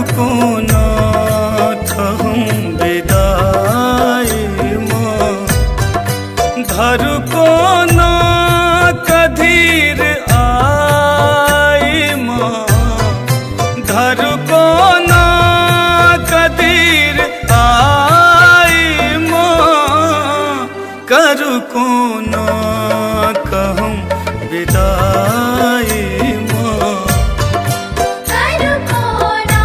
को ना कहूँ विदाई माँ, घर को ना कधीर आई माँ, घर को ना कधीर आई माँ, कर को ना कहूँ विदाई माँ, कर को ना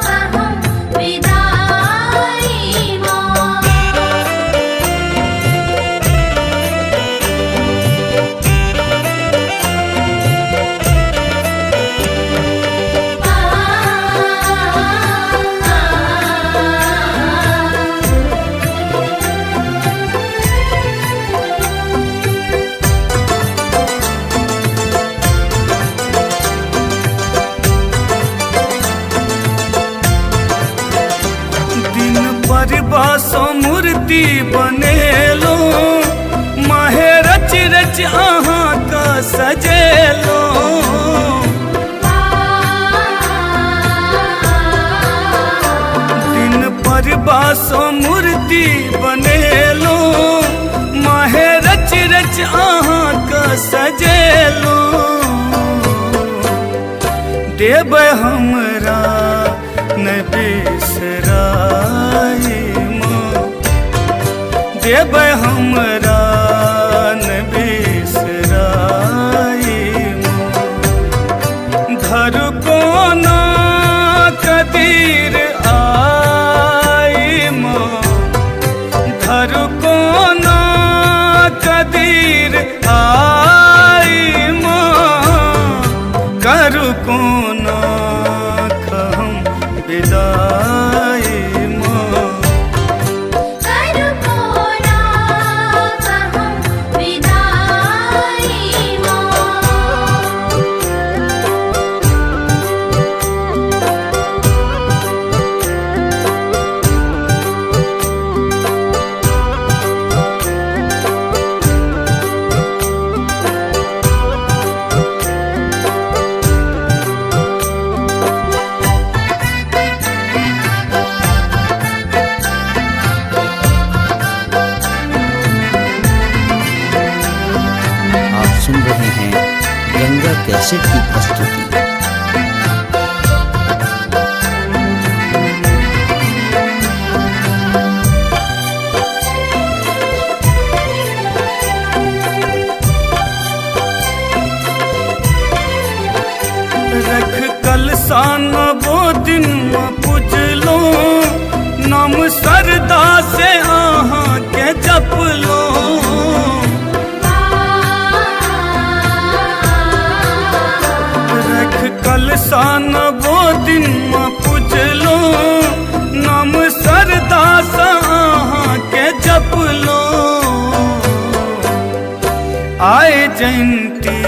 कहूँ विदाई माँ। बासो मूर्ति बनेलो, माहे रच रच अहाँ का सजेलो, दिन पर बासो मूर्ति बनेलो, माहे रच रच अहाँ का सजेलो, देव हमरा न बिसराई माँ, देव हमरा न बिसराई माँ, घर को ना कदीर आई माँ, घर को ना कदीर आई माँ, कर को ना कहूँ विदाई माँ, कर को ना कहूँ विदाई माँ। आप सुन रहे हैं गंगा कैसेट की प्रस्तुति। रख कलसान वो दिन पूजलो, नाम सरदा से आहाँ के जपलो, रख कलसान वो दिन पूजलो, नाम सरदा से आहाँ के जपलो, आए जयंती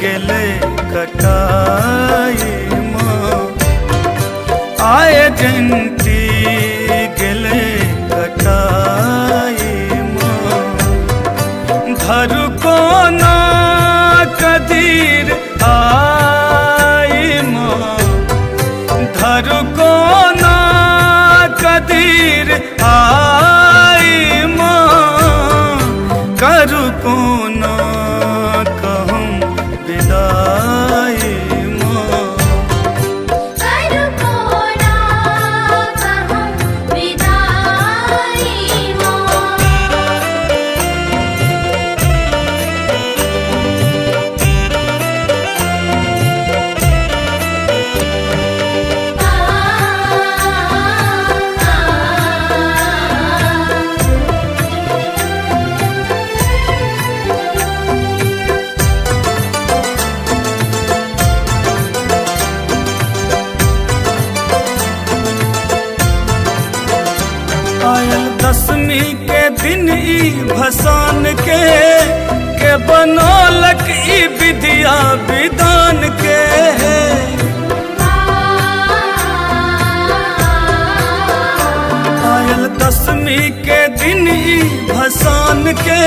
गेले कटाई माँ, आए जयंती गेले कटाई माँ, घर को ना कदीर आई माँ, घर को ना कदीर आई माँ, कर को ना कहूँ विदाई माँ, कर को ना कहूँ विदाई माँ। आयल दसवीं के दिन ई भसान के बनौलक ई विद्या विधान के, आयल दसवीं के दिन ई भसान के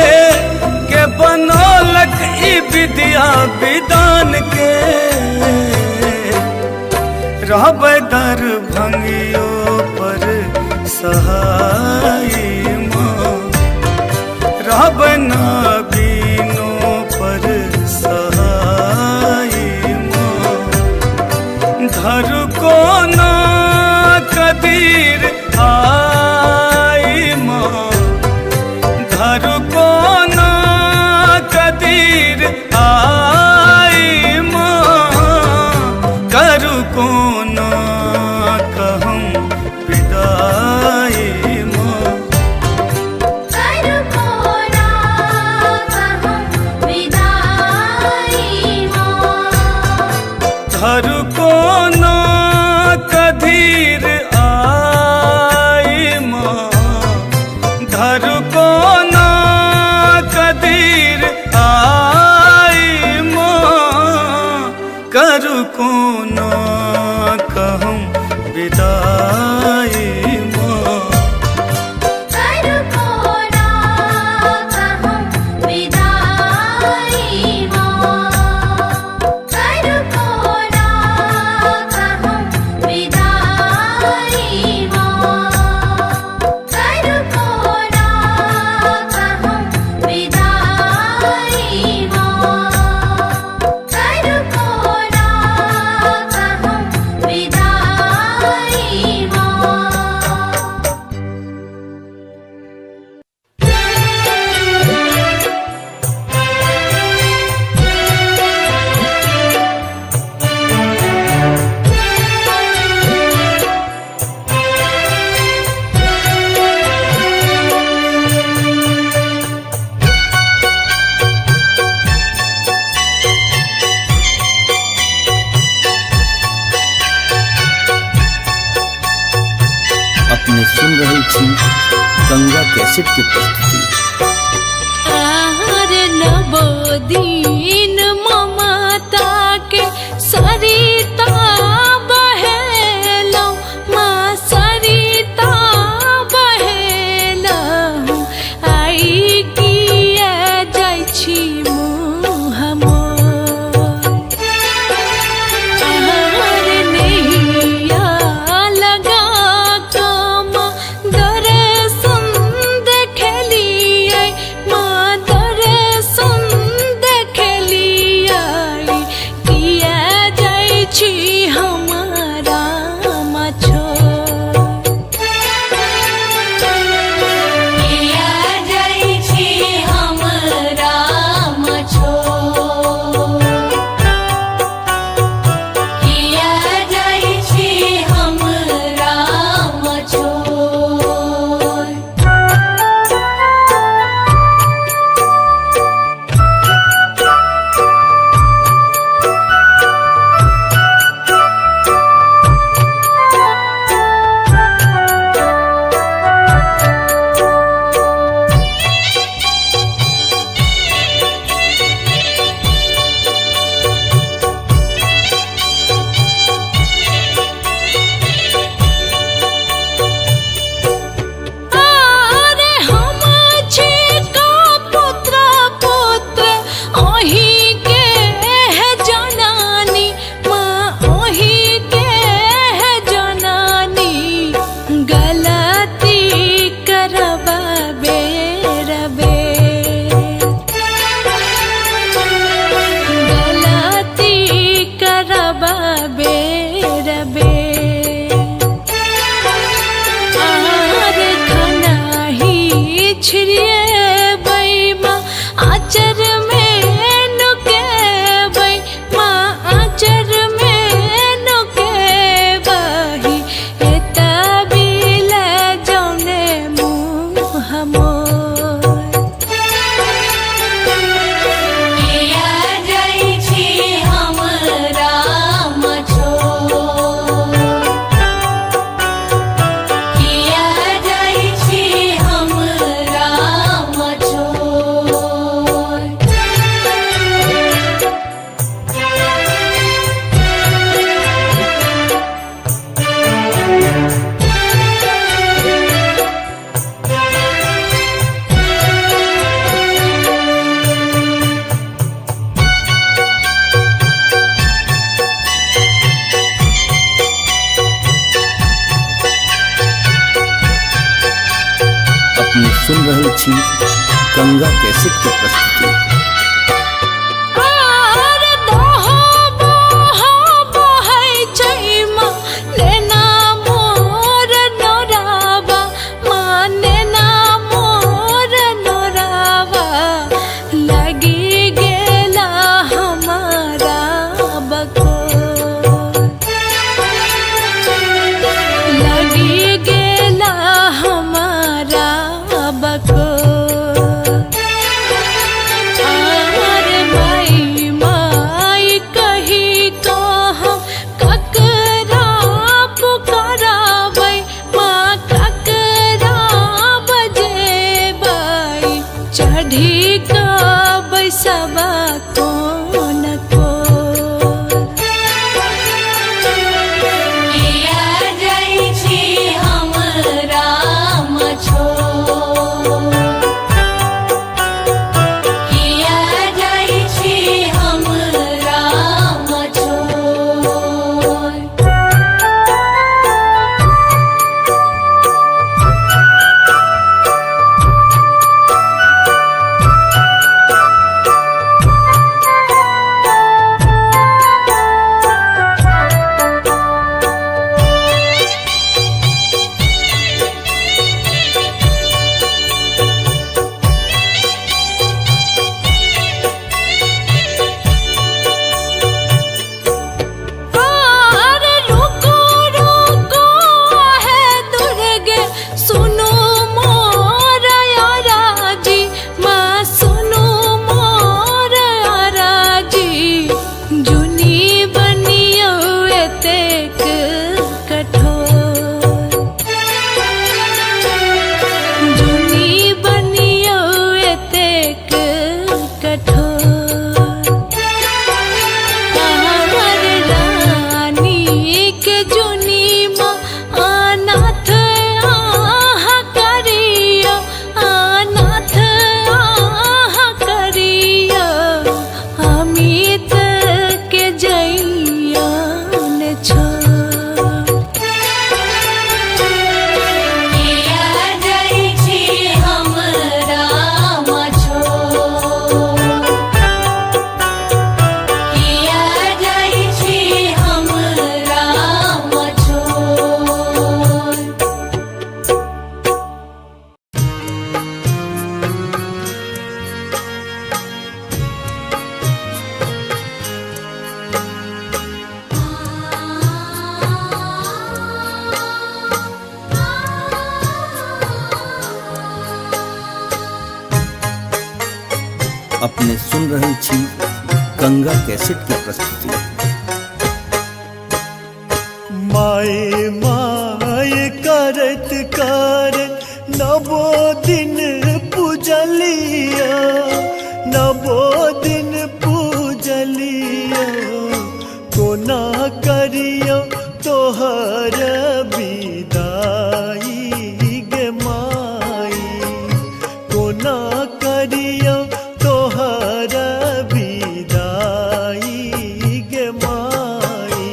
बनौलक ई विद्या विधान के, रहब दर भंगियो पर सहाय माँ, रहब ना बीनो पर सहाय माँ। धर को ना कदीर आई माँ, धर को ना कदीर आई माँ। करू को ना कहूँ विदाई माँ, करू को ना कहूँ विदाई माँ। धर को ना कदीर आई माँ, धर को ना कदीर आई माँ। करू को ना कहूँ विदाई माँ, करू को ना कहूँ विदाई माँ। करू को ना कहूँ विदाई माँ। करू को ना कहूँ विदाई माँ। करू को ना कहूँ विदाई माँ। अपने सुन रहे थी गंगा कैसेट की प्रस्तुति। आहार नवोदीन ममता के सरिता बहेलौ माँ, सरिता बहेलौ। आई किया जाइ छी मुँह मोर। आहार नैया लगा कम दर्शन देखलियै माँ, दर्शन देखलियै। किया जाइ छी हमारा माँ छोड़। किया जाइ छी हमरा माँ छोड़। किया जाइ छी हमरा माँ छोड़। आरे हम छी का पुत्र पुत्र ओही के है जनानी माँ, ओही के है जनानी। गलती करबा बेरबे, गलती करबा बेरबे। आर खनाही छिड़िए बैमा, आचर में नुकेबै माँ, आचर में नुकेबै। एता बिल जौने मुँह मोर। किया जाइ छी हमरा माँ छोड़। छी गंगा कैसेट की प्रस्तुति। अपने सुन रहे छी गंगा कैसेट की प्रस्तुति। माए माए करत करत नवो दिन पूजलिया, नवो दिन पूजलिया, कोना करियो तोहर विदाई गे माई, कोना करियो तोहर विदाई गे माई।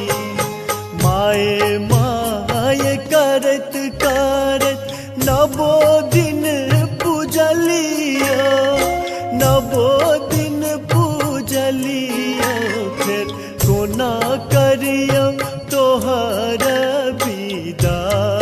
माए माए करत करत नवो दिन पूजलिया, नवो दिन पूजलिया, फिर कोना करियो तोहर विदाई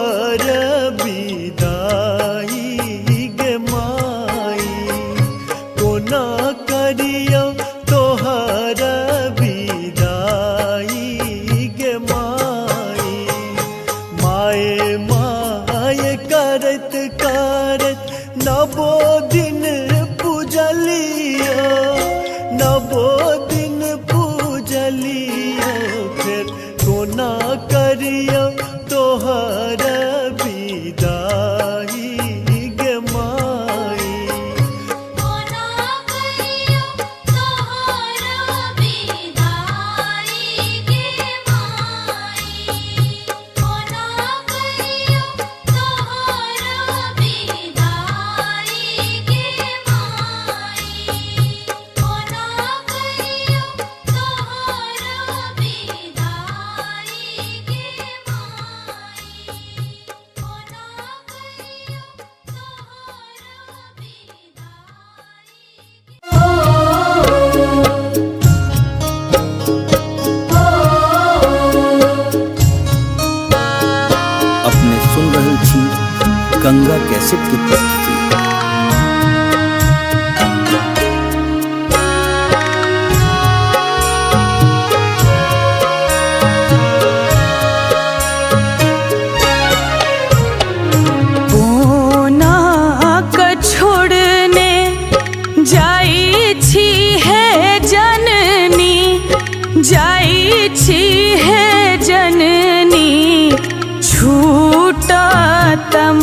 तोहर विदाई गे माई कोना करियो तोहर विदाई गे माई माए माए करत करत नबो दिन पूजलियो नबो दिन पूजलियो फिर कोना करियो तोहर विदाई गे माई कोना करियो तोहर विदाई गे माई कोना करियो तोहर विदाई गे माई कोना करियो तोहर विदाई गे अपने सुन रहल छी गंगा कैसेट की प्रस्तुति। कोना क छोड़ने जाई छी है जननी जाई छी है जननी छूटा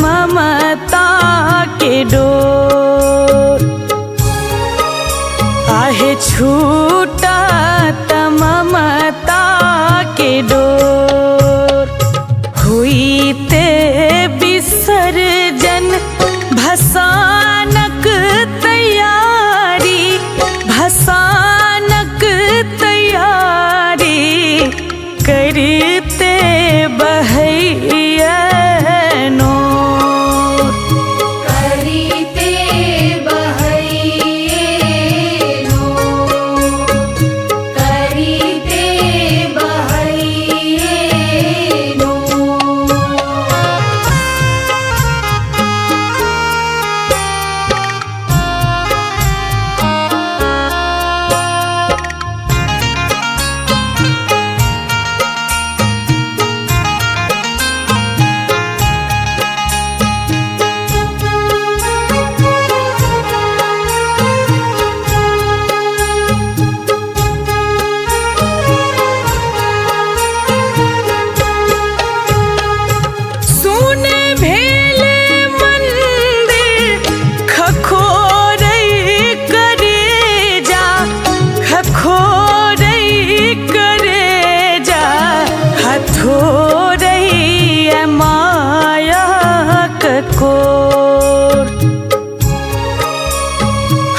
ममता के डोर आहे छूटा ममता के डोर हुई ते विसर्जन भसानक तैयारी भसानक तैयारी करते बहैया नोर करीते बहैये नो करीते बहैये नो सुने भेले मंदिर खखोरई करे जा खखोरई करे जा हथोरई माया कोर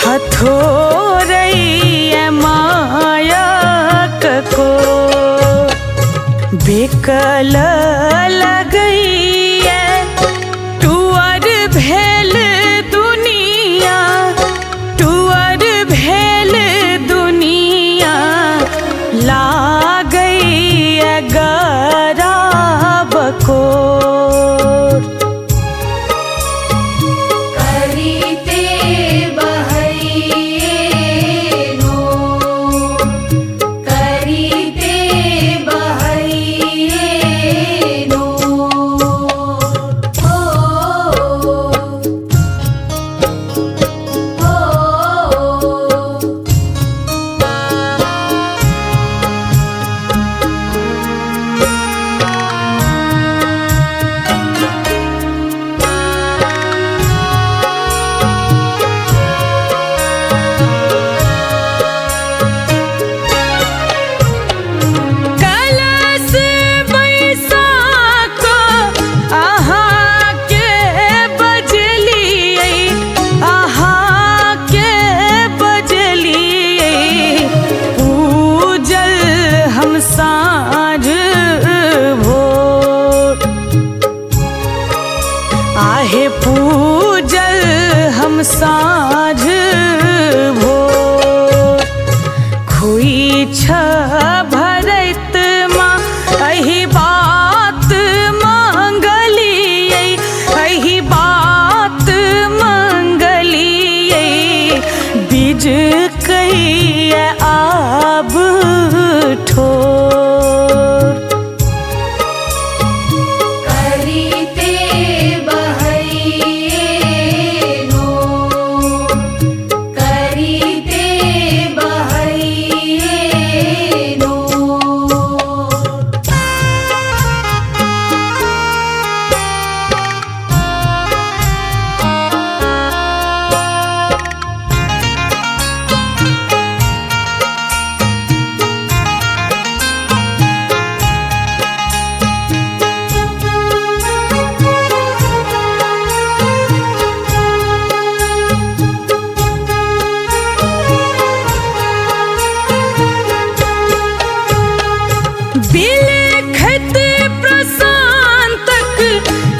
हथोरई माया कोर बेकल लगई टुअर भेल दुनिया टुअर भेल दुनिया लागई गराब कोर करीते बहैये नो करीते बहैये नो कलश बैसाख अहाँ के बजलियै अहाँ के बजलियै पूजल हम साँझ भोर आहे पूजल हम साँझ भोर खुई छ भरत माँ अही बात मांगली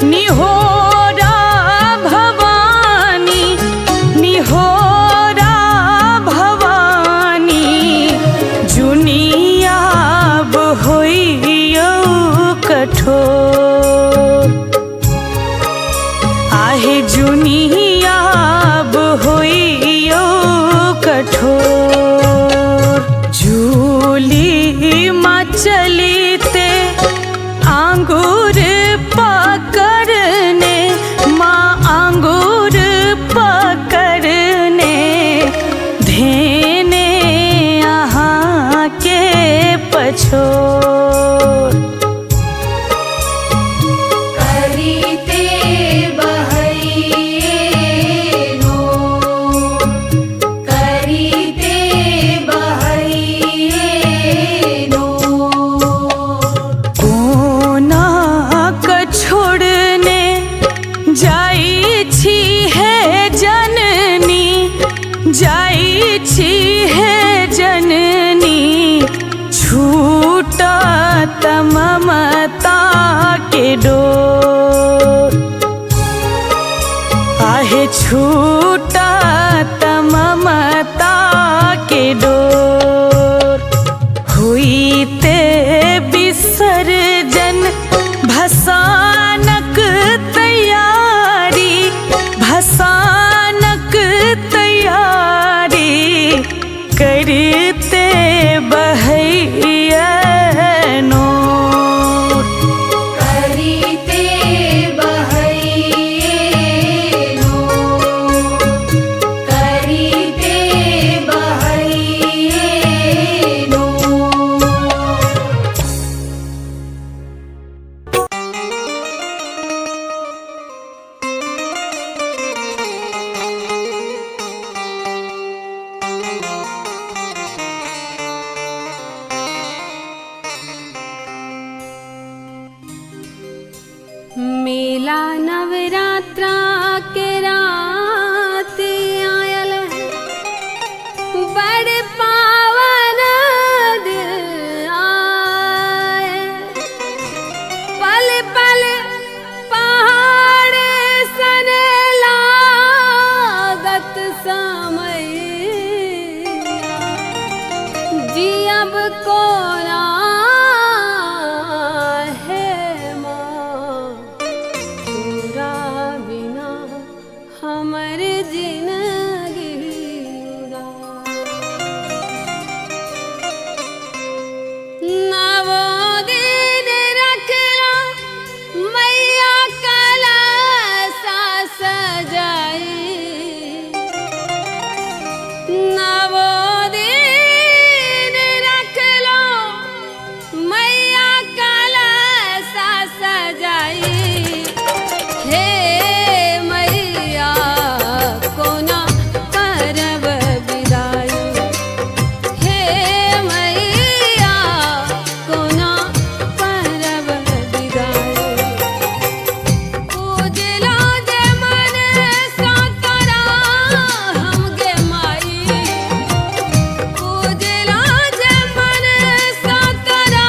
निहोरा भवानी निहोरा भवानी जुनियाब होइयो कठोर आहे जुनियाब होइयो कठोर झूली माँ चलीते आंगूर पकड़ने माँ आंगूर पकड़ने धेने यहाँ के पछोर करीते बहैनो करीते बहैनो कोना क छोड़ने जाई छी है जननी जाई छी है जननी छूटा ममता के डोर आहे छूटा ममता के डोर हुईते विसर्जन भसानक तैयारी भसानक तैयारी करते बहैनो करीते बहैनो करीते बहैनो मेला नवरात्रा के रात आयल है बड़ पावन दिन आए पल पल पहाड़ सन लागत समय जी अब कोना है माँ तोरा बिना हमर जिंदगी नवो दिन रखला मैया कलसा सजाई नवो दिन रखला मैया कलसा सजाई हे मैया कोना करब विदाई हे मैया कोना करब विदाई पूजला जे मन सा तोरा हम गे माई पूजला जे मन सा तोरा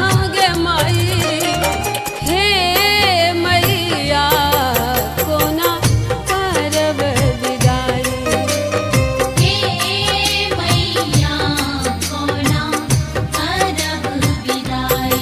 हम गे माई हे मैया कोना करब विदाई हे मैया कोना करब विदाई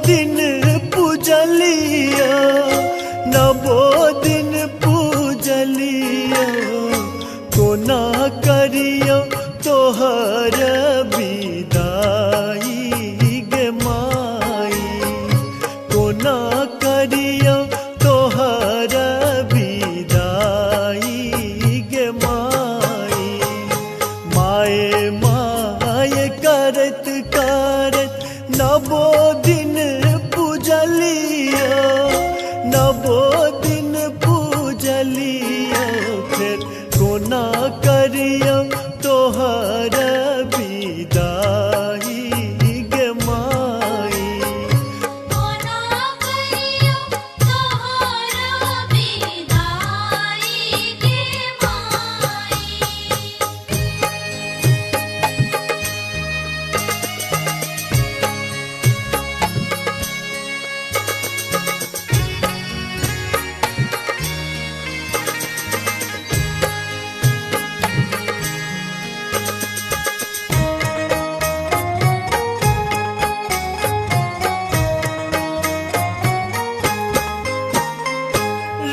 दिन पूजलिया नवो दिन पूजलिया कोना करियो तोहर विदाई गे माई कोना करियो तोहर विदाई गे माई माए माए करत करत नवो दिन पूजलिया नवो दिन पूजलिया फिर कोना करियो तोहर विदाई गे माई कोना करियो तोहर विदाई गे माई।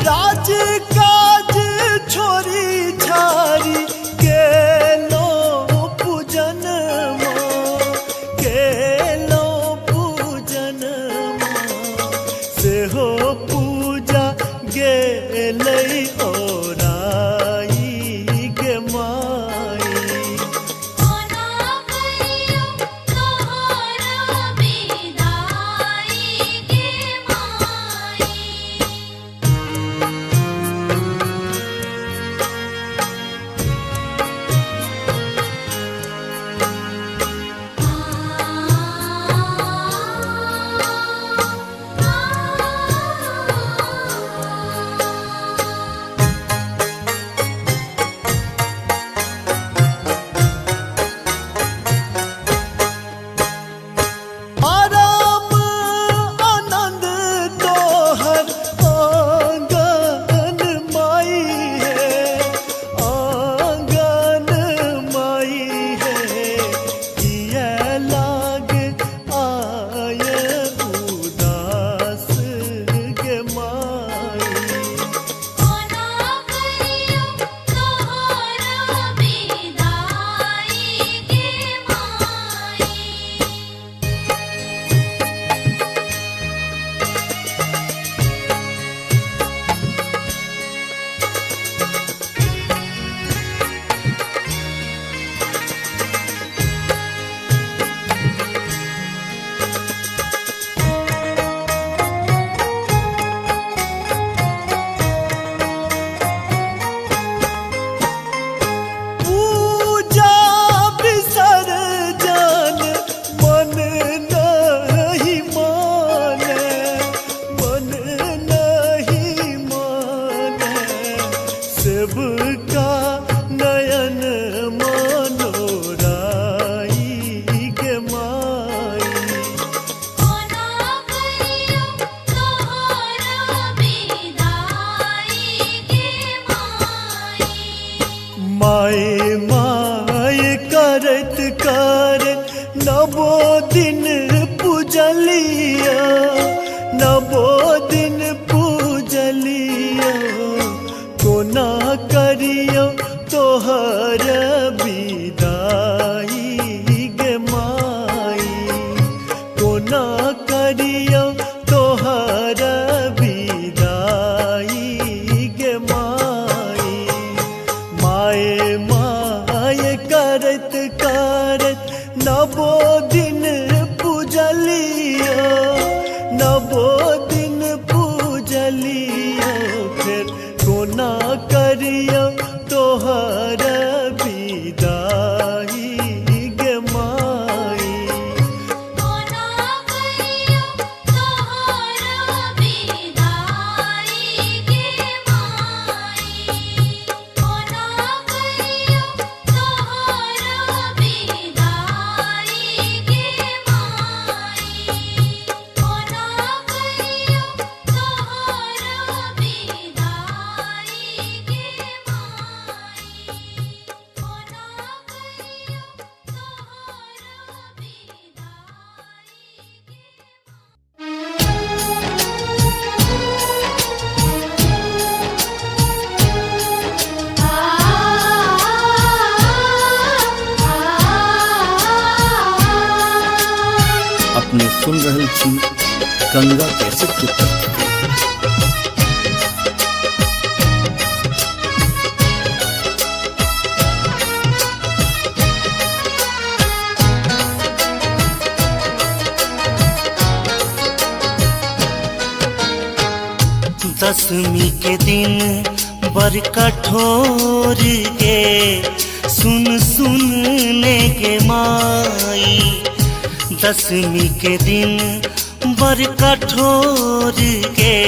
राज काज छोरी छारी गेलो पूजन गेलो पूजन सेहो पूजा गेलै ओराई गे माई कोना करियो तोहर विदाई गे माई। आराम आनंद तोहर आंगन माई है आंगन माई है किया लाग आय उदास गे माई कोना करियो तोहर विदाई गे माई। पूजा विसर्जन मन नहीं माने मन नहीं माने सबका नयन मनोराई गे माई कोना करियो तोहर विदाई गे माई। माए माए करत करत नवो दिन पूजलिया नवो दिन पूजलिया कोना करियो तोहर विदाई गे माई कोना करियो तोहर विदाई गे माई माए माए करत करत नवो दिन पूजलिया नवो दिन पूजलिया फिर कोना करियो तोहर विदाई गे माई कोना करियो तोहर विदाई गे माई। कोना करियो तोहर विदाई गे माई। कोना करियो तोहर विदाई गे माई। सुन रहल छी गंगा कैसेट की प्रस्तुति। दसवीं के दिन बर कठोर गे सुन सुनने के माई। दसवीं के दिन बर कठोर गे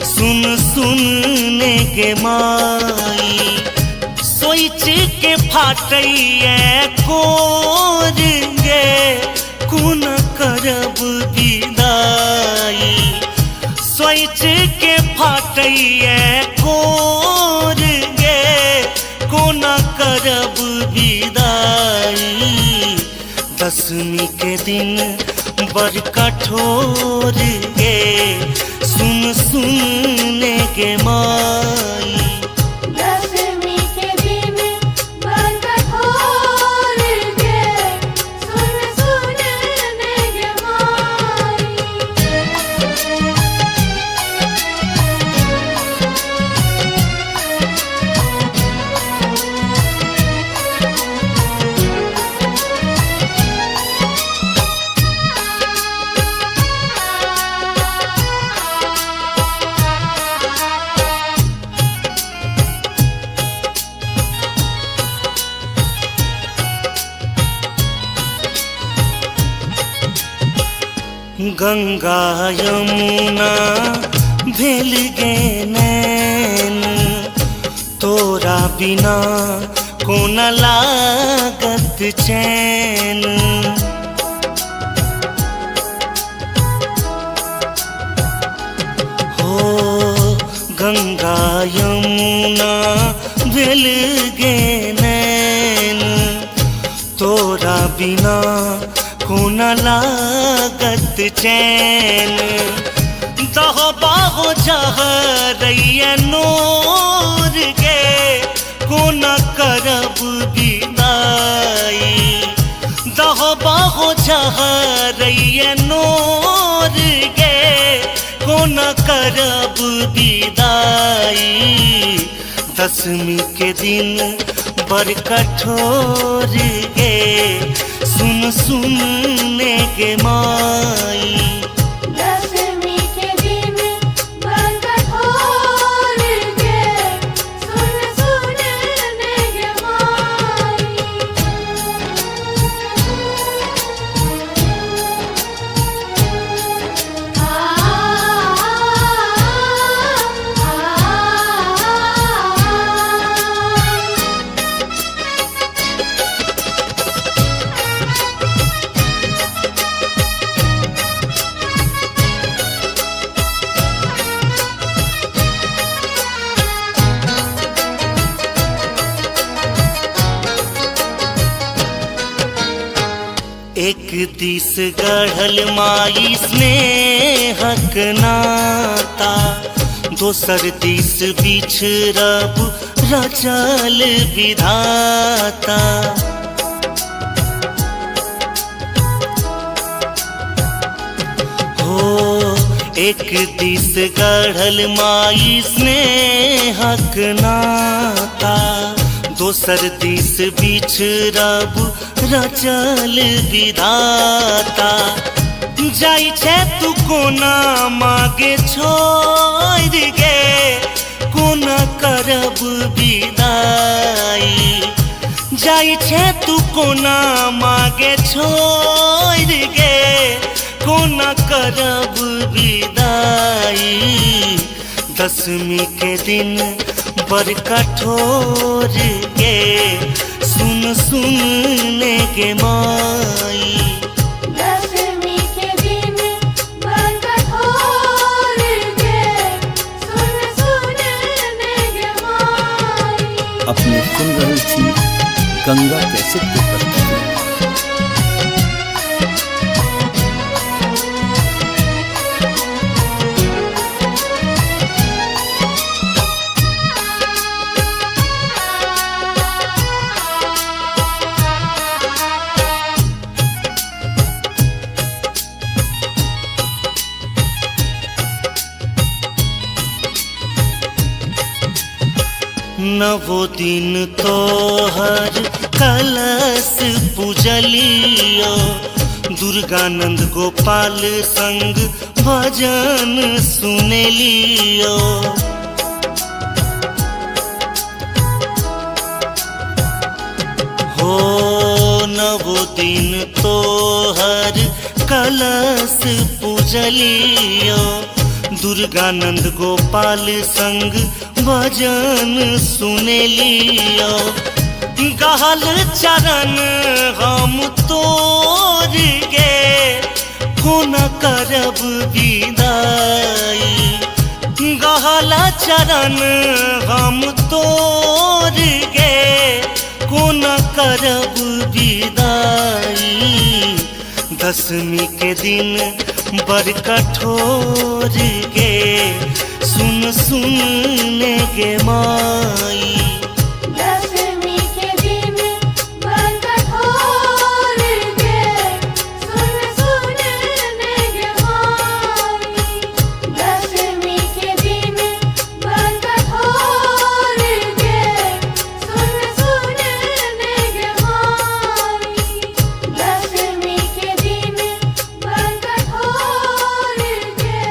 सुन सुनने के माई। सोच के फाटैया कोर गे कुन करब विदाई। सोच के फाटैया कोर गे कोना करब विदाई। दसवीं के दिन बर कठोर गे सुन सुनने के माई। दसवीं के दिन बर कठोर गे सुन सुनने के माई। गंगा यमुना भेल गे नैन तोरा बिना कोन लागत चैन। हो गंगा यमुना भेल गे नैन तोरा बिना कोन लागत चैन। दहो बाहो जहरैया नोर गे कोन करब विदाई। दहो बाहो जहरैया नोर गे कोन करब विदाई। दसवीं के दिन बर कठोर गे सुन सुनने के माई। दसवीं के दिन बर कठोर गे सुन सुनने के माई। एक दिस गढ़ल माई स्नेहक नाता दोसर दिस बिछड़ब रचल विधाता। हो एक दिस गढ़ल माई स्नेहक नाता दोसर दिस बिछड़ब रचल विधाता। जाई छे तू कोना मागे छोड़ गे कोना करब विदाई। जाई छे तू कोना मागे छोड़ गे कोना करब विदाई। दसवीं के दिन बर कठोर गे सुन सुनने के माई। दसवीं के दिन बर कठोर गे सुन सुनने के माई। अपने सुन रहल छी गंगा कैसेट की प्रस्तुति। नवो दिन तोहर कलश पूजलियो, दुर्गानंद गोपाल संग भजन सुनेलियो। हो नवो दिन तोहर कलश पूजलियो, दुर्गानंद गोपाल संग भजन सुनेलियो। गहल चरण हम तोर गे, कोन करब विदाई। गहल चरण हम तोर गे, कोन करब विदाई। दशमी के दिन बड़ कठोर गे, सुन सुन ने गे माई। दशमी के दिन बड़ कठोर गे, सुन सुन ने गे माई। दशमी के दिन बड़ कठोर गे, सुन सुन ने गे माई। दशमी के दिन बड़ कठोर गे,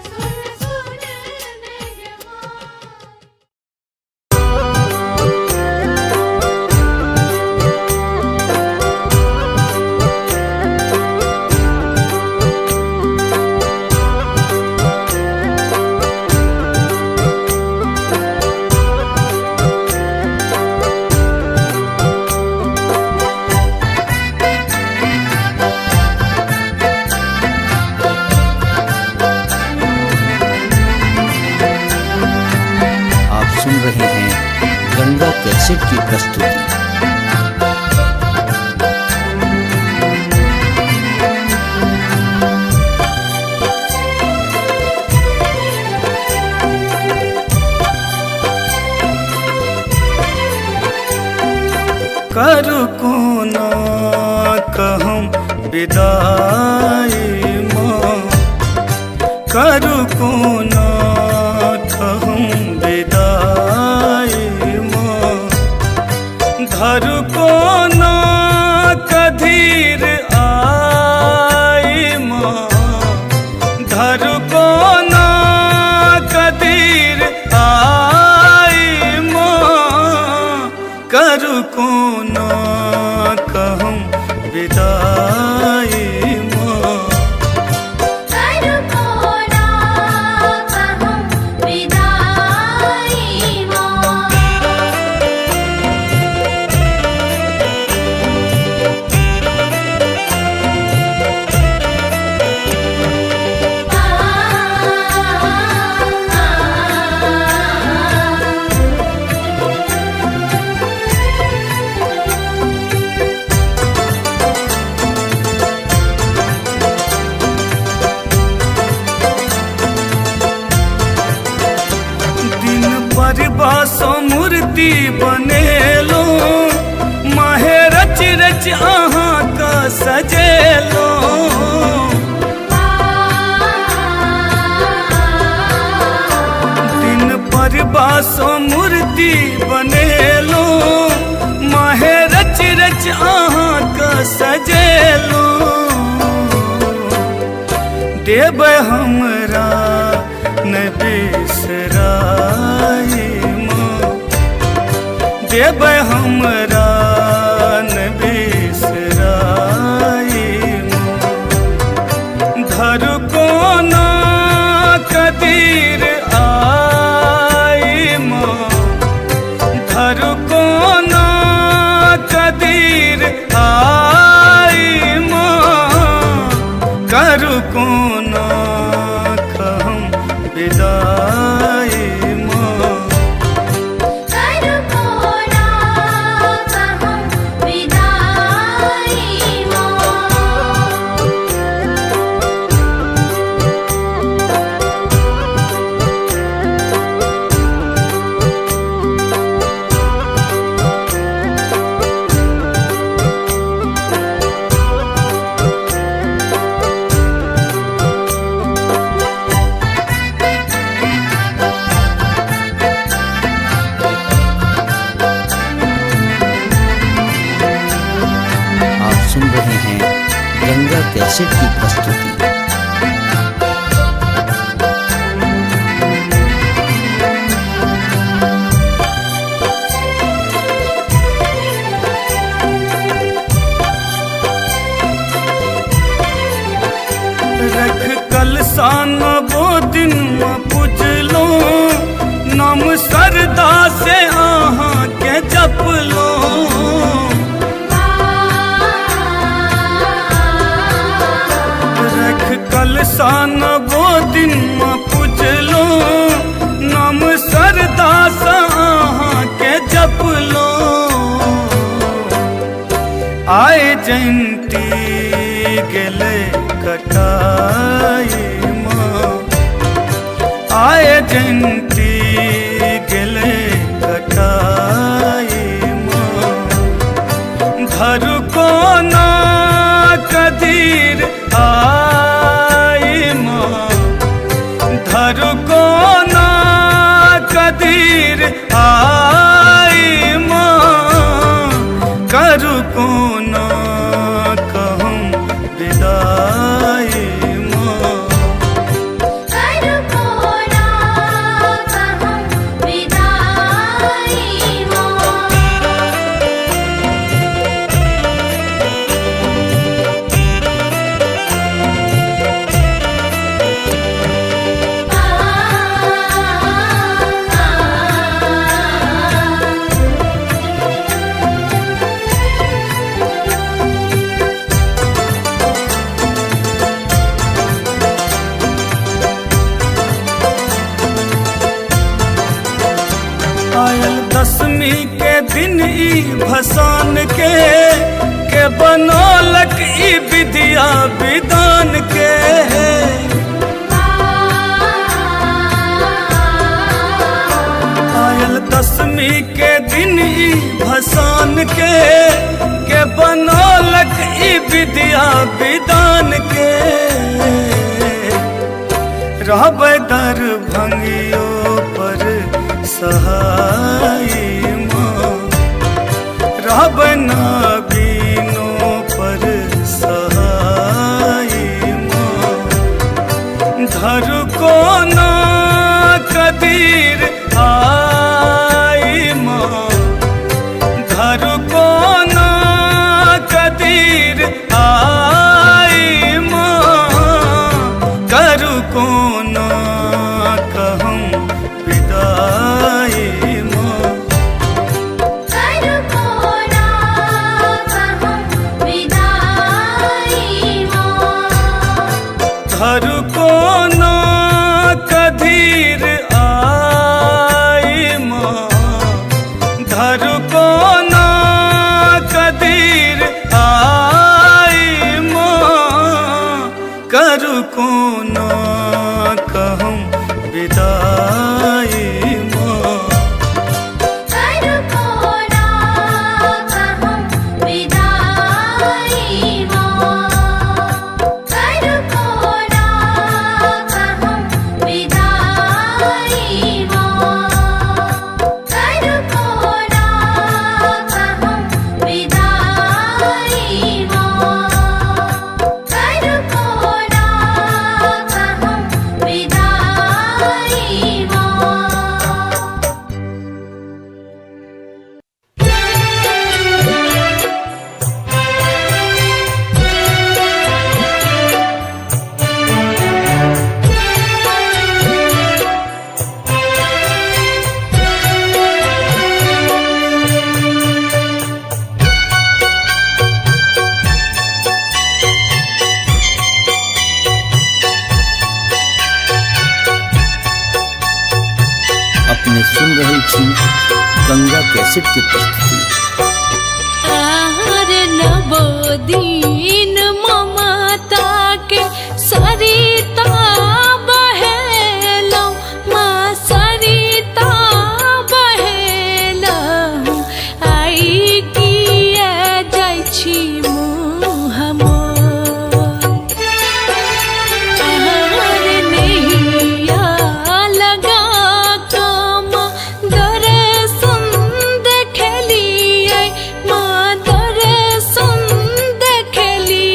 सुन सुन ने गे माई। आप सुन रहे हैं गंगा कैसेट की प्रस्तुति। करू कोना कहम विदाई माँ, करू कोना कहम विदाई माँ। धरू कोना कधीर आई माँ, धरू कोना कधीर आई माँ। करू कोना कहम विदाई माँ। करू कोना कहम विदाई माँ। दिन पर बासो मूर्ति बनेलो, माहे रच रच अहाँ का सजेलो। दिन पर बासो मूर्ति बनेलो, माहे रच रच अहाँ का सजेलो। देव हमरा न बिसराई माँ, देव हमरा न बिसराई माँ। धरू कोना कदीर आई माँ, धरू कोना कदीर आई माँ। करू कोना कहम विदाई माँ। करू कोना कहम विदाई माँ। कलसान वो दिन पूजलो नाम सरदा से आहाँ के जप लो। रख कलसान वो दिन पूजलो नाम सरदा से आहाँ के जप लो। आए जयंती गेले कटाई माँ, आए जयंती गेले कटाई माँ। घर को ना कदीर आई माँ, घर को ना कदीर आई माँ। करू को ना कहूँ विदाई माँ, करू को ना कहूँ विदाई माँ। आयल दसवीं के दिन ई भसान के बनौलक ई विद्या विधान के। आयल दसवीं के दिन ई भसान के बनौलक ई विद्या विधान के। रहबै दरभंगियो पर सहाय माँ, रहबै नागिनो पर सहाय माँ। घर को ना कदीर आई माँ, घर को ना कदीर आई माँ। करू को ना कहूँ विदाई माँ, करू को ना कहूँ विदाई माँ। घर को ना कदीर आई माँ, घर को ना कदीर आई माँ। करू को ना कहूँ विदाई माँ, करू को ना कहूँ विदाई माँ। करू को ना कहूँ विदाई माँ। करू को ना कहूँ विदाई माँ। करू को ना कहूँ विदाई माँ। अपने सुन रहे छी गंगा कैसेट की प्रस्तुति। आहार नवोदीन ममता के सरिता बहेलौ माँ सरिता बहेलौ। आई किया जाइ छी मुँह मोर। आहार नैया लगा कम दर्शन देखलियै माँ दर्शन देखलियै।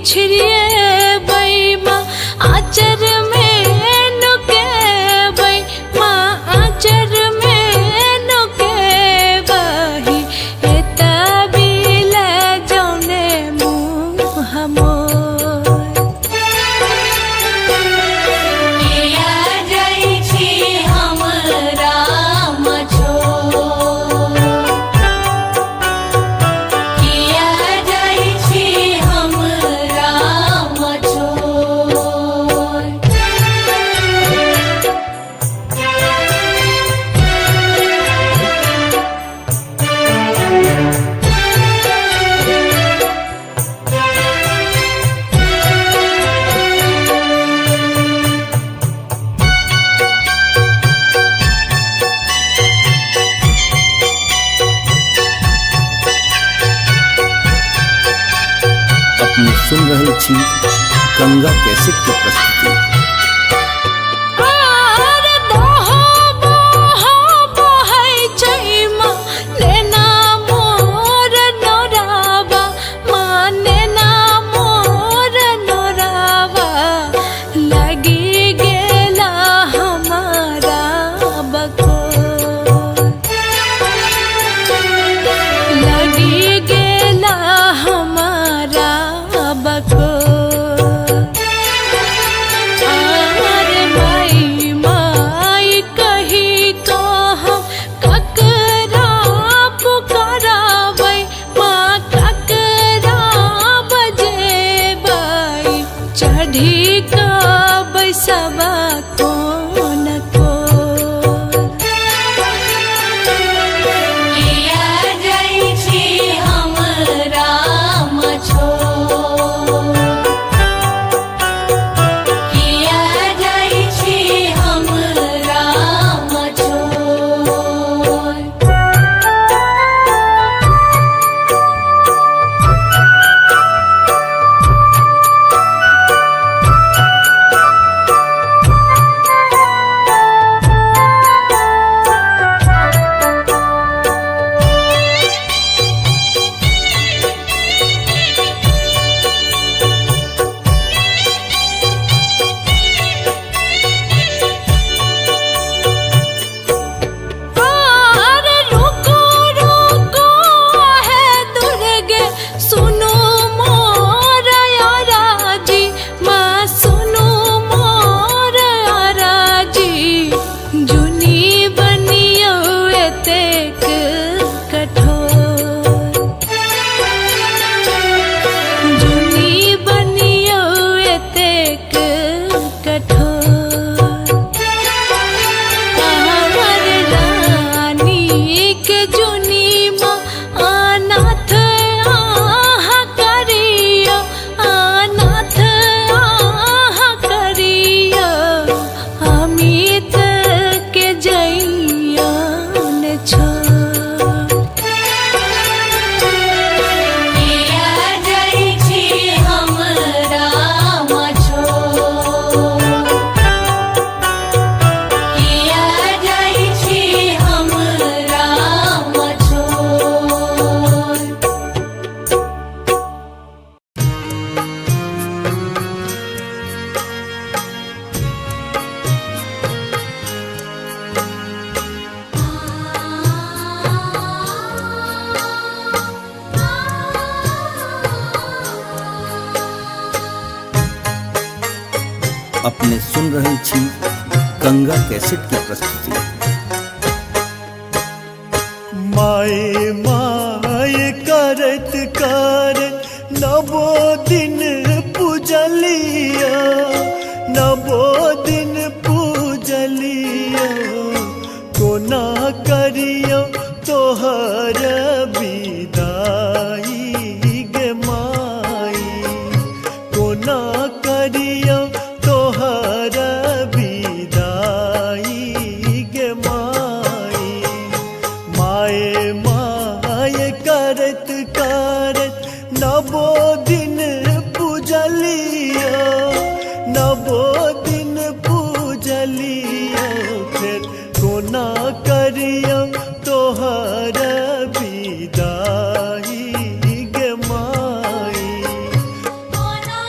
छिड़िए बई माँ आचर में नुके बई माँ आचर में नुके बही एता बिल जौने मुँह मोर किया जाइ छी हमरा मछोर किया जाइ छी हमरा मछोर अपने सुन रहे छी गंगा कैसेट की प्रस्तुति। आर दोहो बोहो बहै छै माँ नेना मोर नोरावा माँ नेना मोर नोरावा लगी गेला हमारा बकोर लगी गेला हमारा बकोर आर माई माई कही तो हम ककरा पुकाराबै माँ ककरा बजेबै चढ़ी कऽ बैसबा कोन कोर किया जाइ छी हमरा मछोर किया जाइ छी हमरा मछोर आर रुको रुको है दुर्गे सुनो मोर याराजी माँ सुनो मोर याराजी जुनी बनियो एतेक कठोर जुनी बनियो एतेक कठोर आवर रानी के जुनी माँ अनाथ आहा करियो अनाथ आहा करियो अमित के जइयो न छोड़ किया जाइ छी हमरा मछोर किया जाइ छी हमरा मछोर अपने सुन रहे छी गंगा कैसेट की प्रस्तुति। माए माए करत करत नवो दिन पूजलिया नवो दिन पूजलिया कोना करियो तोहर विदाई गे माई कोना करियो तोहर विदाई गे माई माए माए करत करत नवो दिन पूजलिया नवो दिन पूजलिया फिर कोना करियो तोहर विदाई गे माई कोना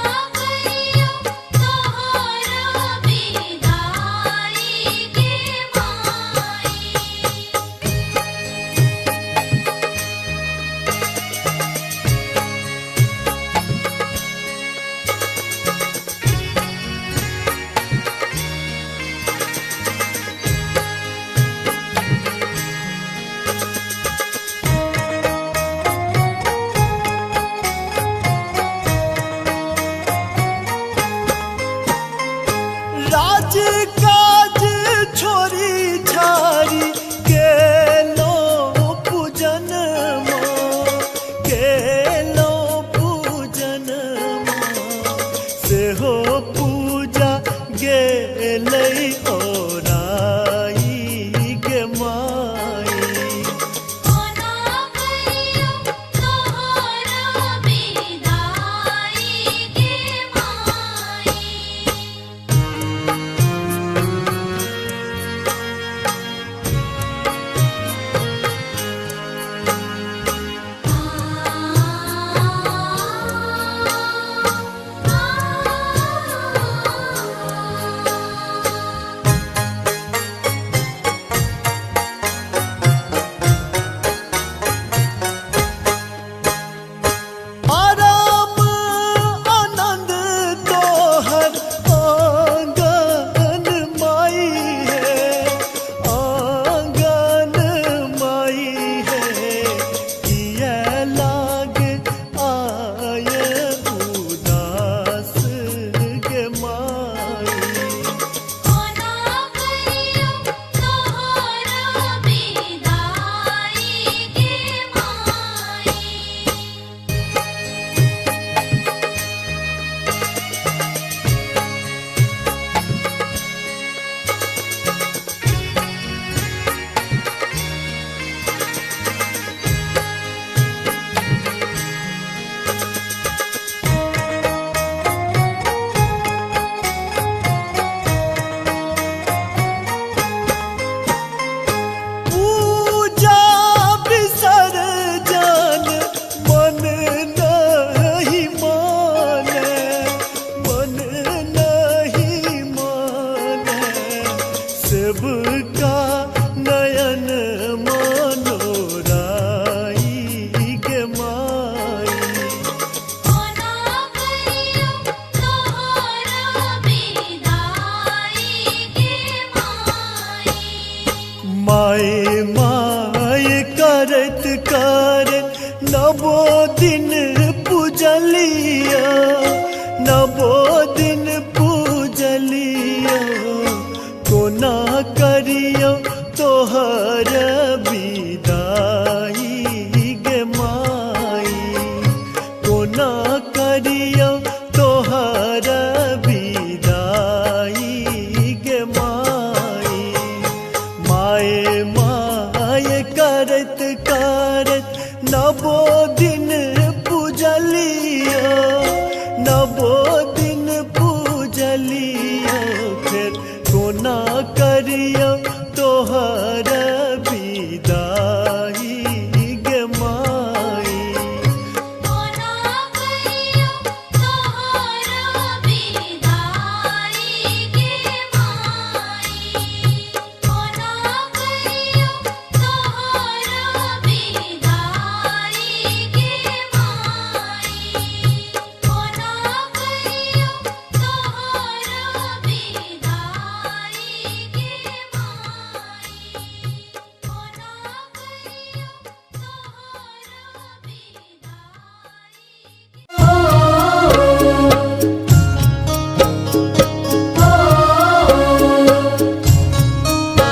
नवो दिन पूजलिया नवो दिन पूजलिया कोना करियो तोहर विदाई गे माई कोना करियो तोहर विदाई गे माई माए माए करत करत नवो दिन पूजलिया नवो दिन पूजलिया फिर कोना करियो तोहर विदाई गे माई कोना करियो तोहर विदाई गे माई कोना करियो तोहर विदाई गे माई कोना करियो तोहर विदाई गे माई कोना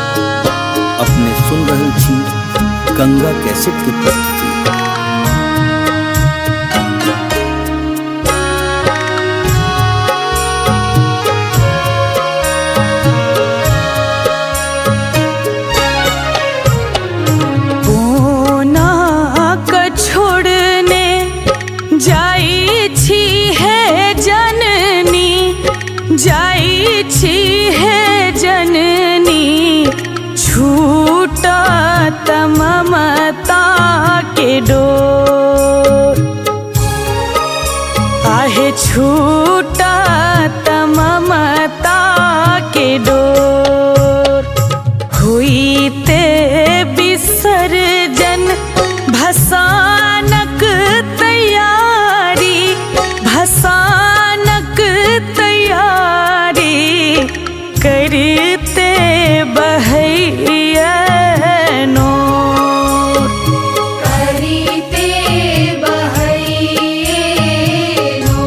अपने सुन रहल छी गंगा कैसेट की प्रस्तुति। कोना क छोड़ने जाई छी है जननी जाई छी है जननी छूटत ममता के डोर आहे छूटत ममता के डोर हुईते विसर्जन भसानक तैयारी भसानक तैयारी करते बहैया नोर करीते बहैये नो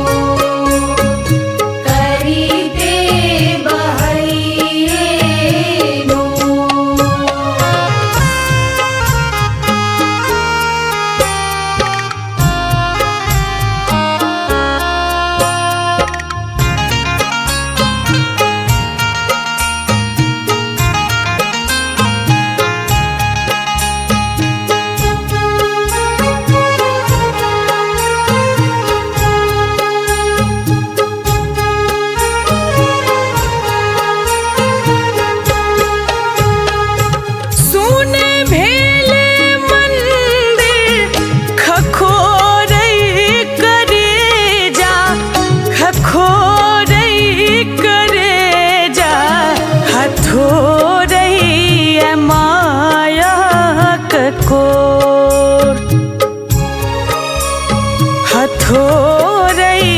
करीते बहैये नो सुने भेले मंदिर खखोरई करे जा खखोरई करे जा हथोरई माया कोर हथोरई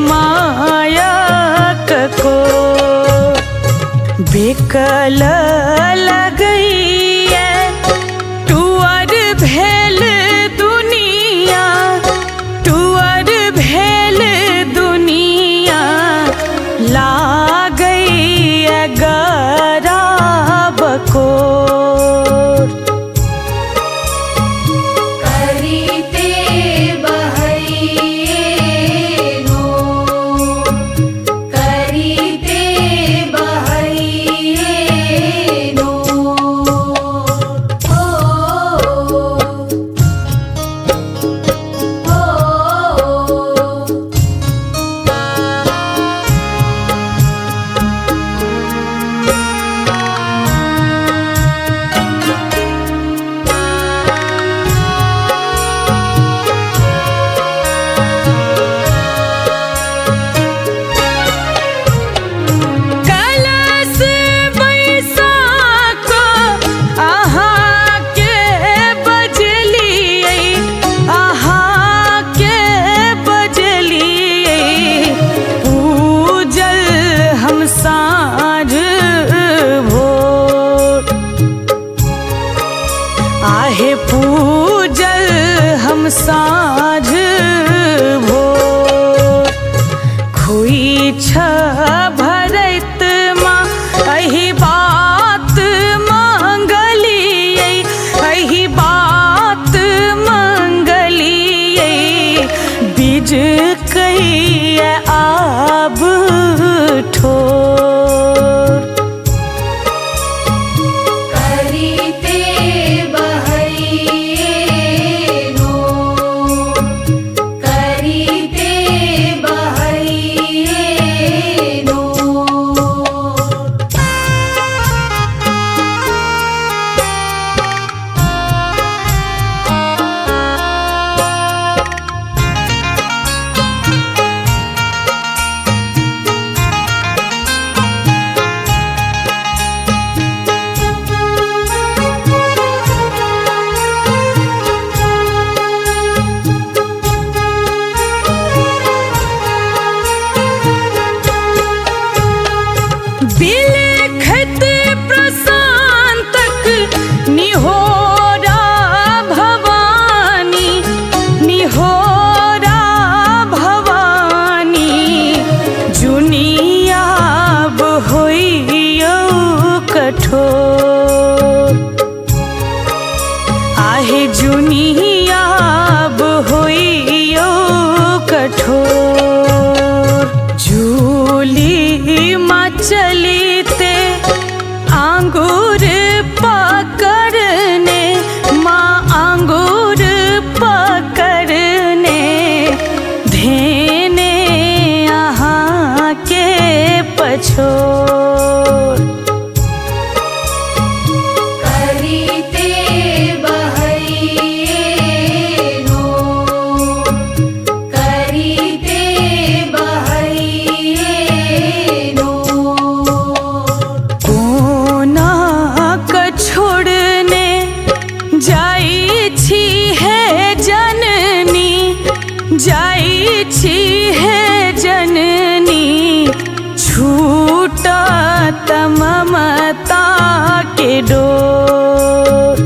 माया कोर बेकल लगैया टुअर भेल दुनिया टुअर भेल दुनिया लागैया गराब कोर करीते बहैये नो करीते बहैये नो कलश बैसाख अहाँ के बजलियै अहाँ के बजलियै पूजल हम साँझ भोर आहे पूजल हम साँझ भोर खुई छ भरत माँ अही बात मंगलियै अही बात मंगलियै बीज कहिए आब ठोर करीते बहैये नो करीते बहैये नो बिलखत प्रशांतक निहोरा भवानी निहोरा भवानी जुनियाब होइयो कठोर आहे जुनियाब होइयो कठोर झूली माँ चलीते आंगूर पकड़ने माँ आंगूर पकड़ने धेने यहाँ के पछोर करीते बहैये नो करीते बहैये नो कोना क छोड़ने जाई छी है जननी जाई छी है जननी छूटा ममता के डोर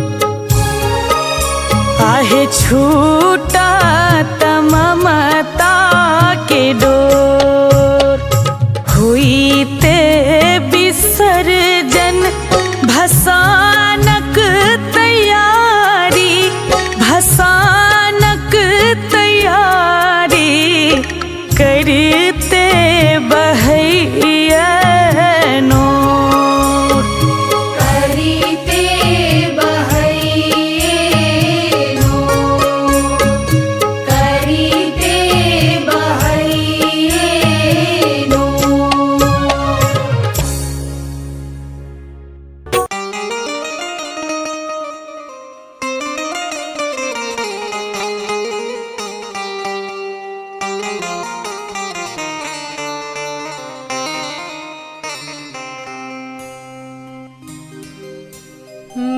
आहे छूटा ममता के डोर हुईते विसर्जन भसानक तैयारी भसानक तैयारी करते बहैया नोर करीते बहैये नो करीते बहैये नो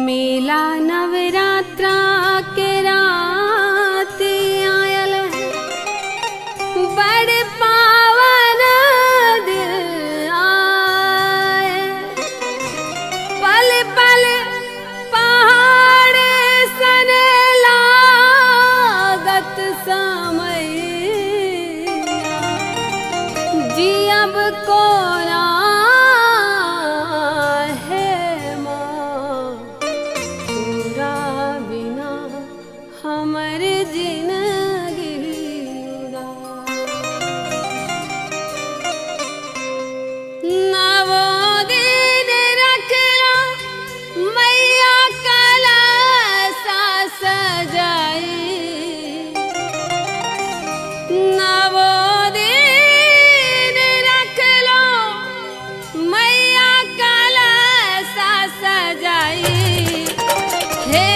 मेला नवरात्रा के रात आयल है बड़ पावन दिन आए पल पल पहाड़ सन लागत समय जियब कोना है माँ तोरा बिना हमर जिंदगी नवो दिन रखला मैया कलसा सजाई नवो दिन रखलो मैया कलसा सजाई हे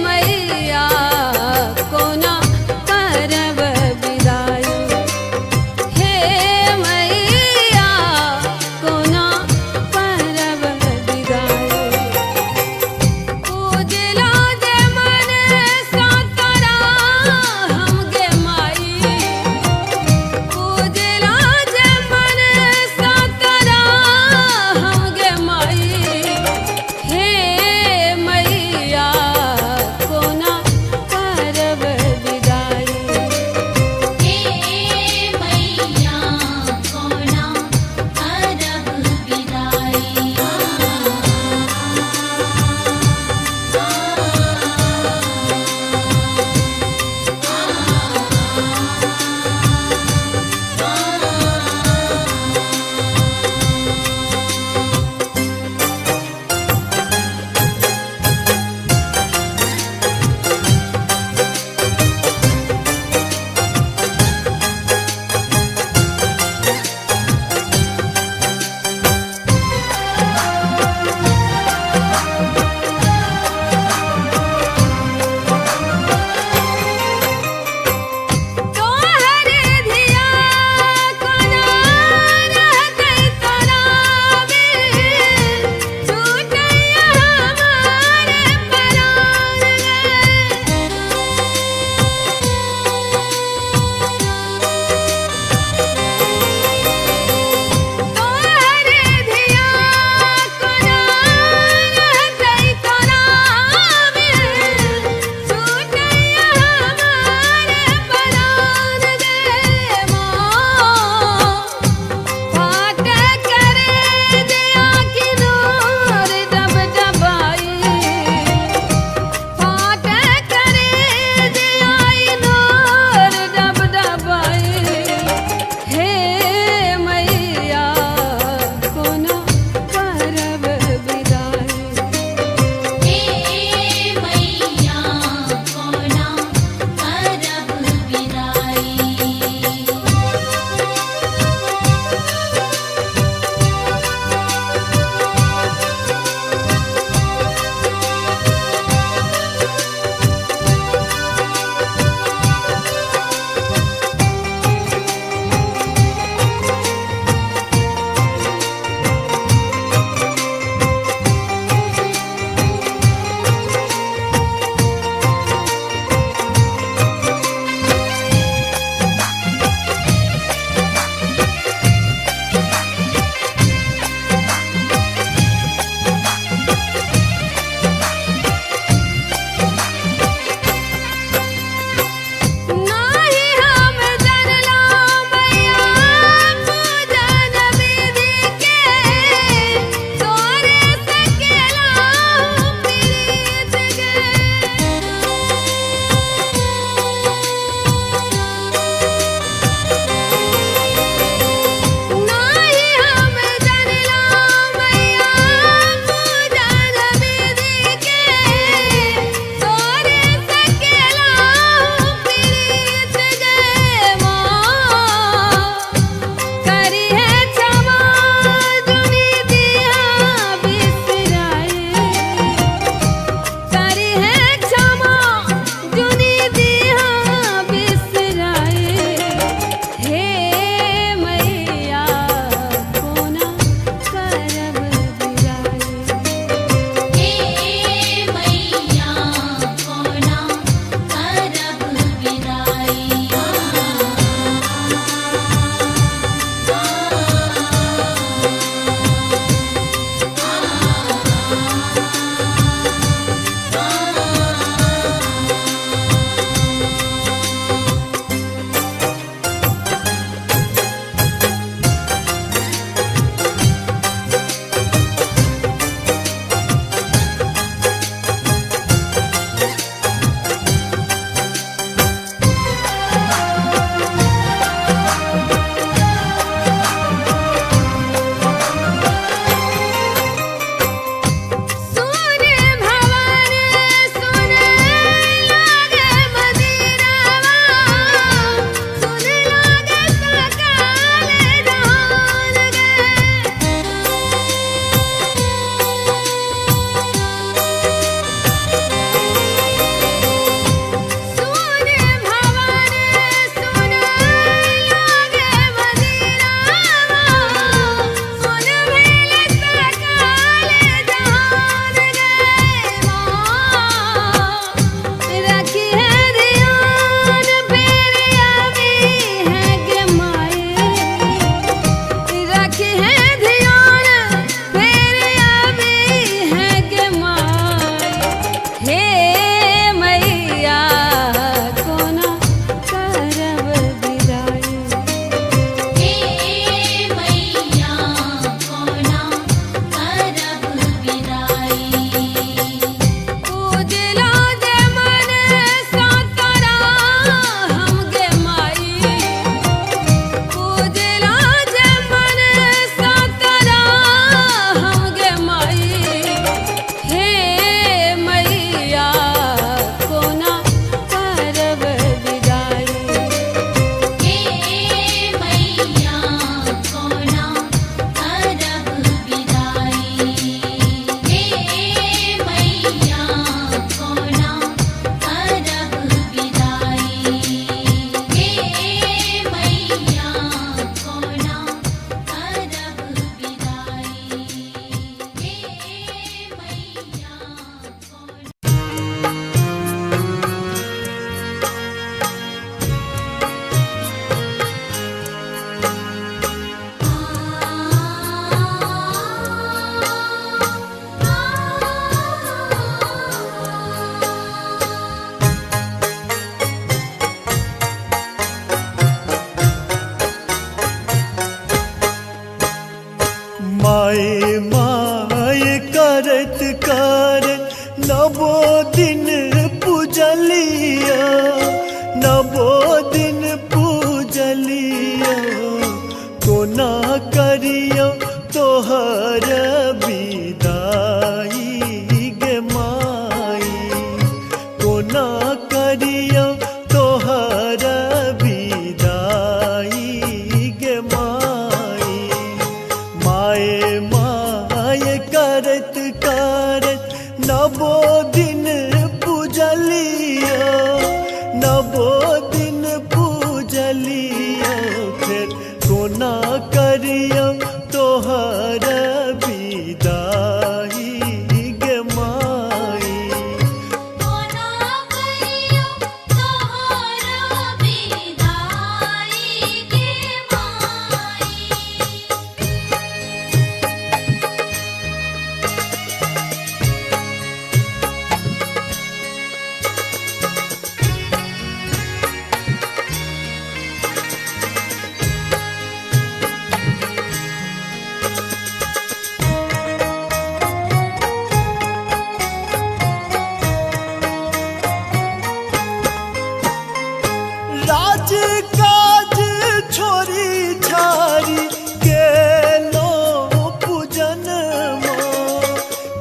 मैया कोना पूजलिया नवो दिन पूजलिया कोना करियो तोहर विदाई गे माई कोना करियो तोहर विदाई गे माई माए माए करत करत नवो दिन पूजलिया नवो दिन पूजलिया फिर कोना करियो तोहर विदाई गे माई कोना करियो तोहर विदाई गे माई। राज काज छोरी छारी गेलो पूजन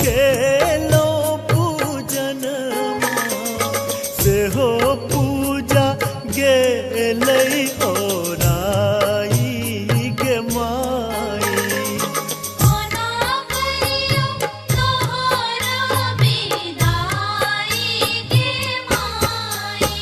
गेलो पूजन सेहो पूजा गेलै ओराई गे माई कोना करियो तोहर विदाई गे माई।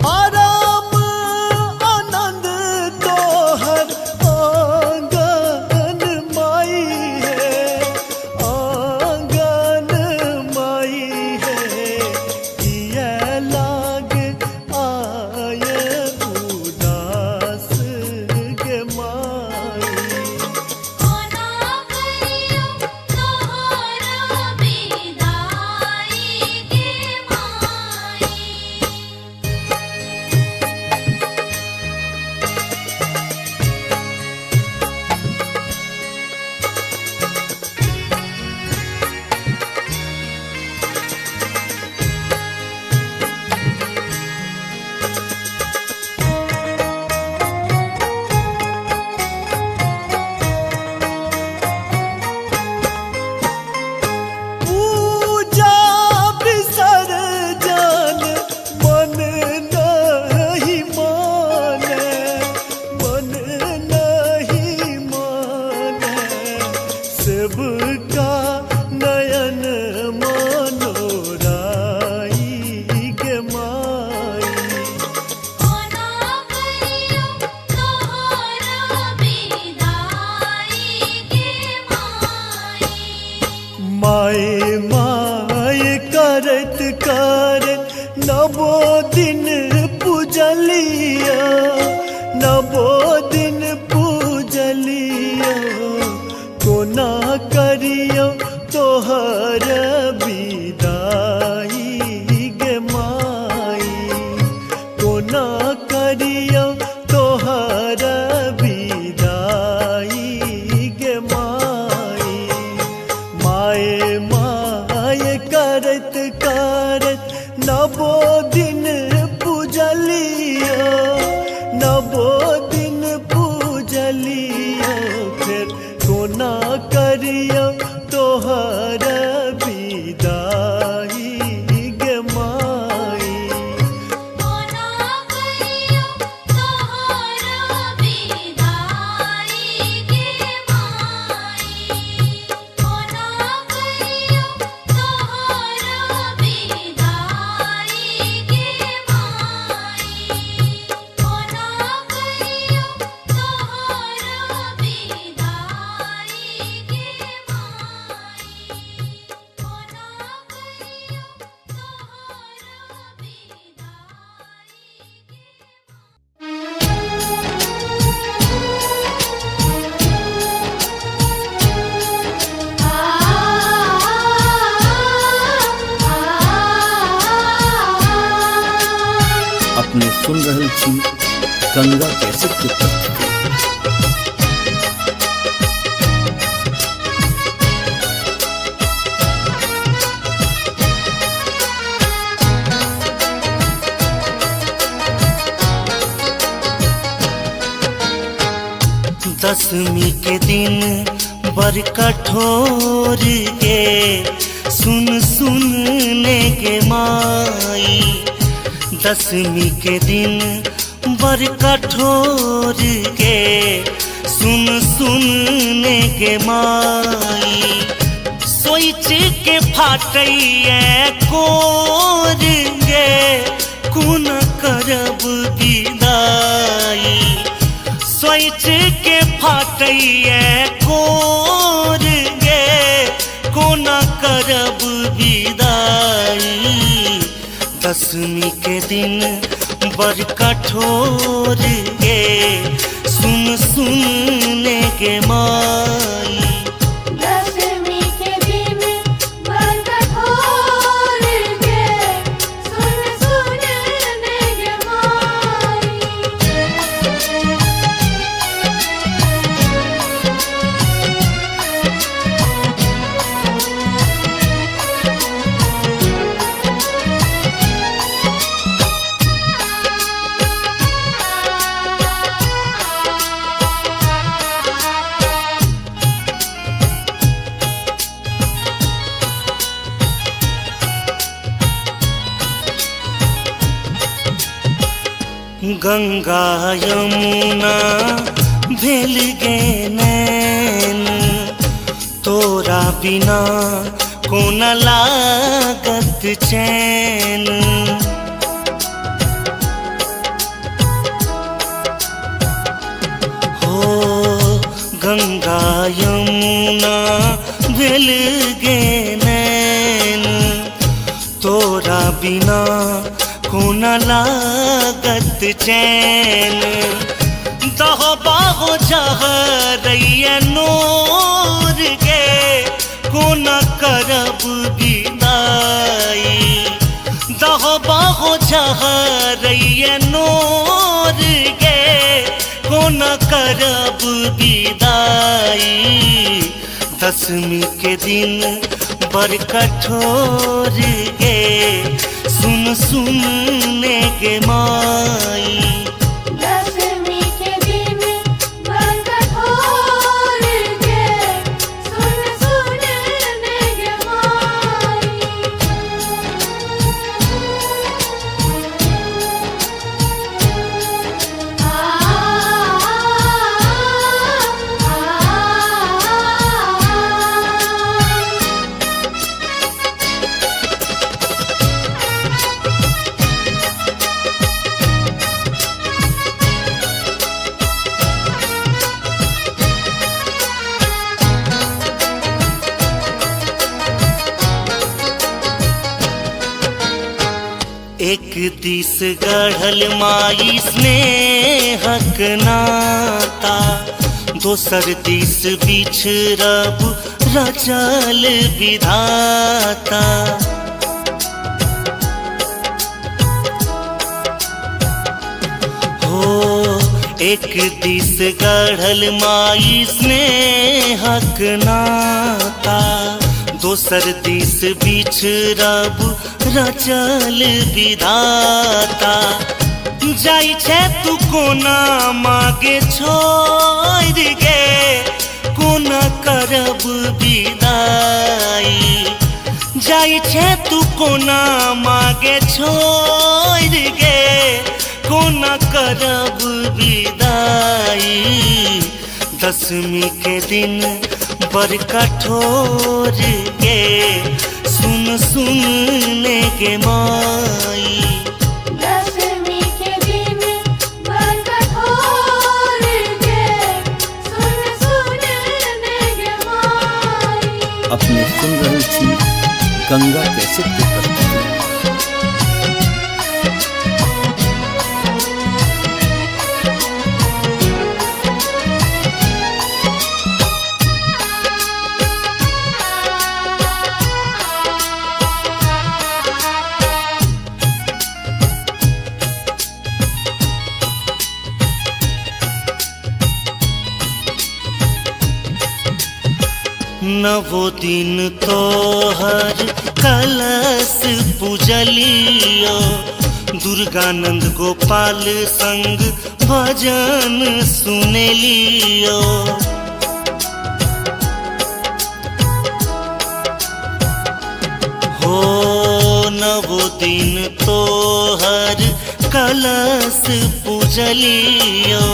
आराम आनंद तोहर आंगन माई है आंगन माई है किया लाग आय उदास गे माई कोना करियो तोहर विदाई गे माई। पूजा विसर्जन मन नहीं माने मन नहीं माने सबका नयन मनोराई गे माई कोना करियो तोहर विदाई गे माई। माए माए करत करत नवो दिन पूजलिया नवो दिन पूजलिया कोना करियो तोहर विदाई गे माई कोना करियो तोहर विदाई गे माई माए माए करत करत नवो दिन पूजलिया नवो दिन सुन रहल छी गंगा कैसेट के प्रस्तुति। दसवीं के दिन बर कठोर के सुन सुनने के माई। दसवीं के दिन बर कठोर के सुन सुनने के माई। सोच के फाटैया कोर गे कुन करब विदाई। सोच के फाटैया कोर गे कोना करब विदाई। दसवीं के दिन बर कठोर गे सुन सुनने के माई। दसवीं के दिन बर कठोर गे सुन सुनने के माई। गंगा यमुना भेल गे नैन तोरा बिना कोन लागत चैन। हो गंगा यमुना भेल गे नैन तोरा बिना कोन लागत चैन। दहो बाहो जहरैया नोर गे कोन करब विदाई। दहो बाहो जहरैया नोर गे कोन करब विदाई। दसवीं के दिन बर कठोर गे सुन सुनने के माई। दसवीं के दिन बर कठोर गे सुन सुनने के माई। एक दिस गढ़ल माई स्नेहक नाता दोसर दिस बिछड़ब रचल विधाता। हो एक दिस गढ़ल माई स्नेहक नाता दोसर दिस बिछड़ब रचल विधाता। जाई छे तू कोना मागे छोड़ गे कोना करब विदाई। जाई छे तू कोना मागे छोड़ गे कोना करब विदाई। दसवीं के दिन बर कठोर गे सुन सुनने के माई। दसवीं के दिन बर कठोर गे सुन सुनने के माई। अपने सुन रहल छी गंगा कैसेट के प्रस्तुति। नवो दिन तोहर कलश पूजलियो दुर्गानंद गोपाल संग भजन सुनेलियो। हो नवो दिन तोहर कलश पूजलियो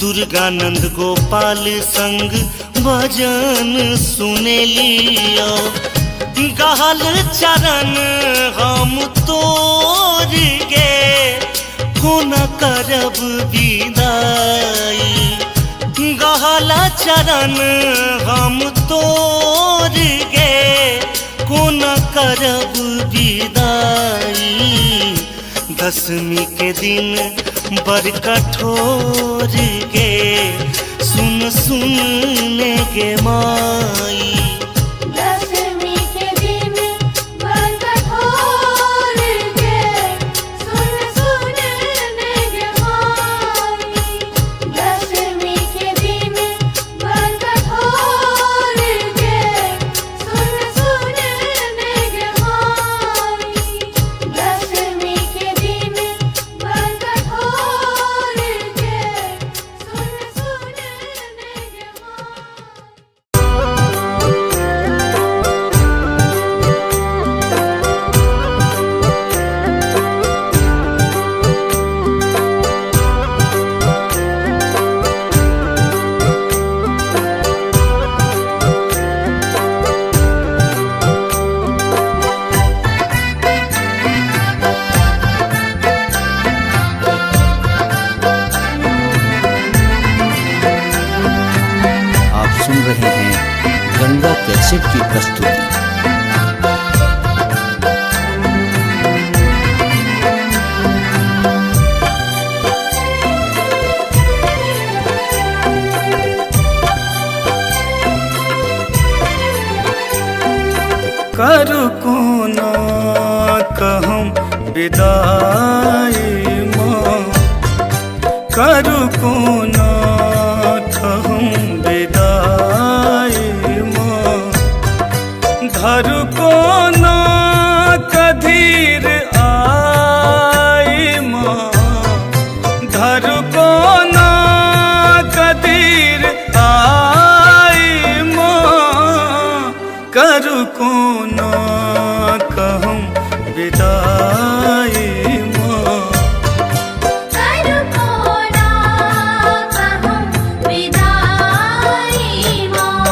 दुर्गानंद गोपाल संग भजन सुनेलियो। गहल चरण हम तोर गे कोन करब विदाई। गहल चरण हम तोर गे कोन करब विदाई। दशमी के दिन बड़ कठोर गे सुन सुन ने गे माई। दशमी के दिन बड़ कठोर गे सुन सुन ने गे माई। दशमी के दिन बड़ कठोर गे सुन सुन ने गे माई। दशमी के दिन बड़ कठोर गे सुन सुन ने गे माई। आप सुन रहे हैं गंगा कैसेट की प्रस्तुति। करू कोना कहम विदाई माँ। करू कोना कहम विदाई माँ। धरू कोना कधीर आई माँ। धरू कोना कधीर आई माँ। करू कोना कहम विदाई माँ। करू कोना कहम विदाई माँ।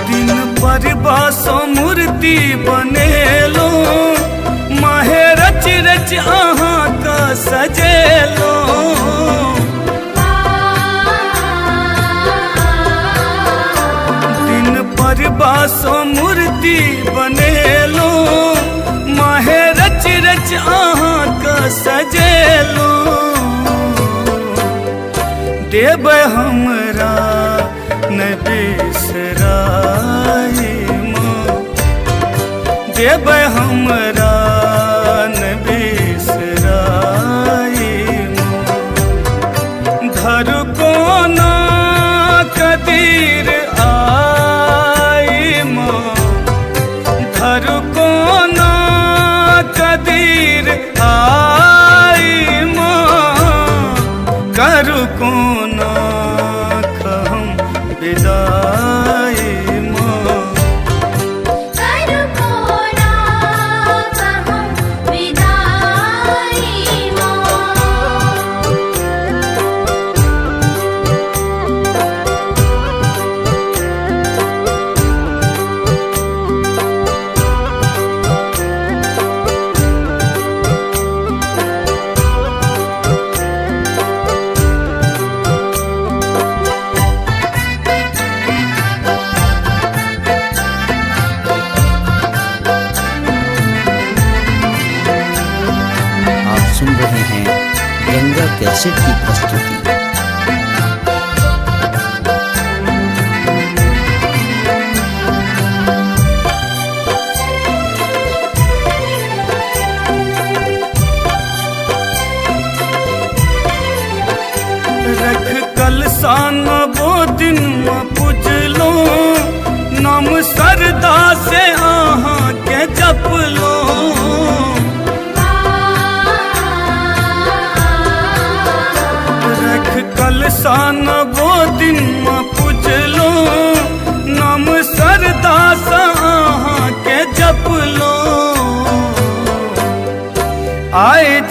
दिन पर बासो मूर्ति बनेलो माहे रच रच अहाँ का सजेलो। दिन पर बासो मूर्ति बनेलो माहे रच रच अहाँ का सजेलो। देव हमरा न बिसराई माँ। देव हमरा न बिसराई माँ। धरू कोना कदीर आई माँ। धरू कोना कदीर आई माँ। करू कोना कहम विदाई माँ। करू कोना कहम विदाई माँ।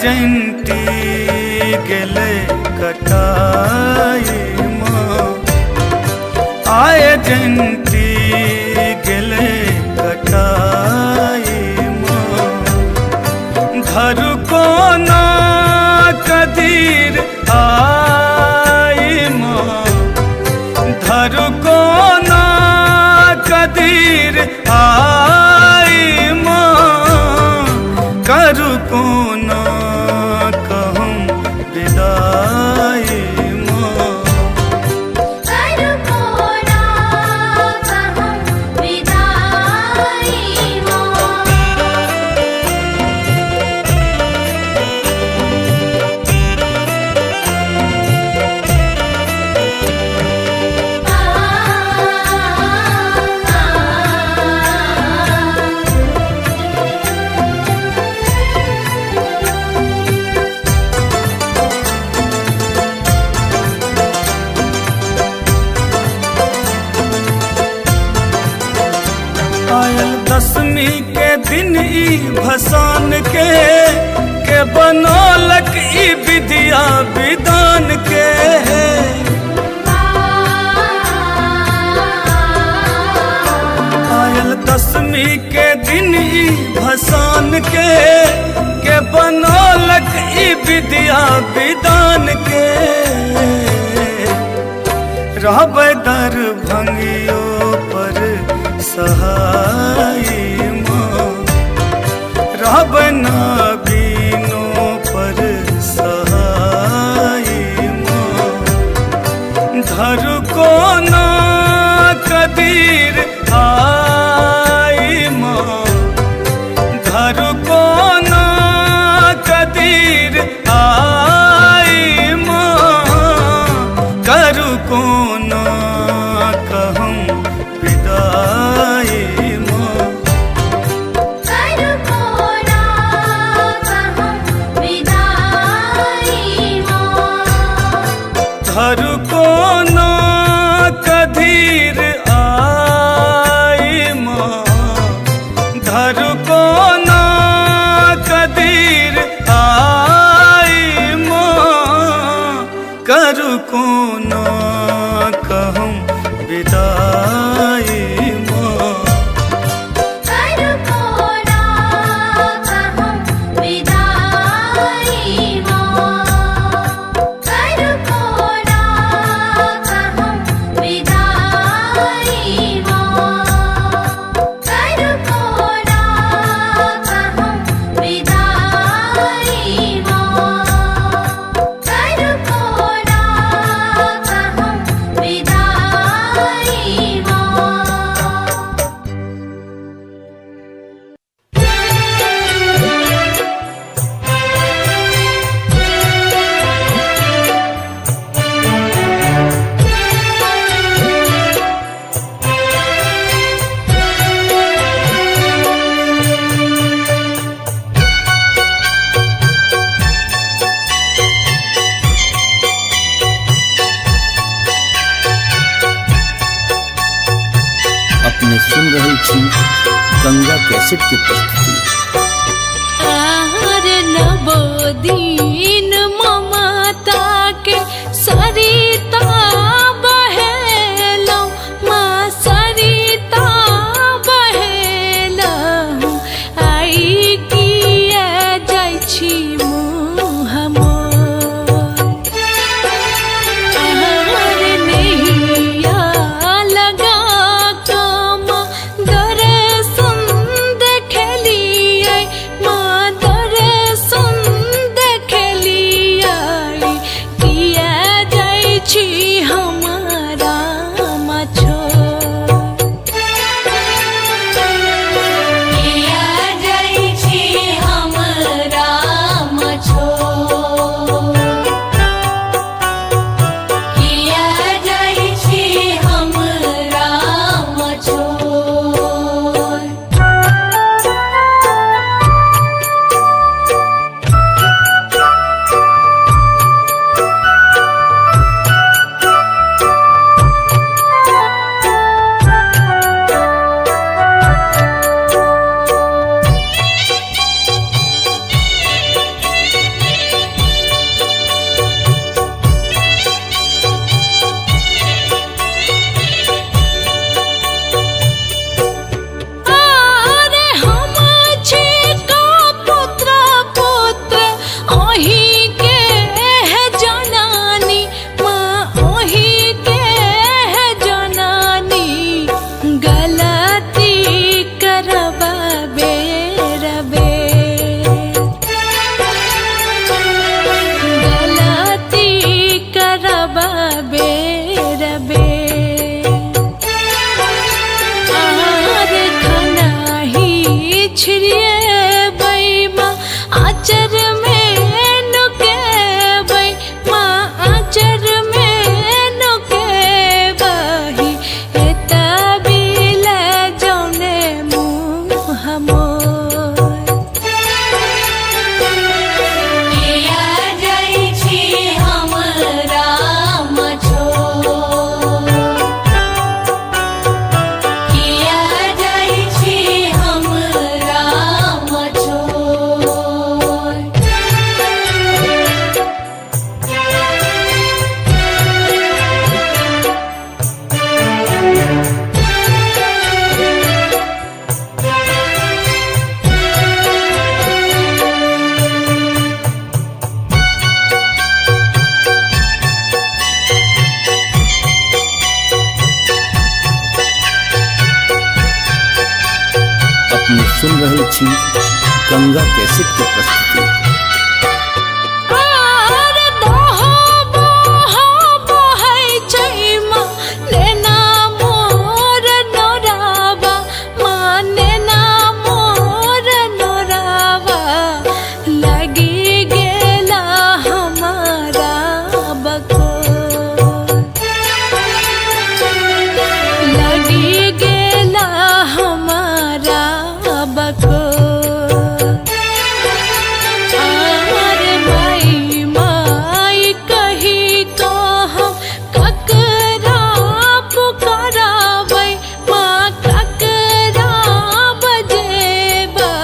जयंती गेले कटाई माँ, आए जयंती गेले कटाई माँ। धरु कोना कदीर आई माँ, धरु कोना कदीर आई माँ। करु कोना कहूँ विदाई माँ, करु कोना कहूँ विदाई माँ। आयल दसवीं के दिन ई भसान के बनौलक ई विद्या विधान के। आयल दसवीं के दिन ई भसान के बनौलक ई विद्या विधान के। रहबै दरभंगियो पर सहाय माँ, रहबै नाबिनो पर सहाय माँ। धरु कोना कदीर आई माँ, धरु कोना कदीर आई माँ। करु कोना कहूँ विदाई माँ, करु कोना कहूँ विदाई माँ। धरु कोना कदीर आई माँ, धरु कोना कदीर आई माँ। करु कोना कहूँ विदाई माँ, करु कोना कहूँ विदाई माँ। करु कोना कहूँ विदाई माँ। करु कोना कहूँ विदाई माँ। करु कोना कहूँ विदाई माँ। अपने सुन रही छी गंगा कैसेट की प्रस्तुति। आहार नवोदीन ममता के सरिता बहेलौ माँ, सरिता बहेलौ। आई किया जाइ छी मुँह मोर, आहार नैया लगा कम दर्शन देखलियै माँ, दर्शन छिड़िए बई माँ आचर में नुके बई माँ आचर में नुके बही एता बिल जौने मुँह मोर किया जाइ छी हम राम छोड़ किया जाइ छी हम राम छोड़ अपने सुन रहे छी गंगा कैसेट की प्रस्तुति। आर दोहो बोहो बहै छै माँ नेना मोर नोरावा माँ नेना मोर नोरावा लगी गेला हमारा बकोर लगी गेला हमारा बकोर आर माई माई कही कहाँ ककरा पुकाराबै माँ ककरा बजेबै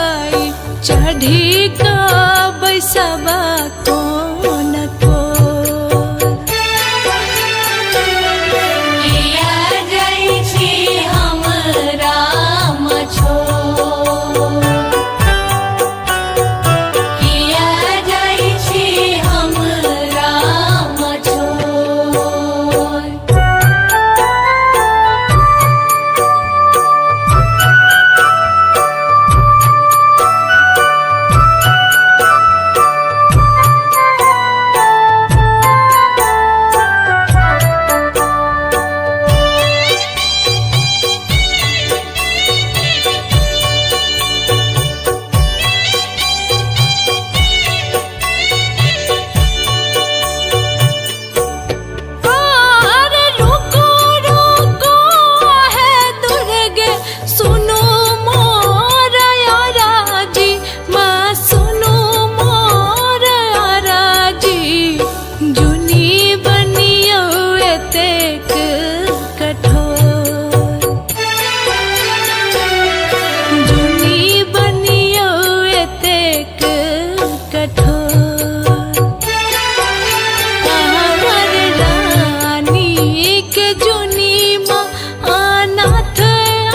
चढ़ी कऽ बैसबा कोन कोर किया जाइ छी हम राम छोड़ किया जाइ छी हम राम छोड़ आर रुको रुको है दुर्गे सुनो मोर आराजी माँ सुनो मोर आराजी जुनी बनियो एतेक कठोर जुनी बनियो एतेक कठोर आवर रानी के जुनी माँ अनाथ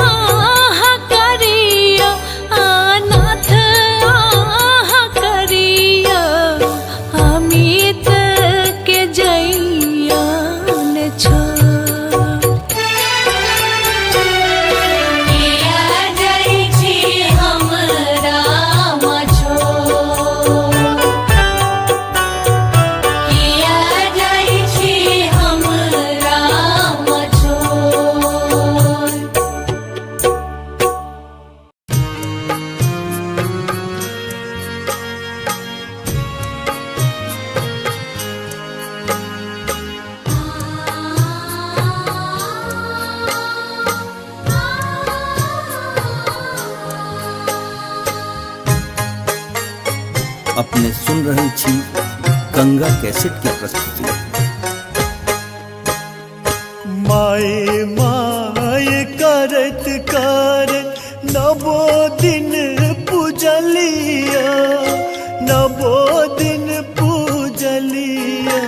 आहा करियो अनाथ आहा करियो अमित के जइयन छोड़ किया जाइ छी हम राम छोड़ किया जाइ छी हम राम छोड़ अपने सुन रहे छी गंगा कैसेट की प्रस्तुति। माए माए करत करत नवो दिन पूजलिया नवो दिन पूजलिया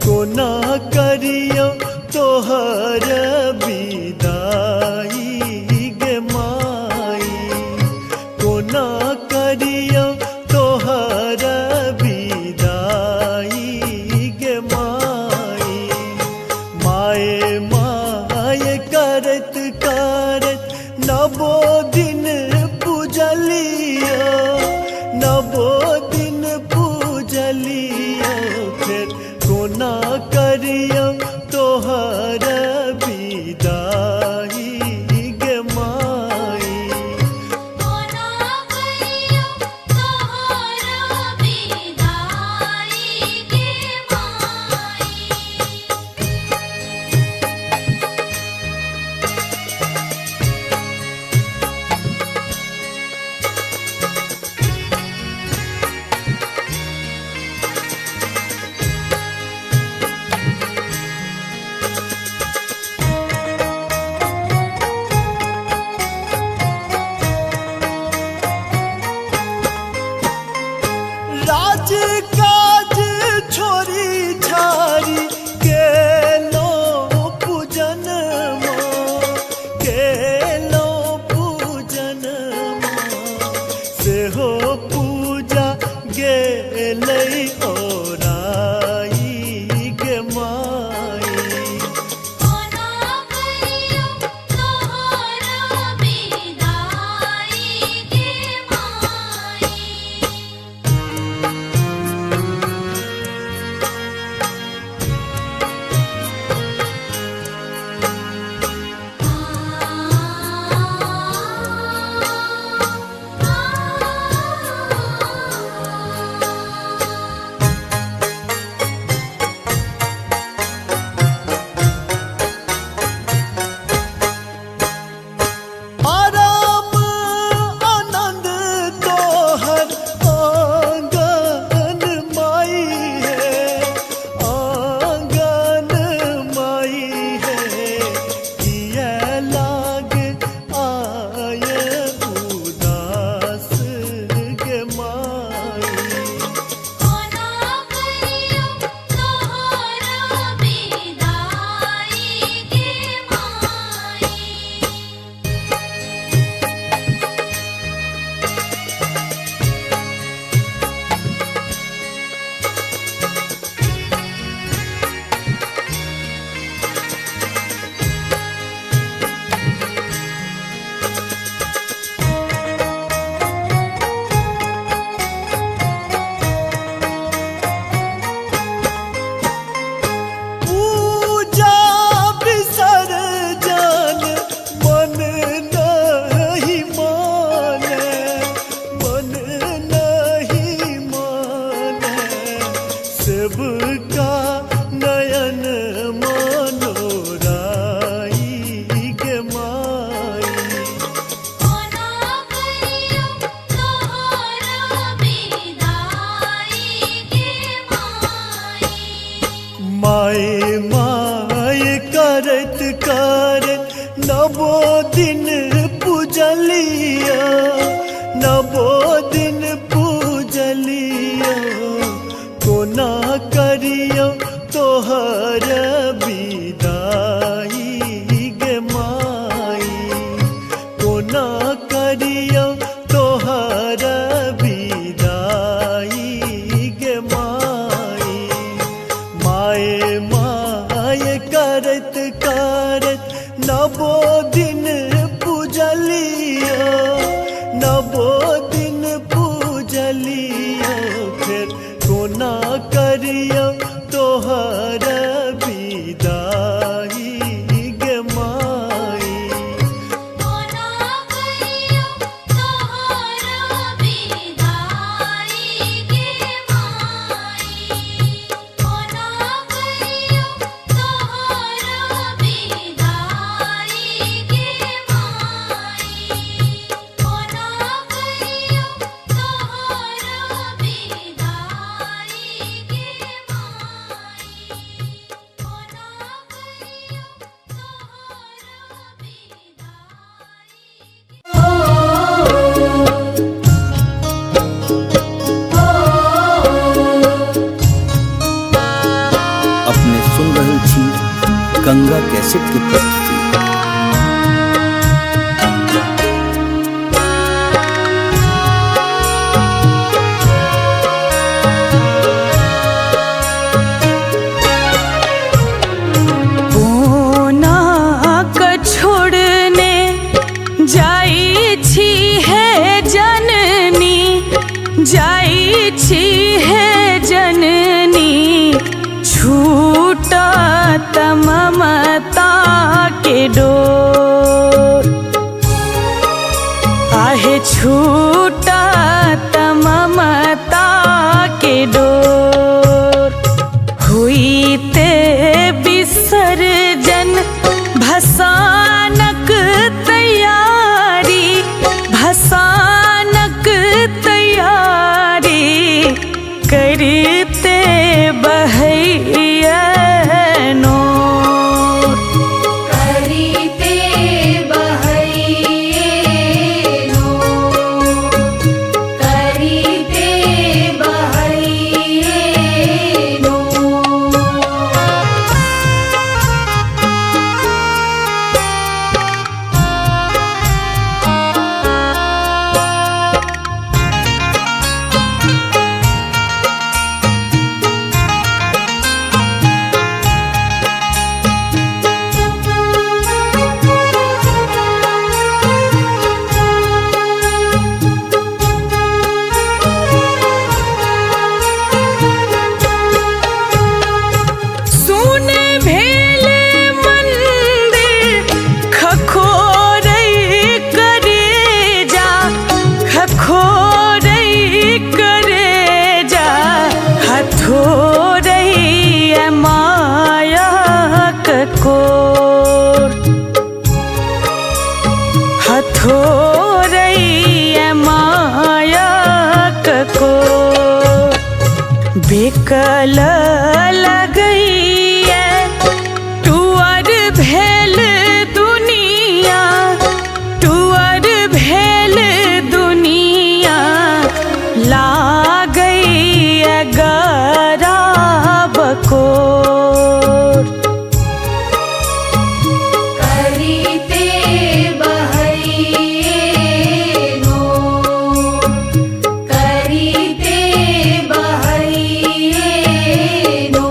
कोना करियो तोहर विदाई गे माई कोना करियो तोहर विदाई गे माई माए माए नवो दिन पूजलिया नवो दिन पूजलिया कोना करियो तोहर विदाई गे माई कोना करियो तोहर विदाई गे माई माए माए करत करत नवो दिन पूजलिया नवो दिन पूजलिया फिर कोना करियो तोहर विदाई गे माई कोना करियो तोहर विदाई गे माई कोना करियो तोहर विदाई गे माई कोना करियो तोहर विदाई गे अपने सुन रहल छी गंगा कैसेट की प्रस्तुति। छोड़ने जाई छी है जननी जाई छी है जननी छूटा ममता के डोर आहे छूटा ममता के डोर हुई ते विसर्जन भसानक तैयारी भसानक तैयारी करते बहैया नोर करीते बहैये नो करीते बहैये नो सुने भेले मंदिर खखोरई करे जा खखोरई करे जा हथोरई माया ककोर हथोरई माया ककोर बेकल लगई टुअर भेल दुनिया टुअर भेल दुनिया लागई गरा बकोर करीते बहैये नो करीते बहैये नो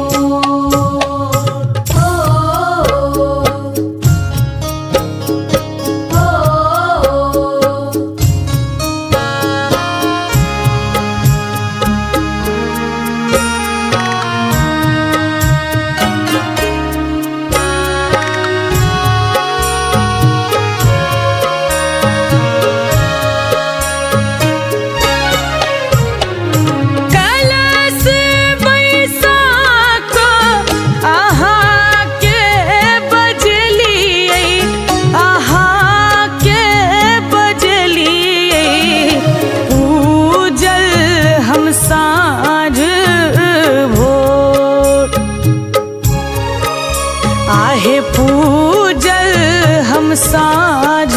साँझ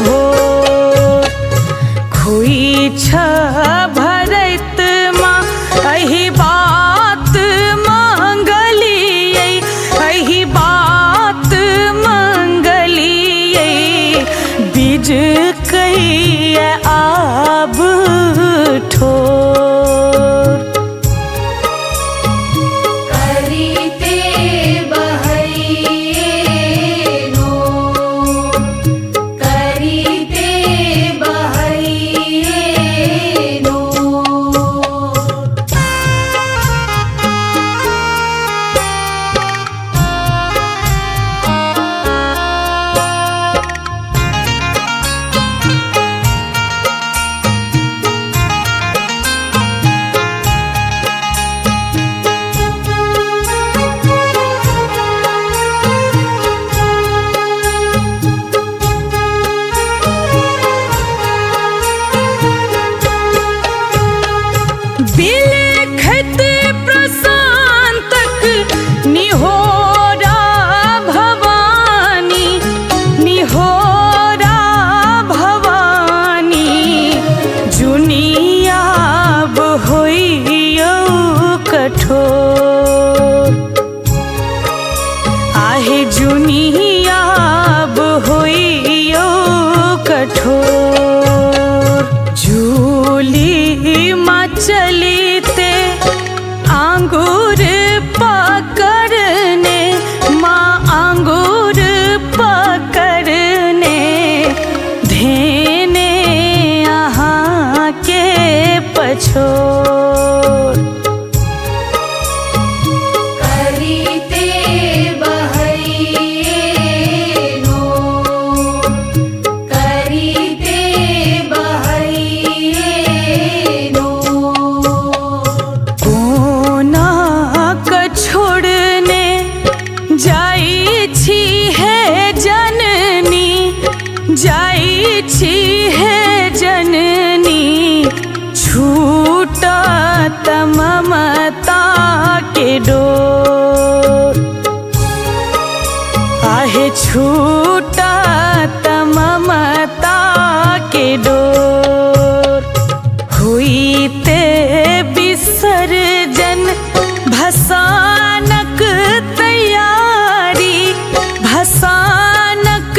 भोर खुई छ भरत माँ अही बात मंगलियै अही बात मंगलियै बीज कहिए आब ठोर करीते बहैये नो करीते बहैये नो बिलखत प्रशांतक निहोरा भवानी निहोरा भवानी जुनियाब होइयो कठोर आहे जुनियाब होइयो कठोर झूली माँ चलीते आंगूर पकड़ने माँ आंगूर पकड़ने धेने यहाँ के पछोर करीते बहैये नो करीते बहैये नो कोना क छोड़ने जाई छी है जननी जाई छी है जननी छूटा ममता के डोर आहे छूटा ममता के डोर हुईते विसर्जन भसानक तैयारी भसानक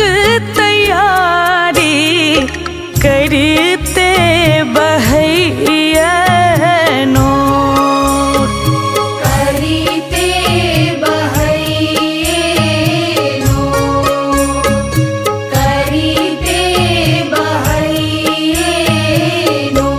तैयारी करते बहैया नोर करीते बहैये नो करीते बहैये नो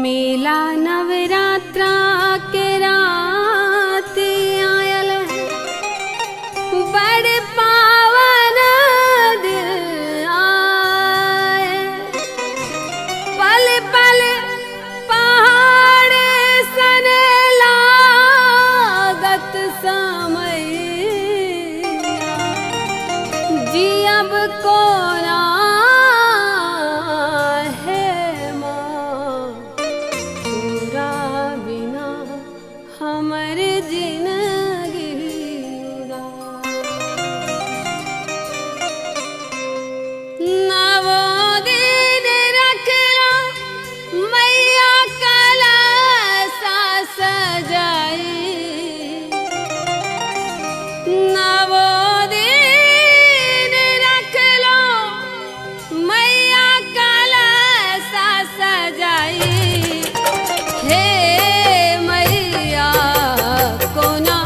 मेला नवरात्रा के रात आयल है बड़ पावन दिन आए पल पल पहाड़ सन लागत समय जियब कोरा है माँ तोरा बिना हमर जिंदगी नवो दिन रखला मैया कलसा सजाई नवो दिन रखला मैया कलसा सजाई हे मैया कोना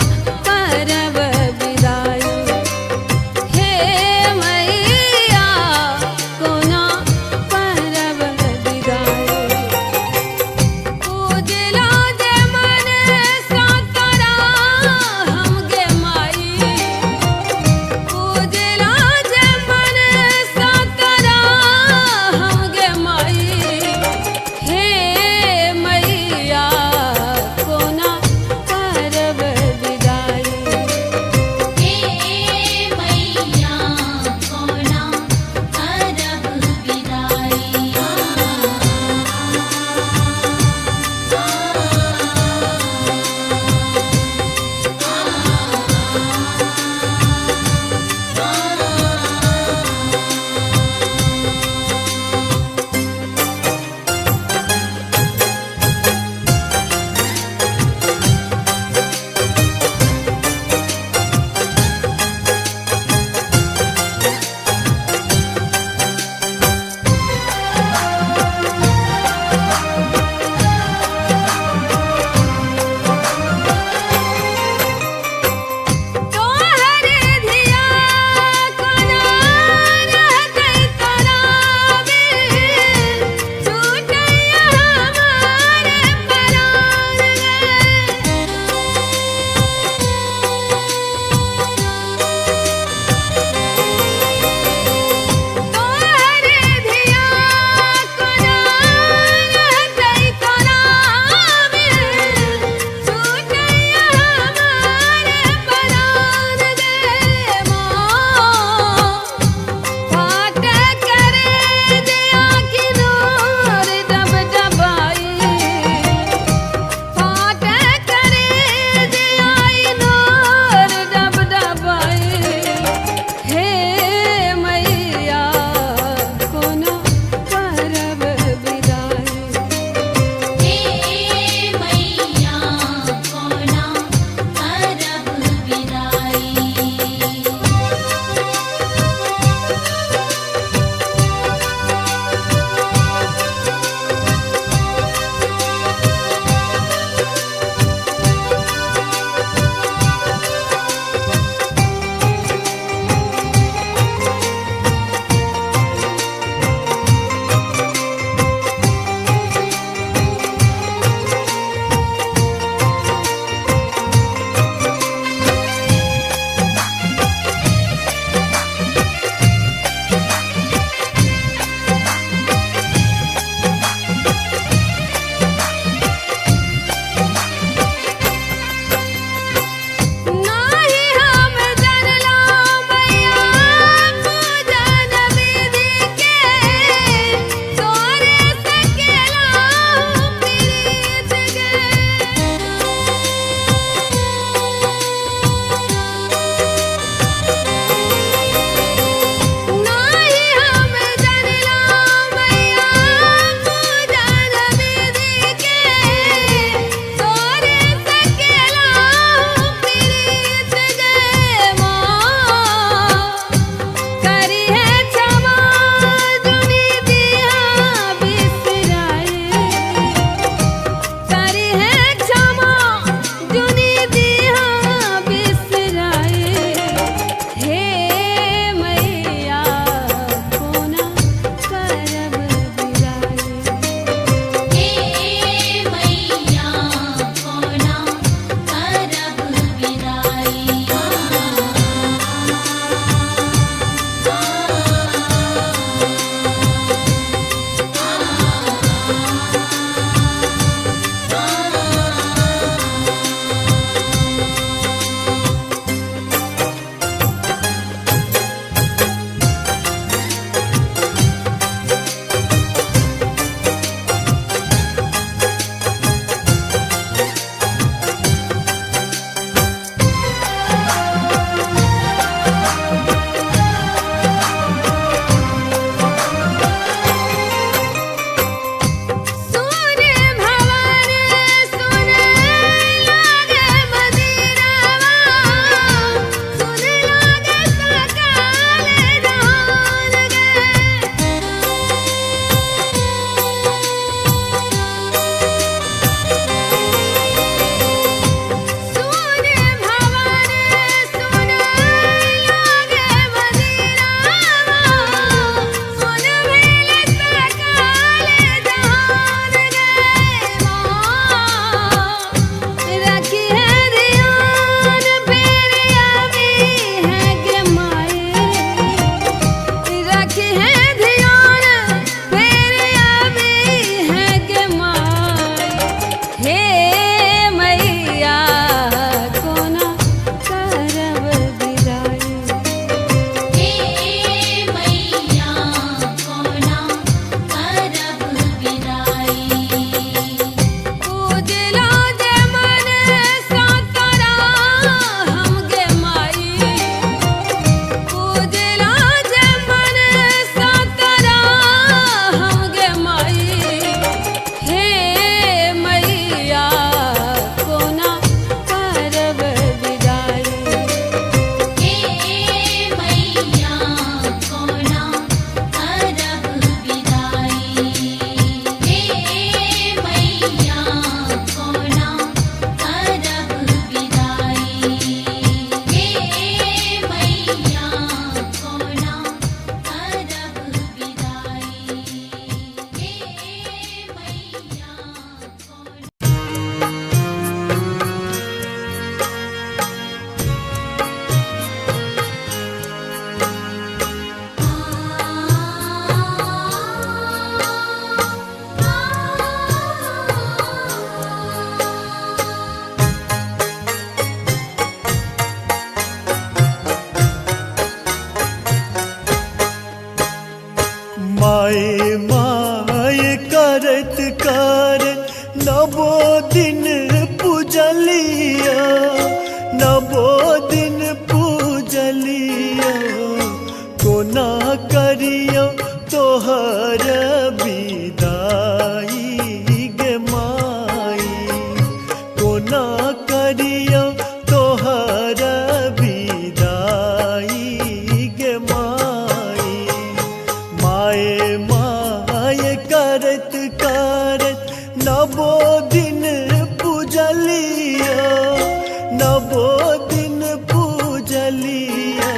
नबो दिन पूजलिया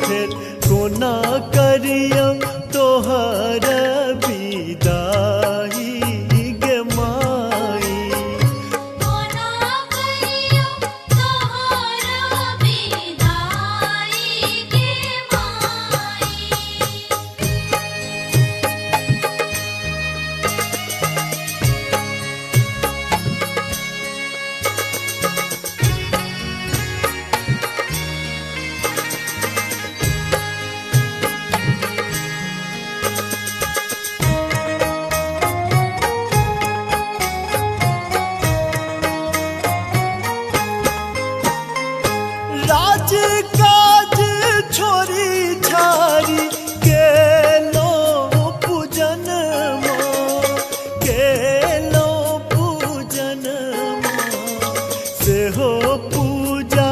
फिर कोना करिया तोहर विदाई गे माई। कोना करियो तोहर विदाई गे माई। राज काज छोरी छारी केलो पूजन केलो पूजन से हो पूजा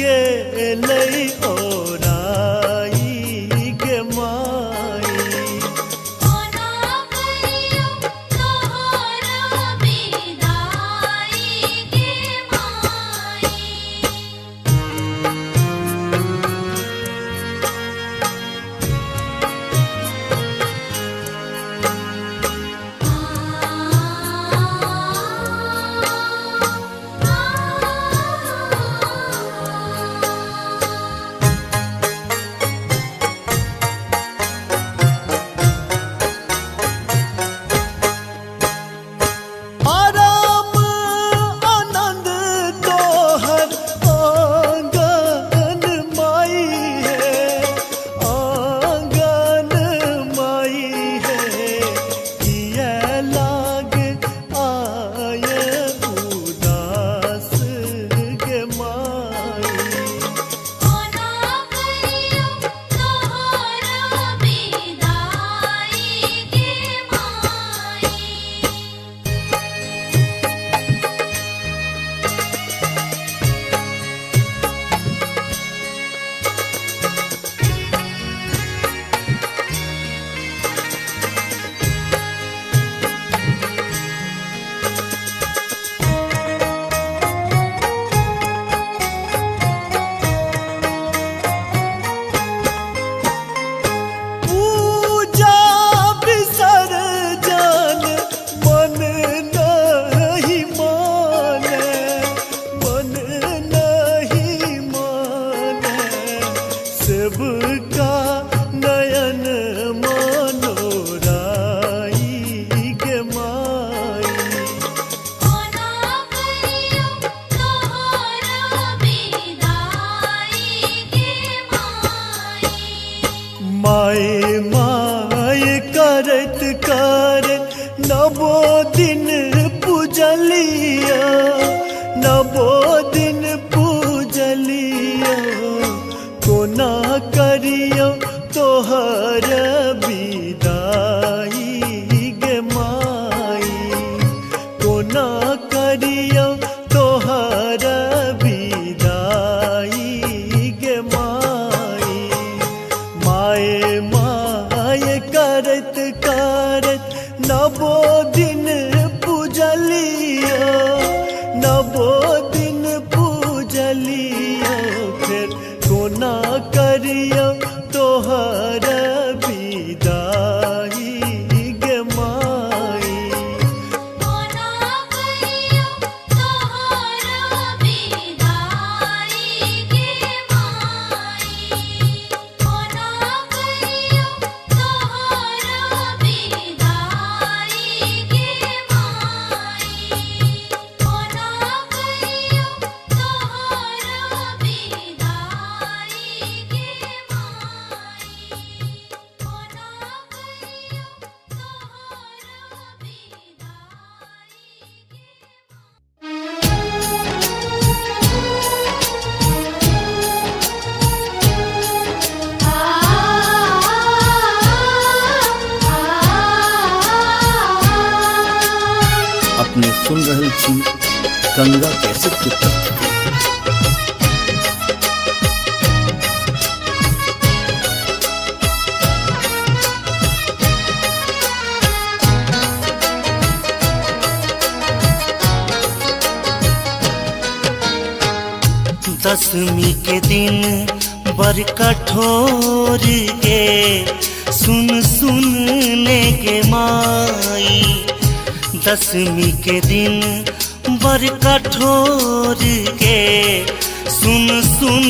गेलै ओराई गे माई। कोना करियो तोहर विदाई गे माई। आराम आनंद तोहर आंगन माई है, आंगन माई है। किया लाग आए उदास गे माई। कोना करियो तोहर विदाई गे माई। पूजा विसर्जन मन नहीं माने, मन नहीं माने। सबका नयन मनोराई गे माई। कोना करियो तोहर विदाई गे माई। माय माय करत करत नबो दिन पूजलिया, नबो दिन पूजलिया। कोना करियो तोहर विदाई गे माई। कोना करियो तोहर विदाई गे माई। माय माय करत करत नबो दिन पूजलिया, नबो दिन पूजलिया। फिर कोना करियो तोहर विदाई गे माई। कोना करियो तोहर विदाई गे माई। कोना करियो तोहर विदाई गे माई। कोना करियो तोहर विदाई गे अपने सुन रहल छी गंगा कैसेट के प्रस्तुति। दसवीं के दिन बर कठोर गे सुन सुन ने गे माई। दसवीं के दिन बर कठोर गे सुन सुन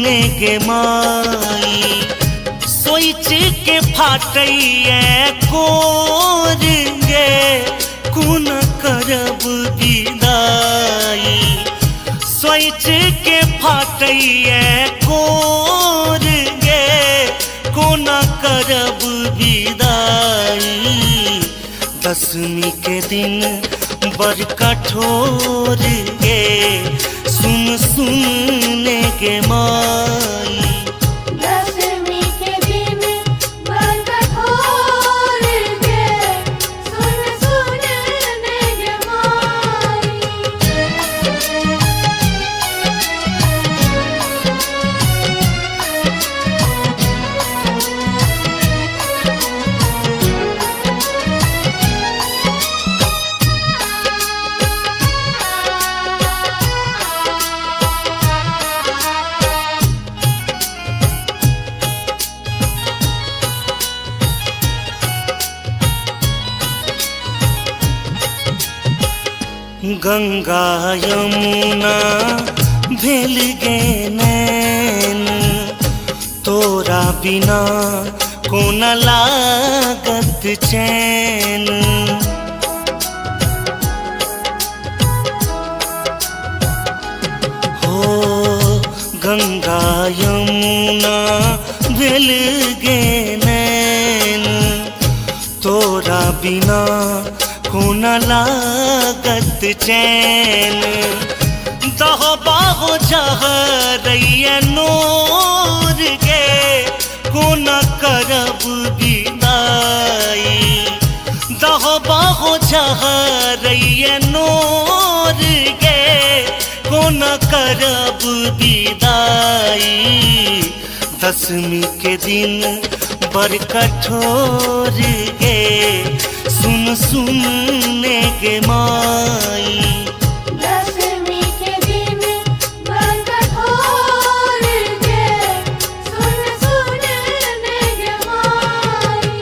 ने गे माई। सोच के फाटैया कोर गे कुन करब विदाई। सोच के फाटैया कोर गे कुन करब विदाई। दसवीं के दिन बर कठोर गे सुन सुन ने गे माई। दसवीं के दिन बर कठोर गे सुन सुन ने गे माई। गंगा यमुना भेल गे नैन तोरा बिना कोन लागत चैन। हो गंगा यमुना भेल गे नैन तोरा बिना कोन लागत चैन। दह बाहो जहरैया नोर गे कोन करब विदाई। दह बाहो जहरैया नोर गे कोन करब विदाई। दसवीं के दिन बर कठोर गे सुन सुन ने गे माई। दसवीं के दिन बर कठोर गे सुन सुन ने गे माई।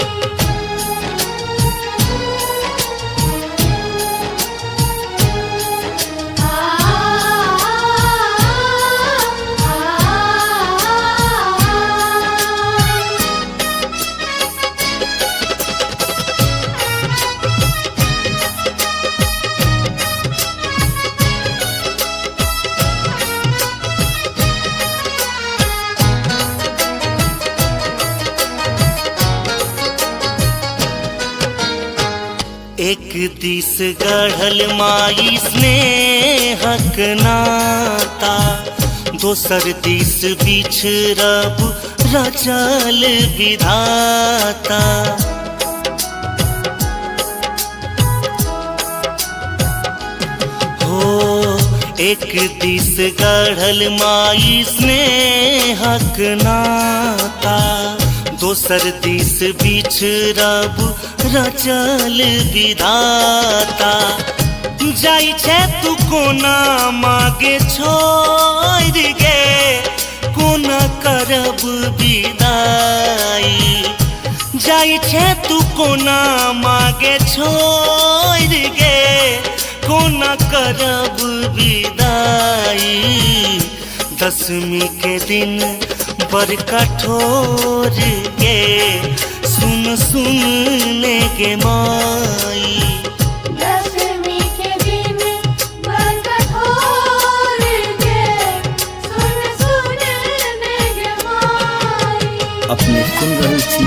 एक दिस गढ़ल माई स्नेहक नाता दोसर दिस बिछड़ब रचल विधाता। हो एक दिस गढ़ल माई स्नेहक नाता दोसर दिस बिछड़ब रचल विधाता। जाई छे तू कोना मागे छोड़ गे कोना करब विदाई। जाई छे तू कोना मागे छोड़ गे कोना करब विदाई। दसवीं के दिन बर कठोर गे सुन सुन ने गे माई। दसवीं के दिन बर कठोर गे सुन सुन ने गे माई। अपने सुन रही थी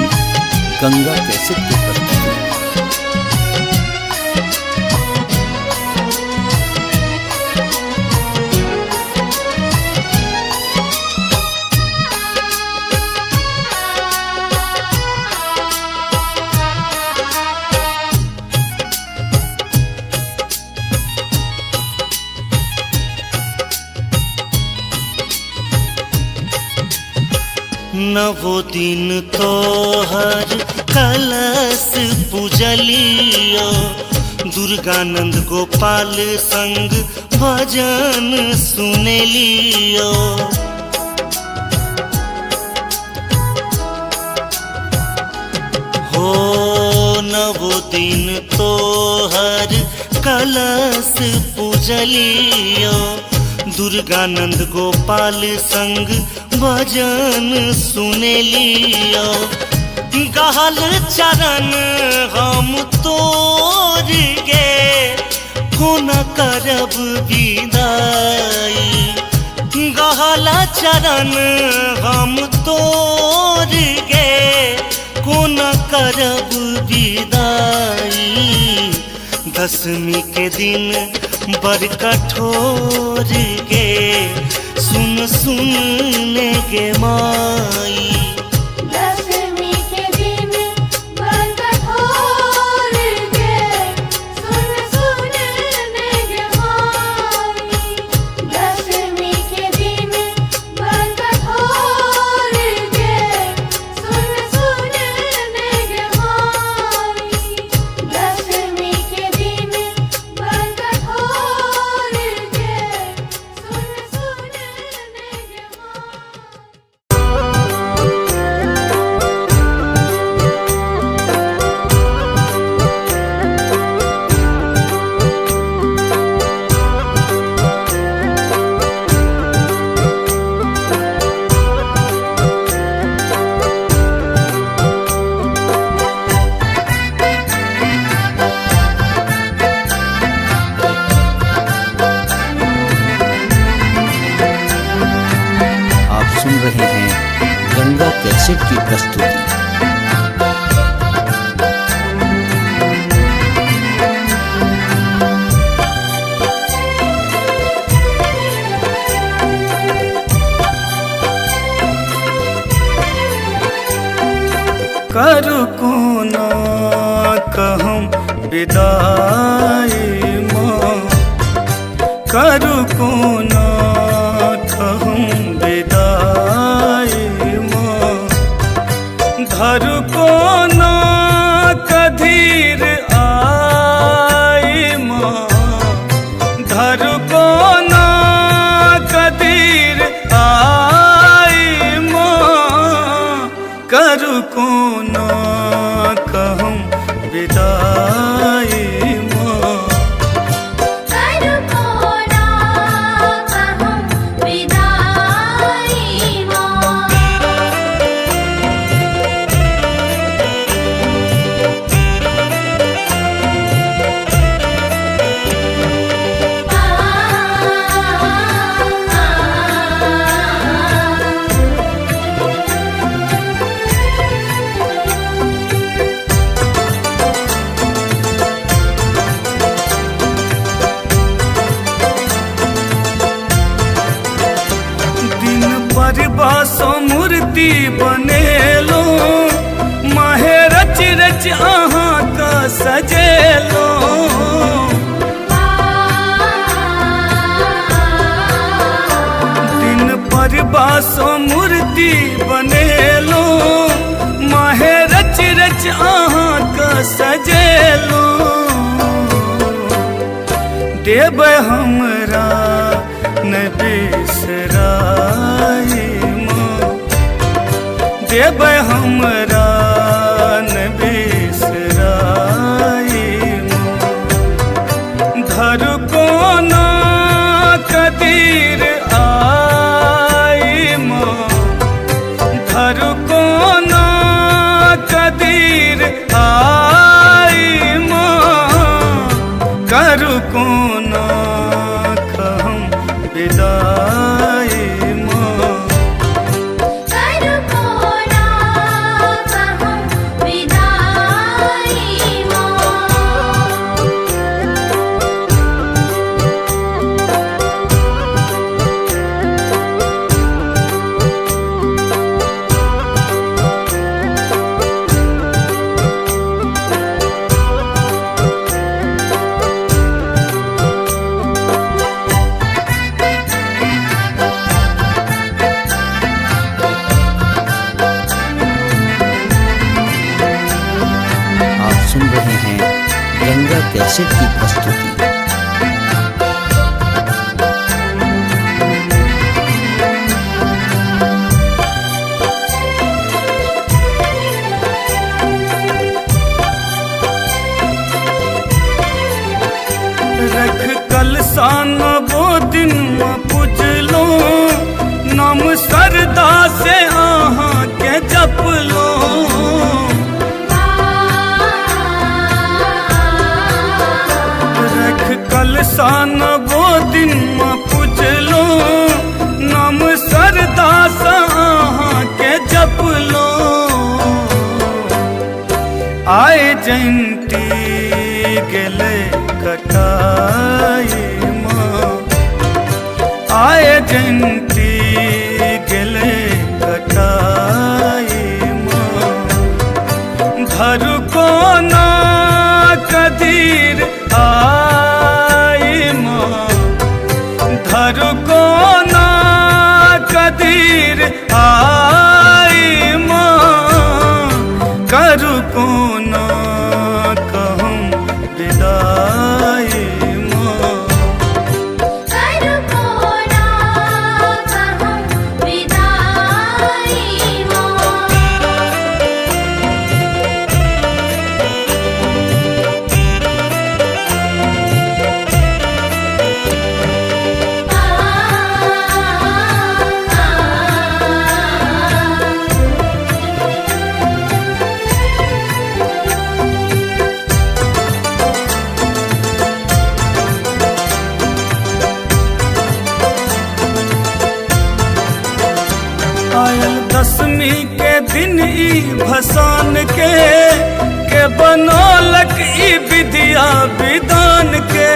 गंगा कैसेट की प्रस्तुति। नवो दिन तोहर कलश पूजलियो दुर्गानंद गोपाल संग भजन सुने लियो। हो नवो दिन तोहर कलश पूजलियो। दुर्गानंद गोपाल संग भजन सुने लियो। गहल चरण हम तोर गे कोना करब विदाई। गहल चरण हम तोर गे कोना करब विदाई। दशमी के दिन बड़ कठोर गे सुन सुन गे माई। दशमी के दिन बड़ कठोर गे सुन सुन गे माई। दशमी के दिन बड़ कठोर गे सुन सुन गे माई। दशमी के दिन बड़ कठोर गे सुन सुन गे माई। आप सुन रहे हैं गंगा कैसेट की प्रस्तुति। करू कोना कहम विदाई माँ। करू कोना कहम विदाई माँ। धरू कोना कधीर आई माँ। धरू कोना कधीर आई माँ। करू कोना कहम विदाई माँ। करू कोना कहम विदाई माँ। दिन पर बासो मूर्ति बनेलो। माहे रच रच अहाँ का सजेलो। दिन पर बासो मूर्ति बनेलो। माहे रच रच अहाँ का सजेलो। देव हमरा न बिसराई माँ। देव हमरा न बिसराई माँ। धरू कोना कदीर आई माँ। धरू कोना कदीर आई माँ। करू कोना कहम विदाई माँ। करू कोना कहम कैसेट की प्रस्तुति। रख कलसान वो दिन में पूजलो, नाम सरदा से आहा के जप लो। रख कलसान वो दिन में पूजलो, नाम सरदा से आहा के जप लो। आए जयंती गेले कटाई माँ, आए जयंती गेले कटाई माँ। धर को ना कदीर आई माँ, धर को ना कदीर आई माँ। करू को ना कहूँ विदाई माँ, करू को ना कहूँ विदाई माँ। आयल दसवीं के दिन ई भसान के बनौलक ई विद्या विधान के।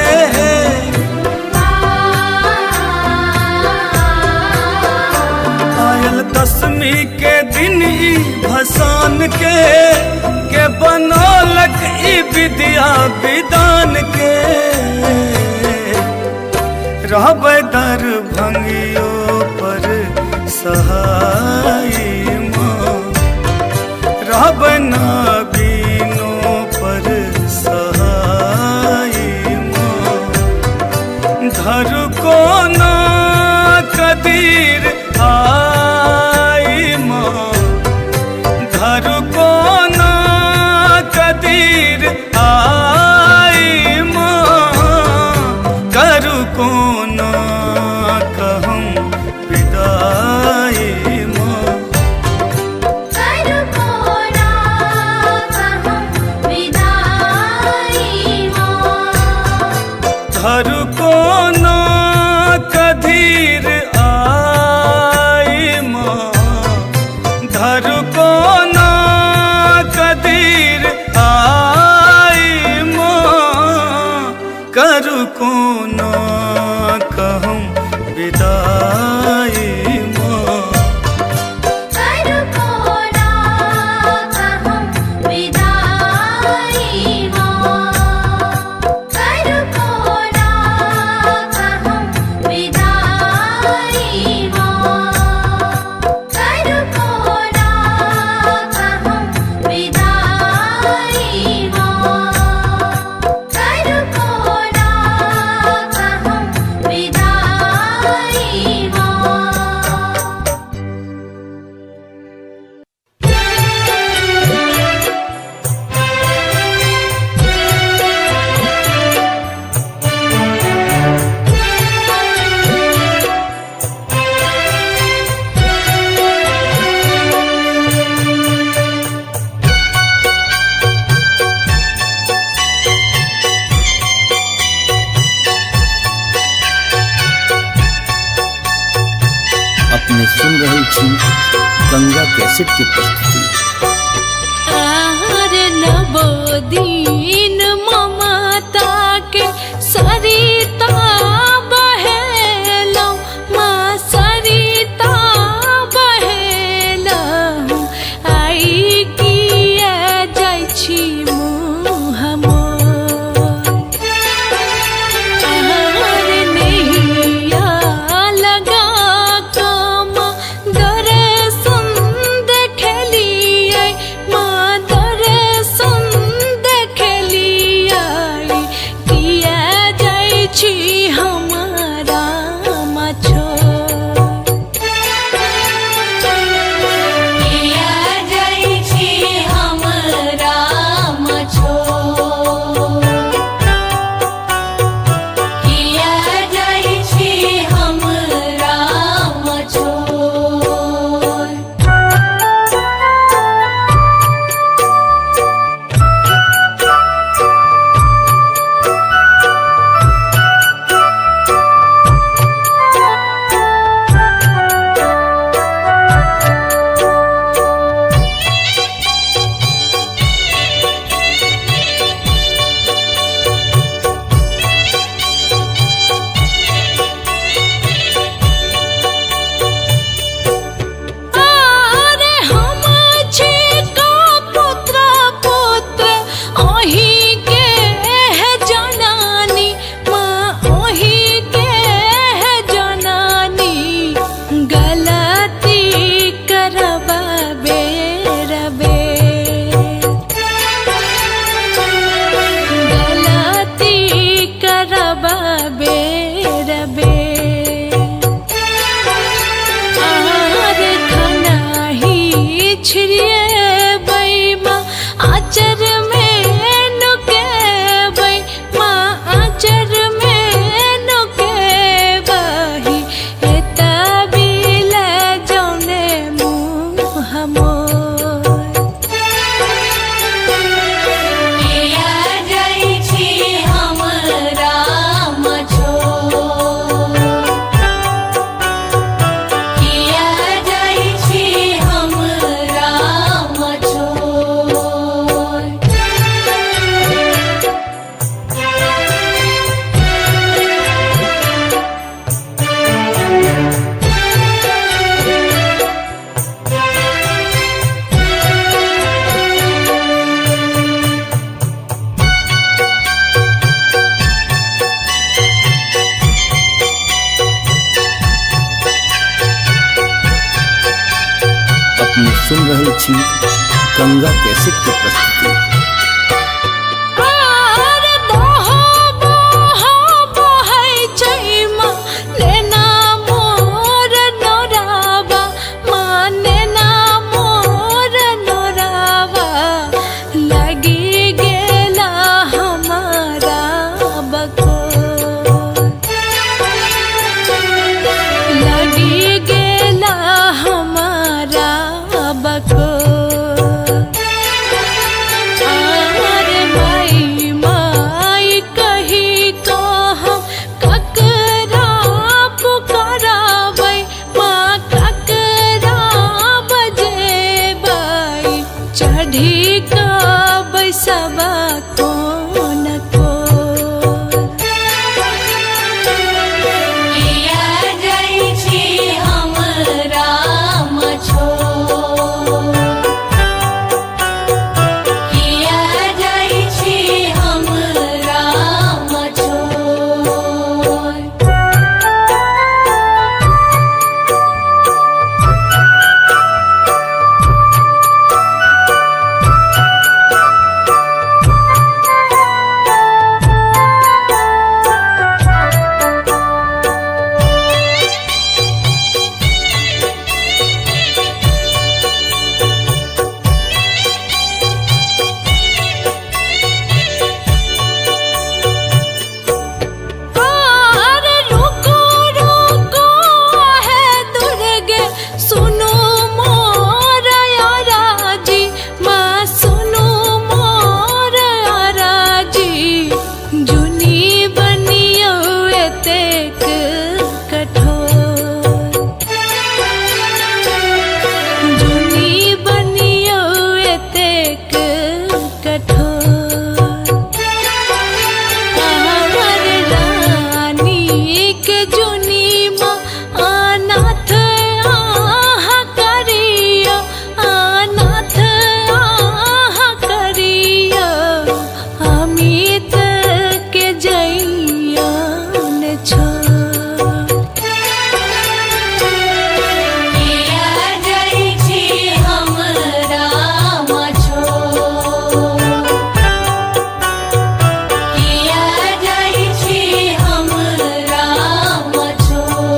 आयल दसवीं के दिन ई भसान के बनौलक ई विद्या विधान के। रहबै दर भंगियो पर सहाय माँ, रहबै ना बीनो पर सहाय माँ। धर को ना कदीर आई माँ, धर को ना कदीर आई माँ। करू को ना कहूँ विदाई माँ, करू को ना कहूँ विदाई माँ। धर को ना कदीर आई माँ, धर को ना कदीर आई माँ। करू को ना कहूँ विदाई माँ, करू को ना कहूँ विदाई माँ। करू को ना कहूँ विदाई माँ। करू को ना कहूँ विदाई माँ। करू को ना कहूँ विदाई माँ। अपने सुन रहे छी गंगा कैसेट की प्रस्तुति। आहार नवो दिन ममता के सरिता बहेलौ, माँ सरिता बहेलौ। आई किया जाइ छी मुँह मोर। आहार नैया लगा कम दर्शन देखलियै, माँ दर्शन देखे छिड़िए बैमा आचर में नुके बै माँ आचर में नुके बही एता बिल जौने मुँह मोर किया जाइ छी हमरा मछोर किया जाइ छी हमरा मछोर अपने सुन रहे छी गंगा कैसेट की प्रस्तुति। आर दोहो बोहो बहै छै माँ नेना मोर नोरावा माँ नेना मोर नोरावा लगी गेला हमारा बकोर लगी गेला हमारा बकोर आर माई माई कही तो हम ककरा पुकाराबै माँ ककरा बजेबै चढ़ी कऽ बैसबा कोन कोर किया जाइ छी हमरा मछोर किया जाइ छी हमरा मछोर आर रुको रुको है दुर्गे सुनो मोर याराजी माँ सुनो मोर याराजी जुनी बनियो एतेक कठोर जुनी बनियो एतेक कठोर आवर रानी के जुनी माँ अनाथ आह करियो अनाथ आह करियो अमित के जइयन छोड़ किया जाइ छी हमरा मछोर किया जाइ छी हमरा मछोर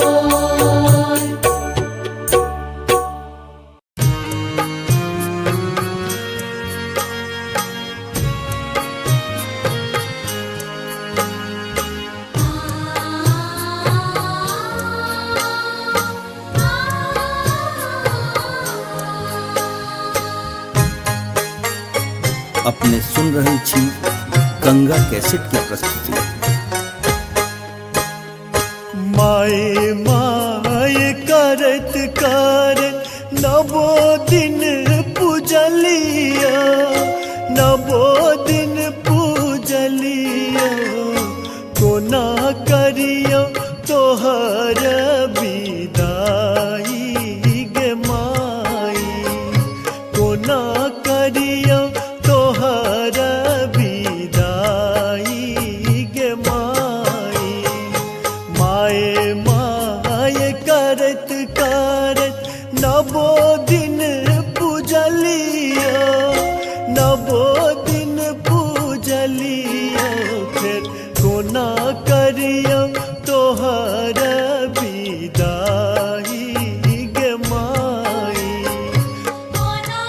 अपने सुन रहे छी गंगा कैसेट की प्रस्तुति। माए माए करत करत नवो दिन पूजलिया नवो दिन पूजलिया कोना करियो तोहर विदाई गे माई कोना करियो तोहर विदाई गे माई माए माए करत करत नवो दिन पूजलिया नवो दिन पूजलिया फिर कोना करियो तोहर विदाई गे माई कोना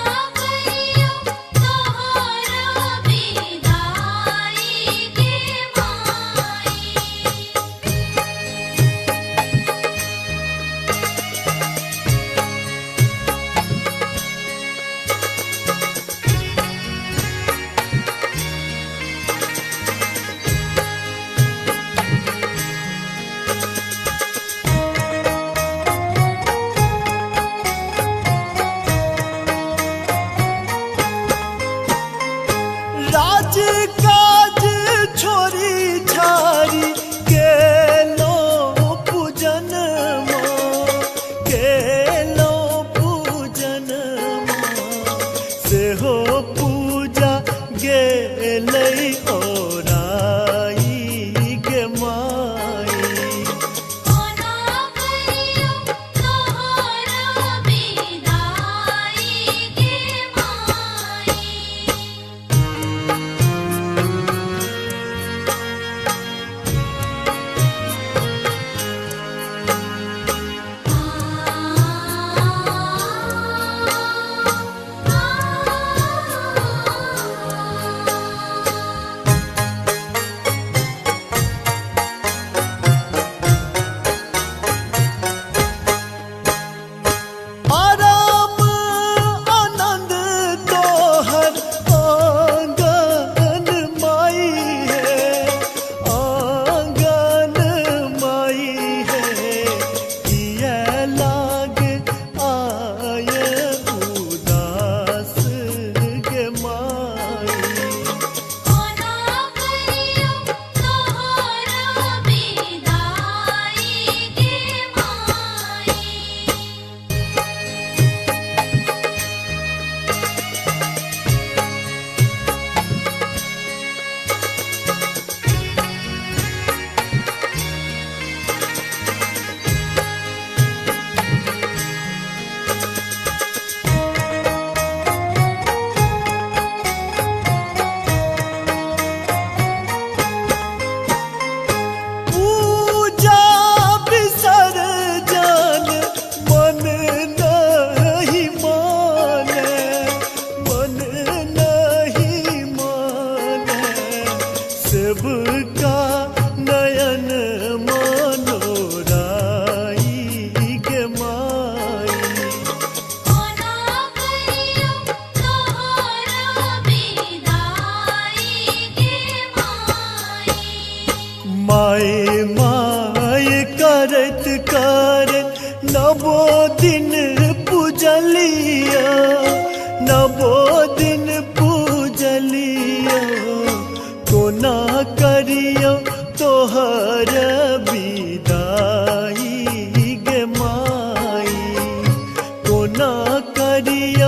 कोना करियो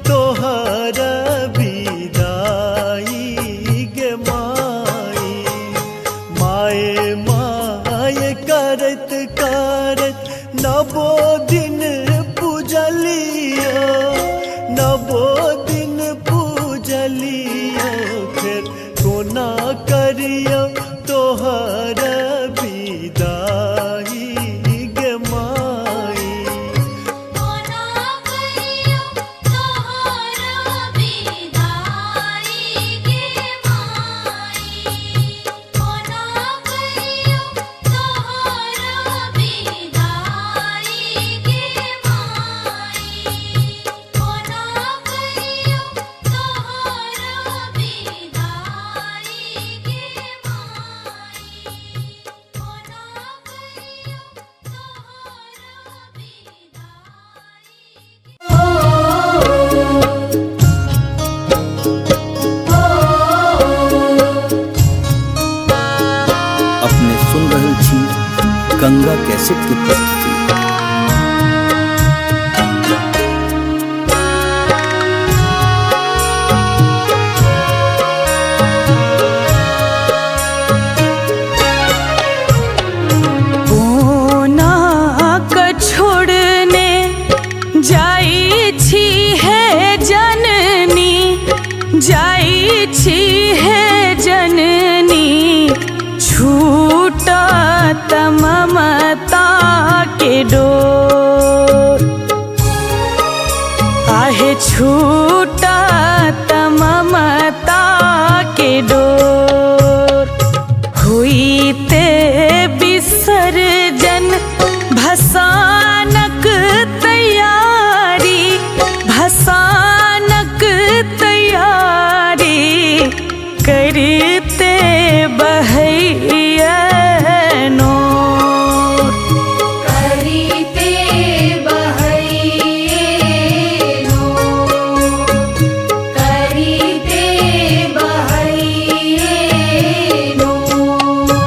तोहर विदाई गे माई। माए माए करत करत नबो दिन पूजलियो, नबो दिन पूजलियो, फिर कोना करियो तोहर विदाई गे माई। कोना करियो तोहर विदाई गे माई। कोना करियो तोहर विदाई गे माई। कोना करियो तोहर विदाई गे माई। कोना करियो अपने सुन रहल छी गंगा कैसेट की प्रस्तुति। कोना क छोड़ने जाई छी है जननी, जाई छी है जननी, छूटा ममता के डोर। आहे छूटा ममता के डोर। हुई ते विसर्जन भसानक तैयारी, भसानक तैयारी, करते बहैया नोर। करीते बहैये नोर। करीते बहैये नोर।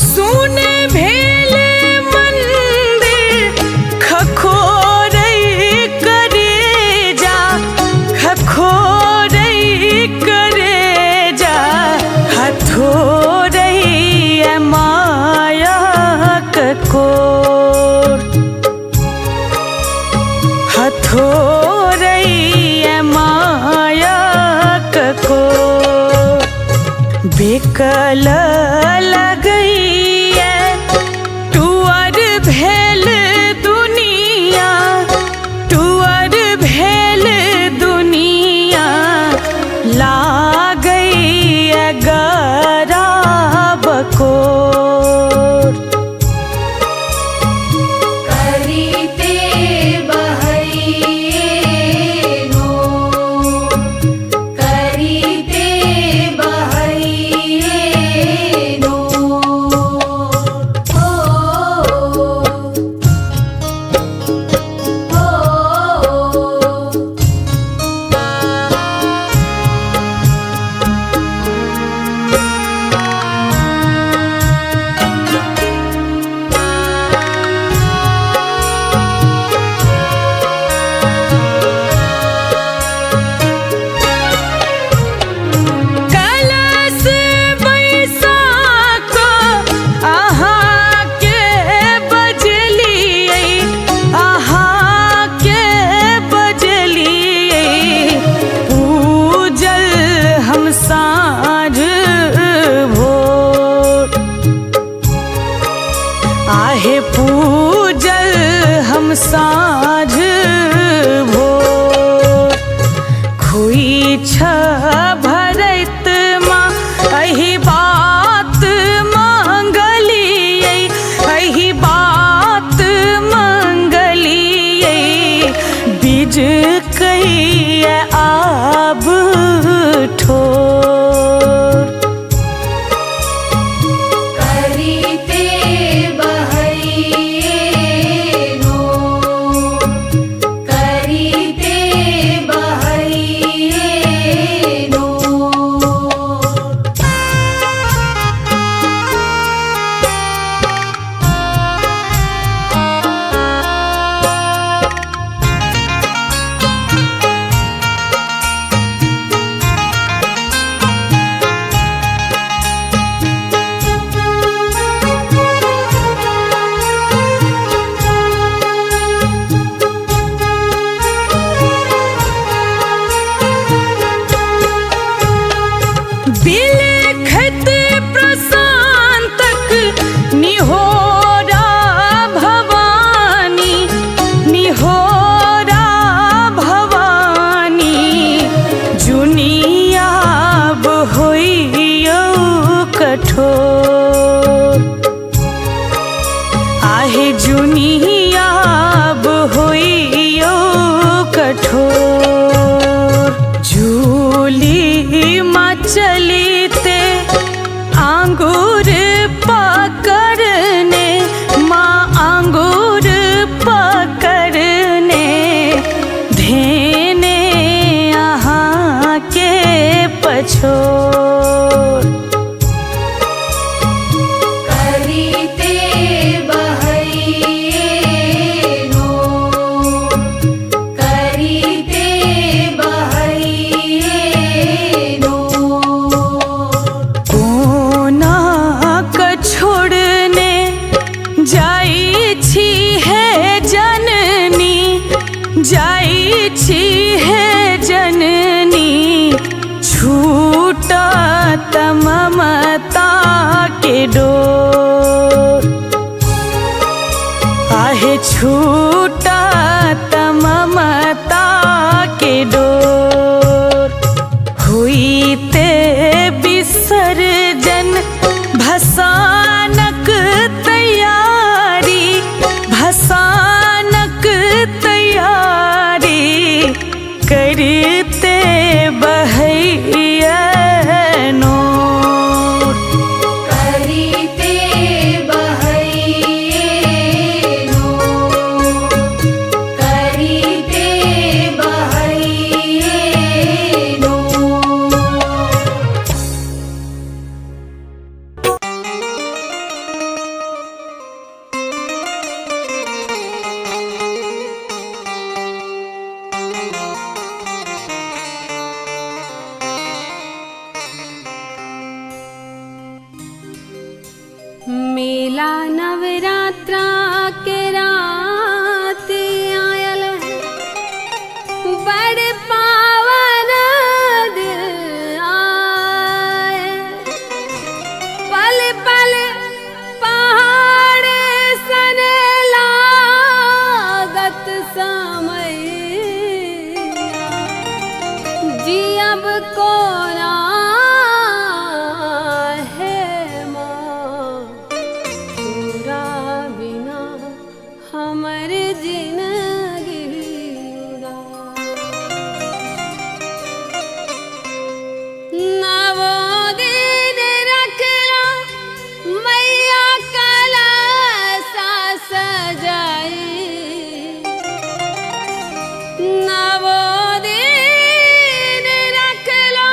सुने भेले मंदिर खखोरई करेजा, खखोरई करेजा, हथोरई माया कोर। हथोरई माया कोर। बेकल लगई टुअर भेल दुनिया, टुअर भेल दुनिया, लागई गराब कोर। करीते बहैये नोर। करीते बहैये नोर। भिज कई आब ठोर। करीते बहैये नोर, करीते बहैये नोर। बिलखत प्रशांतक निहोरा भवानी, निहोरा भवानी। जुनियाब होइयो कठोर, आहे जुनियाब होइयो कठोर। झूली चलीते आंगूर पकड़ने, माँ आंगूर पकड़ने। धेने यहाँ के पछोर। करीते बहैये नोर, करीते बहैये कोना क छोड़ने जाई छी है जननी, जाई छी है जननी। छूटा ममता के डोर, आहे छूटा ममता के डोर। हुईते विसर्जन भसानक तैयारी, भसानक तैयारी। करते बहैया नोर, करीते बहैये नोर, करीते बहैये नोर। मेला नवरात्रा के रात आयल है, बड़ पावन दिन आए। पल पल पहाड़ सन लागत समय, जियब कोना है माँ तोरा बिना हमर जिंदगी नवो दिन रखला मैया कलसा सजाई। नवो दिन रखला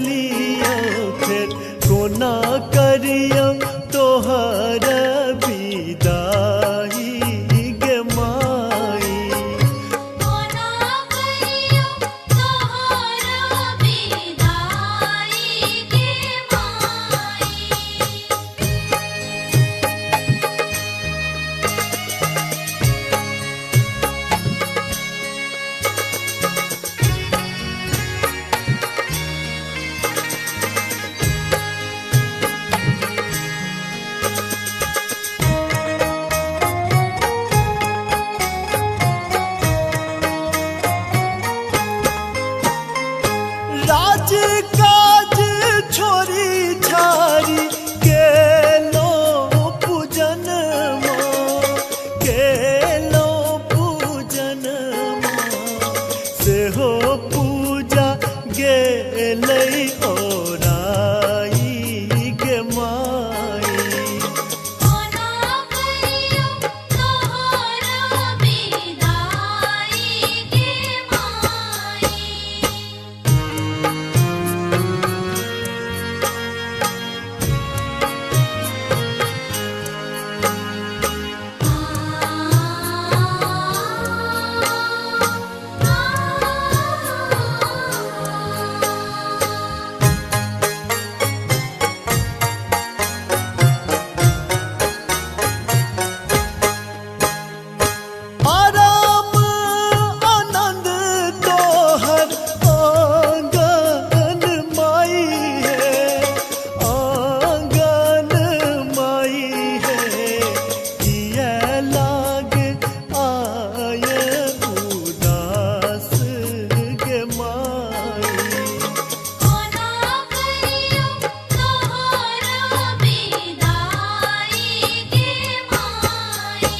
पूजलिया फिर कोना करिया तोहर विदाई गे माई। कोना करियो तोहर विदाई गे माई। राज काज छोरी छारी गेलो पूजन गेलो पूजन सेहो पूजा गेलै ओराई गे माई। कोना करियो तोहर विदाई गे माई। आराम आनंद तोहर आंगन माई है, आंगन माई है। किया लाग आय उदास गे माई। कोना करियो तोहर विदाई गे माई।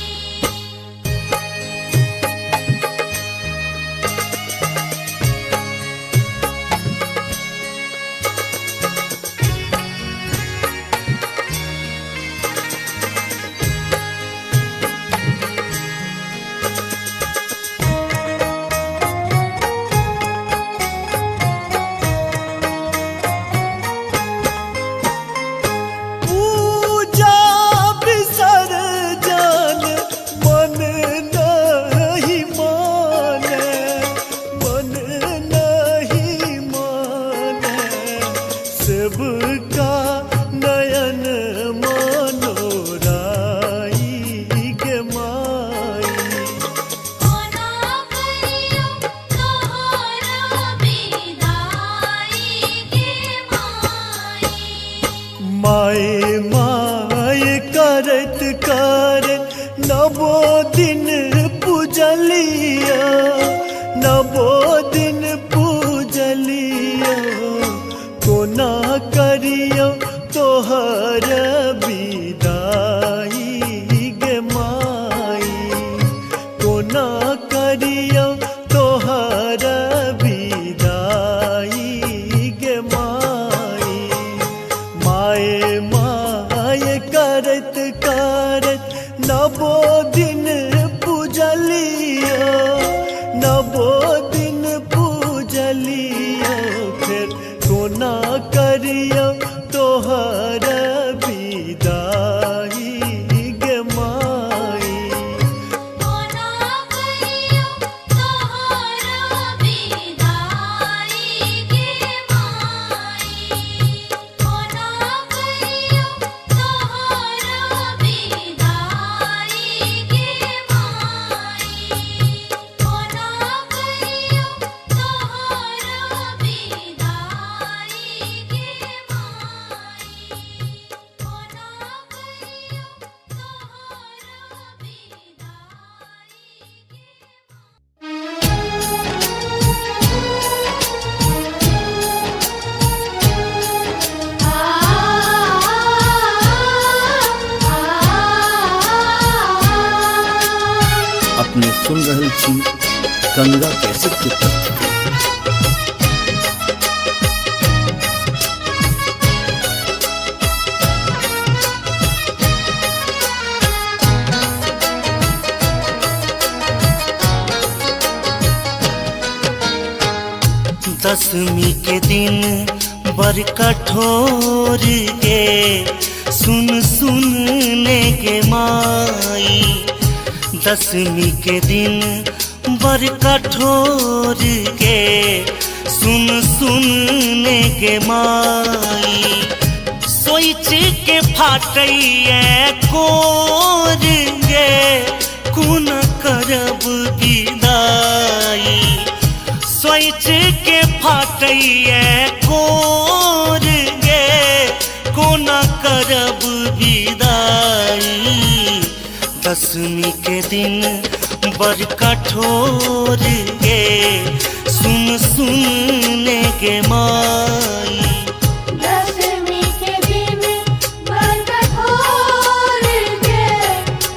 पूजा बिसर जान मन नहीं माने, मन नहीं माने। सबका नयन मनोराई गे माई। कोना करियो तोहर विदाई गे माई। माय माय करत करत नवो दिन पूजलिया, नवो दिन पूजलिया। कोना करियो तोहर विदाई गे माई। कोना करियो तोहर विदाई गे माई। माय माय करत करत नवो दिन पूजलिया, नवो दिन पूजलिया। फिर कोना करियो तोहर विदाई गे माई। कोना करियो तोहर विदाई गे माई। कोना करियो तोहर विदाई गे माई। कोना करियो तोहर विदाई गे अपने सुन रहल छी गंगा कैसेट के प्रस्तुति। दशमी के दिन बर कठोर के सुन सुनने के माई। दसवीं के दिन बर कठोर के सुन सुनने के माई। सोच के फाटैया कोर गे कुन करब विदाई। सोच के फाटैया कोर गे कुन करब विदाई। दसवीं के दिन बर कठोर गे सुन सुनने के माई। दसवीं के दिन बर कठोर के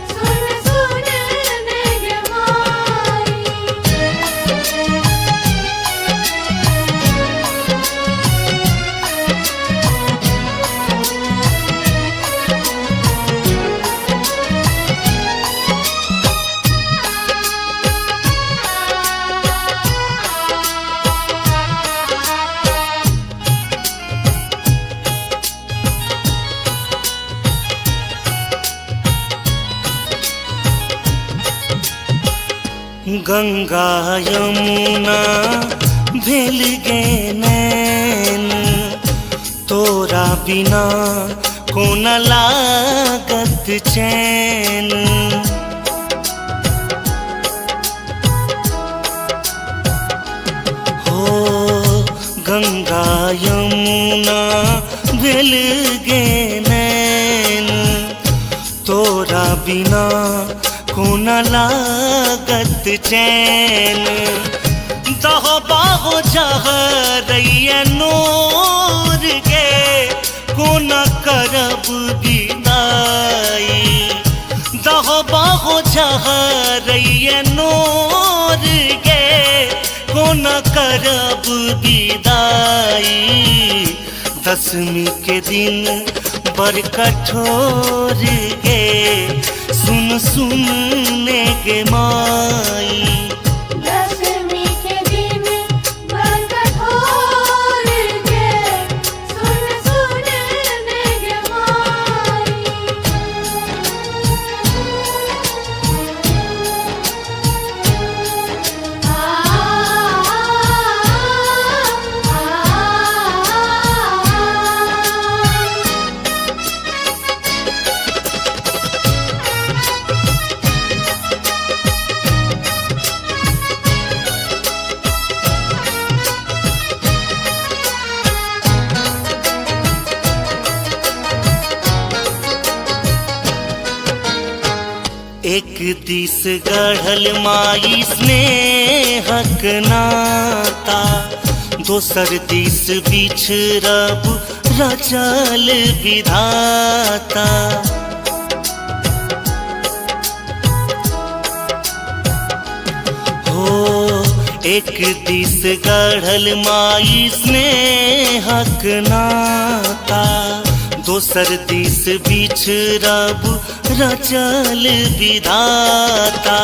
सुन सुनने के माई। गंगा यमुना भेल गे नैन। तोरा बिना कोन लागत चैन। हो गंगा यमुना भेल गे नैन। तोरा बिना कोन लागत चैन। दहो बाहो जहरैया नोर गे कोन करब विदाई। दहो बाहो जहरैया नोर गे कोन करब विदाई। दसवीं के दिन बर कठोर गे सुन सुनने के माई। दसवीं के दिन बर कठोर के सुन सुनने के माई। एक दिस गढ़ल माई स्नेहक नाता। दोसर दिस बिछड़ब रचल विधाता। हो एक दिस गढ़ल माई स्नेहक नाता। दोसर दिस बिछड़ब रचल विधाता।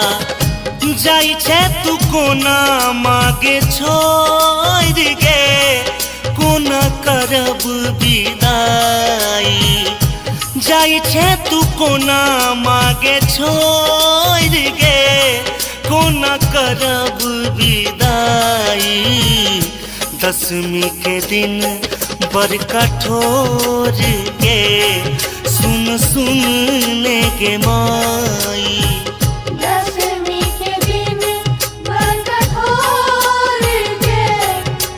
जाई छे तू कोना मागे छोड़ गे कोना करब विदाई। जाई छे तू कोना मागे छोड़ गे कोना करब विदाई। दसवीं के दिन बर कठोर गे सुन सुनने के माई। दसवीं के दिन बर कठोर के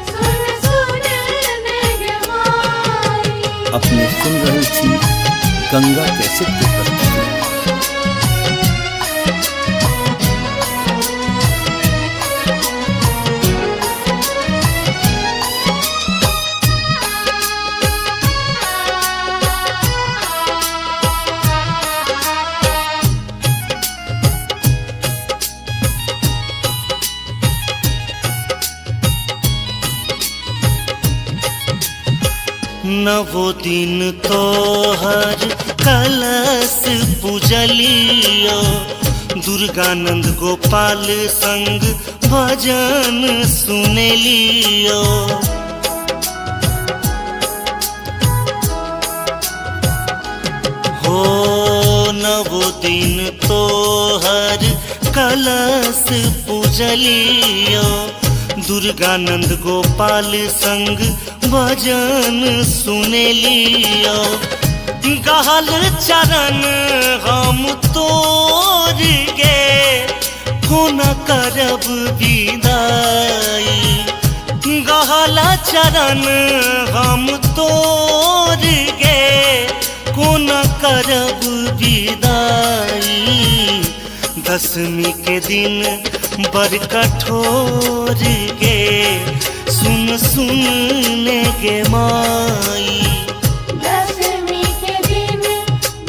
सुन सुनने के माई। अपने सुन रहे छी गंगा कैसेट की प्रस्तुति। नवो दिन तोहर कलश पूजलियो। दुर्गानंद गोपाल संग भजन सुनलियो। नवो दिन तोहर कलश पूजलियो दुर्गानंद गोपाल संग भजन सुनेलियो गहल चरण हम तोर गे कोना करब विदाई गहल चरण हम तोर गे कोना करब विदाई दशमी के दिन बड़ कठोर गे सुन सुन ने गे माई दशमी के दिन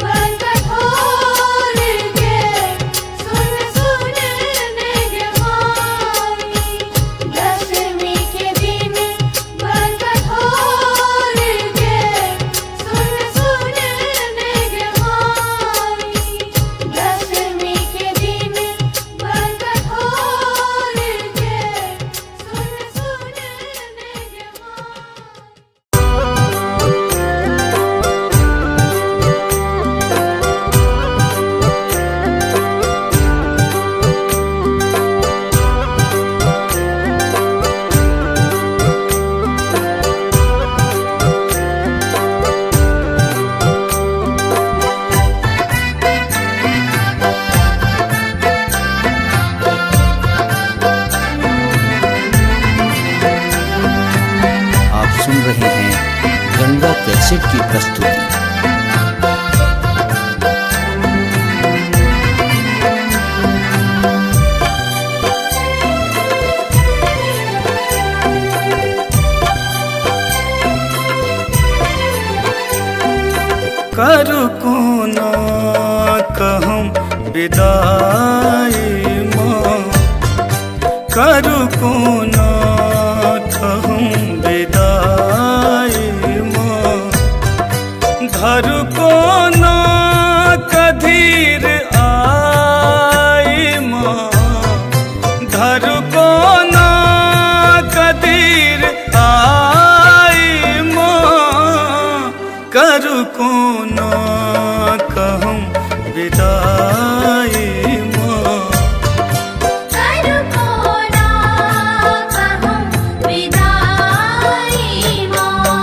बड़ कठोर गे सुन सुन ने गे माई दशमी के दिन बड़ कठोर गे सुन सुन ने गे माई दशमी के दिन बड़ कठोर गे सुन सुन ने गे माई आप सुन रहे हैं गंगा कैसेट की प्रस्तुति। करू कोना कहम विदाई माँ करू कोना कहम विदाई माँ धरू कोना कधीर आई माँ धरू कोना कधीर आई माँ करू कोना कहम विदाई माँ करू कोना कहम विदाई माँ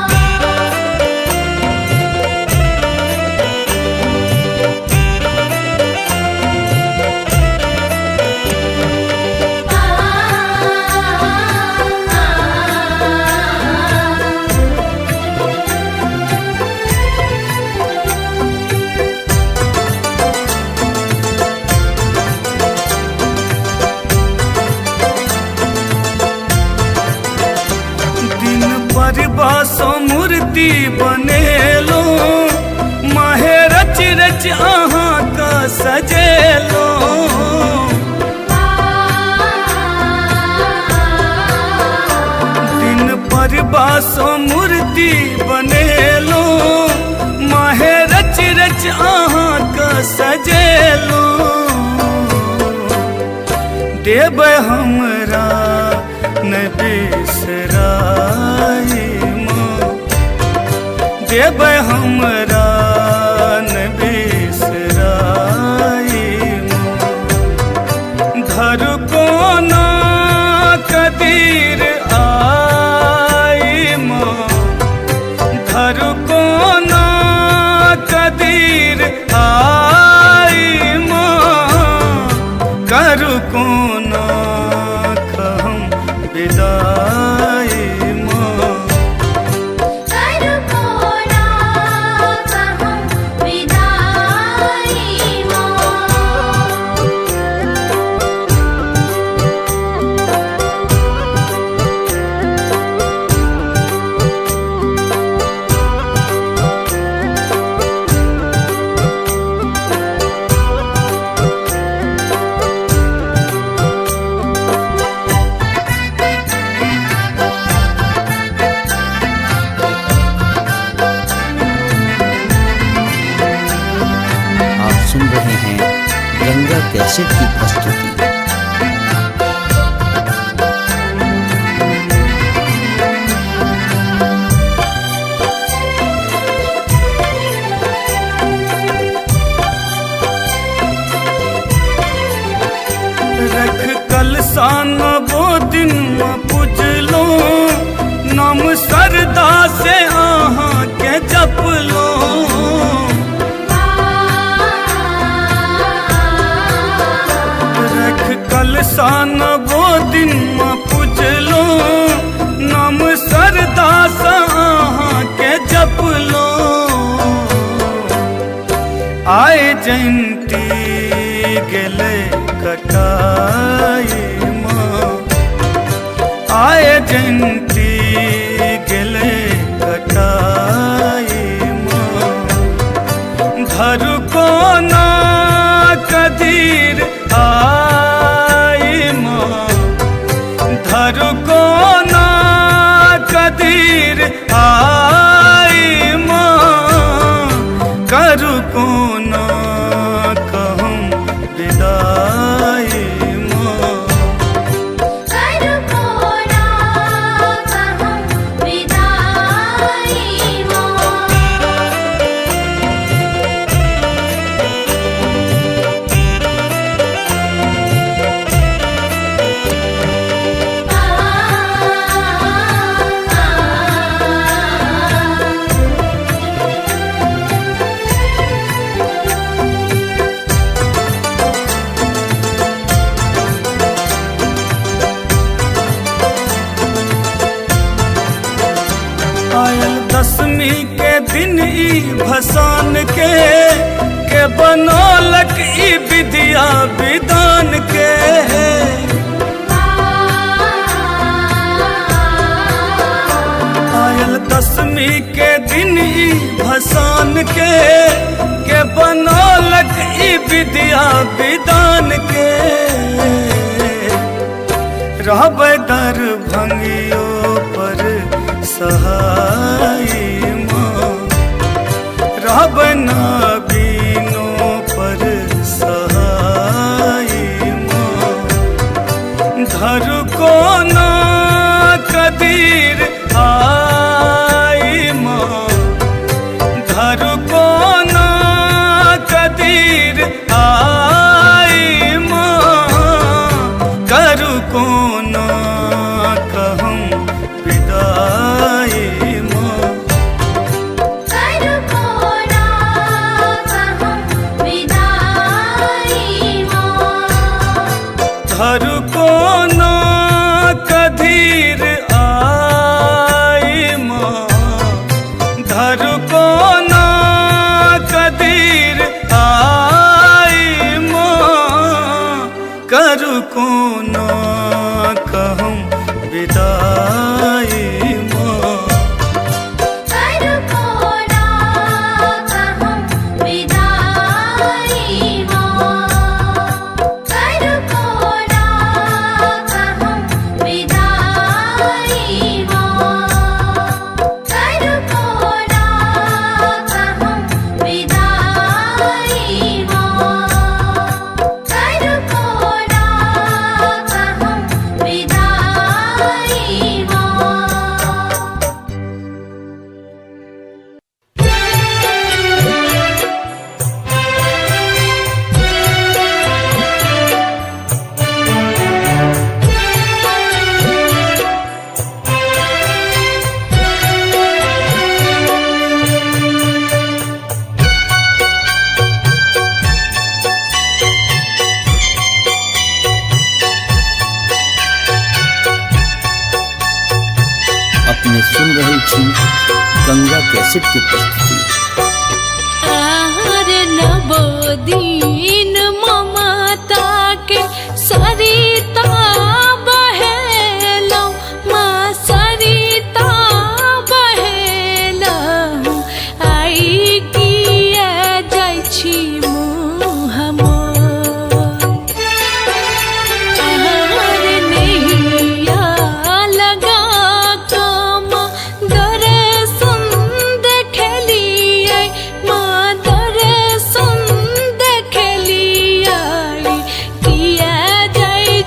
दिन पर बासो मूर्ति बनेलो माहे रच रच अहाँ का सजेलो दिन पर बासो मूर्ति बनेलो माहे रच रच अहाँ का सजेलो देव हमरा न बिसराई माँ देव हमरा न बिसराई माँ धरू कोना कदीर आई माँ धरू कोना कदीर आई माँ करू कोना कहम विदाई माँ करू कोना कहम विदाई माँ आप सुन रहे हैं गंगा कैसेट की प्रस्तुति। जयंती गेले कटाई माँ, आए जयंती गेले कटाई माँ। धरु कोना कदीर आई माँ, धरु कोना कदीर आई माँ। करु कोना कहूँ विदाई माँ, करु कोना कहूँ विदाई माँ। आयल दसवीं के दिन ई भसान के बनौलक ई विद्या विधान के। आयल दसवीं के दिन ई भसान के बनौलक ई विद्या विधान के। रहबै दरभंगियो पर सहाय माँ, रहबै नबीनो पर सहाय माँ। धरु कोना कदीर आई माँ, धरु कोना कदीर आई माँ। करु कोना कहूँ विदाई माँ, करु कोना कहूँ विदाई माँ। धरु कोना कदीर आई माँ, धरु कोना कदीर आई माँ। करु कोना कहूँ विदाई माँ, करु कोना कहूँ विदाई माँ। करु कोना कहूँ विदाई माँ। करु कोना कहूँ विदाई माँ। करु कोना कहूँ विदाई माँ। अपने सुन रहे छी गंगा कैसेट की प्रस्तुति। आहार नवोदीन ममता के सरिता बहेलौ माँ, सरिता बहेलौ। आई किया जाइ छी मुँह मोर, आहार नैया लगा कम दर्शन देखलियै माँ, दर्शन देखलियै। किया जाइ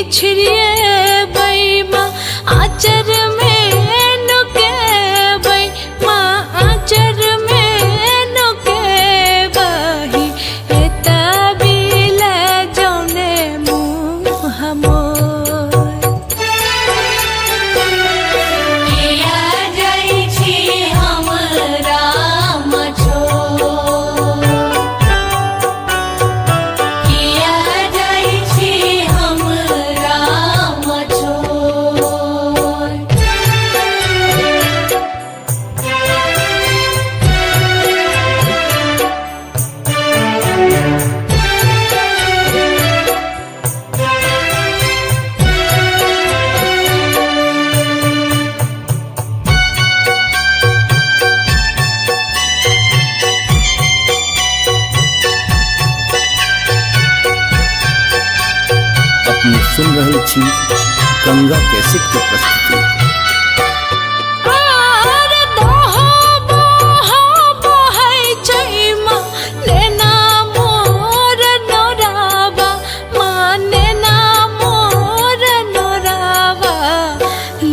छिड़िए बई माँ आचर में नुके बई माँ आचर में नुके बही एता बिल जौने मुँह मोर किया जाइ छी हमरा मछो किया जाइ छी हमरा मछो अपने सुन रहे छी गंगा कैसेट की प्रस्तुति। आर दोहो बोहो बहै छै माँ नेना मोर नोरावा माँ नेना मोर नोरावा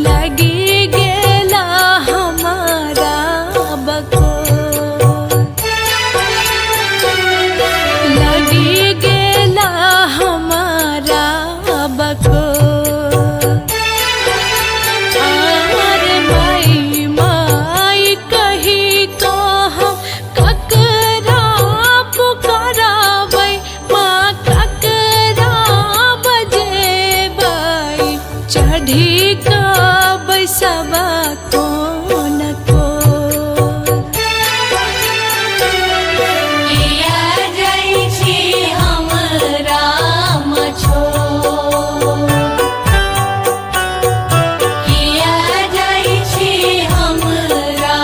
लगी गेला हमारा बकोर लगी गेला हमारा बकोर आर माई माई कही कहाँ ककरा पुकाराबै माँ ककरा बजेबै चढ़ी कऽ बैसबा कोन कोर किया जाइ छी हमरा मछो किया जाइ छी हमरा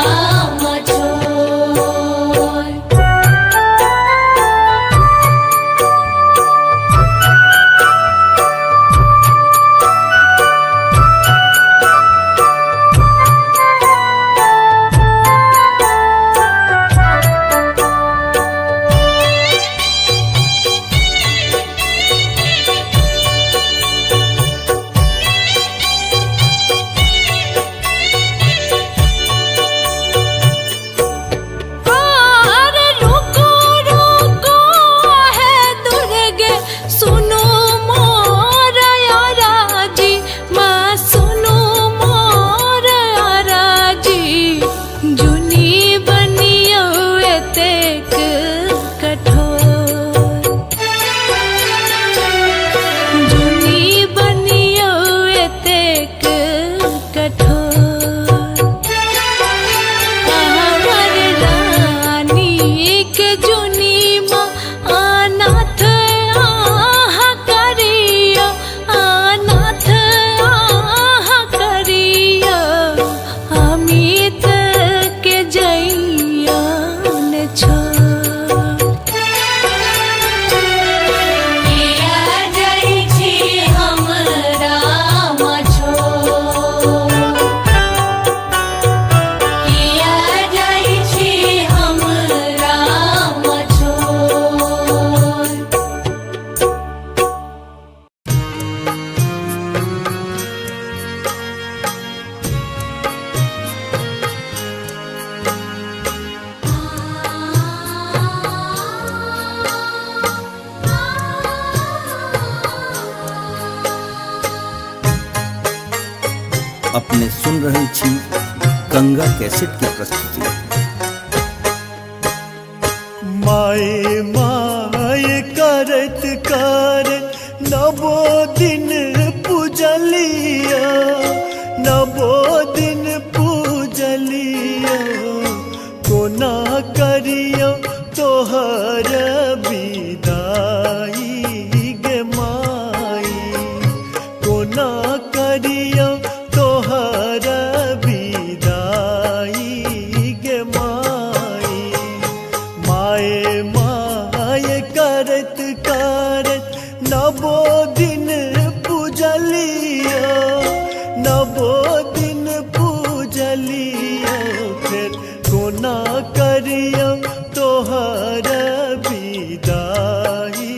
मछो आर रुको रुको है दुर्गे सुनो मोर याराजी माँ सुनो मोर याराजी जुनी बनियो एतेक कठोर जुनी बनियो एतेक कठोर हमर रानी के जुनी माँ अनाथ आहाँ करियो अनाथ आहाँ करियो अमित के जइयन छोड़ किया जाइ छी हमरा मछो किया जाइ छी हमरा मछो अपने सुन रहे छी गंगा कैसेट की प्रस्तुति। माए माए करत करत नवो दिन पूजलिया नवो दिन पूजलिया कोना करियो तोहर विदाई गे माई कोना करियो तोहर विदाई गे माई माए माए करत करत नवो दिन पूजलिया नवो दिन पूजलिया फिर कोना करियो तोहर विदाई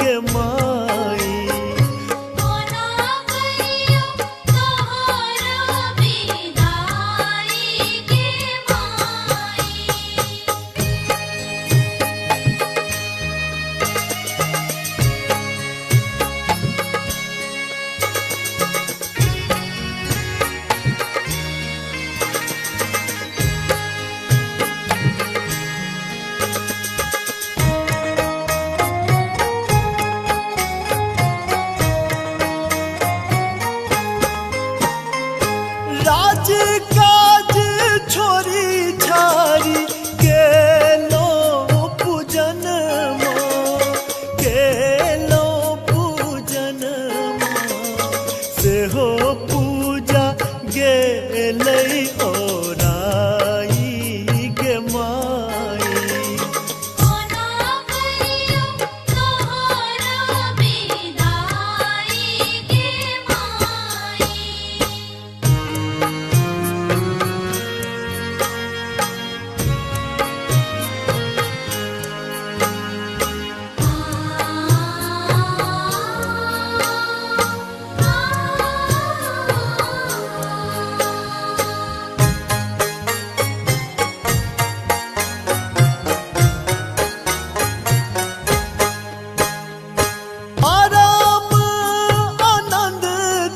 गे माई कोना हो पूजा गेलै ओराई गे माई। कोना करियो तोहरा विदाई गे माई। आराम आनंद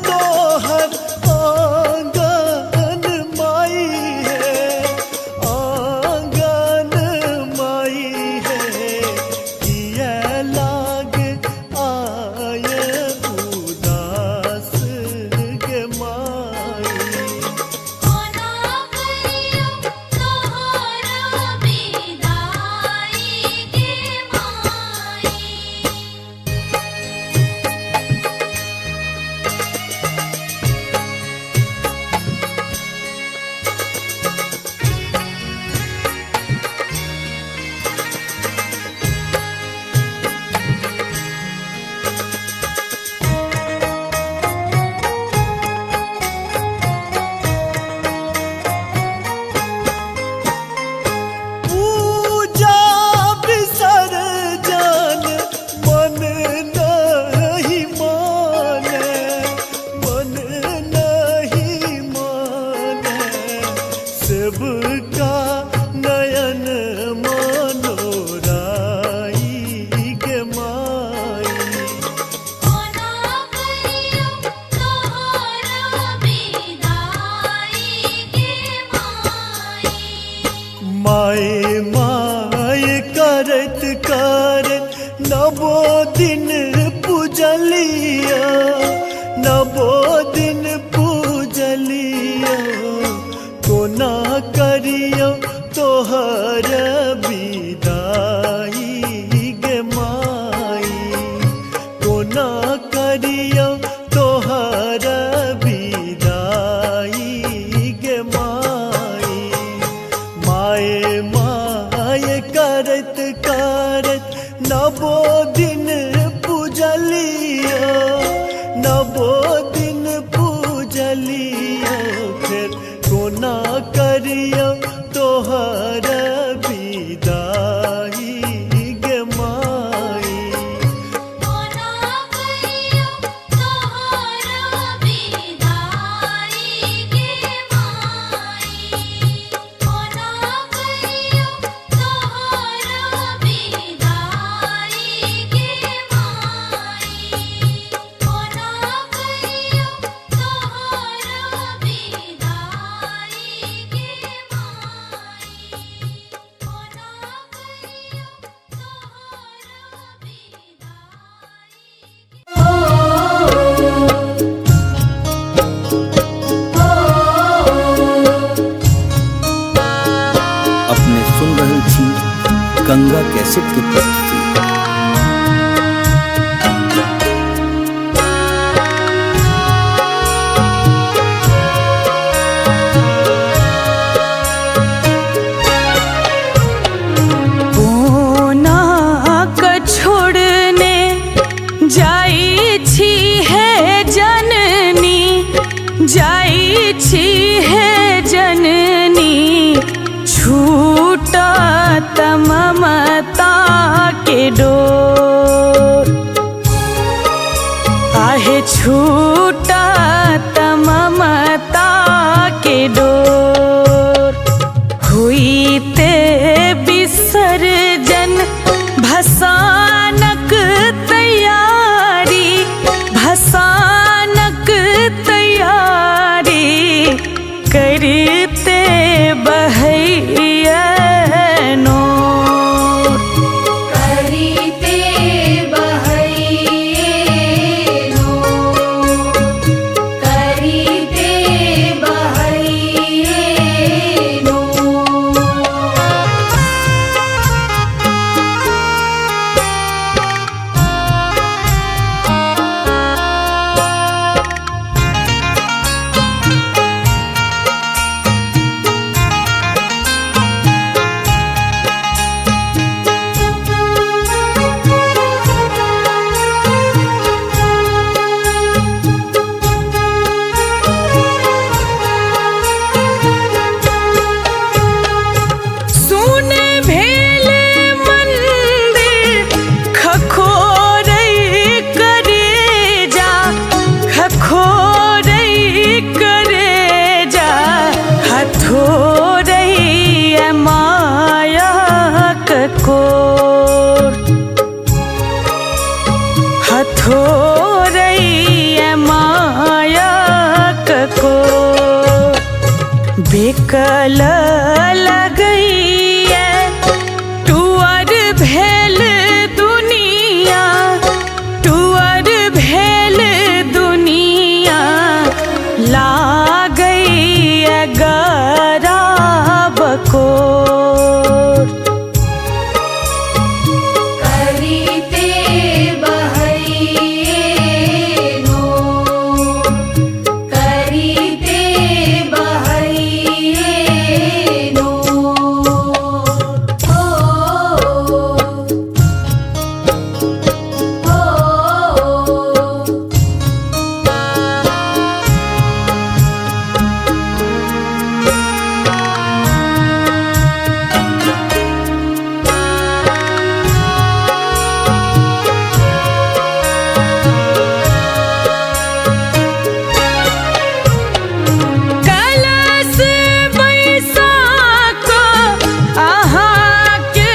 तोहर आंगन माई है, आंगन माई है। किया लाग आय उदास गे माई। कोना करियो तोहरा विदाई गे माई। पूजा विसर्जन मन नहीं माने, मन नहीं माने। सबका नयन मनोराई गे माई। कोना करियो तोहरा विदाई गे माई। माय माय करत करत नवो दिन पूजलिया, नवो दिन पूजलिया। कोना करियो तोहर विदाई गे माई। कोना करियो तोहर विदाई गे माई। माय माय करत करत नवो दिन पूजलिया, नवो दिन पूजलिया। फिर कोना करियो तोहर विदाई गे माई। कोना करियो तोहरा विदाई गे माई। कोना करियो तोहरा विदाई गे माई। कोना करियो तोहरा विदाई गे अपने सुन रही थी गंगा कैसेट की प्रस्तुति। कोना क छोड़ने जाई छी है जननी, जाई छी है जननी। छूटा ममता के डोर, आहे छूटा ममता के डोर। हुई ते विसर्जन भसानक तैयारी, भसानक तैयारी। करते बहैया नोर, करीते बहैये नो। कल लगैया टुअर भेल दुनिया, टुअर भेल दुनिया लागैया गराब को। करीते बहैये नो, करीते बहैये नो। ओ कलश बैसाख अहाँ के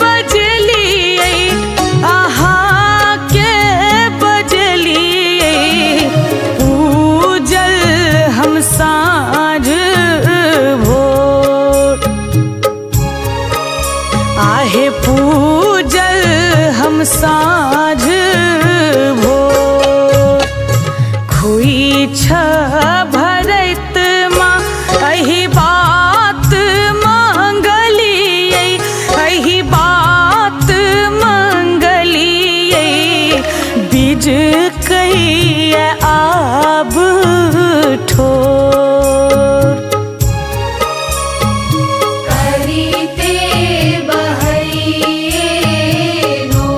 बजलियै, अहाँ के बजलियै पूजल हम साँझ भोर। आहे पूजल हम साँझ भोर। खुइछ भरत माँ एहि बात मंगलियै, एहि बात मंगलियै बीज कहिया आब ठोर। करीते बहैये नो,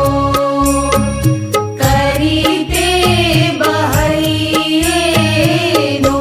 करीते बहैये नो।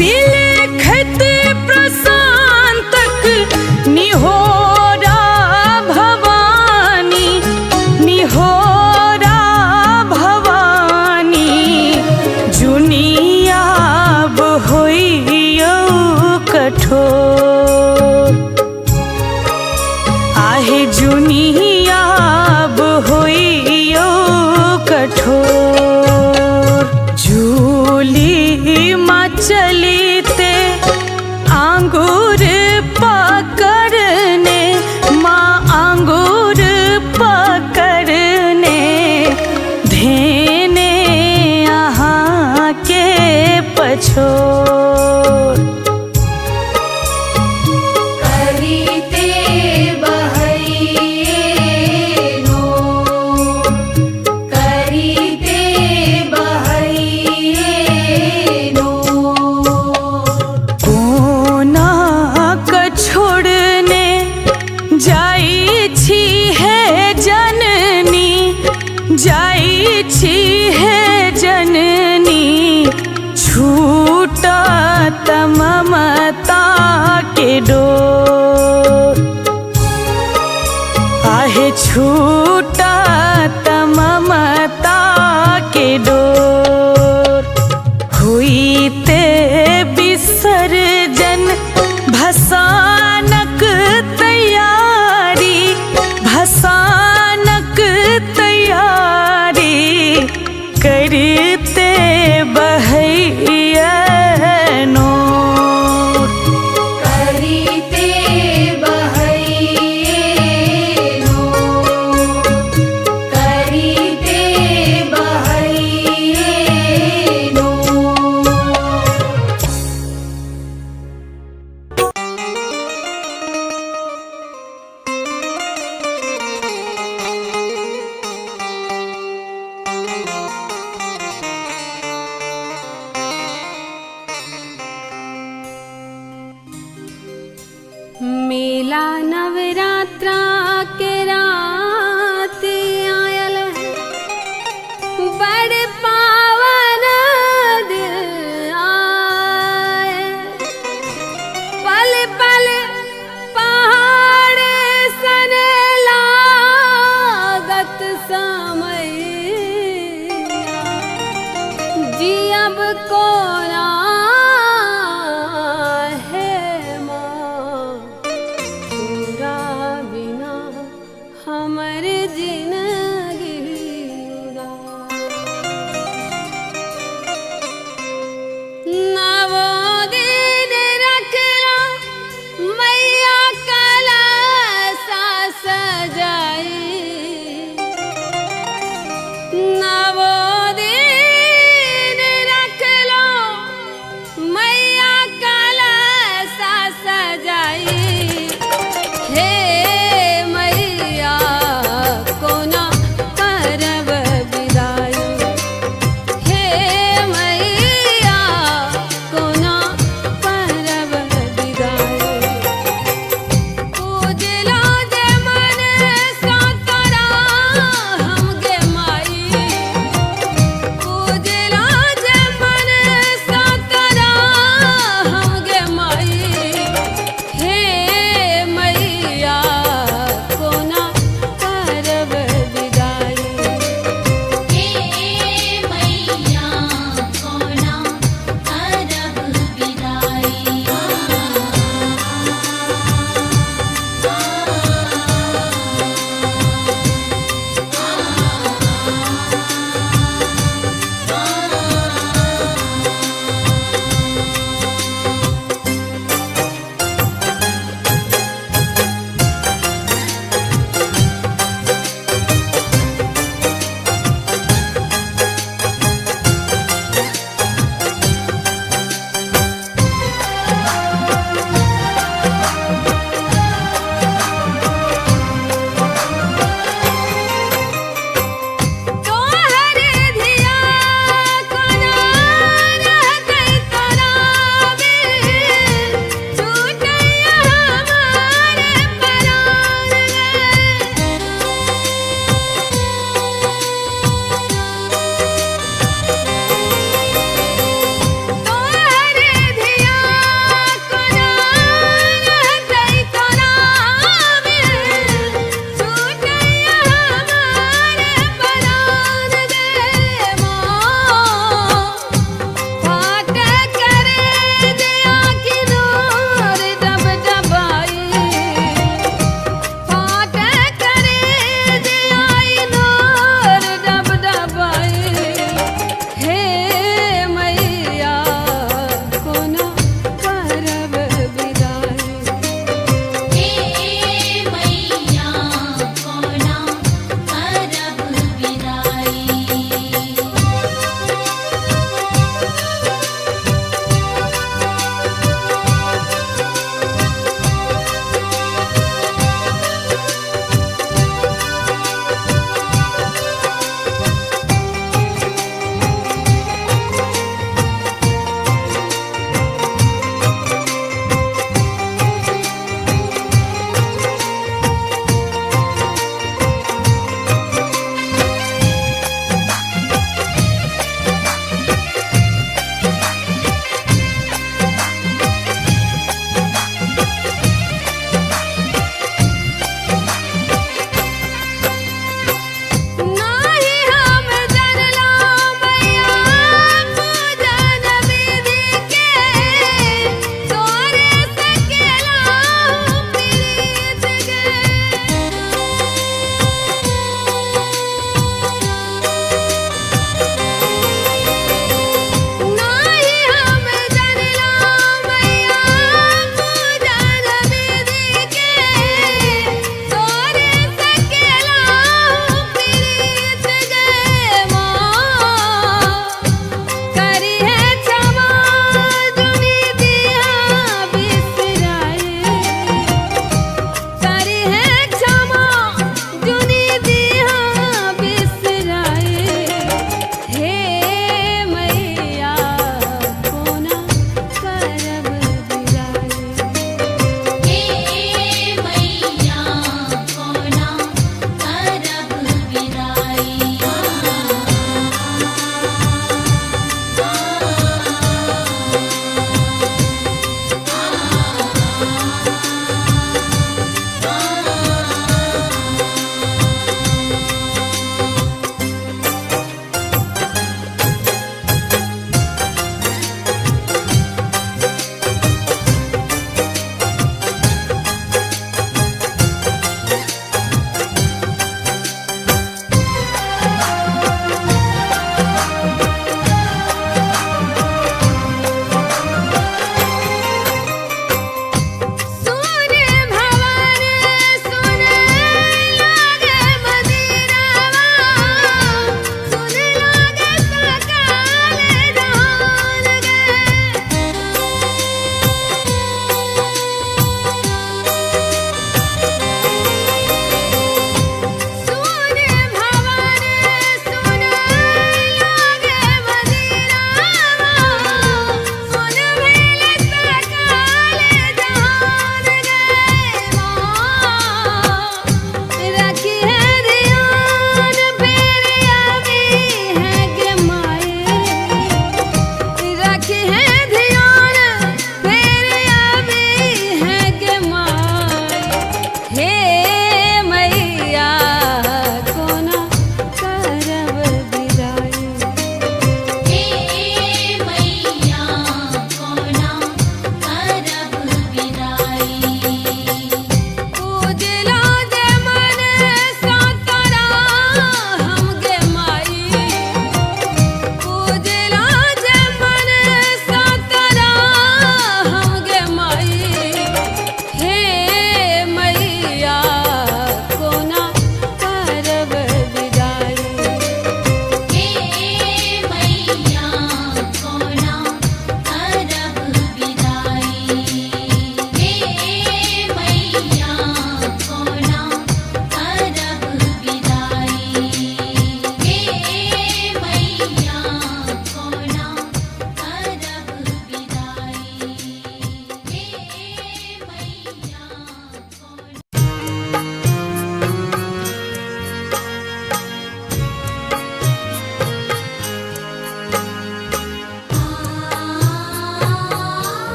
बिलखत प्रशांतक निहोरा भवानी, निहोरा भवानी जुनियाब होइयौ कठोर। आहे जुनियाब होइयौ कठोर। झूली माँ चलीते आंगूर पकड़ने, माँ आंगूर पकड़ने धेने अहाँ के पछोर। करीते बहैये नो, करीते बहैये नो। कोना क छोड़ने जाई छी हे जननी, जाई छी हे जननी छूटत ममता के डोर। आहे छूटत ममता के डोर। हुईते विसर्जन भसानक तैयारी, भसानक तैयारी करते बहैया नो। करीते बहैये नो, करीते बहैये नो। जी अब कोरा है माँ तोरा बिना हमर जिंदगी नवो दिन रखला मैया कलसा सजाई नवो दिन रखला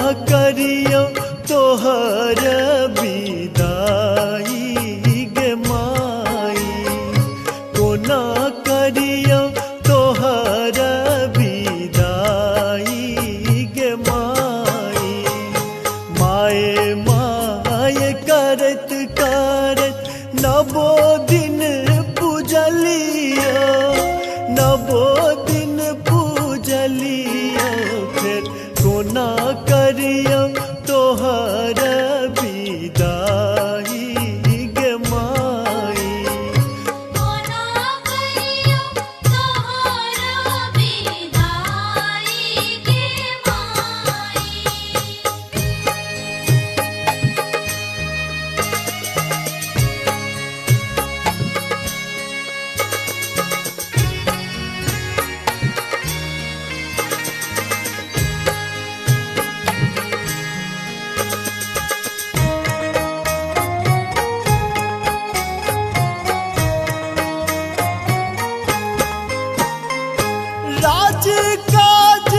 करियो तोहर विदाई गे माई, कोना करियो तोहर विदाई गे माई। माए माए करत करत नबो दिन पूजलिया, नबो दिन पूजलिया, फिर कोना करियो तोहर विदाई गे माई। कोना करियो तोहर विदाई गे माई। राज काज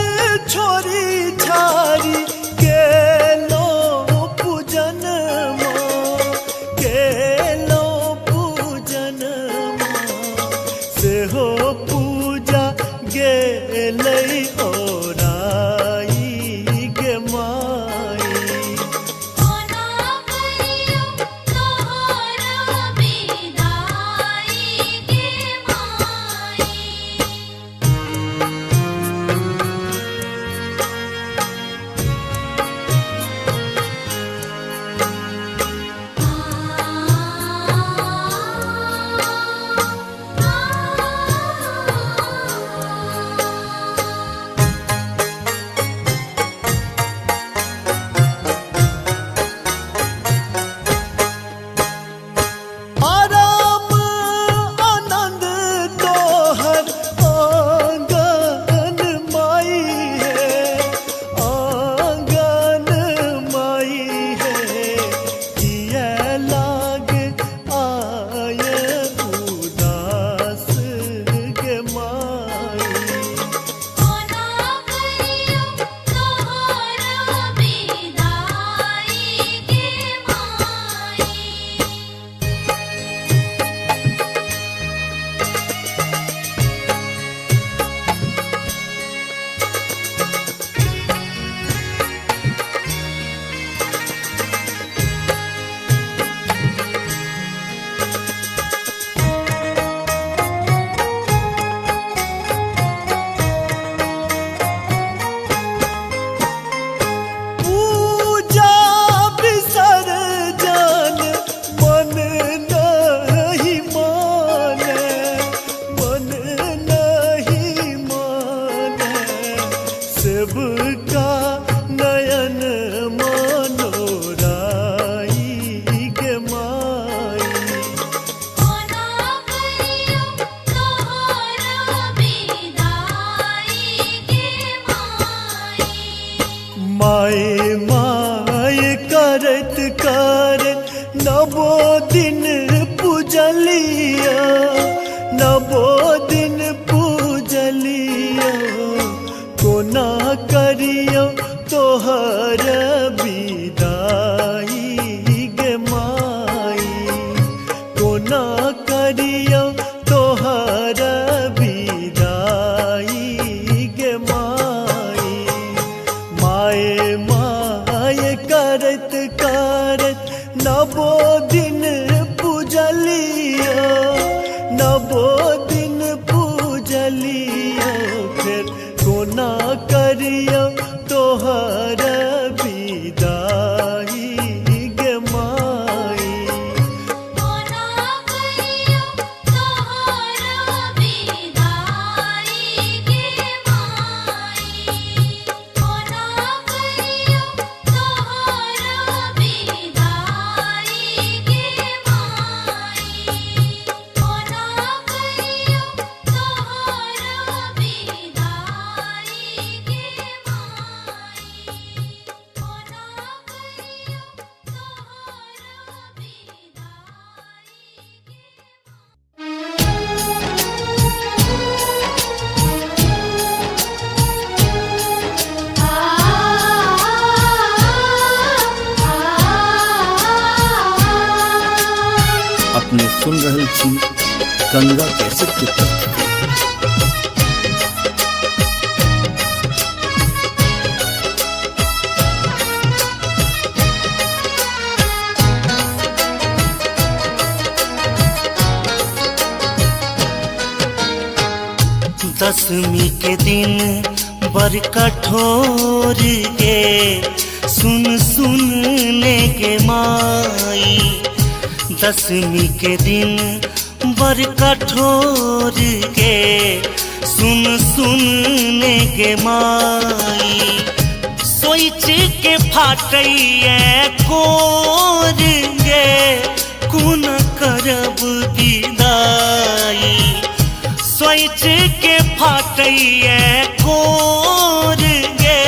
छोरी छारी गेलो पूजन माँ, गेलो पूजन माँ, सेहो पूजा गेलै ओराई गे माई। कोना करियो तोहर विदाई गे माई। आराम आनंद तोहर आंगन माई है, आंगन माई है, किया लाग आय उदास गे माई। कोना करियो तोहर विदाई गे माई। पूजा विसर्जन मन नहीं माने, मन नहीं माने, सेवका नयन मनोराई गे माई। कोना करियो तोहर विदाई गे माई। माए माए करत करत नबो दिन पूजलिया, नबो दिन पूजलिया, कोना करियो तोहर विदाई गे माई। कोना करियो तोहर विदाई गे माई। माए माए करत करत नबो दिन अपने सुन रहल छी गंगा कैसेट के प्रस्तुति। दसवीं के दिन बर कठोर गे सुन सुनने के माई। दसवीं के दिन बर कठोर गे सुन सुनने के माई। सोच के फाटैया कोर गे कुन करब विदाई। सोच के फाटैया कोर गे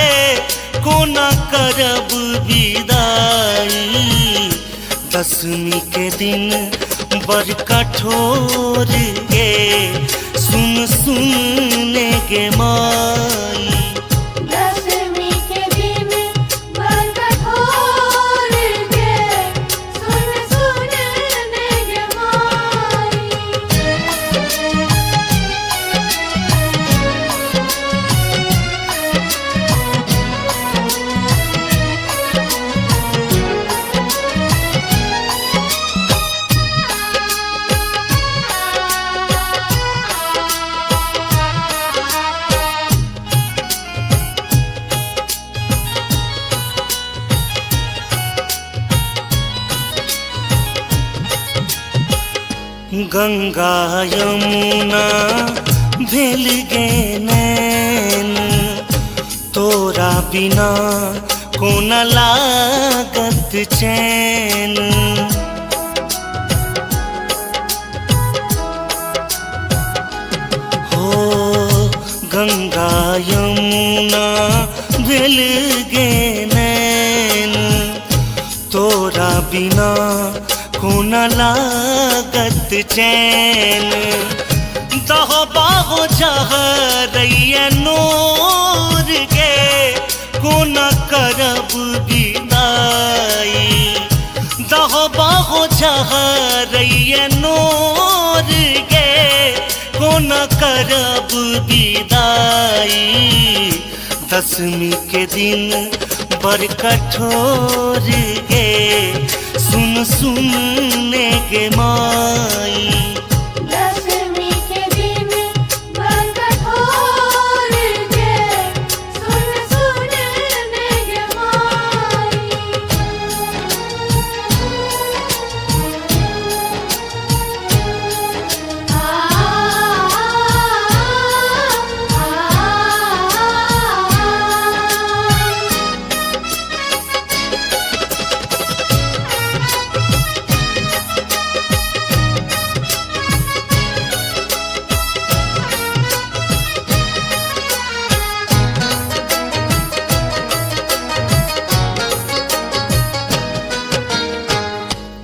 कोना करब विदाई। दसवीं के दिन बर कठोर गे सुन सुनने के माई। दसवीं के दिन बर कठोर गे सुन सुनने के माई। गंगा यमुना भेल गे नैन तोरा बिना कोन लागत चैन। हो गंगा यमुना भेल गे नैन तोरा बिना कोन लागत चैन। दह बाहो जहरैया नोर गे कोन करब विदाई। दह बाहो जहरैया नोर गे कोन करब विदाई। दसवीं के दिन बर कठोर गे सुन सुनने के माई। दसवीं के दिन बर कठोर गे सुन सुनने के माई।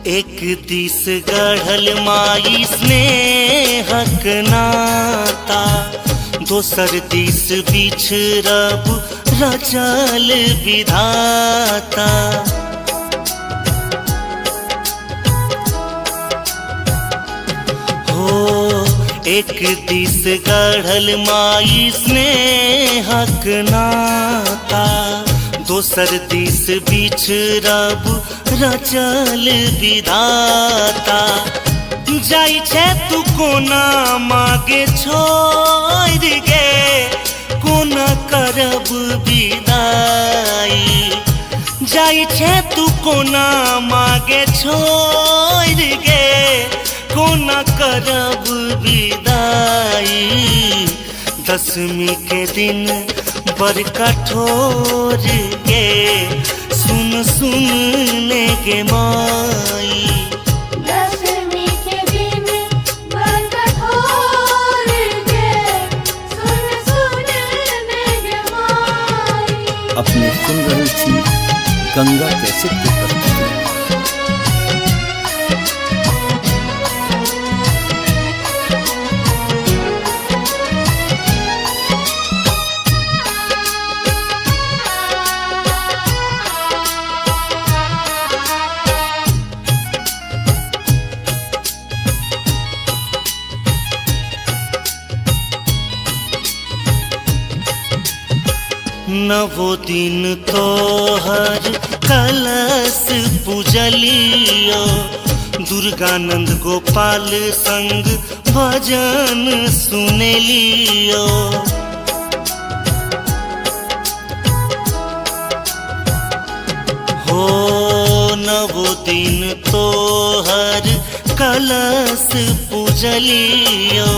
एक दिस गढ़ल माई स्नेहक नाता दोसर दिस बिछड़ब रचल विधाता। हो एक दिस गढ़ल माई स्नेहक नाता दोसर दिस बिछड़ब रचल विधाता। जाई छे तू कोना मागे छोड़ गे कोना करब विदाई। जाई छे तू कोना मागे छोड़ गे कोना करब विदाई। दसवीं के दिन बर कठोर गे सुन सुनने के माई। दसवीं के दिन बर कठोर गे सुन सुनने के माई। अपने सुन रहल छी गंगा कैसेट के प्रस्तुति। नवो दिन तोहर कलश पूजलियो दुर्गानंद गोपाल संग भजन सुनेलियो। हो नवो दिन तोहर कलश पूजलियो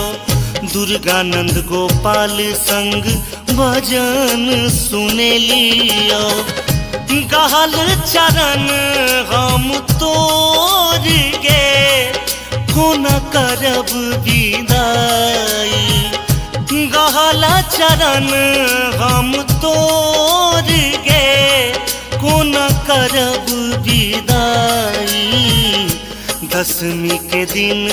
दुर्गानंद गोपाल संग भजन सुनेलियो। गहल चरण हम तोर गे कोन करब विदाई। गहल चरण हम तोर गे कोन करब विदाई। दशमी के दिन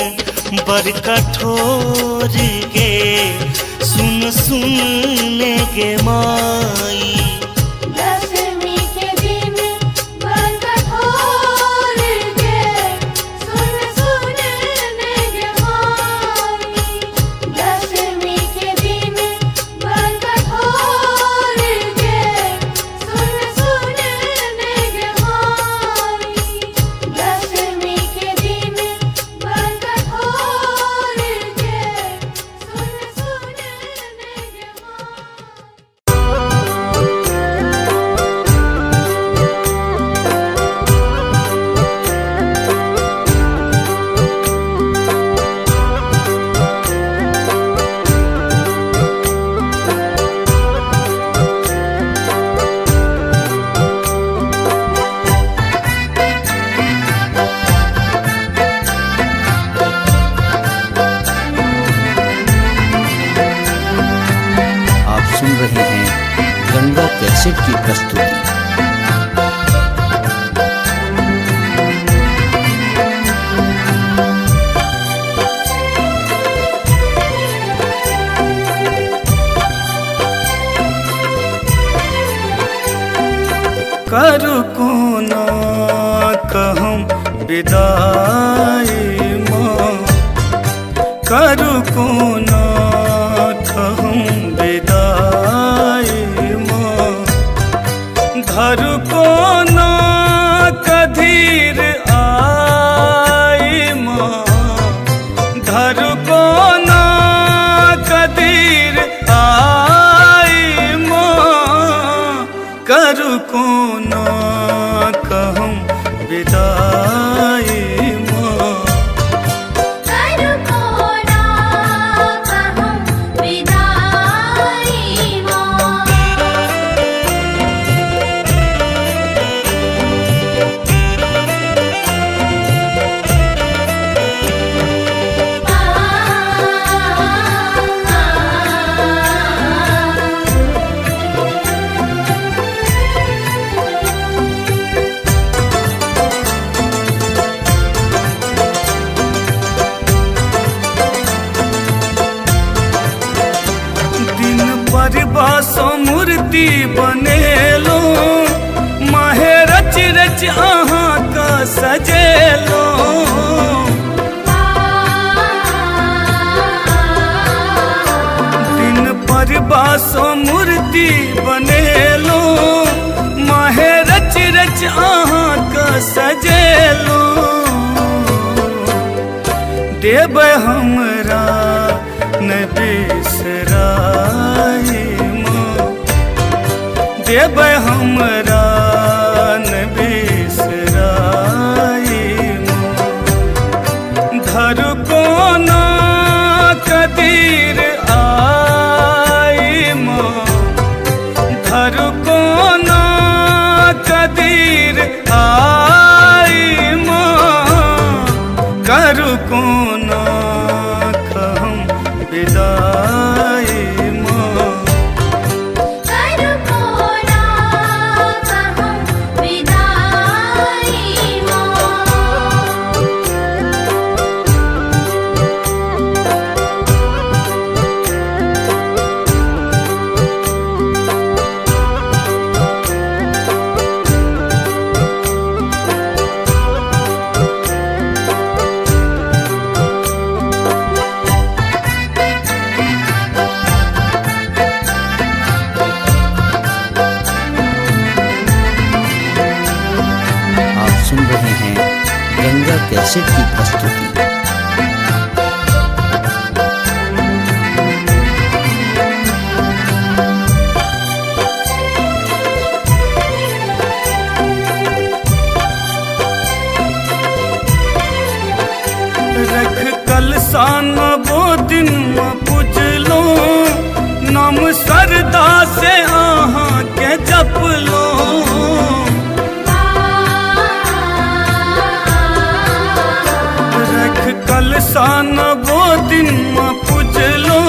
बड़ कठोर गे सुन ले गे माई। दशमी के दिन बड़ कठोर गे सुन ले गे माई। दशमी के दिन बड़ कठोर गे सुन ले गे माई। दशमी के दिन बड़ कठोर गे सुन ले गे माई। आप सुन रहे हैं गंगा कैसेट की प्रस्तुति। करू कोना कहम विदाई माँ। करू कोना कहम विदाई माँ। धरू कोना कधीर आई माँ। धरू कोना कधीर आई माँ। करू कोना कहम विदाई माँ। करू कोना कहम विदाई माँ। दिन पर बासो मूर्ति बनेलो माहे रच रच अहाँ का सजेलो। दिन पर बासो मूर्ति बनेलो माहे रच रच अहाँ का सजेलो। देव हमरा न बिसराई माँ। देव हमरा न बिसराई माँ। धरू कोना कदीर आई माँ। धरू कोना कदीर आई माँ। करू कोना कहम विदाई माँ। करू कोना सुन रहे हैं गंगा कैसेट की प्रस्तुति। रख कलसा नवो दिन में पूजलो, नाम सरदा से आहाँ के जप लो। रख कलसा नवो दिन में पूजलो,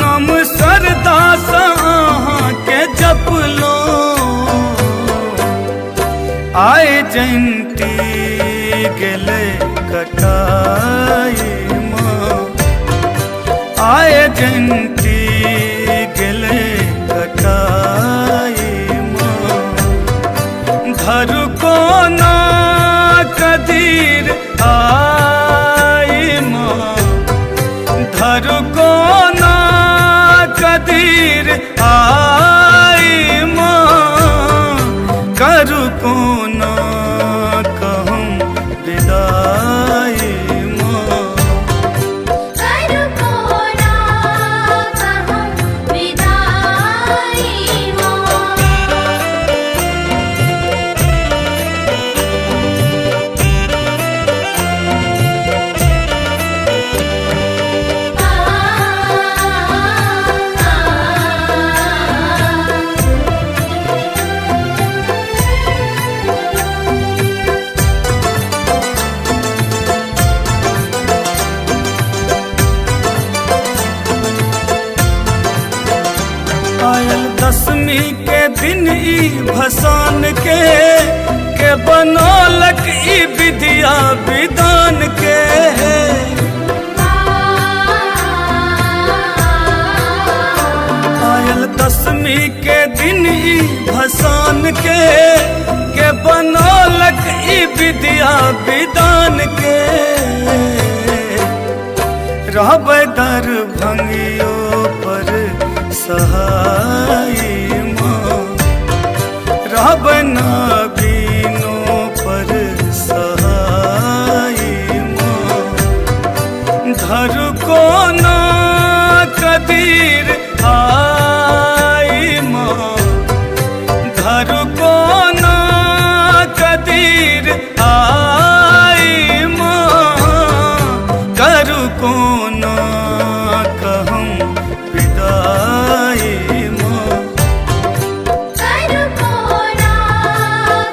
नाम सरदा से आहाँ के जप लो। आए जयंती गेले कटाई माँ, आए जयंती गेले कटाई माँ। धर को ना कदीर आई माँ, धर को ना कदीर आई माँ। करू को ना कहूँ विदाई माँ, करू को ना कहूँ विदाई माँ। आयल दसवीं के दिन ई भसान के बनौलक ई विद्या विधान के। आयल दसवीं के दिन ई भसान के बनौलक ई विद्या विधान के। रहब दर भंगियो पर सहाय माँ, रहब ना बीनो पर सहाय माँ। धर को ना कदीर आई माँ, धर को ना कदीर आई माँ। करू को ना कहूँ विदाई माँ, करू को ना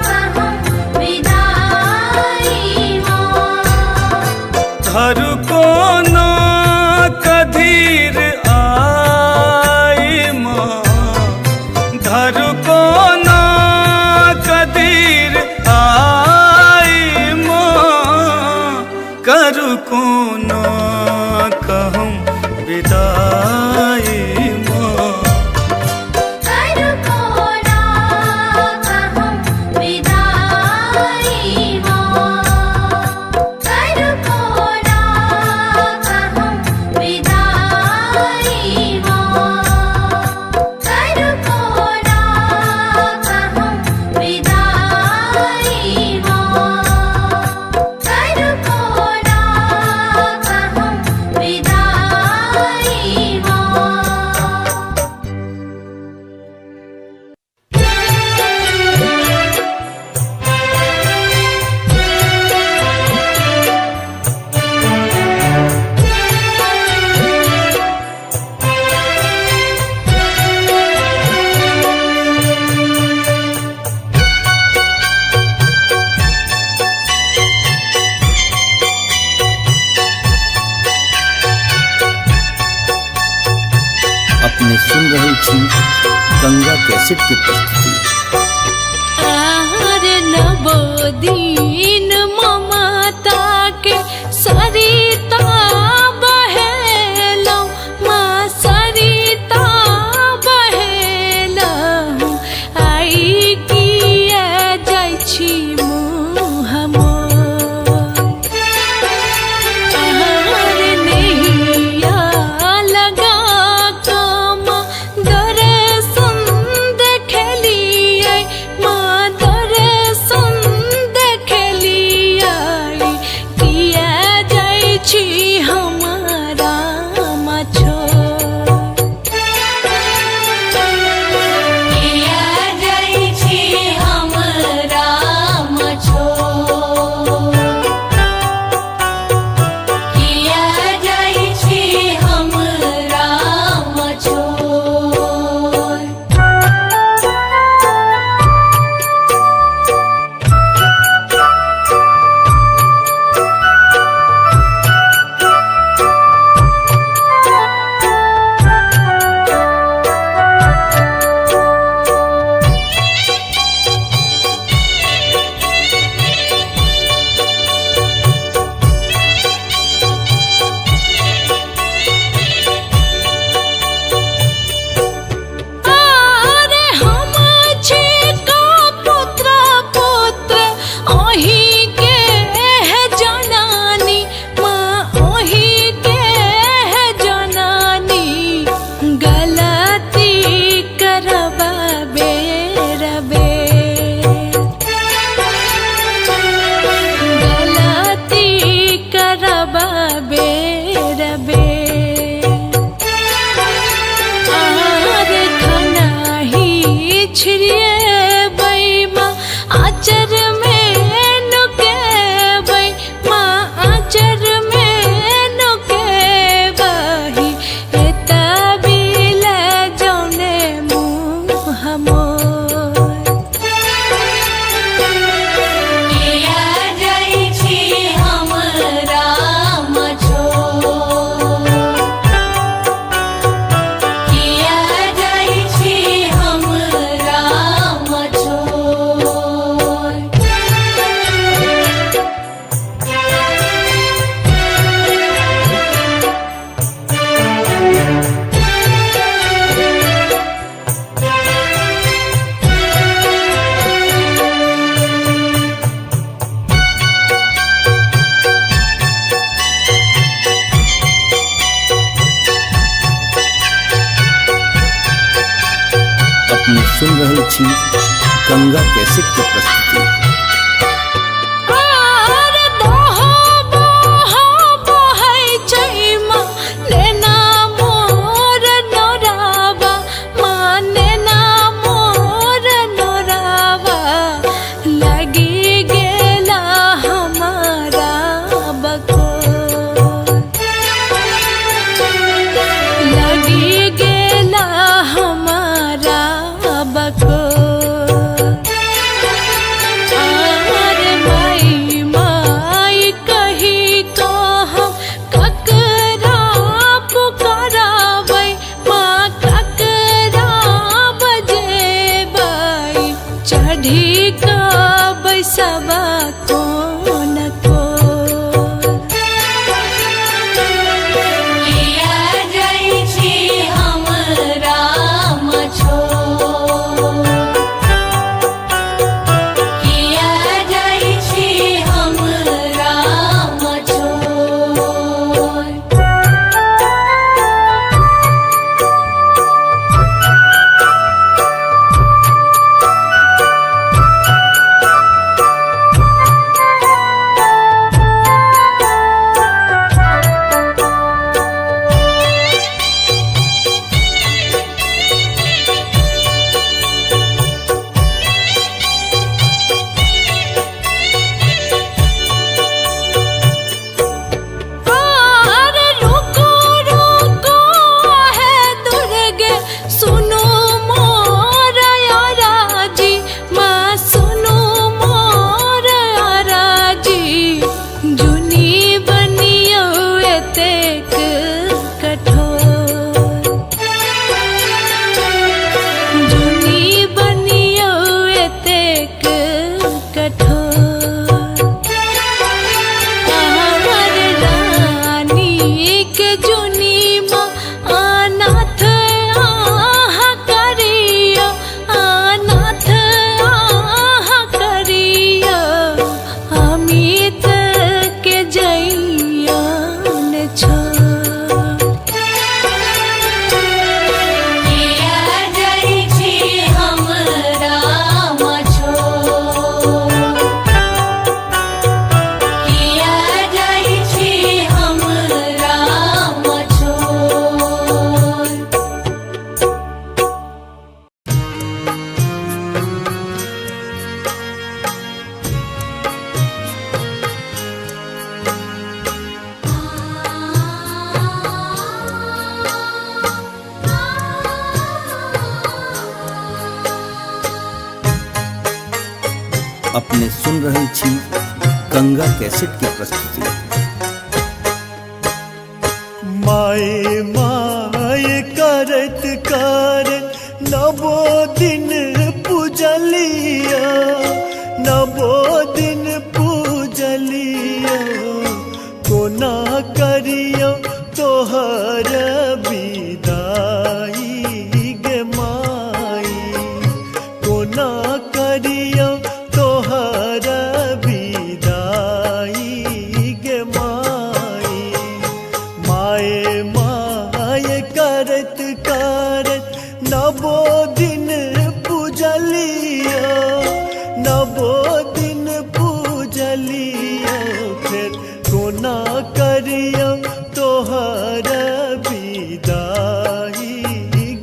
कहूँ विदाई माँ। धर को ना कदीर आई माँ, धर को ना कदीर आई माँ। करू को ना कहूँ विदाई माँ, करू को ना कहूँ विदाई माँ। करू को ना कहूँ विदाई माँ। करू को ना कहूँ विदाई माँ। करू को ना कहूँ विदाई माँ। अपने सुन रहे छी गंगा कैसेट की प्रस्तुति। आहार नवो दिन ममता के सरिता बहेलौ, माँ सरिता बहेलौ। आई किया जाइ छी मुँह मोर, आहार नैया लगा कमा दर्शन देखली गंगा कैसेट की प्रस्तुति। आर दोहो बोहो बोहै छैमा नेना मोर नोरावा माँ नेना मोर नोरावा लगी गेला हमारा बको लगी गेला हमारा बको चढ़ी का बैसवा कोन को किया जाइ छी हमरा मछो किया जाइ छी हमरा मछो अपने सुन रहे छी गंगा कैसेट की प्रस्तुति। माए माए करत कर नवो दिन पूजलिया नवो दिन पूजलिया कोना करियो तोहर विदाई गे माई कोना करियो तोहर विदाई गे माई माए माए करत करत नवो दिन पूजलिया नवो दिन पूजलिया फिर कोना करियो तोहर विदाई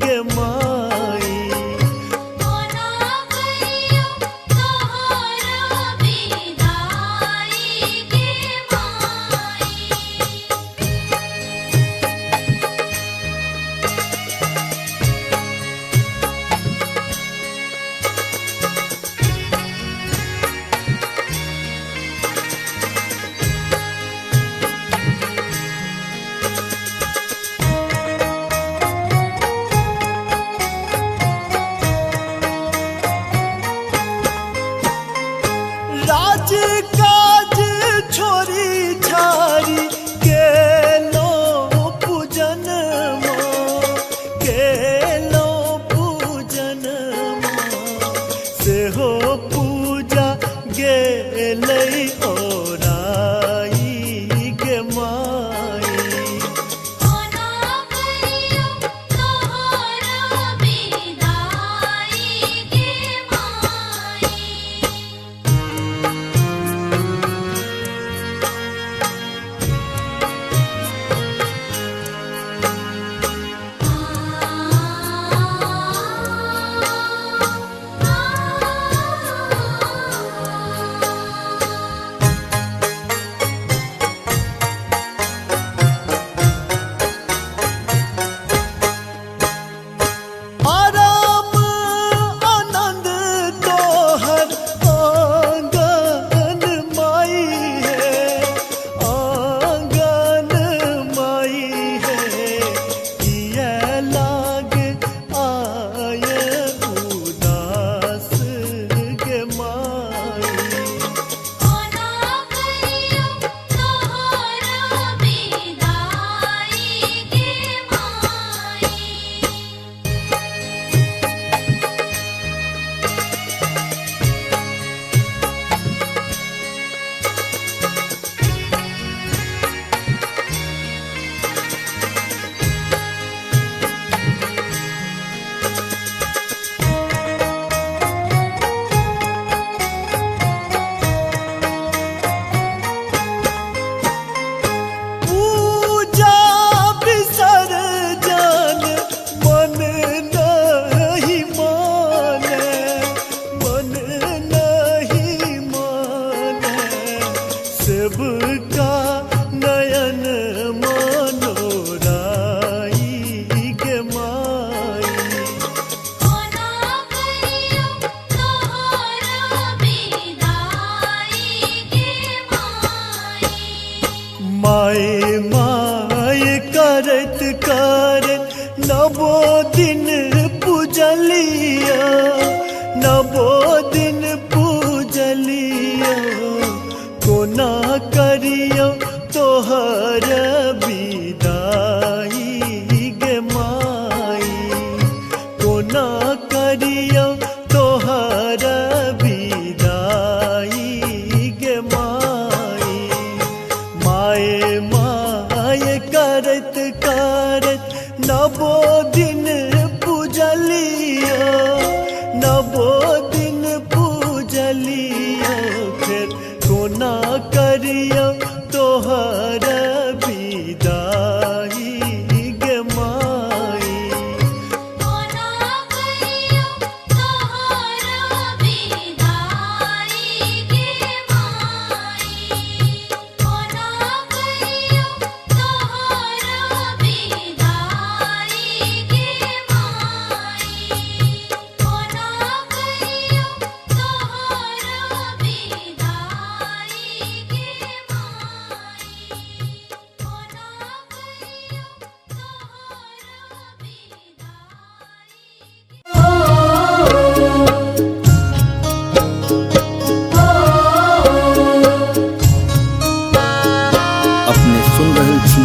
गे माई कोना करियो तोहर विदाई गे माई राज काज छोरी छारी केलो पूजन केलो पूजन से हो पूजा गेलै ओराई गे माई कोना करियो तोहर विदाई गे माई करत नवो दिन पूजलिया, नवो दिन पूजलिया। कोना करियो तोहर विदाई गे माई, कोना करियो तोहर विदाई गे माई। माए माए करत करत नवो दिन पूजलिया, नवो दिन पूजलिया। फिर कोना करियो तोहर विदाई गे माई। कोना करियो तोहर विदाई गे माई, कोना करियो तोहर विदाई गे माई, कोना करियो तोहर विदाई गे माई, कोना अपने सुन रहल छी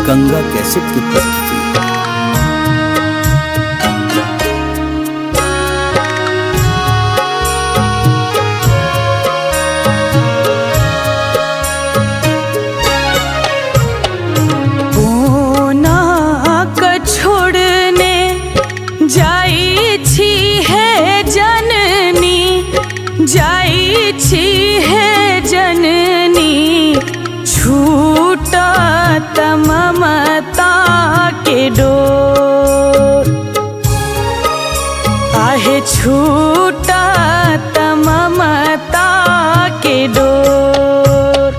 गंगा कैसेट की प्रस्तुति। कोना क छोड़ने जाई छी है जननी, जाई छी है जननी। छूटा ममता के डोर, आहे छूटा ममता के डोर।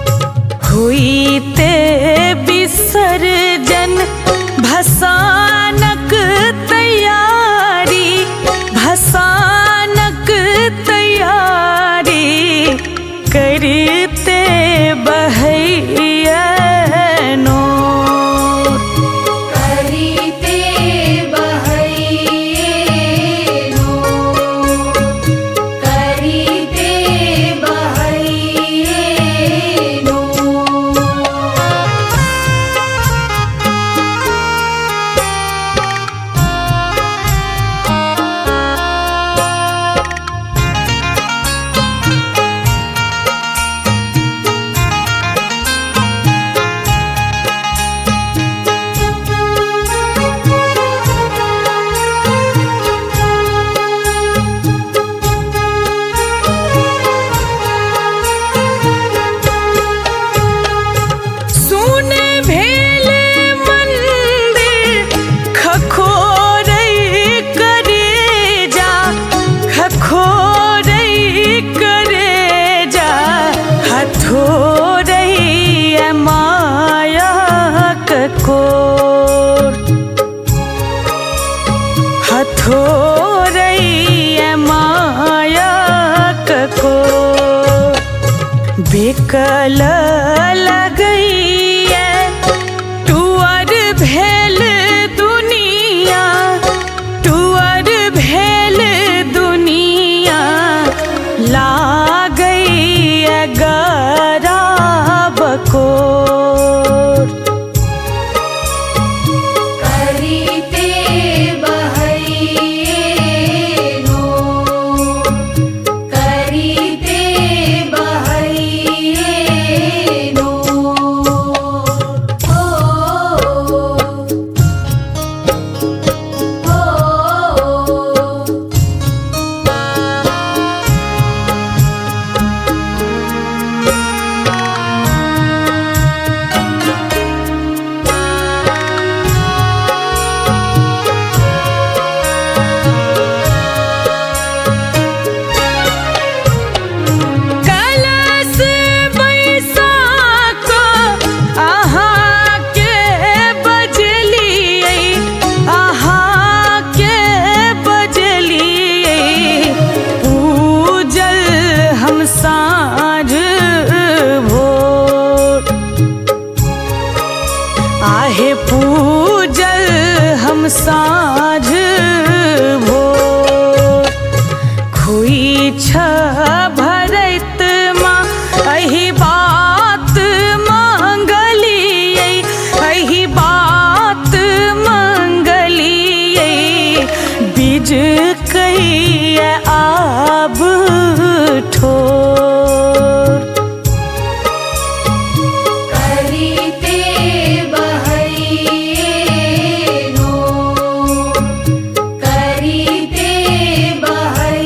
हुईते विसर्जन भसानक तैयारी, भसानक तैयारी। करते बहैया नोर, करिते बहैये नोर, करिते बहैये नोर। सुने भेले मंदिर खखोरई करेजा, खखोरई करेजा। हथोरई माया ककोर, हथोरई माया ककोर। बेकल लगई टुअर भेल दुनिया, टुअर भेल दुनिया। लागई गरा बकोर, करिते बहैये नोर, करिते बहैये भरत माँ अही बात मंगलियै, अही बात मंगलियै। बीज कहिए आब ठोर, करीते बहैनो, करीते बहैनो।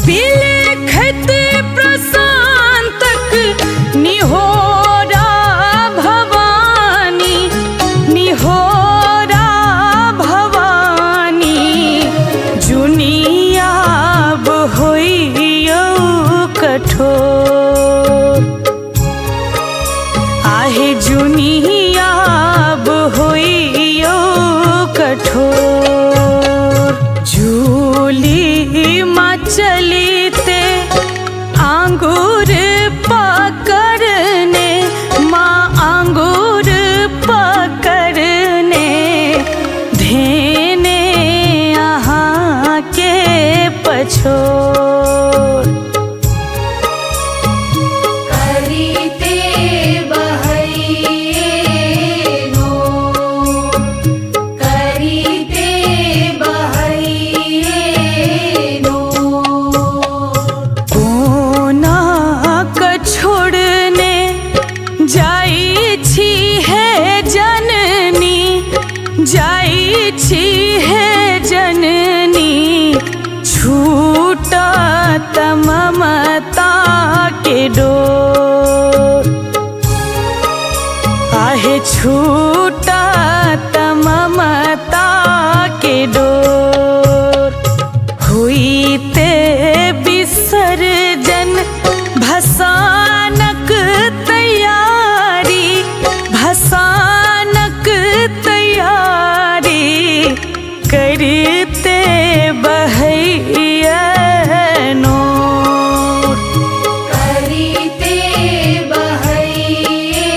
बिलखत प्रशांतक निहोरा भवानी, निहोरा भवानी। जुनियाब होइयो कठोर, आहे जुनियाब होइयो कठोर। झूली माँ चलीते आंगूर पकड़ने, माँ आंगूर पकड़ने। धेने यहाँ के पछोर, करीते बहैनो, करीते बहैनो। कोना क छोड़ने जाई छी है जननी, जाई छी है जननी। छूटा ममता के डोर, आहे छूटा ममता के डोर। हुईते विसर्जन भसानक तैयारी, भसानक तैयारी। करते बहैनो, करीते बहैनो,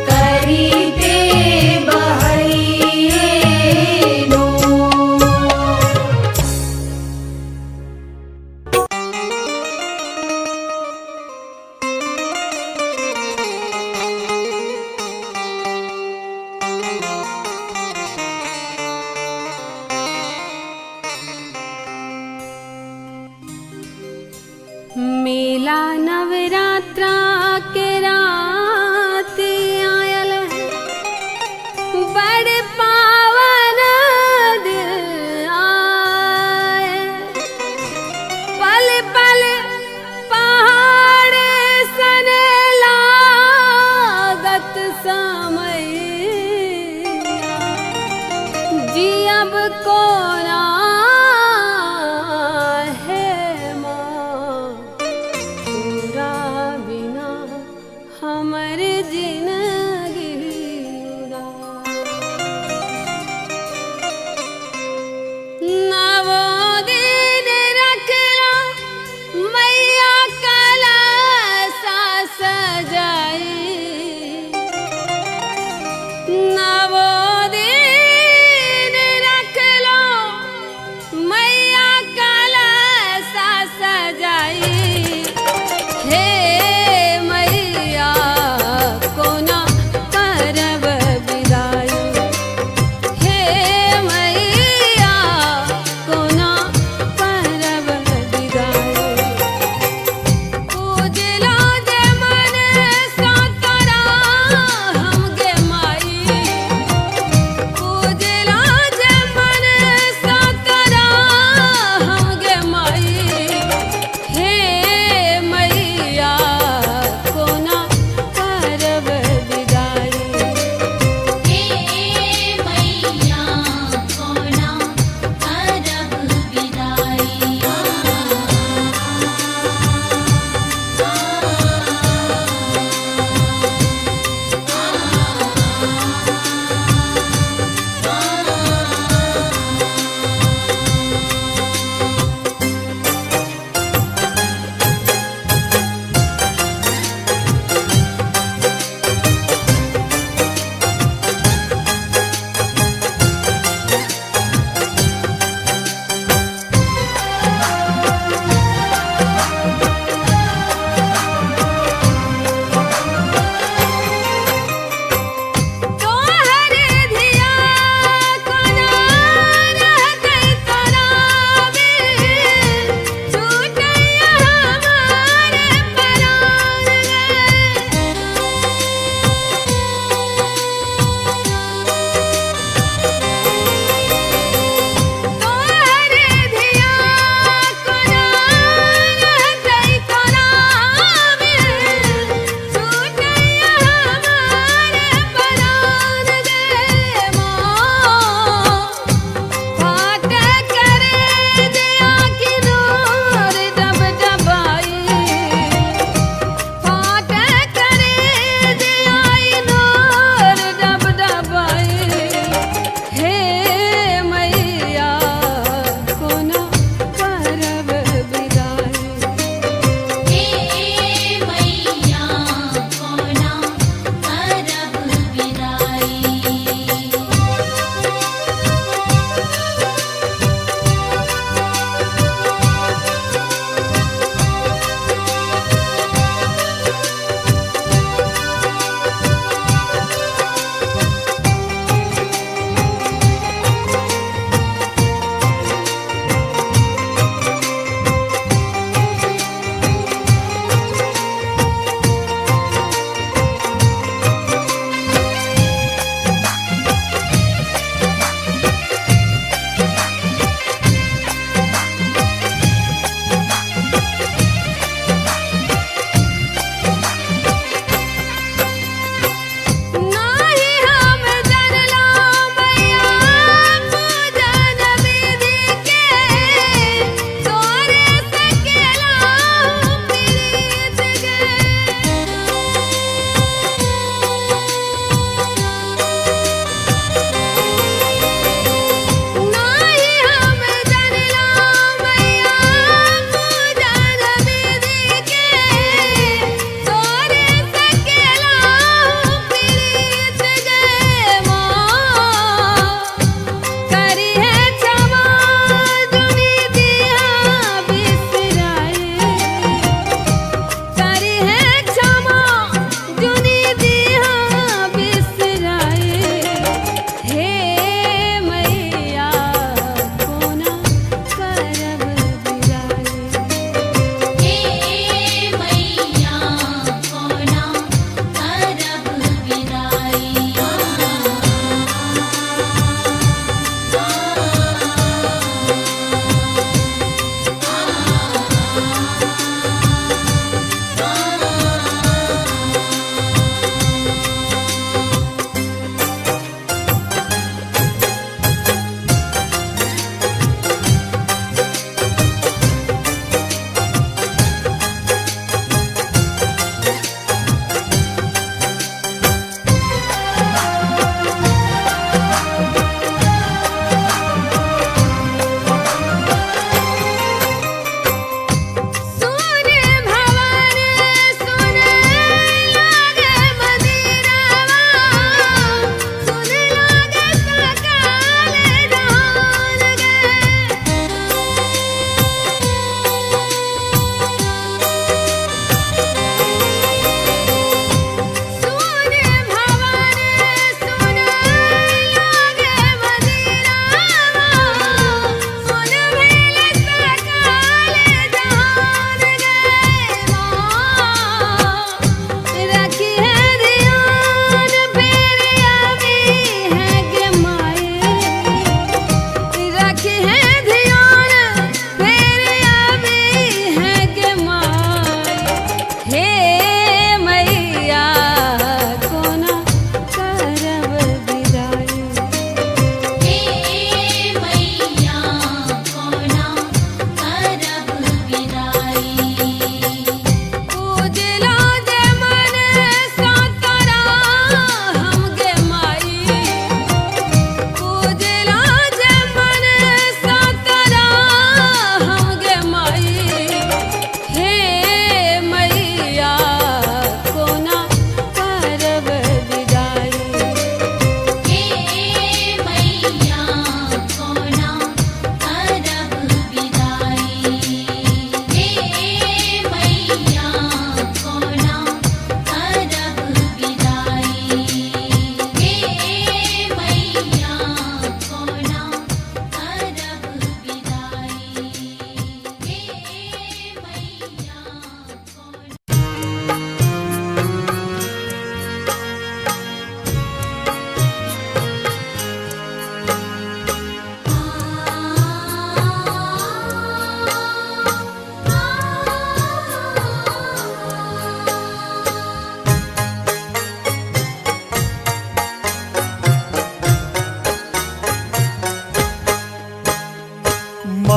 करीते बहैनो। मेला नवरात्रा के रात आयल है, बड़ पावन दिन आए। पल पल पहाड़ सन लागत समय, जियब कोना है माँ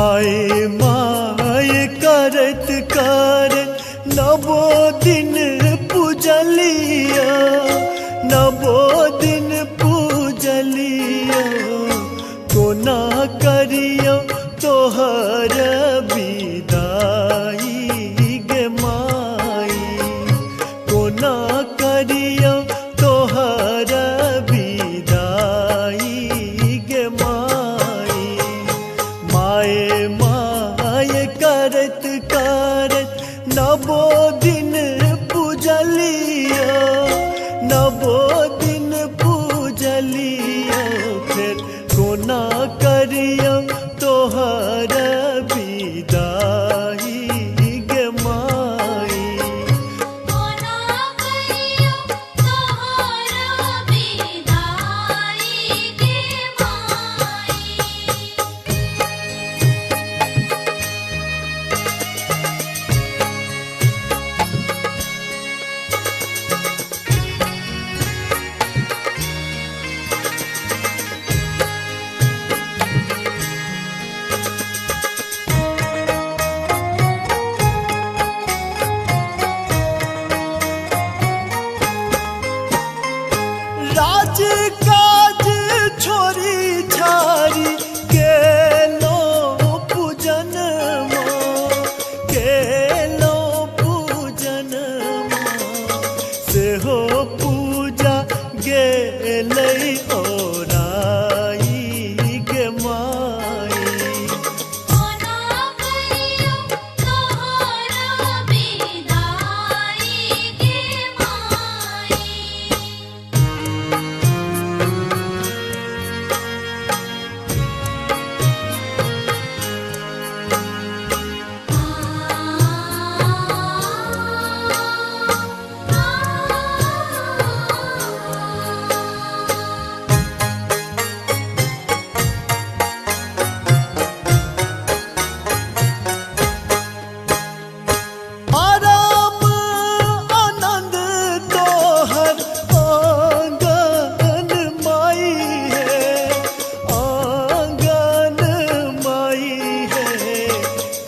माए माए करत करत नवो दिन पूजलिया, नवो दिन पूजलिया, कोना करियो तोहर विदाई गे माई, कोना करियो तोहर विदाई गे माई। माए माए करत करत नवो दिन पूजलिया, नवो दिन पूजलिया, फिर कोना करियो तोहर विदाई गे माई। कोना करियो तोहर विदाई गे माई। राज काज छोरी छारी केलो पूजन माँ, केलो पूजन माँ, से हो पूजा गेलै ओराई गे माई। कोना करियो तोहर विदाई गे माई। आराम आनंद तोहर आंगन माई है, आंगन माई है,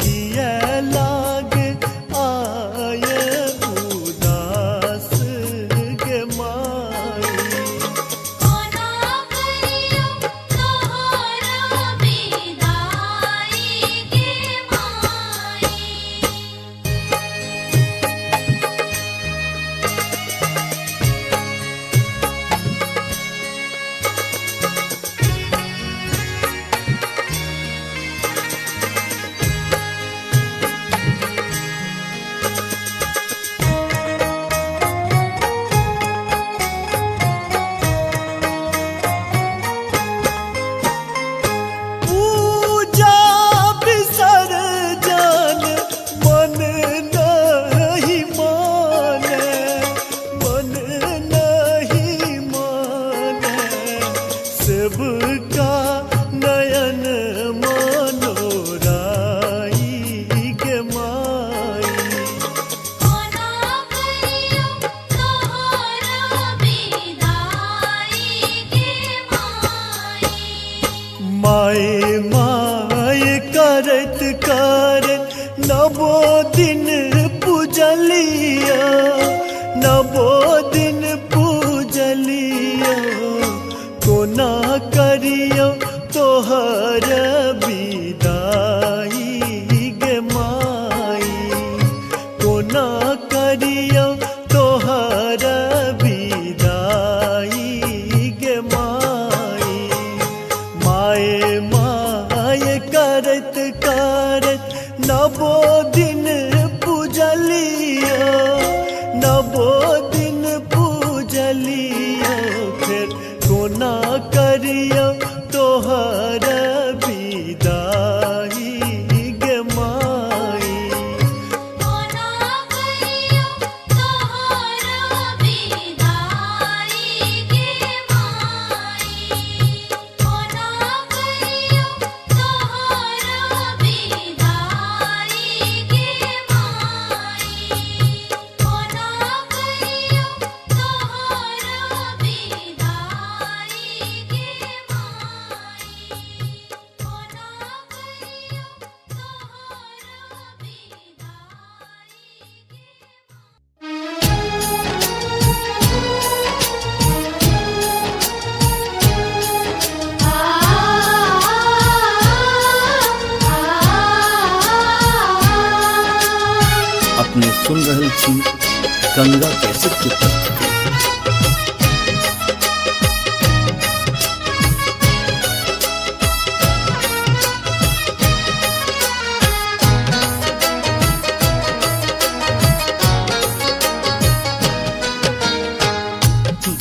किया लाग आय उदास गे माई। कोना करियो तोहर विदाई गे माई। पूजा विसर्जन मन नहीं माने, मन नहीं माने, सबका नयन मनोराई गे माई। कोना करियो तोहर विदाई गे माई। माए माए करत करत नवो दिन पूजलिया, नवो दिन पूजलिया, कोना करियो तोहर विदाई गे माई, कोना करियो तोहर विदाई गे माई। माए माए करत करत नवो दिन पूजलिया, नवो दिन पूजलिया, फिर कोना करियो तोहर विदाई गे माई। कोना करियो तोहर विदाई गे माई। कोना करियो तोहर विदाई अपने सुन रहल छी गंगा कैसेट के प्रस्तुति।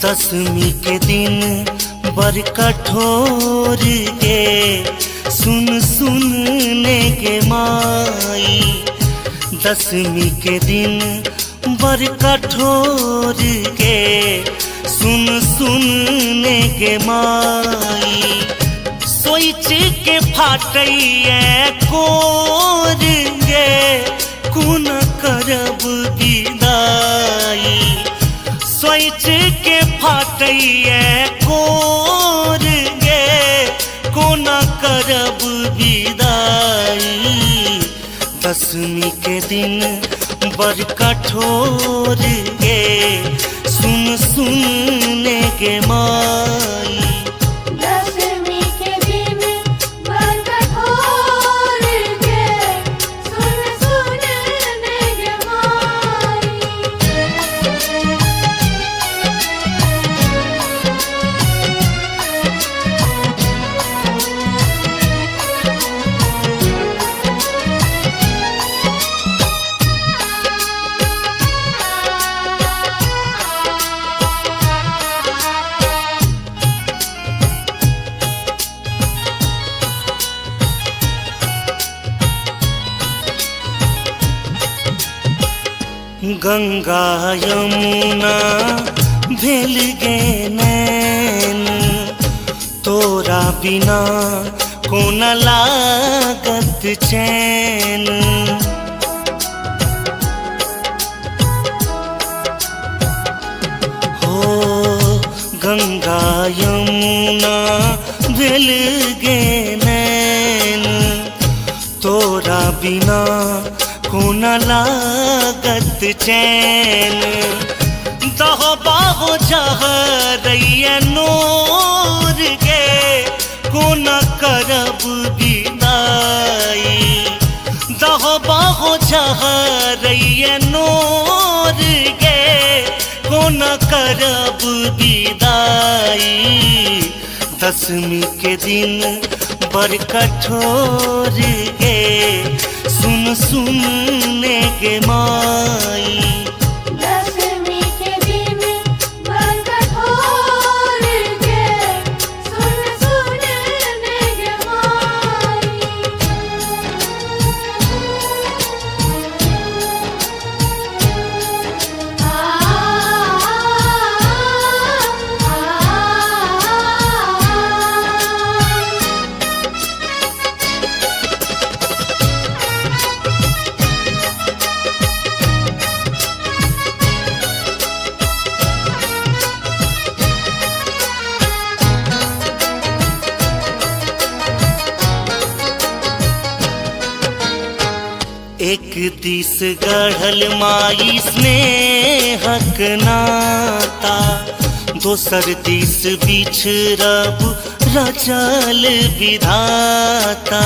दसवीं के दिन बर कठोर गे सुन सुनने के माई। दसवीं के दिन बर कठोर गे सुन सुनने के माई। सोच के फाटैया कोर गे कुन करब विदाई। सोच के फाटैया कोर गे कोना करब विदाई। दसवीं के दिन बड़ कठोर गे सुन सुनने के माई। दसवीं के दिन बड़ कठोर गे सुन सुनने के माई। गंगा यमुना भेल गे नैन तोरा बिना कोन लागत चैन। हो गंगा यमुना भेल गे नैन तोरा बिना कोन लागत चैन। दह बाहो जहरैया नोर गे कोन करब विदाई। दह बाहो जहरैया नोर गे कोन करब विदाई। दसवीं के दिन बड़ कठोर गे सुन सुनने के माई। दसवीं के दिन बड़ कठोर गे सुन सुनने के माई। एक दिस गढ़ल माई स्नेहक नाता दोसर दिस बिछड़ब रचल विधाता।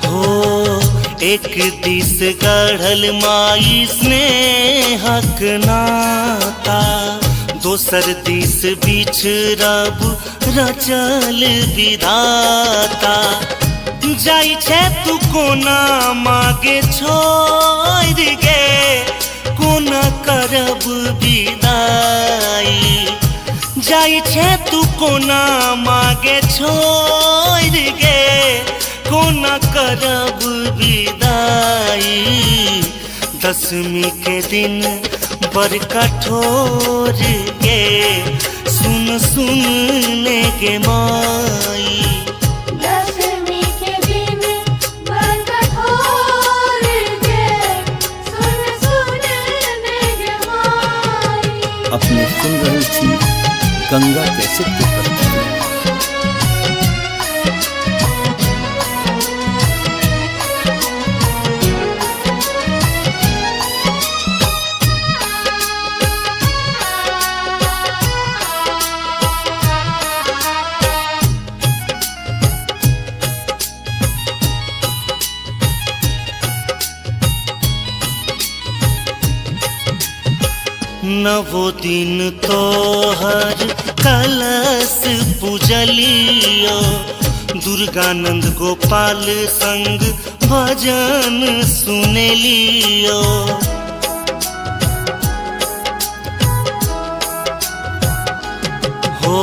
हो एक दिस गढ़ल माई स्नेहक नाता दोसर दिस बिछड़ब रचल विधाता। जाई छे तू कोना मागे छोड़ गे कोना करब विदाई। जाई छे तू कोना मागे छोड़ गे कोना करब विदाई। दसवीं के दिन बड़ कठोर गे सुन सुनने के माई। दसवीं के दिन बड़ कठोर गे सुन सुनने के माई। अपने सुन रहल छी गंगा कैसेट के प्रस्तुति। नवो दिन तोहर कलश पूजलियो दुर्गानंद गोपाल संग भजन सुनेलियो हो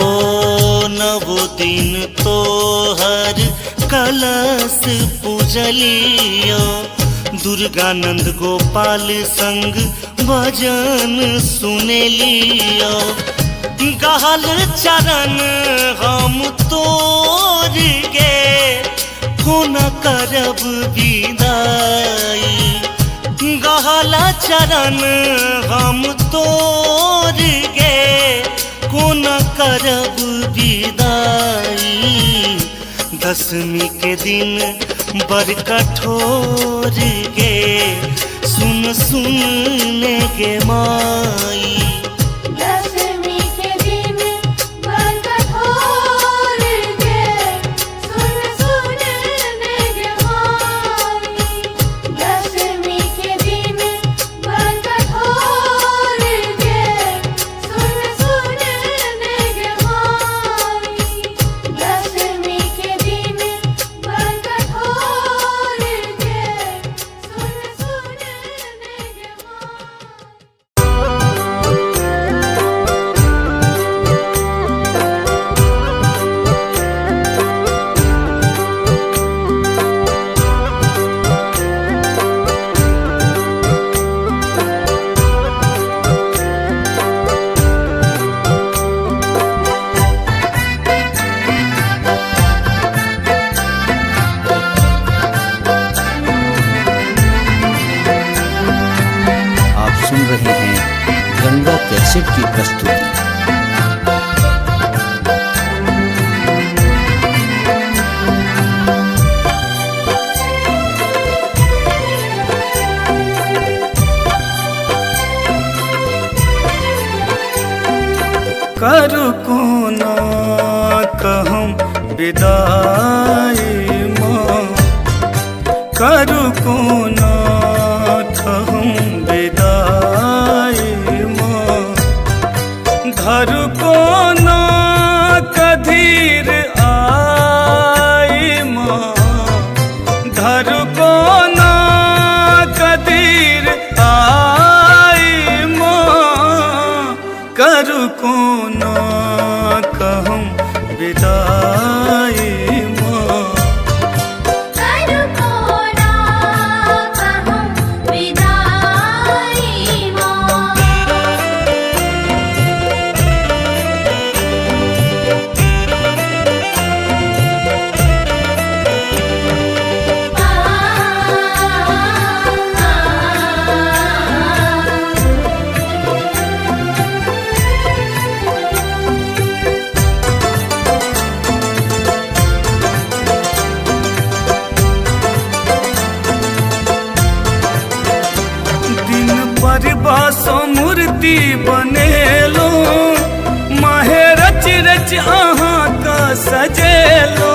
नवो दिन तोहर कलश पूजलियो दुर्गानंद गोपाल संग भजन सुनेलियो गहल चरण हम तोर गे कोना करब विदाई गहल चरण हम तोर गे कोना करब विदाई दशमी के दिन बड़ कठोर गे सुन सुन गे माई दशमी के दिन बड़ कठोर गे सुन सुन गे माई दशमी के दिन बड़ कठोर गे सुन सुन गे माई दशमी के दिन बड़ कठोर गे सुन सुन गे माई आप सुन रहे हैं गंगा कैसेट की प्रस्तुति। करू कोना कहम विदाई माँ करू कोना कहम विदाई माँ धरू कोना कधीर आई माँ धरू कोना कधीर आई माँ करू कोना कहम विदाई माँ करू कोना कहम विदाई माँ दिन पर बासो मूर्ति बनेलो माहे रच रच अहाँ का सजेलो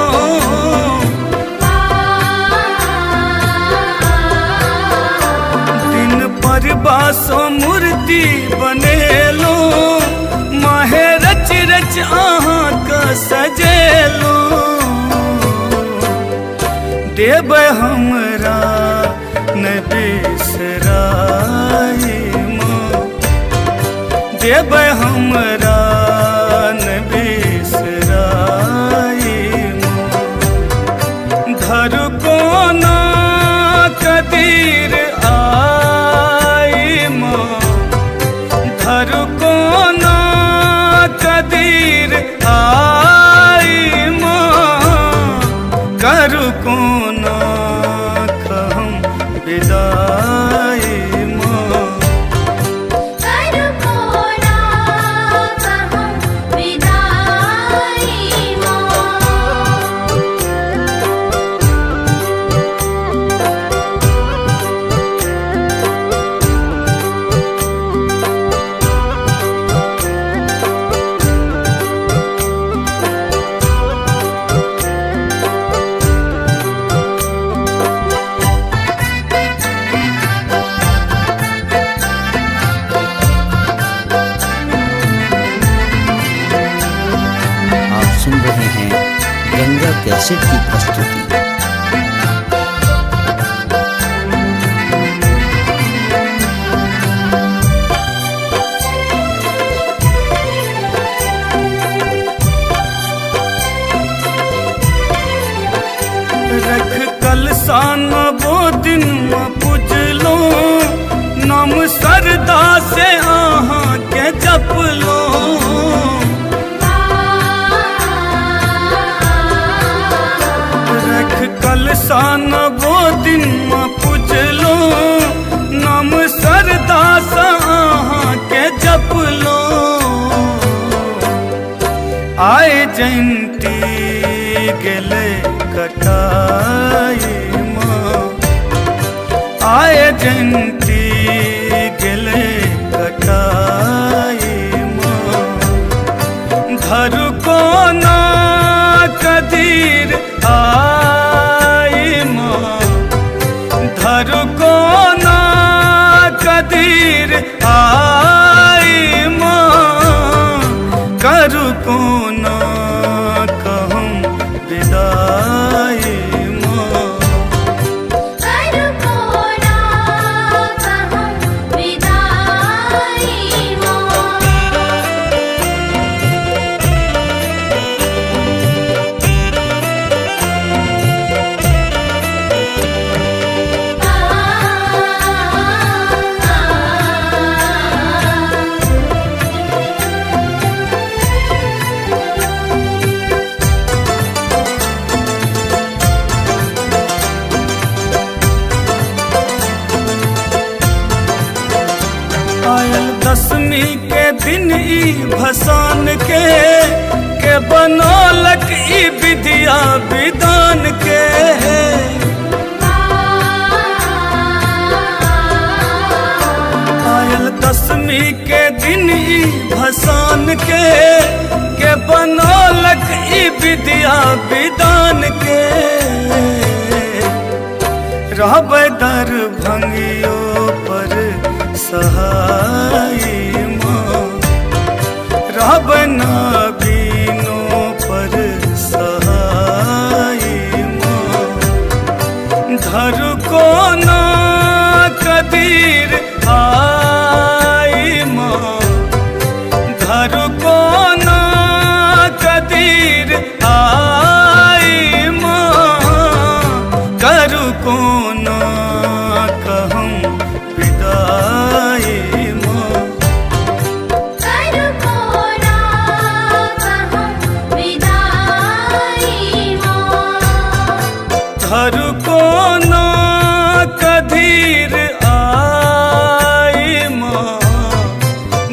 दिन पर बासो मूर्ति बनेलो माहे रच रच अहाँ का सजेलो देव हमरा न बिसराई माँ देव हमरा न बिसराई माँ धरू कोना कदीर आई माँ धरू कोना कदीर आई माँ करू कोना कहम विदाई माँ करू कोना कहम विदाई माँ सुन रहे हैं गंगा कैसेट की प्रस्तुति। रख कलसान वो दिन में पूजलो, नाम सरदा से आहा के जप लो। रख कलसान वो दिन में पूजलो, नाम सरदा से आहा के जप लो। आए जयंती गेले कटाई माँ, आए जयंती गेले कटाई माँ। घर को ना कदीर आई माँ, घर को ना कदीर आई माँ। कर को ना कहूँ विदाई माँ, कर को ना कहूँ विदाई माँ। आयल दसवीं के दिन ई भसान के बनौलक ई विद्या विधान के। आयल दसवीं के दिन ई भसान के बनौलक ई विद्या विधान के। रहब दर भंगियो पर सहाय माँ, रहब ना बीनो पर सहाय माँ। घर को ना कदीर आई माँ, घर को ना कदीर आई माँ। कर को ना कहूँ विदाई माँ, कर को ना कहूँ विदाई माँ। घर को ना कदीर आई माँ,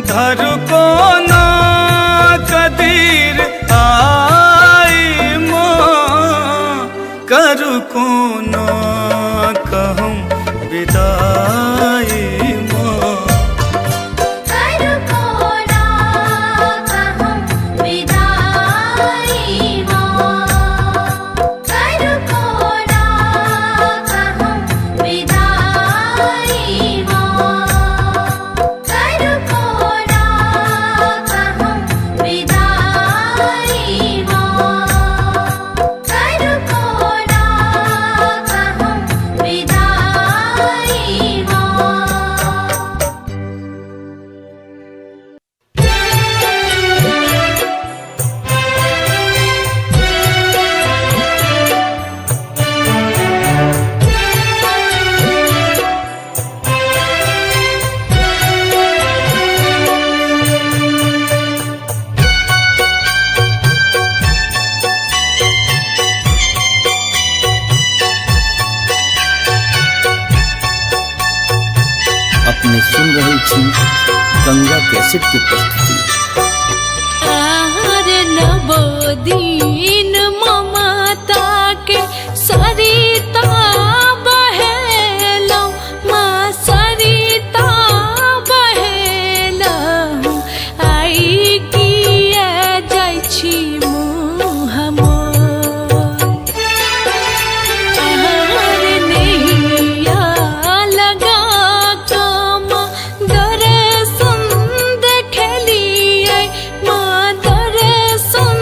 घर को ना कदीर आई माँ। कर को ना कहूँ विदाई माँ, कर को ना कहूँ विदाई माँ। कर को ना कहूँ विदाई माँ। कर को ना कहूँ विदाई माँ। कर को ना कहूँ विदाई माँ। अपने सुन रहे छी गंगा कैसेट की प्रस्तुति। आहार नवो दिन ममता के सरिता बहेलौ, माँ सरिता बहेलौ। आई किया जाइ छी मुँह मोर। आहार नैया लगा कम दर्शन देखलियै, माँ दर्शन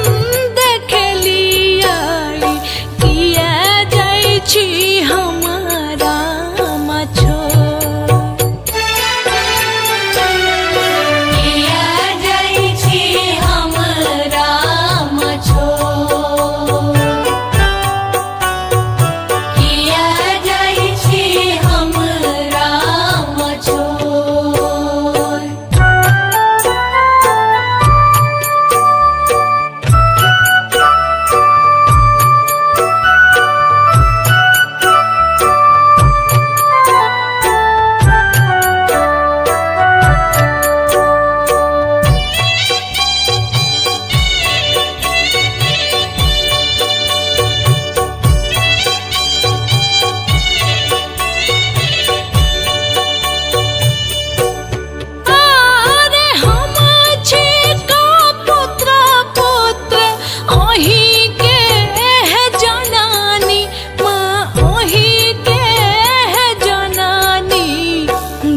ओही के है जनानी माँ ओही के है जनानी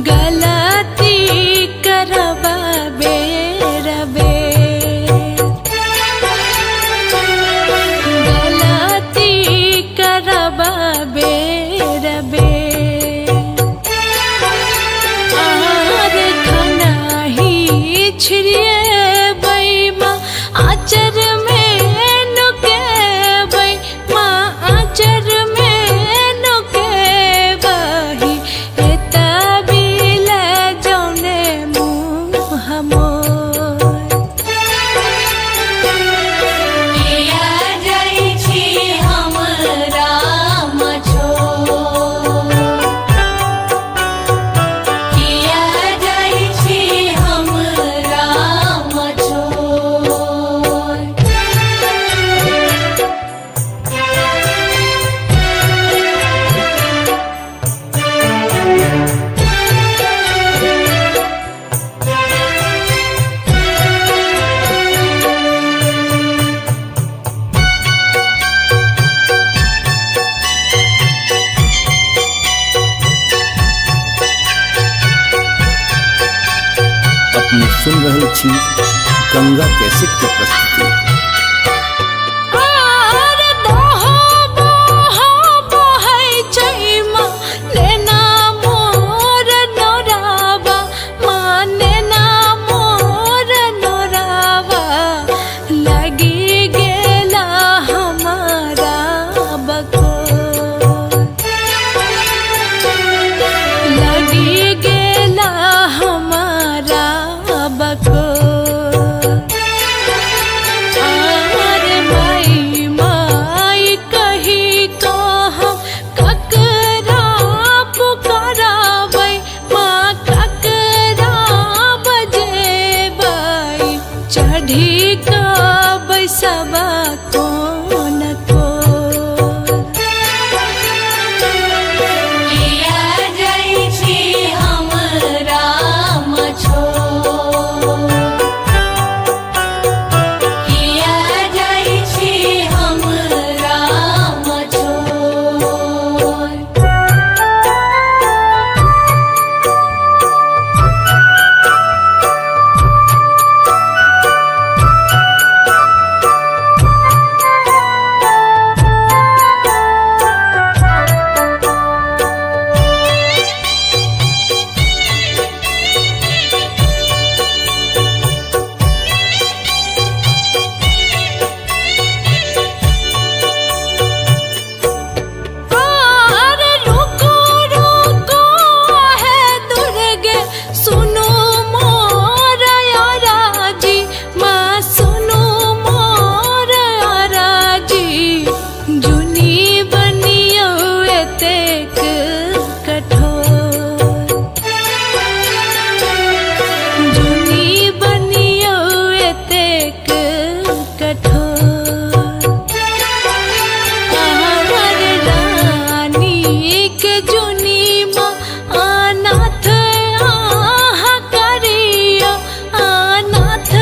गलती करबा बेरबे गलती करबा बेरबे आर खाना ही छिड़िए बैमा आचर में नुके बै माँ आचर में नुके बही एता बिल जौने मुँह मोर किया जाइ छी हमरा मछोर किया जाइ छी हमरा मछोर अपने सुन रहे छी गंगा कैसेट की प्रस्तुति। आर दोहो बोहो बहै छै माँ नेना मोर नोरावा माँ नेना मोर नोरावा लगी गेला हमारा बकोर लगी गेला हमारा बकोर आर माई माई कही तो हम ककरा पुकाराबै माँ ककरा बजेबै चढ़ी कऽ बैसबा कोन कोर किया जाइ छी हमरा मछोर किया जाइ छी हमरा मछोर आर रुको रुको है दुर्गे सुनो मोर याराजी माँ सुनो मोर याराजी जुनी बनियो एतेक कठोर जुनी बनियो एतेक कठोर आवर रानी के जुनी माँ अनाथ आह करियो अनाथ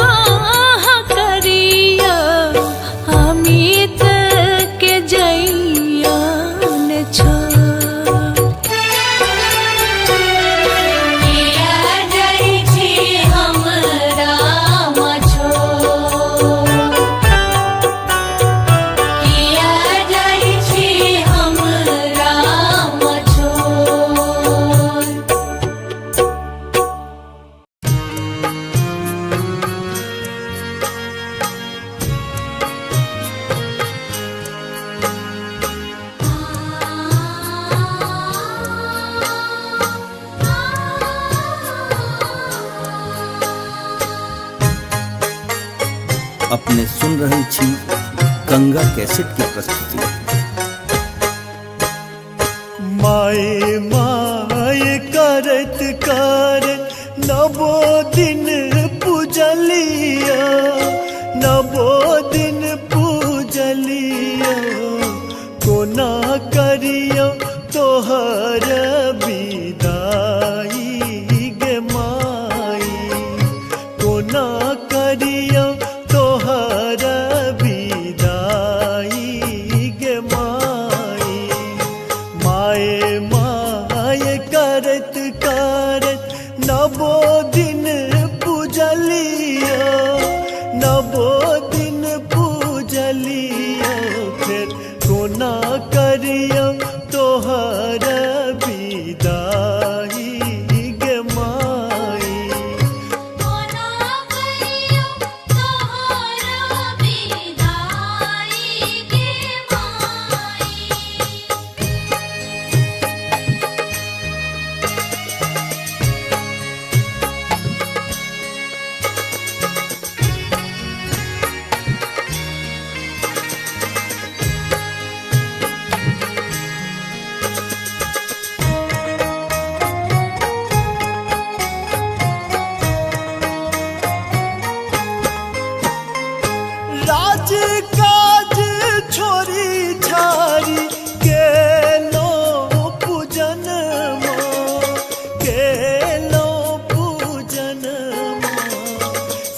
आह करियो अमित के जइयो न छोड़ किया जाइ छी हमरा मछोर किया जाइ छी हमरा मछोर अपने सुन रहे छी गंगा कैसेट की प्रस्तुति। माए माए करत करत नवो दिन पूजलिया नवो दिन पूजलिया कोना करियो तोहर विदाई गे माई कोना करियो तोहर काज छोरी छारी गेलो पूजन गेलो पूजन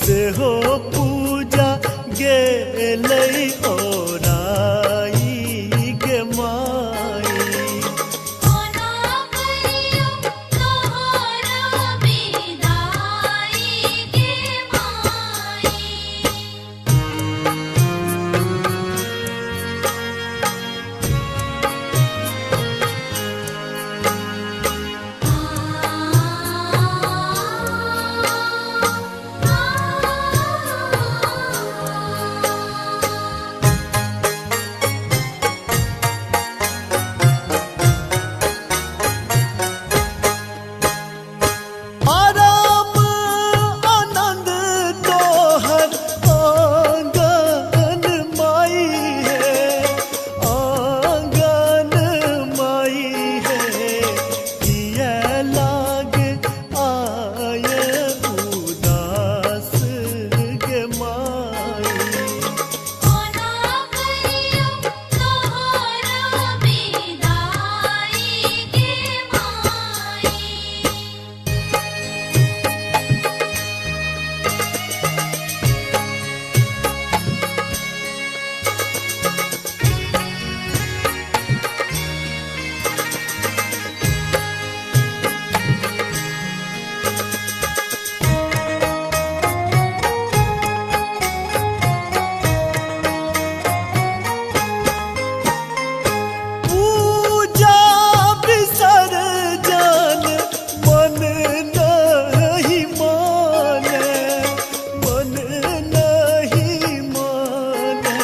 से हो पूजा गेलै ओराई गे माई। कोना करियो तोहरा विदाई गे माई। आराम आनंद तोहर आंगन माई है, आंगन माई है। किया लाग आय उदास गे माई। कोना करियो तोहरा विदाई गे माई। पूजा विसर्जन मन नहीं माने, मन नहीं माने।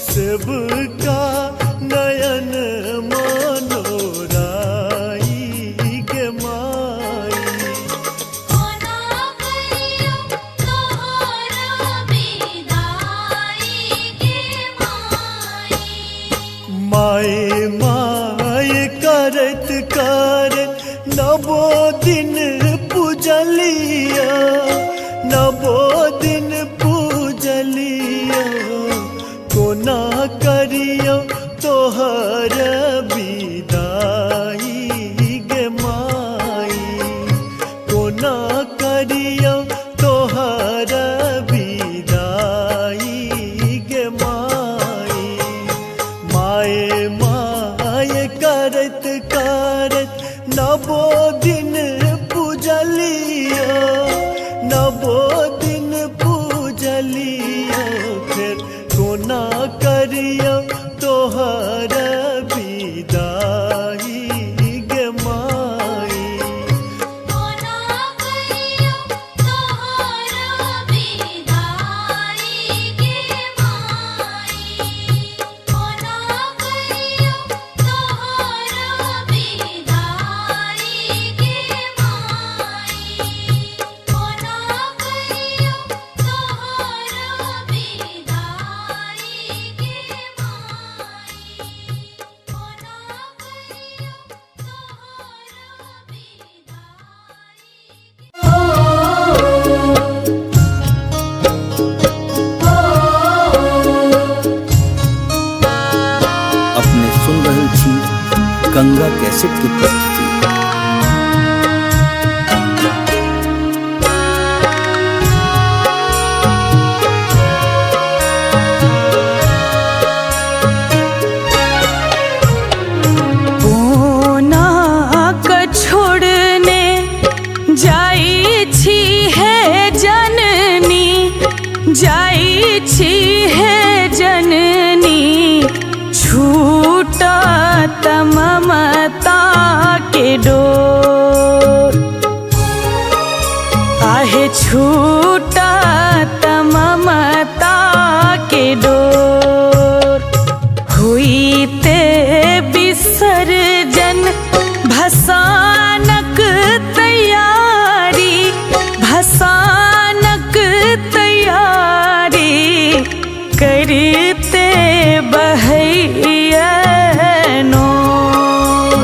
सेवका नयन मनोराई गे माई। कोना करियो तोहरा विदाई गे माई। माय माय करत करत नवो दिन पूजलिया, नवो दिन पूजलिया। कोना करियो तोहर विदाई गे माई। कोना करियो तोहर विदाई गे माई। माय माय करत करत नवो दिन पूजलिया, नवो दिन पूजलिया। फिर कोना करियो तोहर विदाई गे माई। कोना करियो तोहरा विदाई गे माई। कोना करियो तोहरा विदाई गे माई। कोना करियो तोहरा विदाई गे अपने सुन रहल छी गंगा कैसेट की प्रस्तुति। कोना क छोड़ने जाई छी है जननी, जाई छी है जननी। छूटत ममता के डोर, आहे छूटत ममता के डोर। हुईते विसर्जन भसानक तैयारी, भसानक तैयारी। करते बहैया नोर,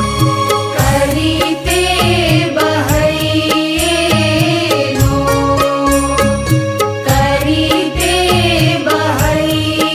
करीते बहैये नो, करीते बहैये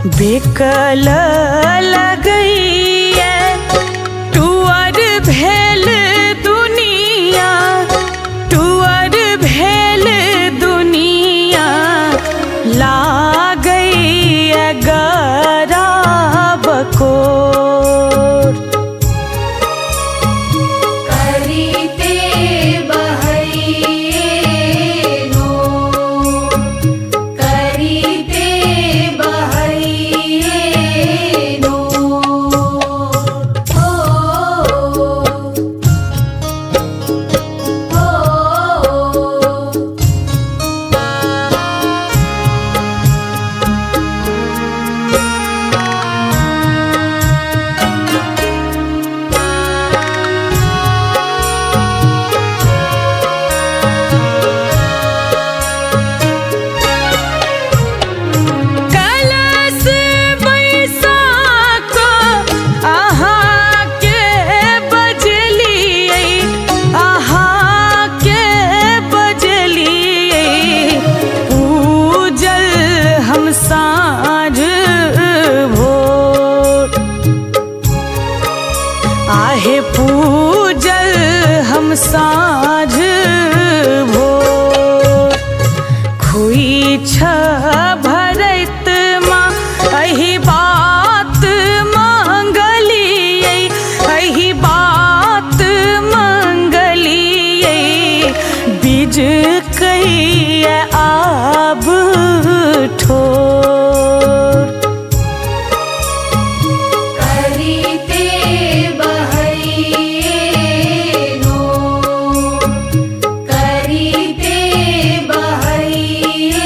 बेकल लगैया टुअर भेल दुनिया, टुअर भेल दुनिया लागैया गराब को। करीते बहैनो करीते बहैनो ओ कलश बैसाख अहाँ के बजलियै, अहाँ के बजलियै, पूजल हम साँझ भोर। आहे पूजल हम साँझ भोर, खुइछ भरत माँ अही बात मंगलियै, अही बात मंगलियै, बीज कहिया आब ठोर। करीते बहैनो करीते बहैनो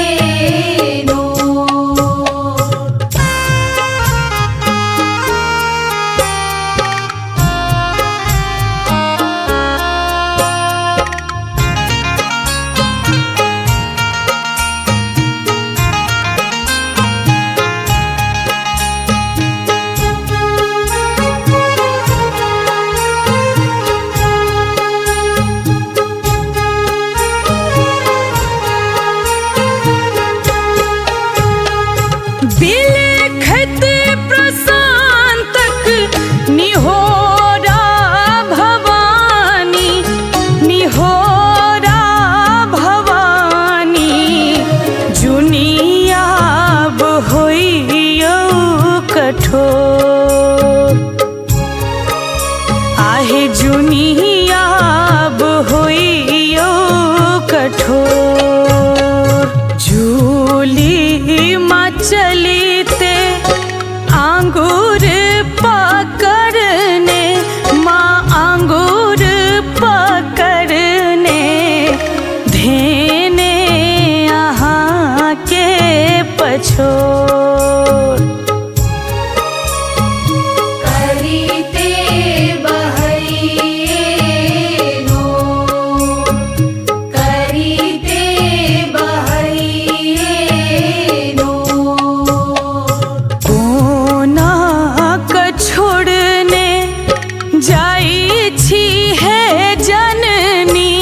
बिलखत प्रशांतक निहोरा भवानी, निहोरा भवानी, जुनियाब होइयौ कठोर। आहे जुनियाब होइयौ कठोर, झूली माँ चलीते आंगूर पकड़ने, माँ आंगूर पकड़ने, धेने अहाँ के पछोर। करीते बहैनो करीते बहैनो कोना क छोड़ने जाई छी है जननी,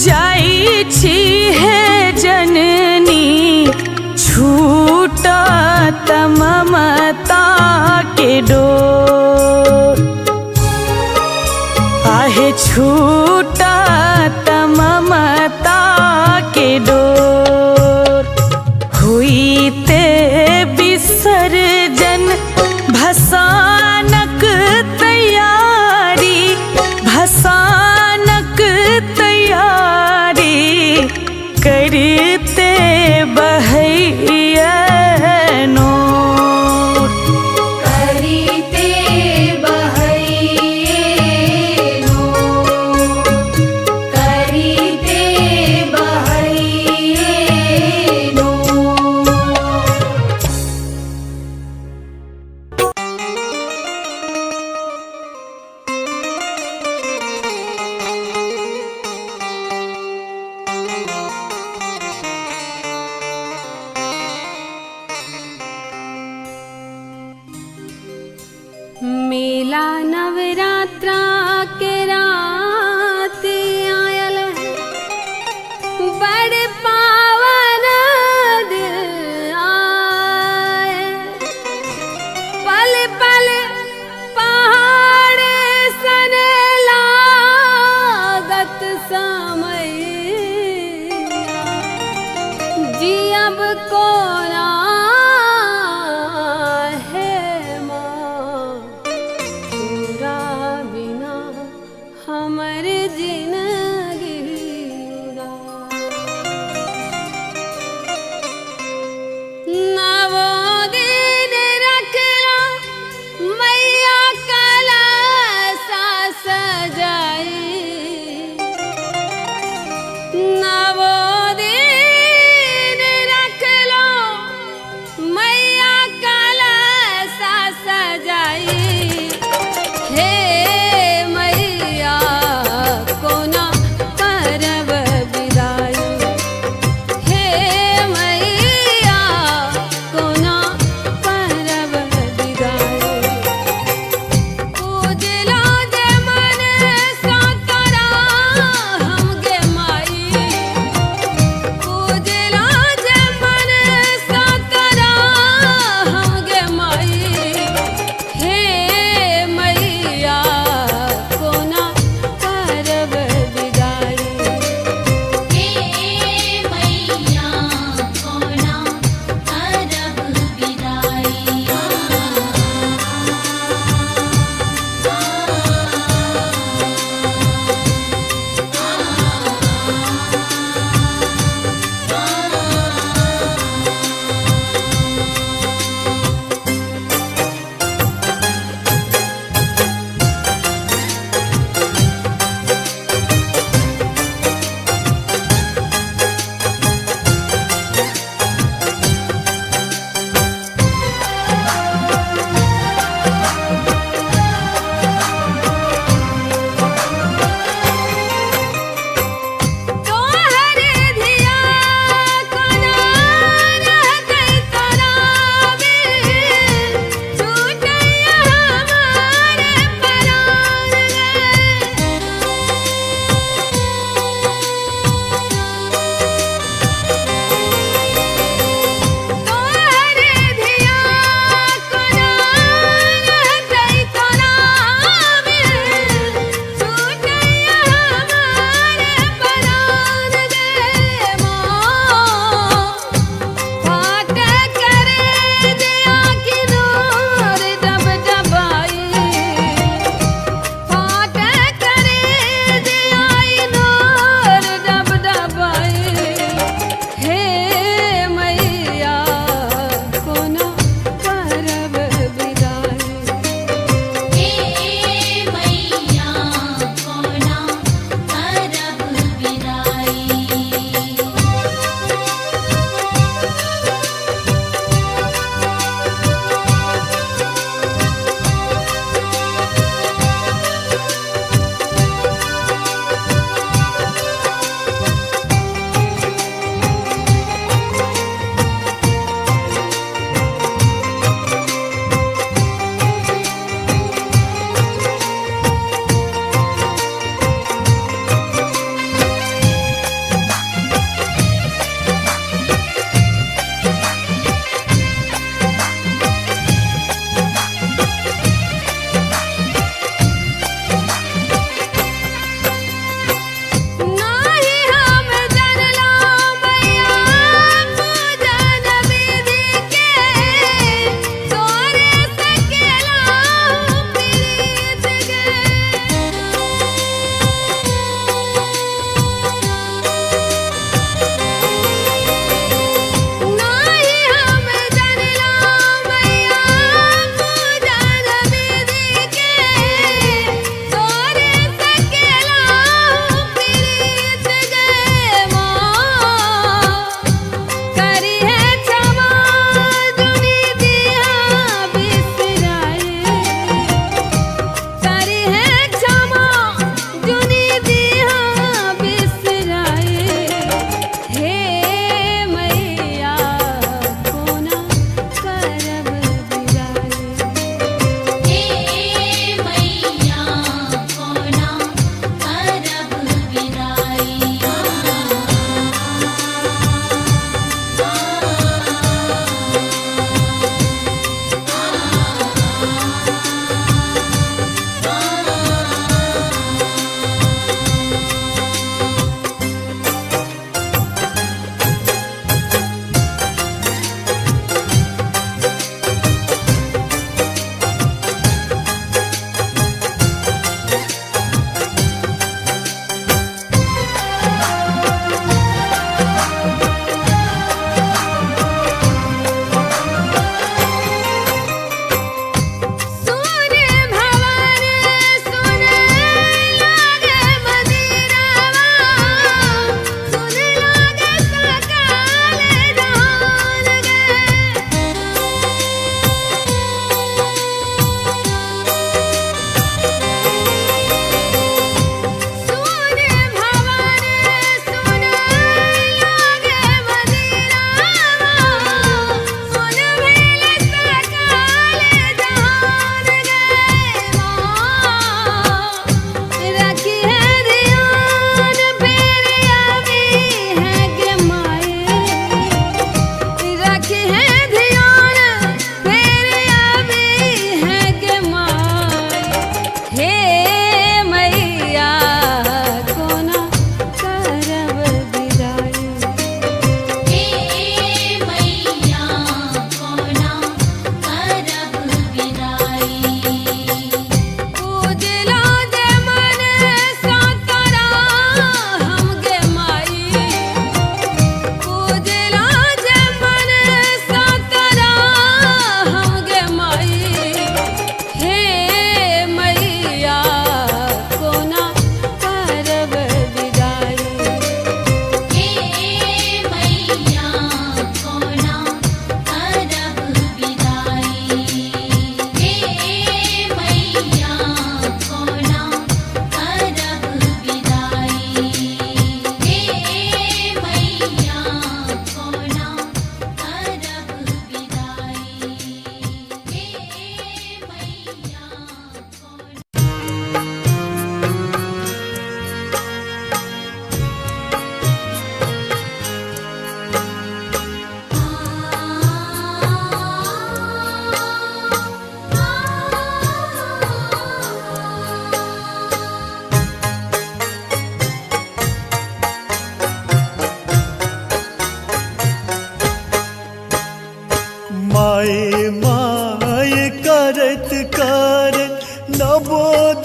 जाई छी है जननी, छूटत ममता के डोर। आहे छूटत ममता के डोर, हुईते विसर्जन भसानक तैयारी, भसानक तैयारी, करते बहैनो करीते बहैनो करीते बहैनो मेला नवरात्रा के रात आयल है, बड़ पावन दिन आए।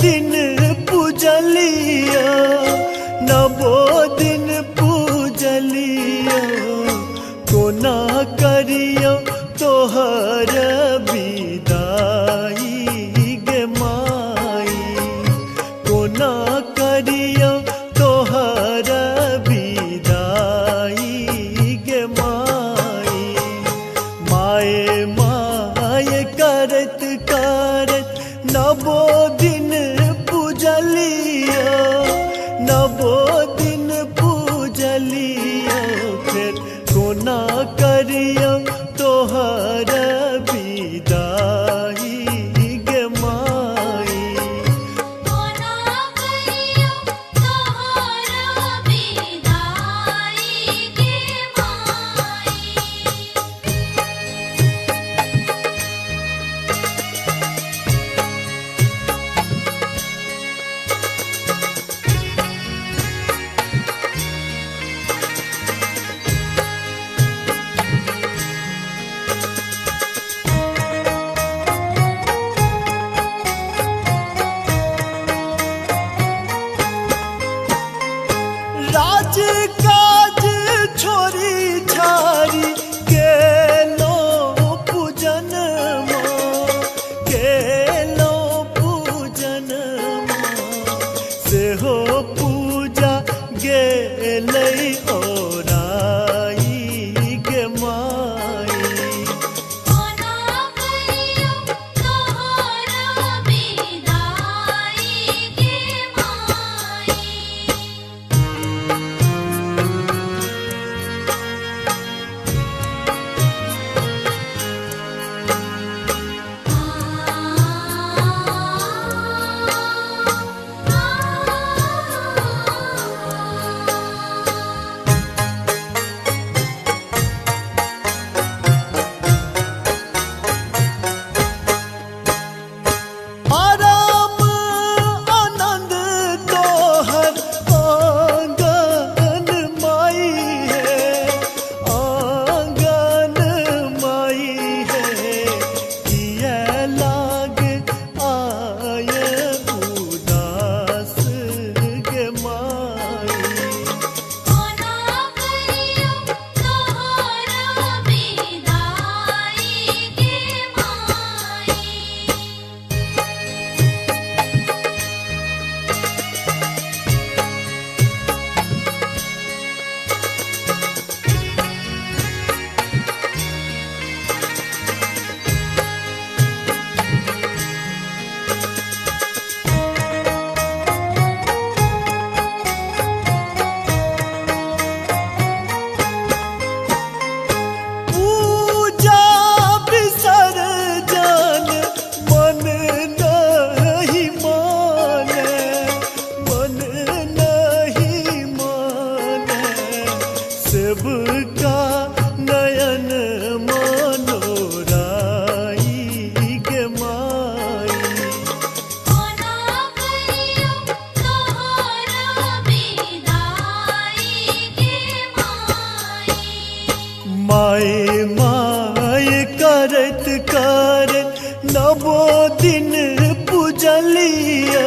दिन पूजलिया नवो दिन पूजलिया कोना करियो तोहर विदाई गे माई कोना करियो तोहर विदाई गे माई माए माए करत करत नवो दिन पूजलिया नवो दिन पूजलिया फिर कोना करियो तोहर विदाई गे माई कोना करियो तोहर विदाई गे माई राज काज छोरी छारी गेलो पूजन गेलो पूजन सेहो पूजा गेलै ओराई गे माई कोना करियो तोहर विदाई गे माई आराम आनंद तोहर आंगन माई है आंगन माई है किया लाग आय उदास गे माई कोना करियो तोहर विदाई गे माई पूजा बिसर जान मन नहीं माने मन नहीं माने सबका नयन मनोराई गे माई कोना करियो तोहर विदाई गे माई माए माए करत करत नवो दिन पूजलिया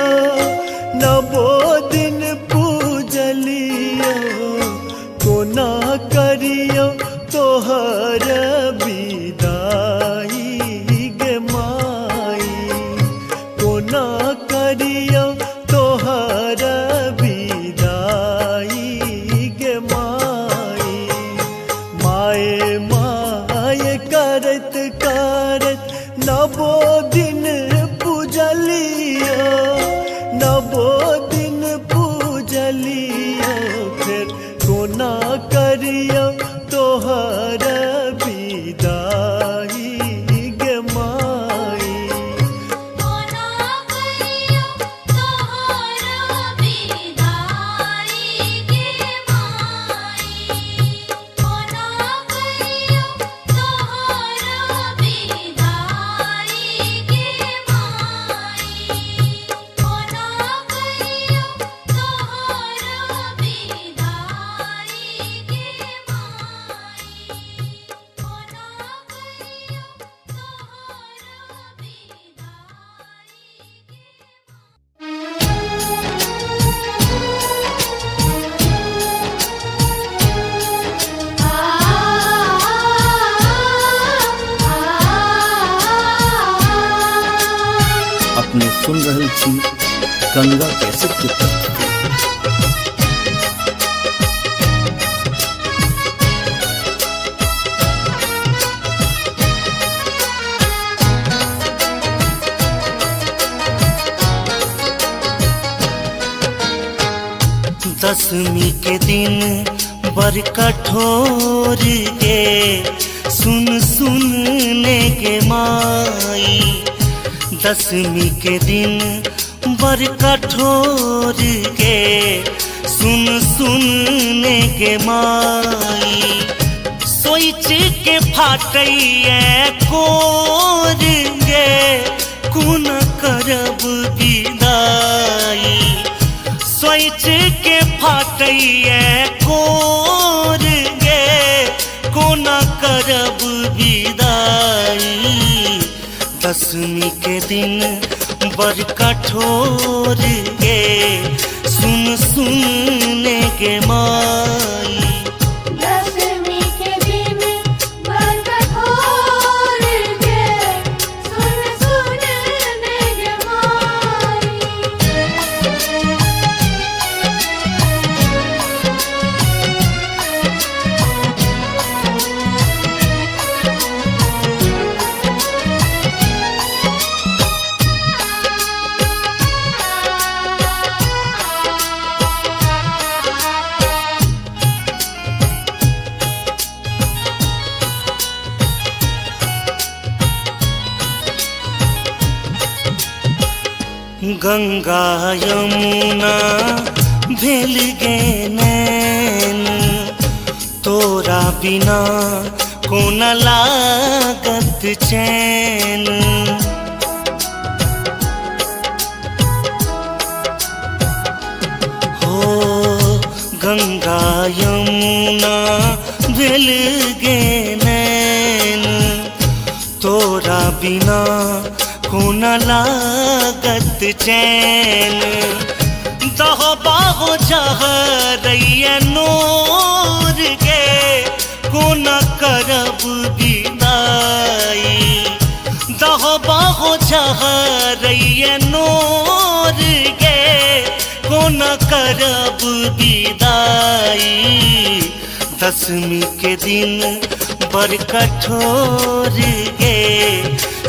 नवो दिन पूजलिया कोना करियो तोहर विदाई गे माई कोना करियो तोहर विदाई गे माई माए माए करत करत नवो दिन पूजलिया नवो दिन पूजलिया फिर कोना करियो तोहर विदाई गे माई कोना करियो तोहर विदाई गे माई कोना करियो तोहर विदाई गे अपने सुन रहल छी गंगा कैसेट के प्रस्तुति। दसवीं के दिन बर कठोर गे सुन सुनने के माई। दसवीं के दिन बर कठोर गे सुन सुनने के माई। सोच के फाटैया कोर गे कुन करब विदाई। सोच के फाटैया कोर गे कोना करब विदाई। दसवीं के दिन बर कठोर गे सुन सुनने के माई। दसवीं के दिन बर कठोर गे सुन सुनने के माई। गंगा यमुना भेल गे नैन तोरा बिना कोन लागत चैन। हो गंगा यमुना भेल गे नैन तोरा बिना कोन लागत चैन। दहो बाहो जहरैया नोर गे कोन करब विदाई। दहो बाहो जहरैया नोर गे कोन करब विदाई। दसवीं के दिन बर कठोर गे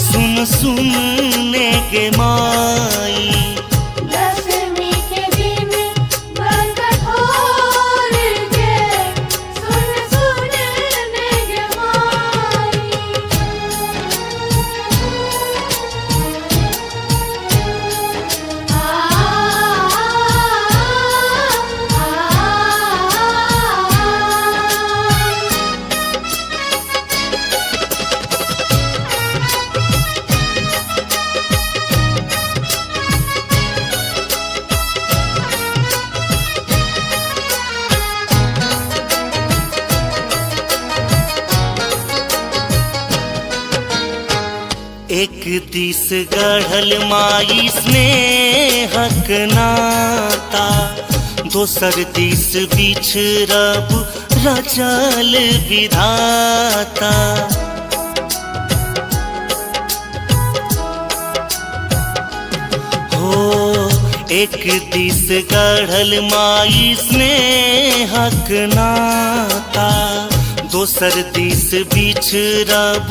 सुन सुनने के माई। दसवीं के दिन बर कठोर गे सुन सुनने के माई। एक दिस गढ़ल माई स्नेहक नाता दोसर दिस बिछड़ब रचल विधाता। हो एक दिस गढ़ल माई स्नेहक नाता दोसर दिस बिछड़ब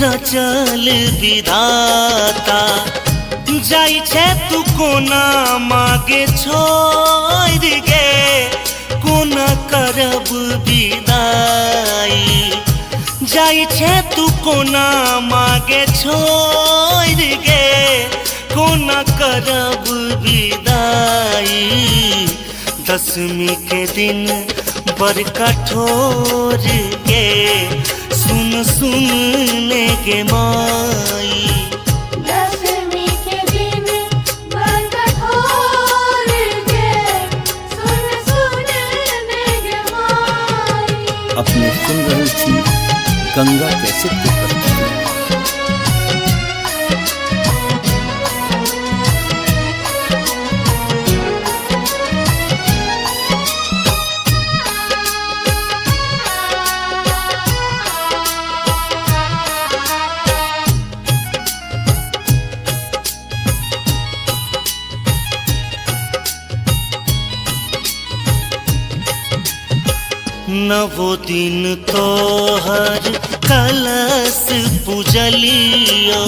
रचल विधाता। जाई छे तू कोना मागे छोड़ गे कोना करब विदाई। जाई छे तू कोना मागे छोड़ गे कोना करब विदाई। दसवीं के दिन बर कठोर गे सुन सुनने के माई। दसवीं के दिन बर कठोर गे सुन सुनने के माई। अपने सुन रहल छी गंगा कैसेट के प्रस्तुति। नवो दिन तोहर कलश पूजलियो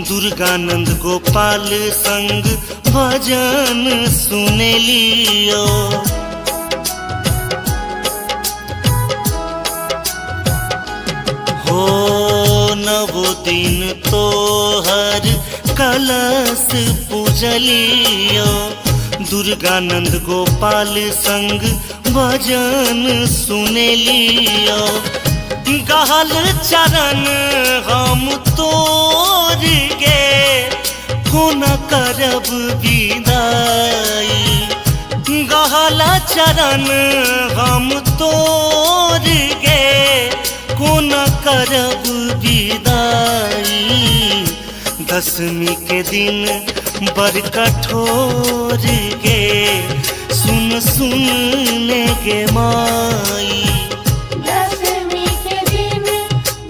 दुर्गानंद गोपाल संग भजन सुनेलियो। हो नवो दिन तोहर कलश पूजलियो दुर्गानंद गोपाल संग भजन सुनेलियो। गहल चरण हम तोर गे कोन करब विदाई। गहल चरण हम तोर गे कोन करब विदाई। दशमी के दिन बड़ कठोर गे सुन सुन ने गे माई। दशमी के दिन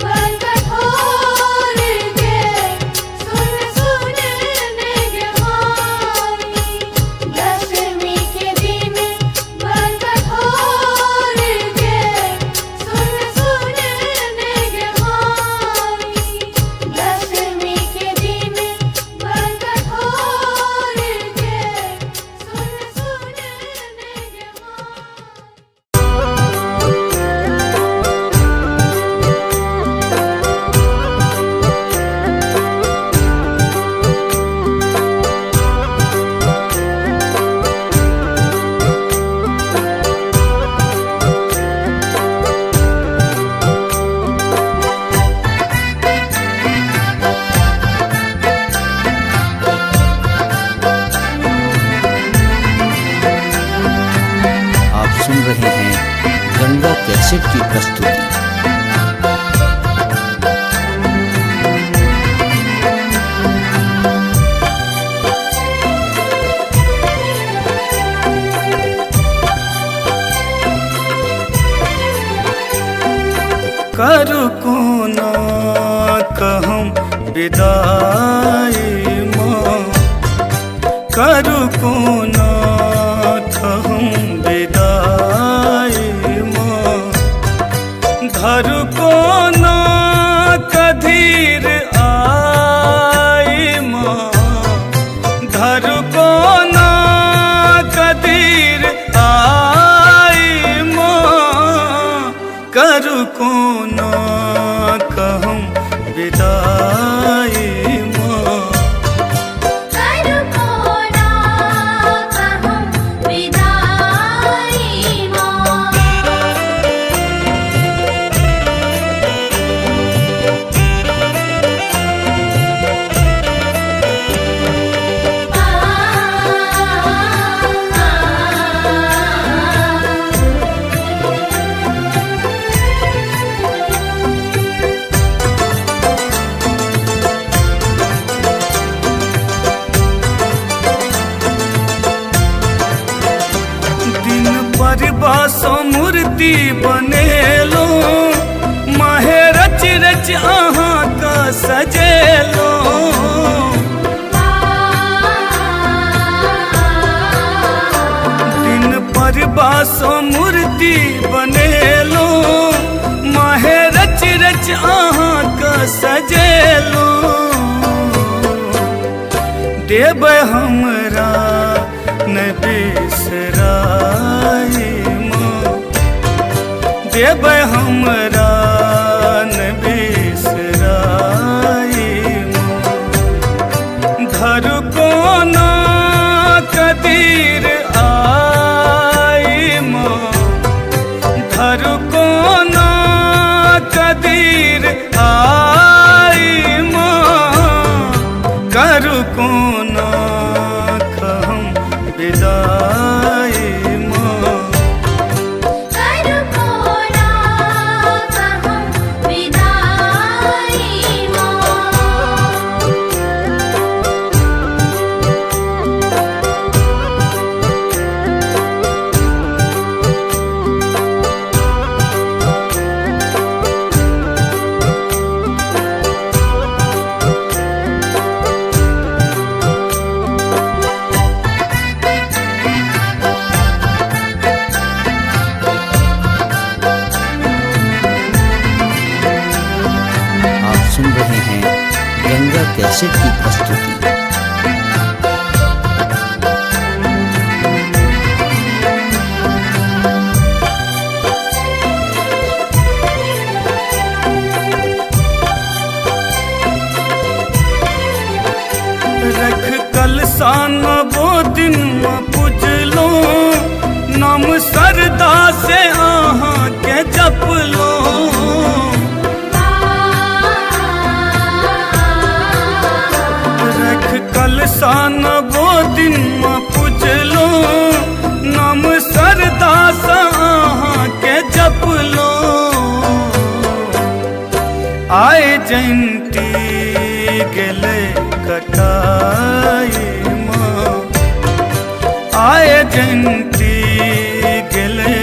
बड़ कठोर गे सुन सुन ने गे माई। दशमी के दिन बड़ कठोर गे सुन सुन ने गे माई। दशमी के दिन बड़ कठोर गे सुन सुन ने गे माई। आप सुन रहे हैं गंगा कैसेट की प्रस्तुति। करू कोना कहम विदाई माँ। करू कोना कहम विदाई माँ। धरू कोना कधीर आई माँ। धरू कोना कधीर आई माँ। करू कोना कहम विदाई माँ। करू कोना कहम विदाई माँ। दिन पर बासो मूर्ति बनेलो माहे रच रच अहाँ का सजेलो। दिन पर बासो मूर्ति बनेलो माहे रच रच अहाँ का सजेलो। देव हमरा न बिसराई माँ। देव हमरा न बिसराई माँ। धरू कोना कदीर आई माँ। धरू कोना कदीर आई माँ। करू कोना कहम विदाई माँ। करू कोना कहम विदाई माँ। गंगा कैसेट की प्रस्तुति। रख कलसा नवो दिन में पूजलो, नाम सरदा से आहाँ के जप लो। रख कलसा नवो दिन में पूजलो, नाम सरदा से आहाँ के जप लो। आए जयंती गेले कटाई माँ, आए जयंती गेले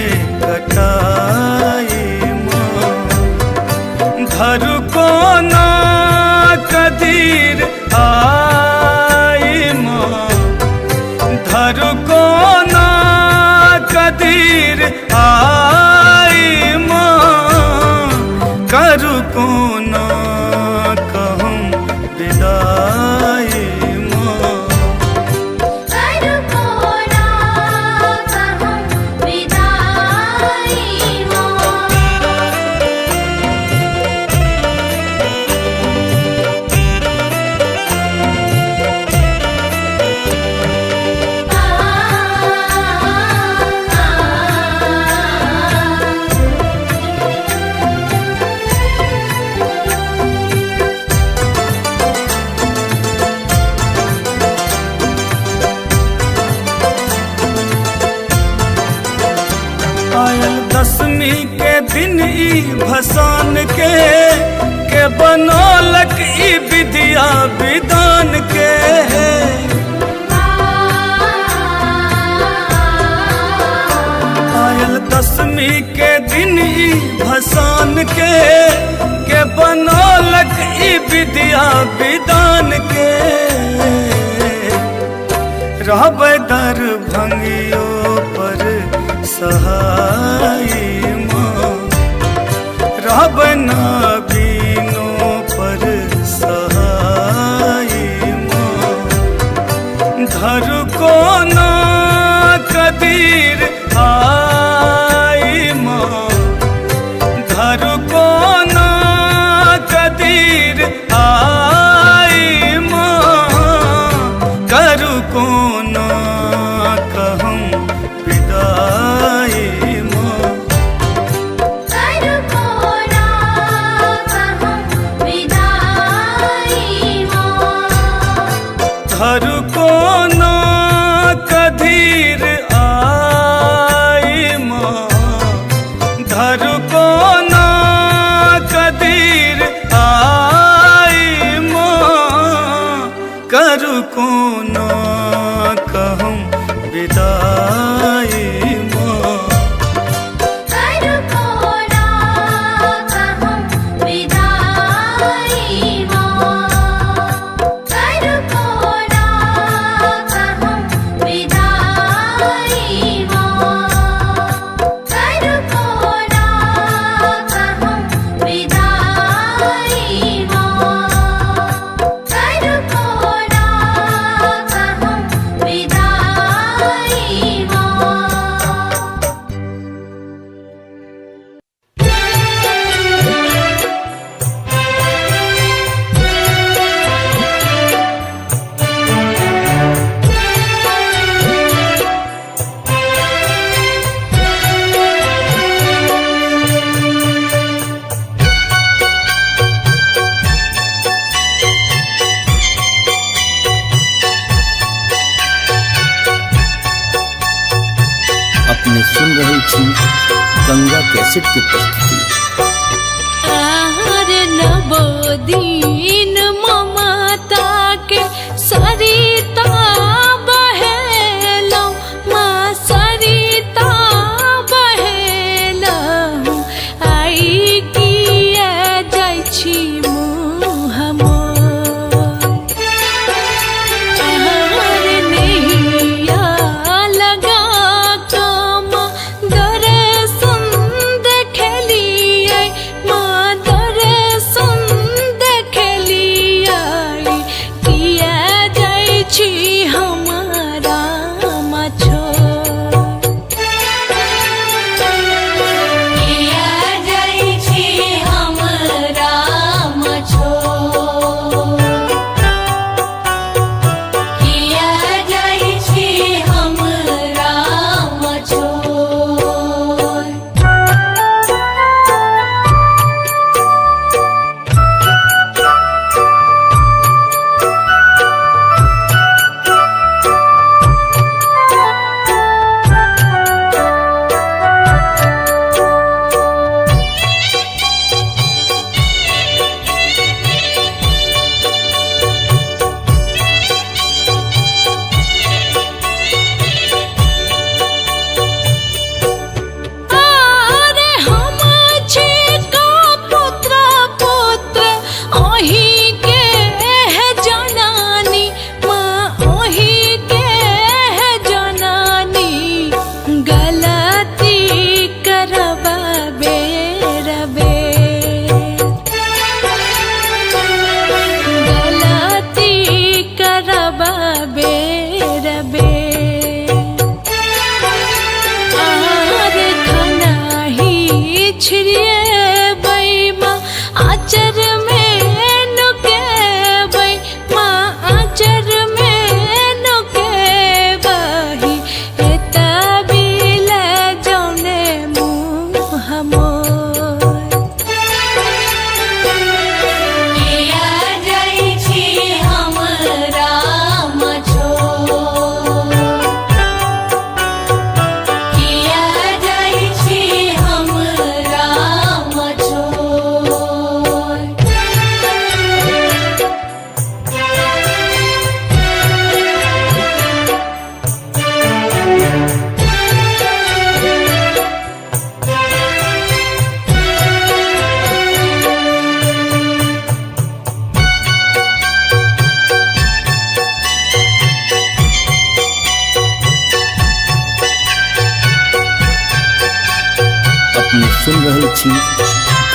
कटाई माँ। धरु को ना कदीर आई माँ, धरु को ना कदीर आई माँ। करु को ना कहूँ विदाई माँ, करु को ना कहूँ विदाई माँ। आयल दसवीं के दिन ई भसान के बनौलक ई विद्या विधान के। आयल दसवीं के दिन ई भसान के बनौलक ई विद्या विधान के। रहबै दरभंगियो पर सहाय माँ, रहबै नबीनो पर सहाय माँ। धरु को ना कदीर आई माँ, धरु को ना कदीर आई माँ। करु को ना कहूँ विदाई माँ, करु को ना कहूँ विदाई माँ। धरु को ना कदीर आई माँ, धरु को ना कदीर आई माँ। करु को ना कहूँ विदाई माँ, करु को ना कहूँ विदाई माँ। करु को ना कहूँ विदाई माँ। करु को ना कहूँ विदाई माँ। करु को ना कहूँ विदाई माँ। अपने सुन रहे छी गंगा कैसेट की प्रस्तुति। आहार नवो दिन ममता के सरिता बहेलौ, माँ सरिता बहेलौ। आई किया जाइ छी मुँह मोर, आहार नैया लगा कमा दर्शन देखली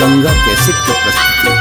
गंगा कैसेट की प्रस्तुति।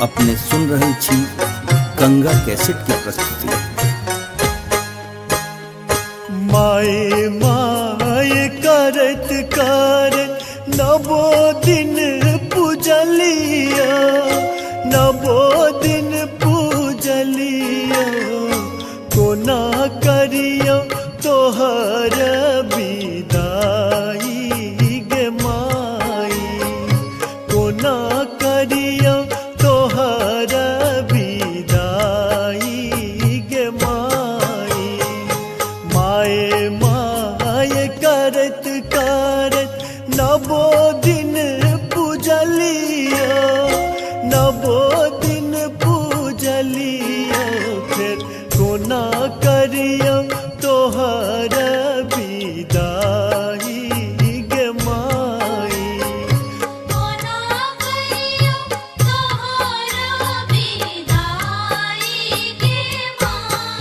अपने सुन रहे छी गंगा कैसेट की प्रस्तुति। माए माए करत करत नवो दिन पूजलिया, नवो दिन पूजलिया, कोना करियो तोहर विदाई गे माई, कोना करियो तोहर विदाई गे माई। माए माए करत करत नवो दिन पूजलिया, नवो दिन पूजलिया, फिर कोना करियो तोहर विदाई गे माई। कोना करियो तोहर विदाई गे माई।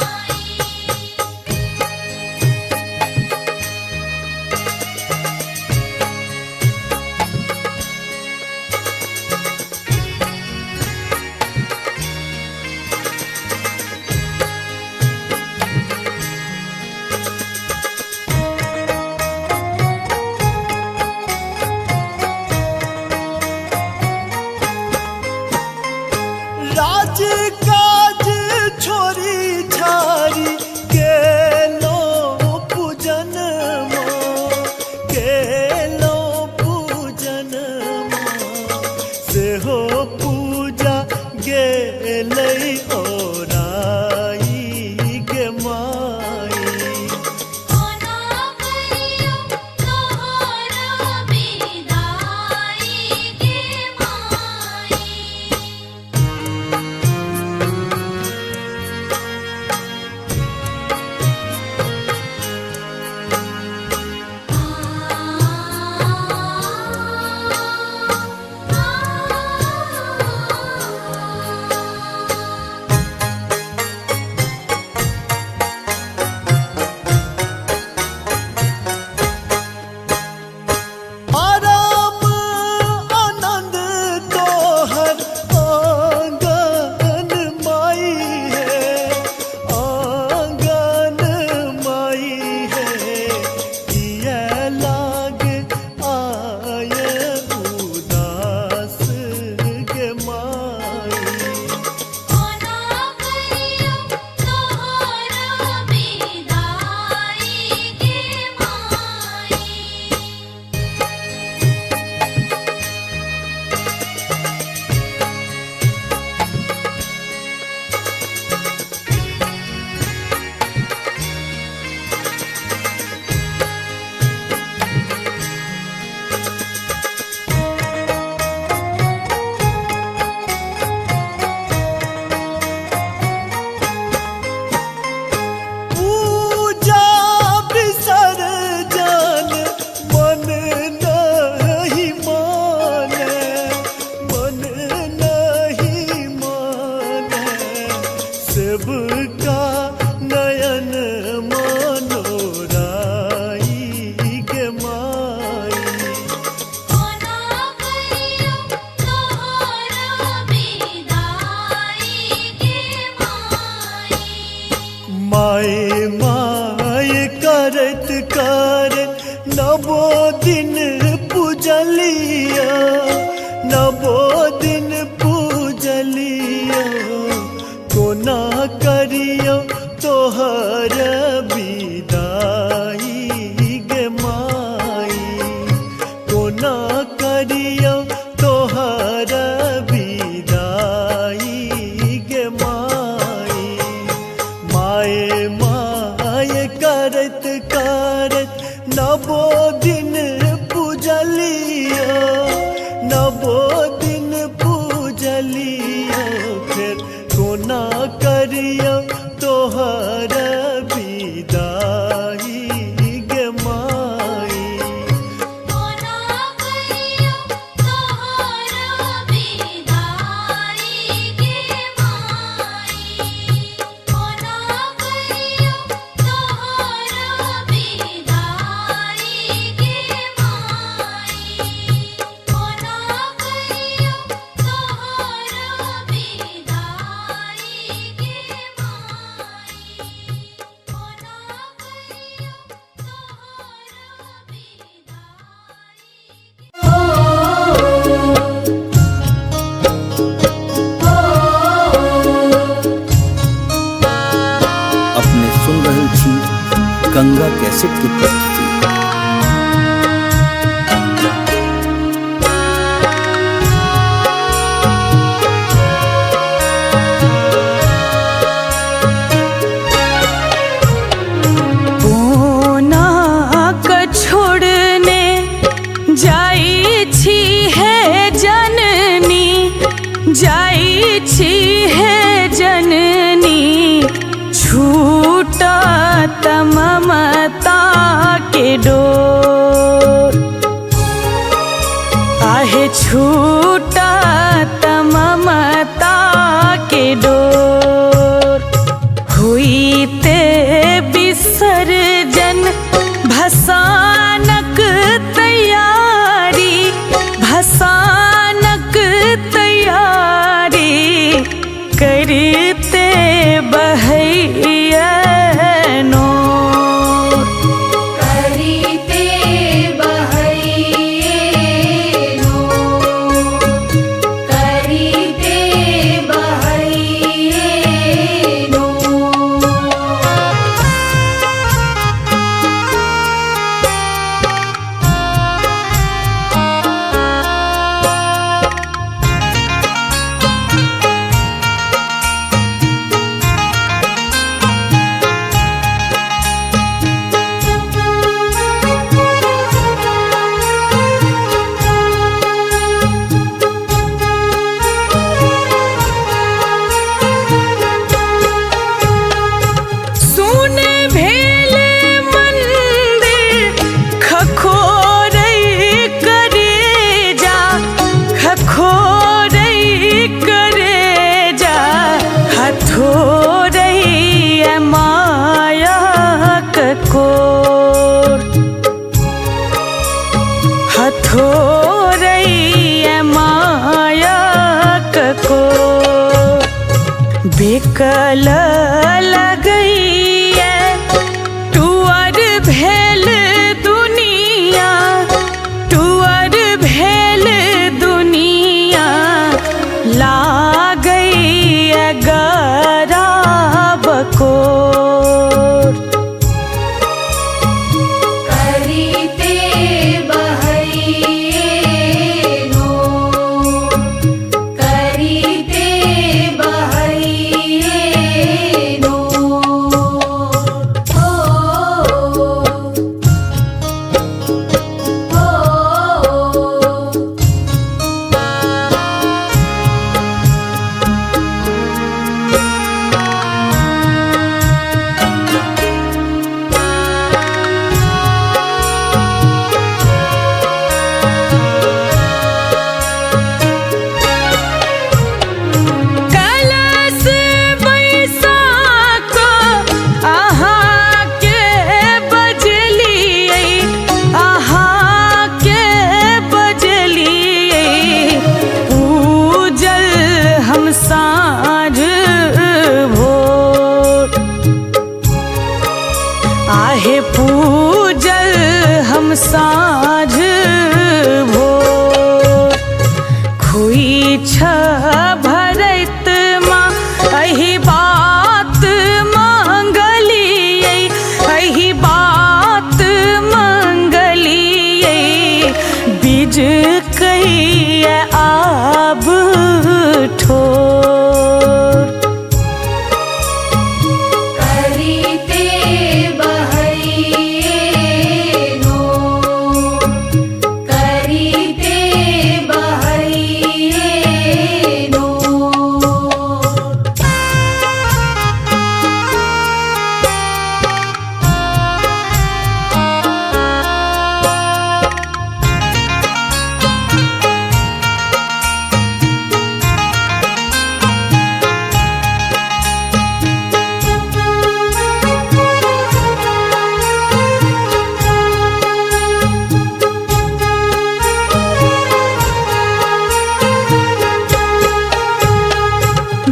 सबका नयन मनोराई गे माई। कोना करियो तोहरा विदाई गे माई। माए माए करत करत नवो दिन पूजलिया, नवो दिन पूजलिया, कोना करियो तोहर विदाई गे माई। कोना करियो तोहर विदाई गे माई। माए माए करत करत नवो दिन पूजलिया, नवो दिन पूजलिया, फिर कोना करियो तोहर विदाई गे माई। कोना करियो तोहरा विदाई गे माई। कोना करियो तोहरा विदाई गे माई। कोना करियो तोहरा विदाई गे माई। कोना करियो अपने सुन रहे छी गंगा कैसेट की प्रस्तुति। कोना क छोड़ने जाई छी है जननी, जाई छी है जननी, छूटा ममता के डोर। आहे छूटा ममता के डोर। हुईते विसर्जन भसानक तैयारी, भसानक तैयारी, करते बहैया नोर। करीते बहैये नोर। करीते बहैये नोर। साँझ भोर खुई छ भरत माँ अही बात मंगलियै अही बात मंगलियै बीज कहिए आब ठोर करीते बहैये नो करीते बहैये नो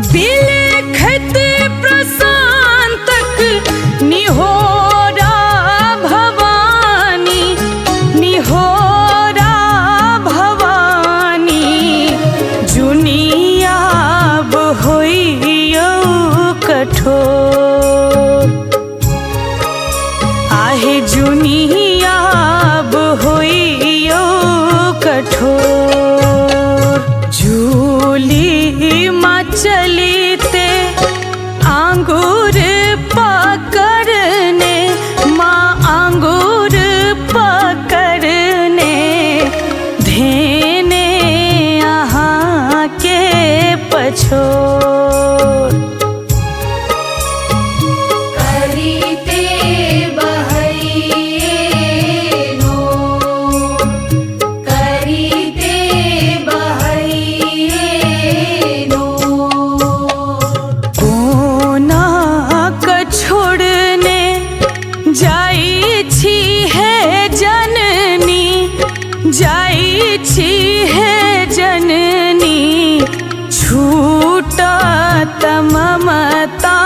बिलखत प्रशांतक निहोरा भवानी निहोरा भवानी जुनियाब होइयो कठोर आहे जुनियाब होइयो कठोर झूली माँ चलीते आंगूर पकड़ने माँ आंगूर पकड़ने धेने यहाँ के पछोर करीते बहैये नो करीते बहैये नो कोना क छोड़ने जाई छी है जननी जाई छी है जननी छूटा ममता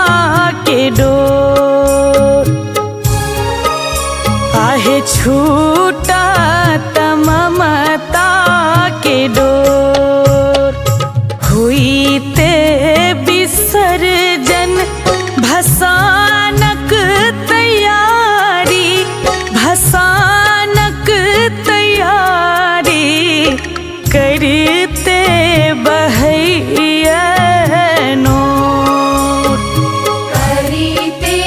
के डोर आहे छूटा ममता के डोर हुईते विसर्जन भसानक तैयारी भसानक तैयारी करते बहैया नोर करीते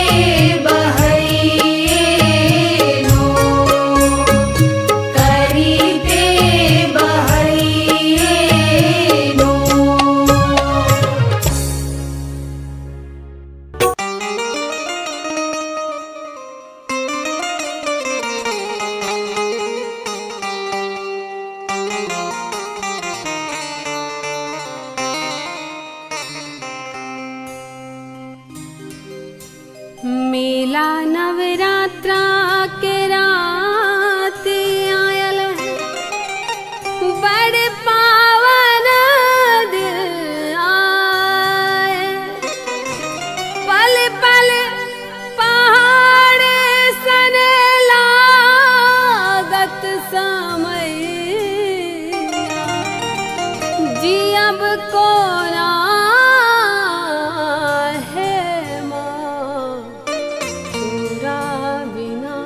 बहैये नो करीते बहैये नो मेला नवरात्रा के रात आयल है बड़ पावन दिन आए पल पल पहाड़ सन लागत समय जियब कोरा है माँ पूरा बिना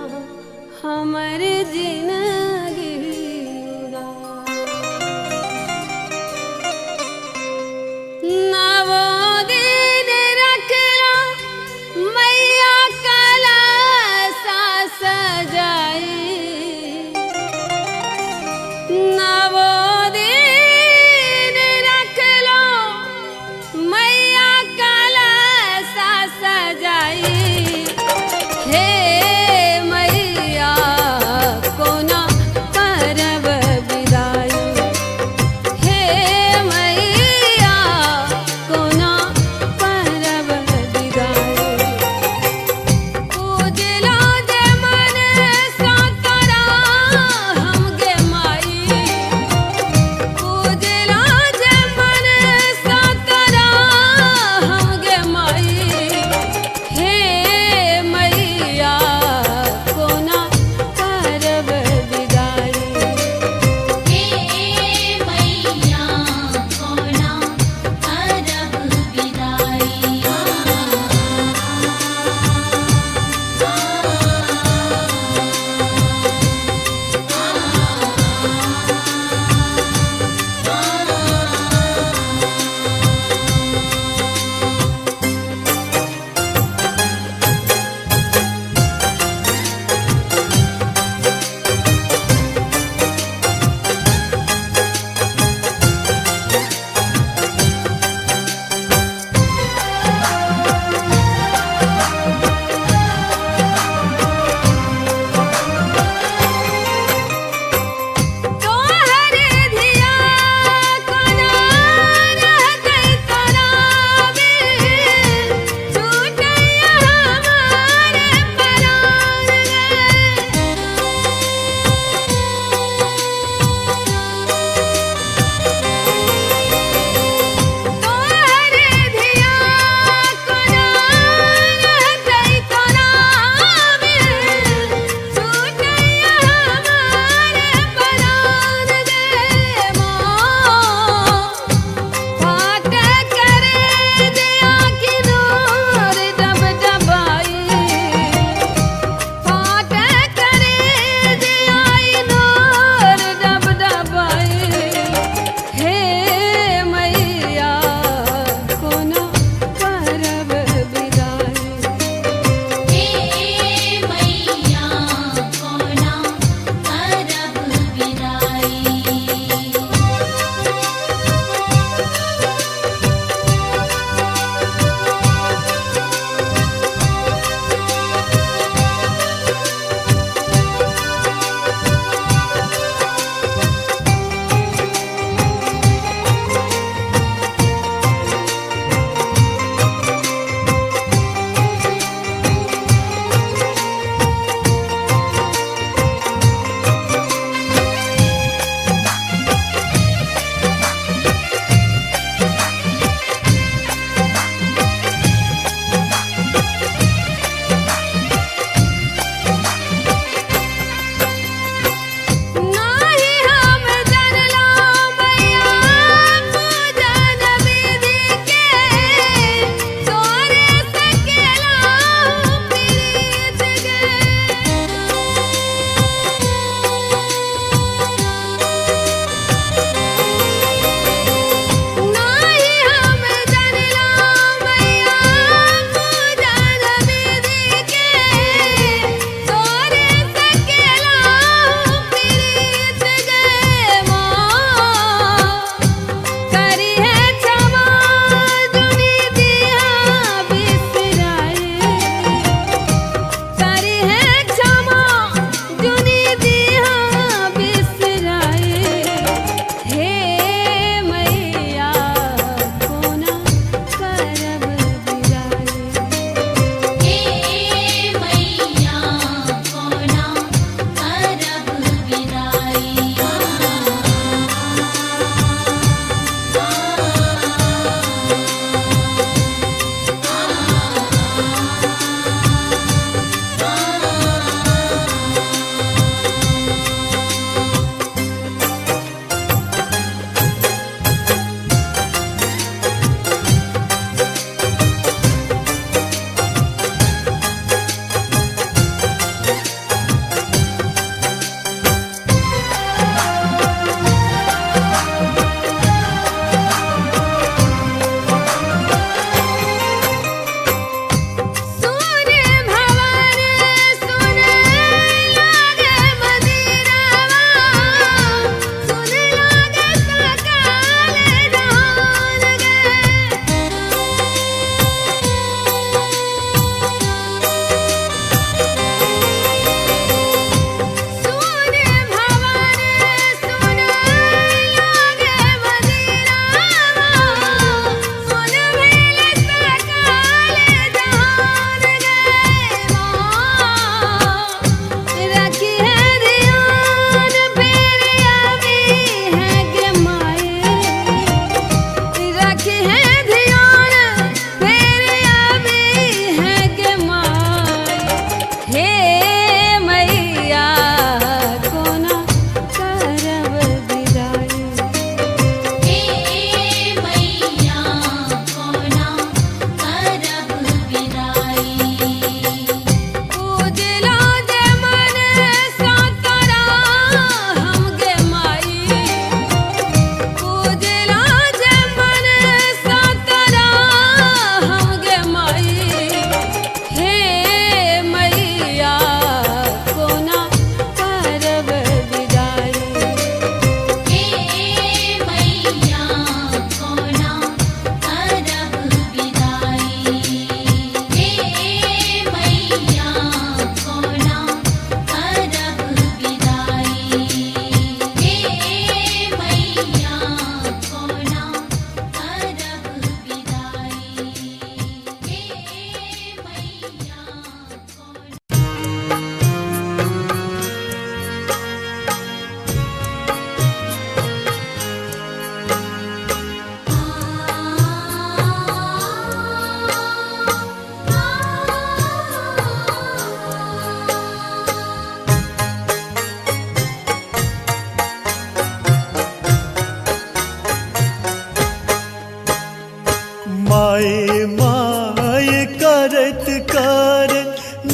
हमर जिंदगी नवो दिन रखला मैं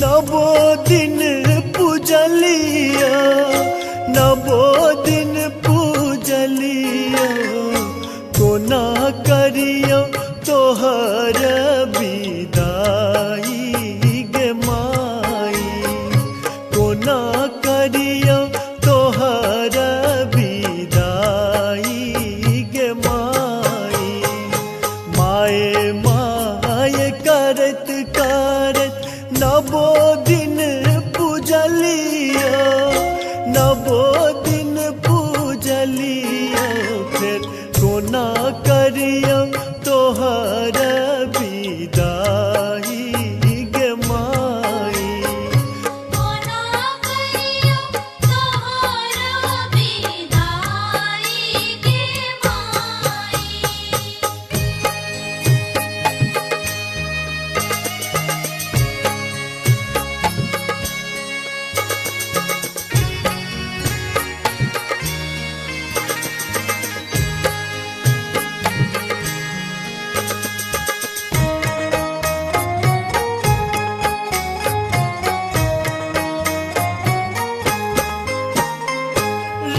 नवो दिन पूजलिया नवो दिन पूजलिया कोना करियो तोहर विदाई गे माई कोना करियो तोहर विदाई गे माई माए माए करत करत नवो दिन पूजलिया नवो दिन पूजलिया फिर कोना करियो तोहर विदाई गे माई कोना करियो तोहर विदाई गे माई।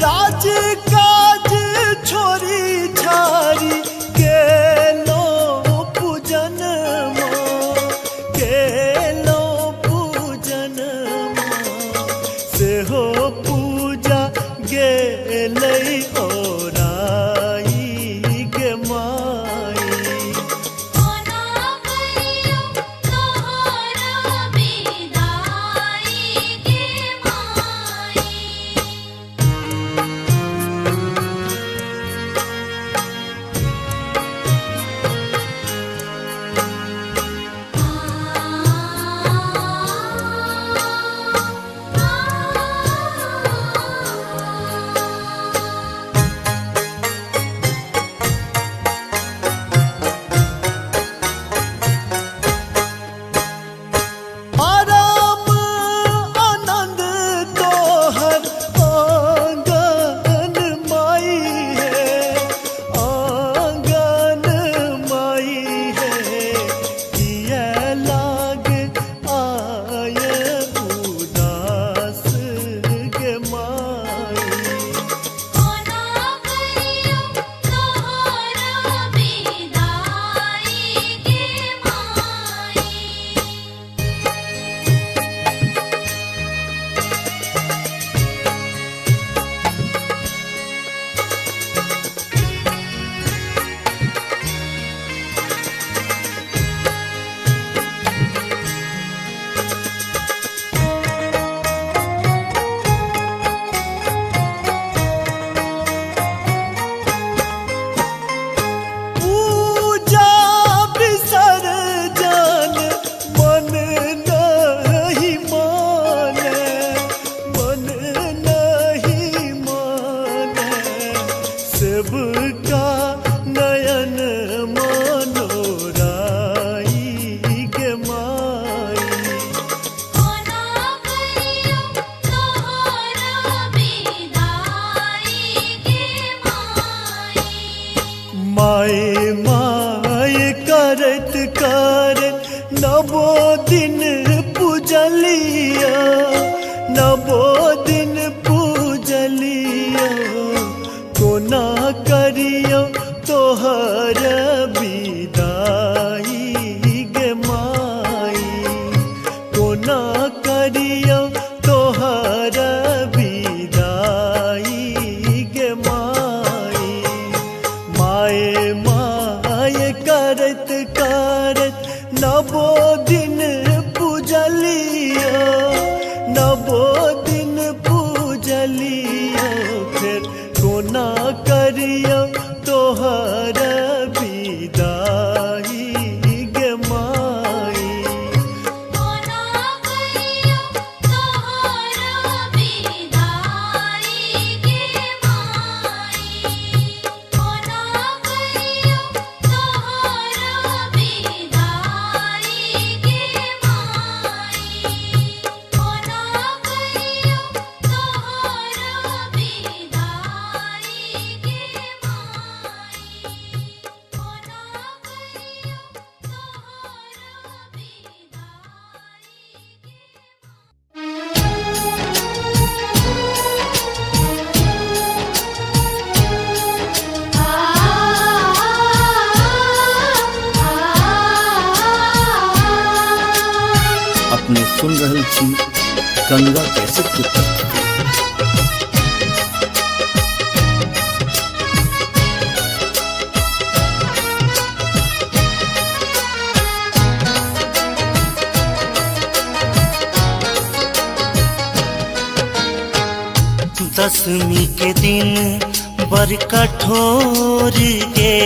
राज काज छोरी छारी केलो पूजन केलो पूजन से हो पूजा गेलै ओराई गे माई कोना करियो तोहर विदाई गे माई। आराम आनंद तोहर आंगन माई है आंगन माई है किया लाग आय उदास गे माई कोना करियो तोहर विदाई गे माई। पूजा विसर्जन मन नहीं माने मन नहीं माने सबका नयन मनोराई गे माई कोना करियो तोहर विदाई गे माई। माए माए करत करत नवो दिन पूजलिया नवो दिन पूजलिया कोना करियो तोहर विदाई गे माई कोना करियो तोहर विदाई गे माई माए माए करत करत नवो दिन पूजलिया नवो दिन पूजलिया फिर कोना करियो तोहर विदाई गे माई कोना करियो तोहर अपने सुन रहल छी गंगा कैसेट के प्रस्तुति। दसवीं के दिन बर कठोर गे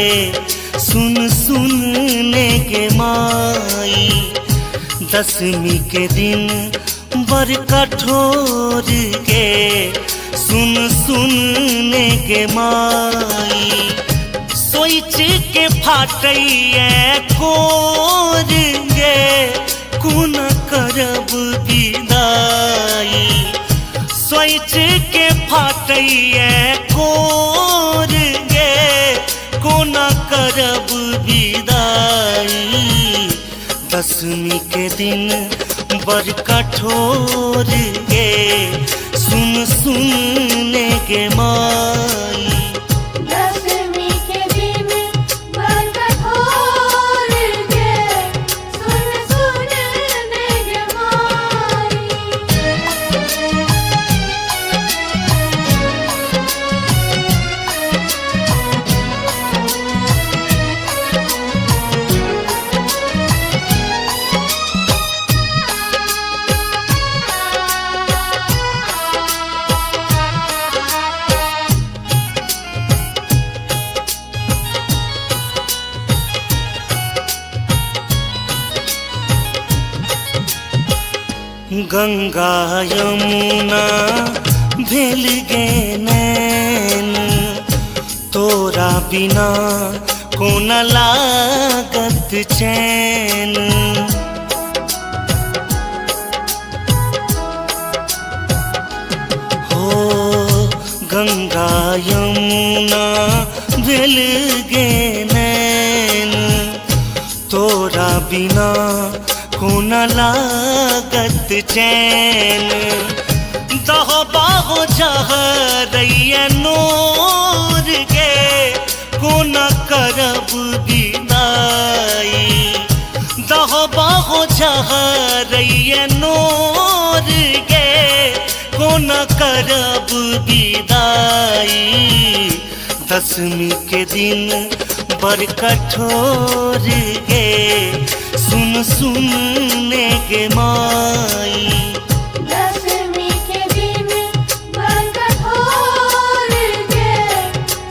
सुन सुनने के माई। दसवीं के दिन बर कठोर गे सुन सुनने के माई। सोच के फाटैया कोर गे कुन करब विदाई। सोच के फाटैया कोर गे कोना करब विदाई। दसवीं के दिन बर कठोर गे सुन सुनने के माई। दसवीं के दिन बर कठोर गे सुन सुनने के माई। गंगा यमुना भेल गे नैन तोरा बिना कोन लागत चैन। हो गंगा यमुना भेल गे नैन तोरा बिना कोन लागत चैन। दह बाहो जहरैया नोर गे कोन करब विदाई। दह बाहो जहरैया नोर गे कोन करब विदाई। दसवीं के दिन बर कठोर गे सुन सुनने के माई। दसवीं के दिन बर कठोर गे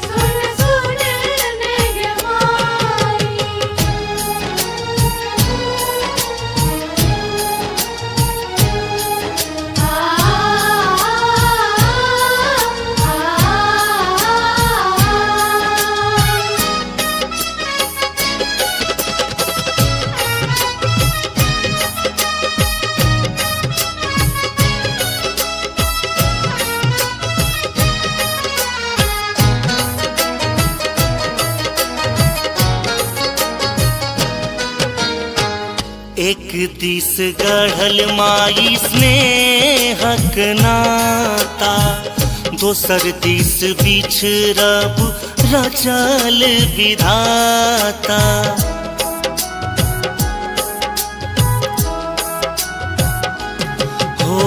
सुन सुनने के माई। एक दिस गढ़ल माई स्नेहक नाता दोसर दिस बिछड़ब रचल विधाता। हो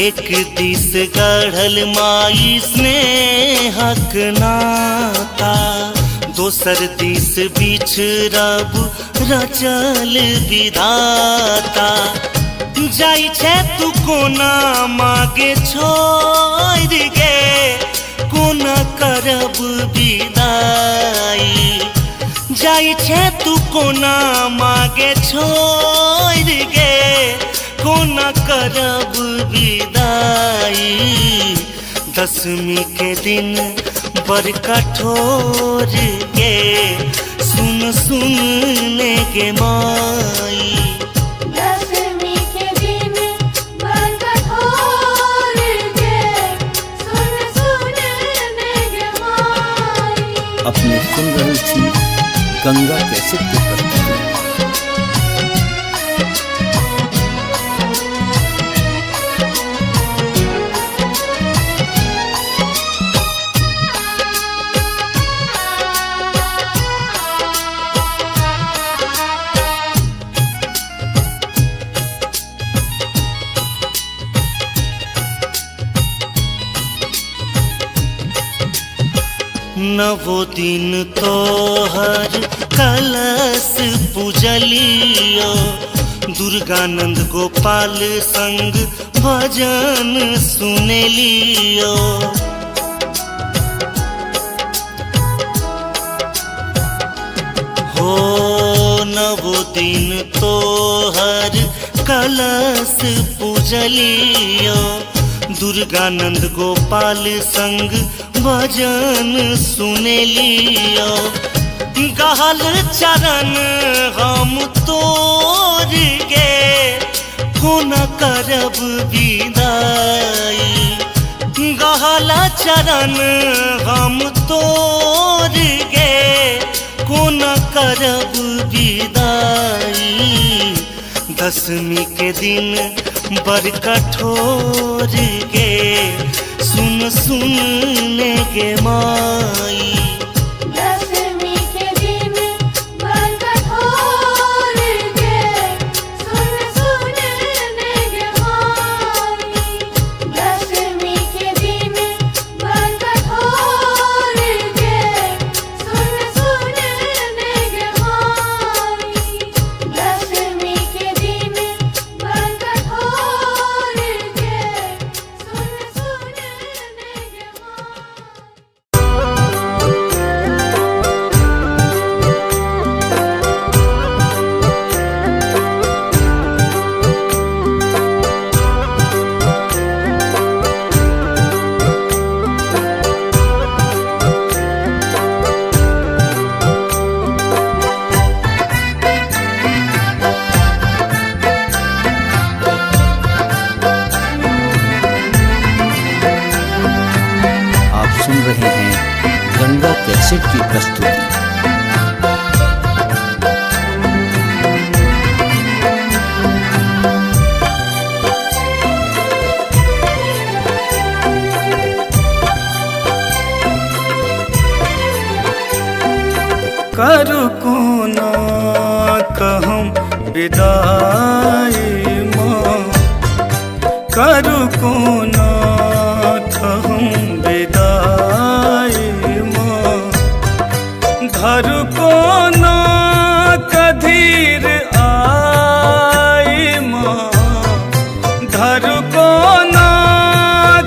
एक दिस गढ़ल माई स्नेहक नाता दोसर दिस बिछड़ब रचल विधाता। जाई छे तू कोना मागे छोड़ गे कोना करब विदाई। जाई छे तू कोना मागे छोड़ गे कोना करब विदाई। दसवीं के दिन बर कठोर गे सुन सुनने के माई। दसवीं के दिन बर कठोर गे सुन सुनने के माई। अपने सुन रहल छी गंगा कैसेट के प्रस्तुति। नवो दिन तोहर कलश पूजलियो दुर्गानंद गोपाल संग भजन सुनेलियो। हो नवो दिन तोहर कलश पूजलियो दुर्गानंद गोपाल संग भजन सुनेलियो। गहल चरण हम तोर गे कोन करब विदाई। गहल चरण हम तोर गे कोन करब विदाई। दशमी के दिन बड़ कठोर गे सुन सुन गे माई। दशमी के दिन बड़ कठोर गे सुन सुन गे माई। दशमी के दिन बड़ कठोर गे सुन सुन गे माई। दशमी के दिन बड़ कठोर गे सुन सुन गे माई। आप सुन रहे हैं गंगा कैसेट की प्रस्तुति। करू कोना कहम विदाई माँ। करू कोना कहम विदाई माँ। धरू कोना कधीर आई माँ। धरू कोना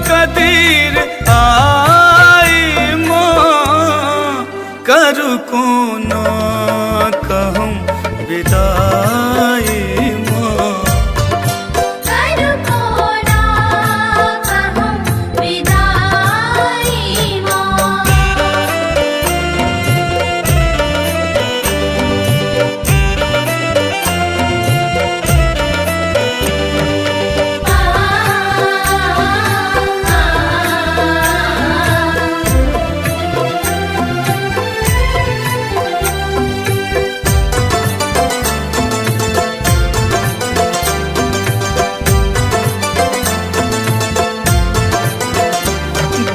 कधीर आई माँ। करू कोना कहम विदाई माँ। करू कोना कहम विदाई माँ।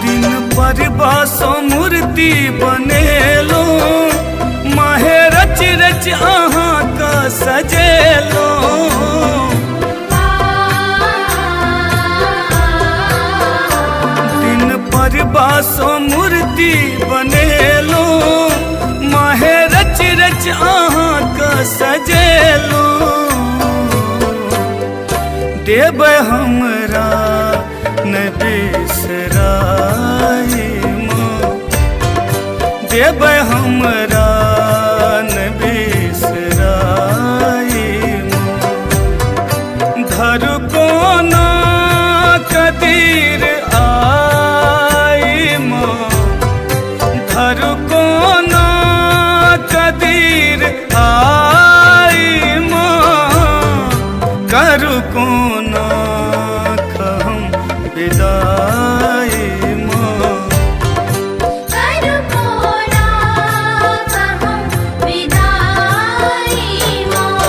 दिन पर बासो मूर्ति बनेलो माहे रच रच अहाँ का सजेलो। दिन पर बासो मूर्ति बनेलो माहे रच रच अहाँ का सजेलो। देव हमरा न बिसराई माँ। देव हमरा न बिसराई माँ। धरू कोना कदीर आई माँ। धरू कोना कदीर आई माँ। करू कोना कहम विदाई माँ। करू कोना कहम विदाई माँ।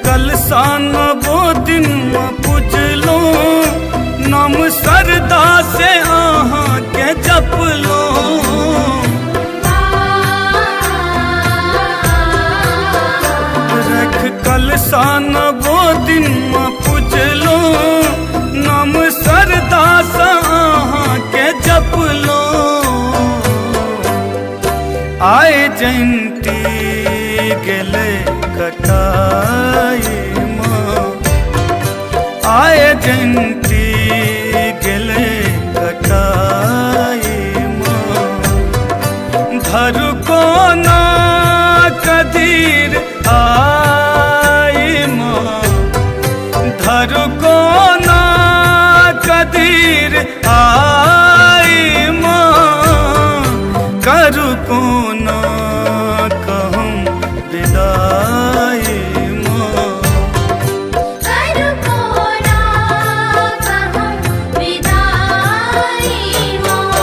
कलसान वो दिन में पूजलो नाम सरदा से आहाँ के जप लो रख कलसान वो दिन में पूजलो नाम सरदा से आहाँ के जप लो आए जयंती गेले कटाई माँ आए जयंती गेले कटाई माँ धर को ना कदीर आई माँ धर को ना कदीर आई माँ करू को ना कहूँ विदाई माँ करू कोना कहूँ विदाई माँ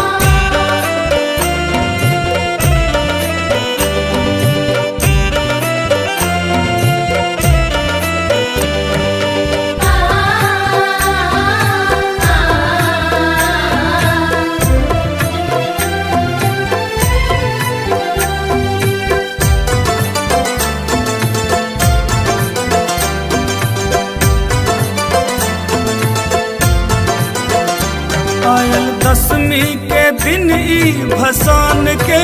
आयल दसवीं के दिन ई भसान के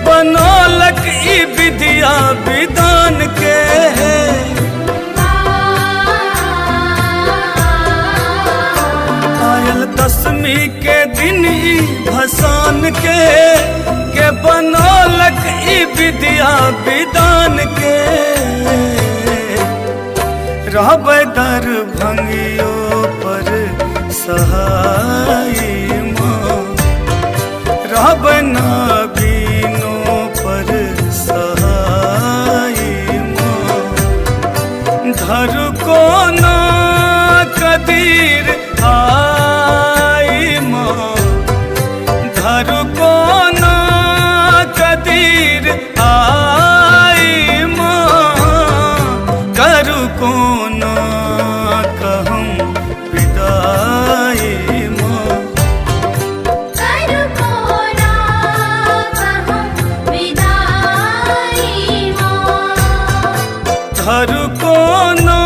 बनौलक ई विद्या विधान के आयल दसवीं के दिन ई भसान के बनौलक ई विद्या विधान के रहब दर भंगियो पर सहाय माँ रहब ना बीनो पर सहाय माँ धर को ना कदीर आई माँ धर को ना कदीर आई माँ करू को ना कहूँ विदाई माँ करू कोना कहूँ विदाई माँ धर को ना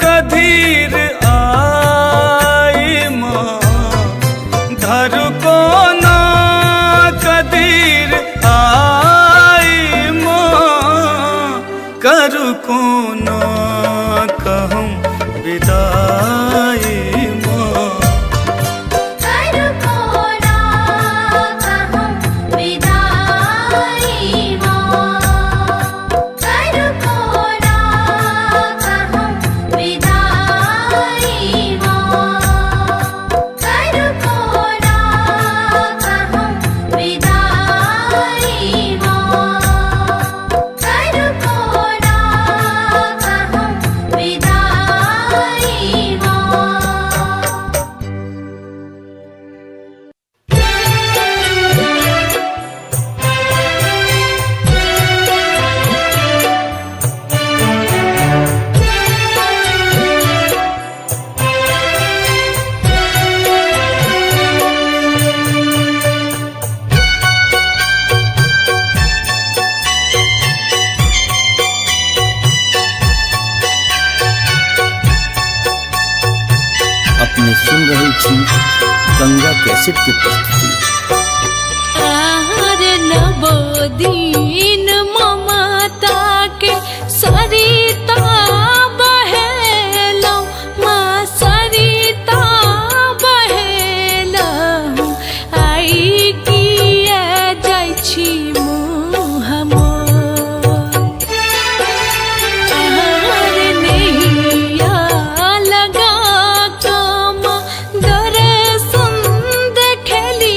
कदीर आई माँ धर को ना कदीर आई माँ करू को ना कहूँ विदाई माँ करू कोना कहूँ विदाई माँ करू कोना कहूँ विदाई माँ करू कोना कहूँ विदाई माँ करू कोना कहूँ विदाई माँ अपने सुन रहे छी गंगा कैसेट की प्रस्तुति। आहार नवोदीन ममता के सरिता बहेलौ माँ सरिता बहेलौ आई किया जाइ छी मुँह मोर आहार नैया लगा कम दर्शन देखली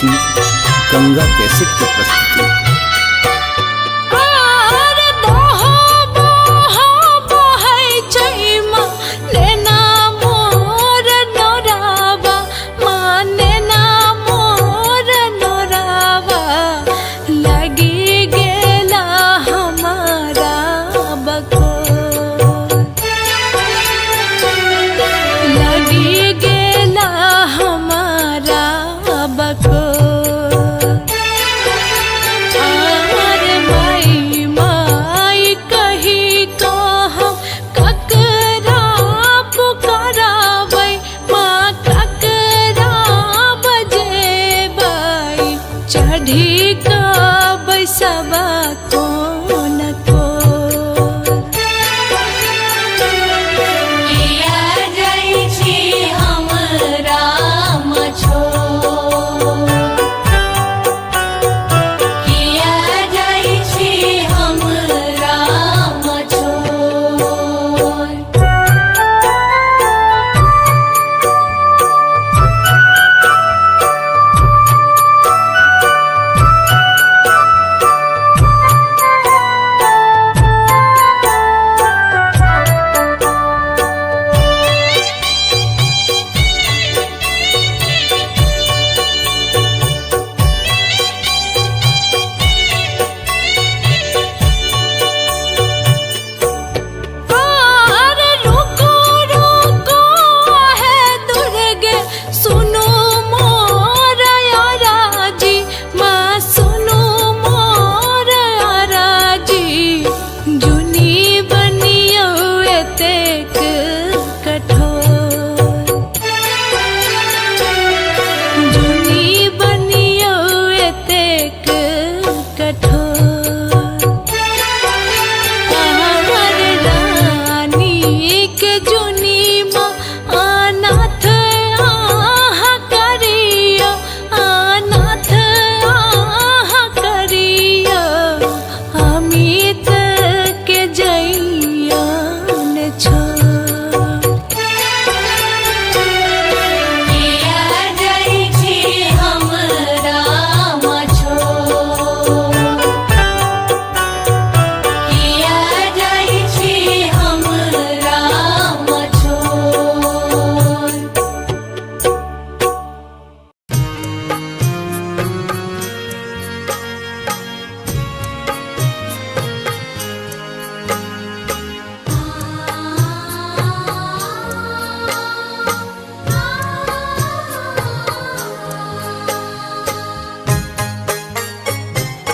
छी गंगा कैसेट की प्रस्तुति।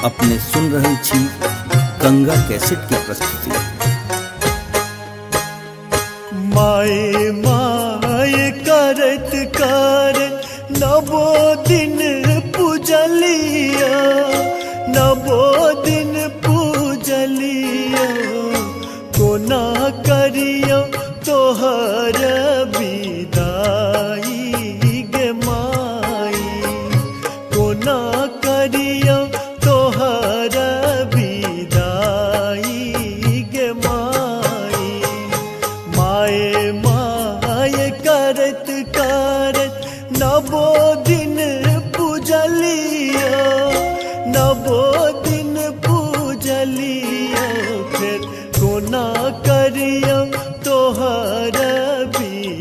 अपने सुन रहे छी गंगा कैसेट की प्रस्तुति। माए माए करत करत नवो दिन पूजलिया, नवो दिन पूजलिया, कोना करियो तोहर विदाई गे माई, कोना करियो तोहर विदाई गे माई। माए माए करत करत नवो दिन पूजलिया, नवो दिन पूजलिया, फिर कोना करियो तोहर विदाई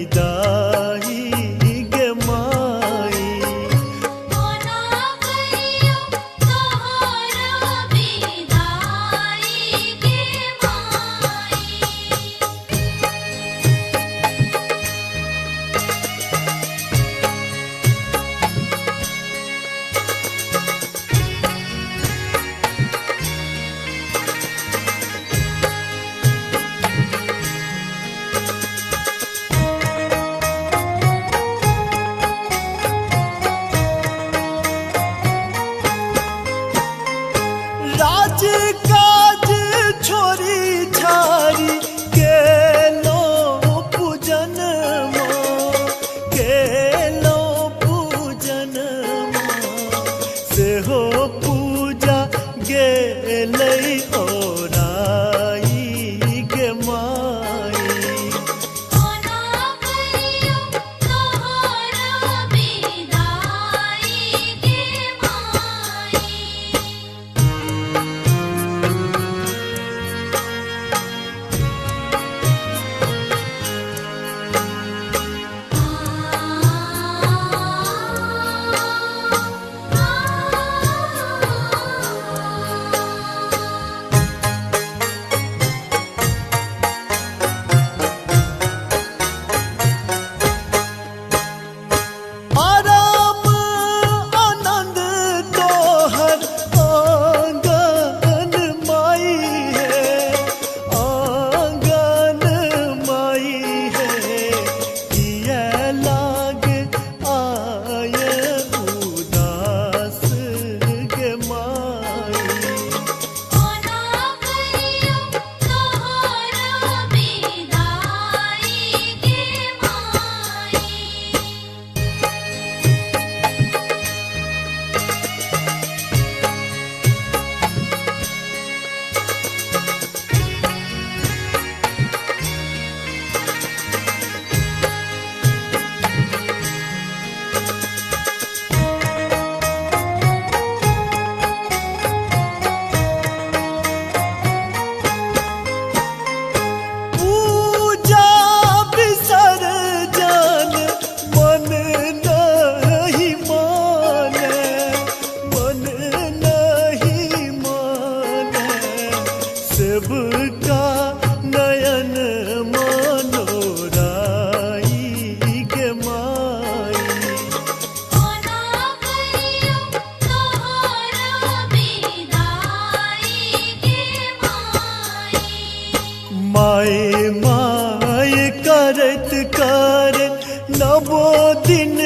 नवो दिन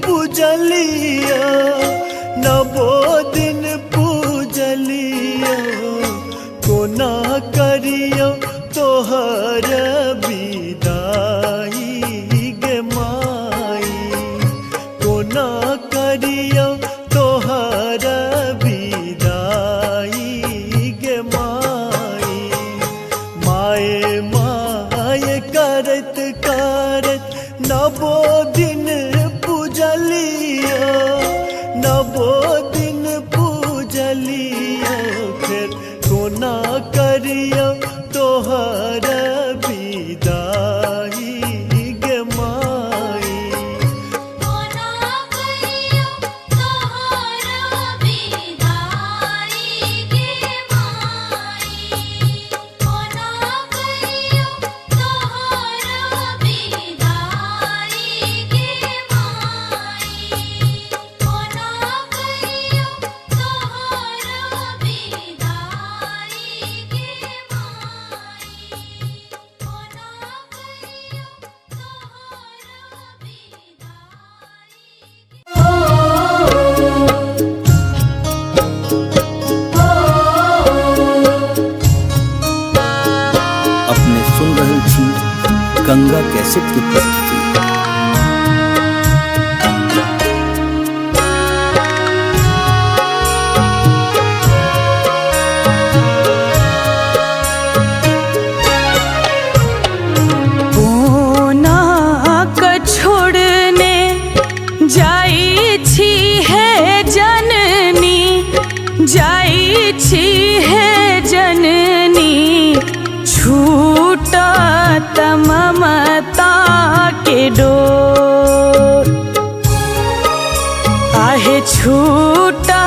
पूजलिया नवो दिन पूजलिया कोना करियो तोहर विदाई गे माई कोना करियो तोहर विदाई गे माई माए माए करत करत नवो दिन पूजलिया नवो दिन पूजलिया फिर कोना करियो तोहर विदाई गे माई कोना करियो तोहर विदाई गे माई कोना करियो तोहर विदाई गे माई कोना करियो तोहर विदाई गे अपने सुन रहल छी गंगा कैसेट की प्रस्तुति। कोना क छोड़ने जाई छी है जननी जाई छी है जननी छूटा ममता के डोर आहे छूटा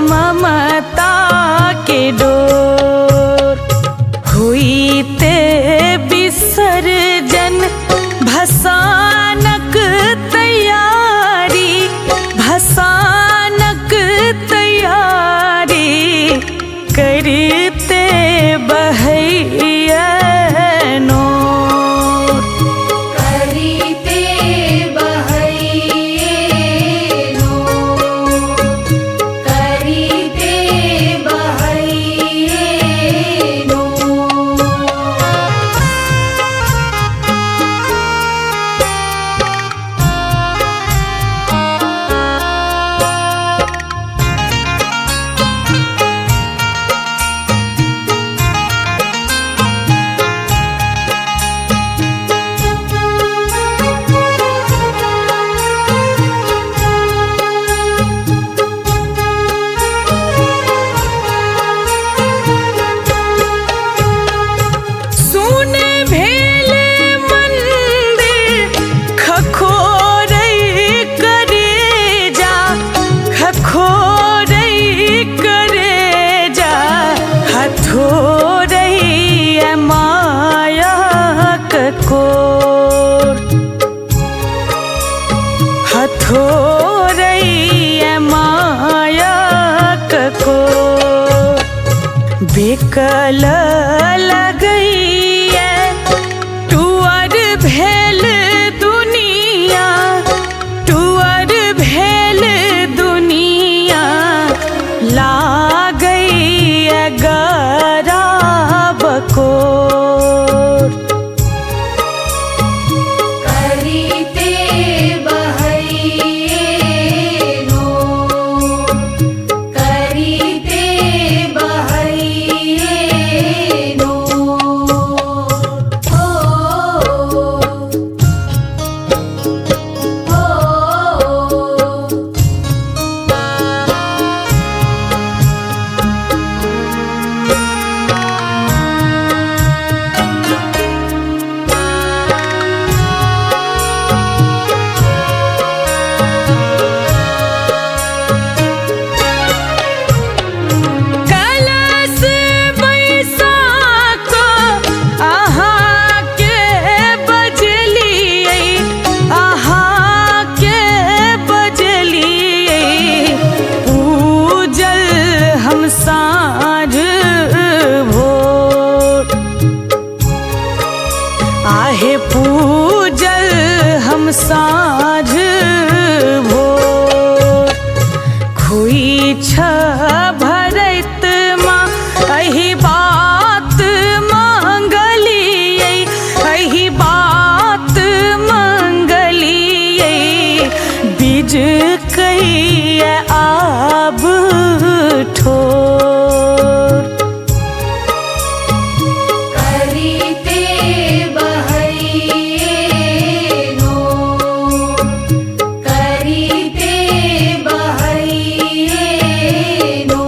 ममता के डोर हुई ते विसर्जन भसानक तैयारी भसानक तैयारी करते बहैया नोर करीते बहैये नो करीते बहैये नो सुने भेले मंदिर खखोरई करे जा खखोरई करे जा हथोरई माया कोर हथोरई माया कोर बेकल लगई टुअर भेल दुनिया टुअर भेल दुनिया लागई गराब कोर करीते बहैये नो करीते बहैये नो कलश बैसाख अहाँ के बजलियै अहाँ के बजलियै पूजल हम साँझ भोर आहे पूजल हम हम साँझ भोर खुई छ भरत माँ अही बात मंगलियै अही बात मंगलियै बीज कहिए आब ठोर करीते बहैये नो करीते बहैये नो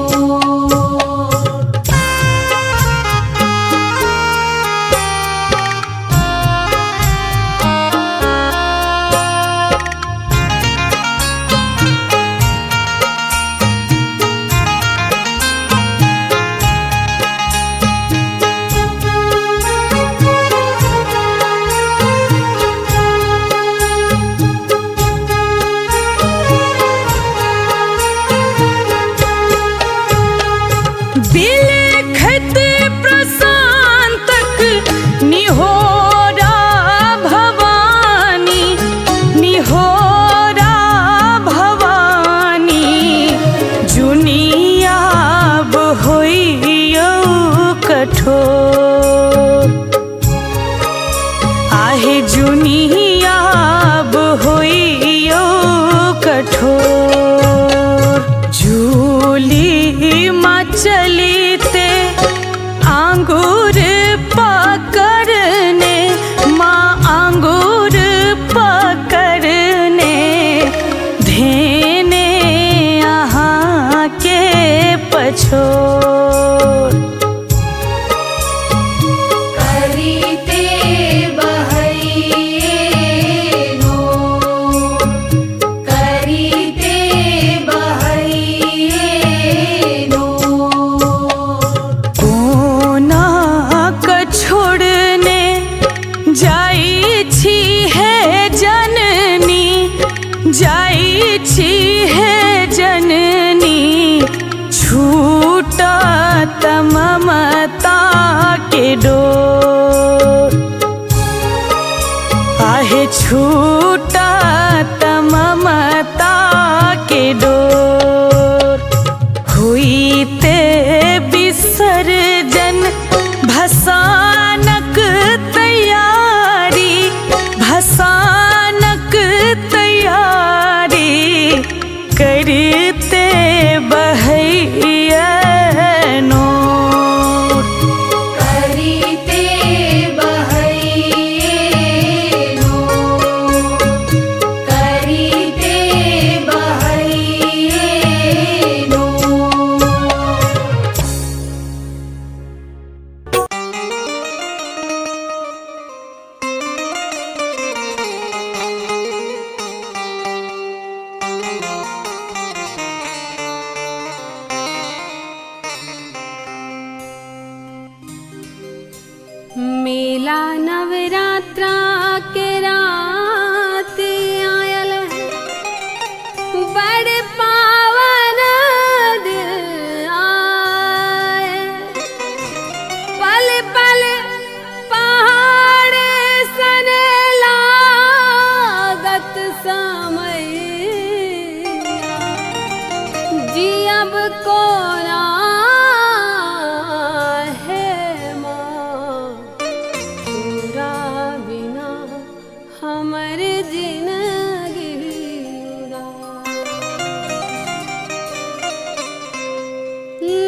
बिलखत प्रशांतक निहोरा भवानी निहोरा भवानी जुनियाब होइयो कठोर आहे जुनियाब होइयो कठोर झूली चलीते आंगूर पकड़ने माँ आंगूर पकड़ने धेने यहाँ के पछोर करीते बहैये नो करीते बहैये नो कोना क छोड़ने जाई छी है जननी जाई छी है जननी छूटा ममता के डोर आहे छूटा ममता के डोर हुईते विसर्जन भसानक तैयारी भसानक तैयारी करते बहैया नोर करीते बहैये नो करीते बहैये नो मेला नवरात्रा के रात आयल है बड़ पावन दिन आए पल पल पहाड़ सन लागत समय जियब कोना है माँ तोरा बिना हमर जिंदगी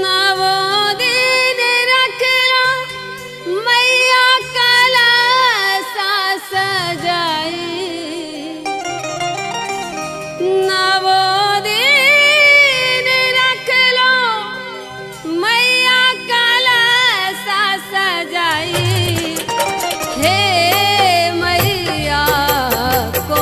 नवो दिन रखला मैया कलसा सजाई नवो दिन रखला मैया कलसा सजाई हे मैया को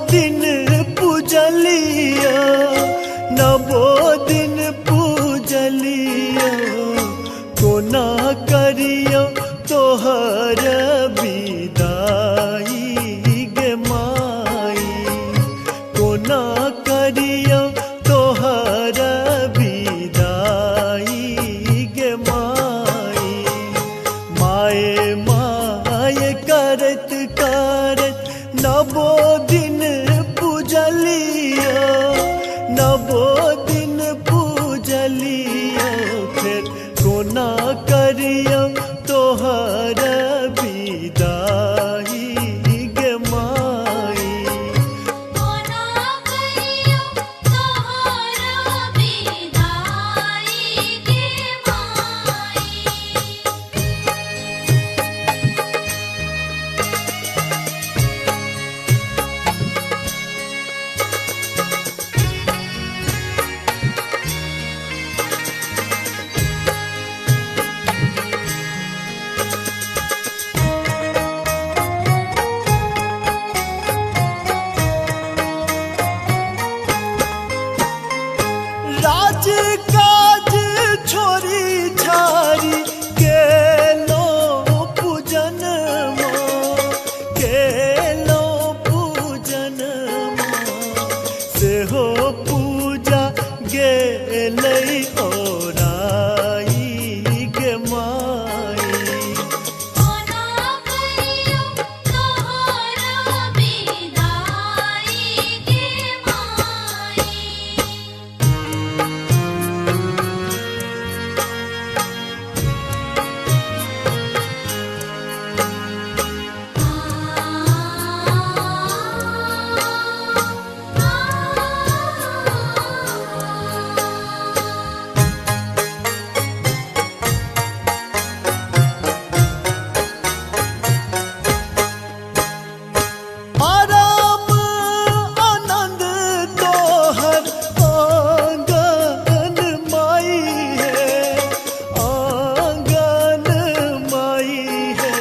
दिन पूजलिया नवो दिन पूजलिया कोना करियो तोहर विदाई गे माई कोना करियो तोहर विदाई गे माई माए माए करत करत नवो दिन पूजलिया नवो दिन पूजलिया फिर कोना करियो तोहर विदाई गे माई कोना करियो तोहर विदाई गे माई। राज काज छोरी छारी गेलो पूजन गेलो पूजन सेहो पूजा गेलै ओराई गे माई कोना करियो तोहर विदाई गे माई। आराम आनंद तोहर आंगन माई है आंगन माई है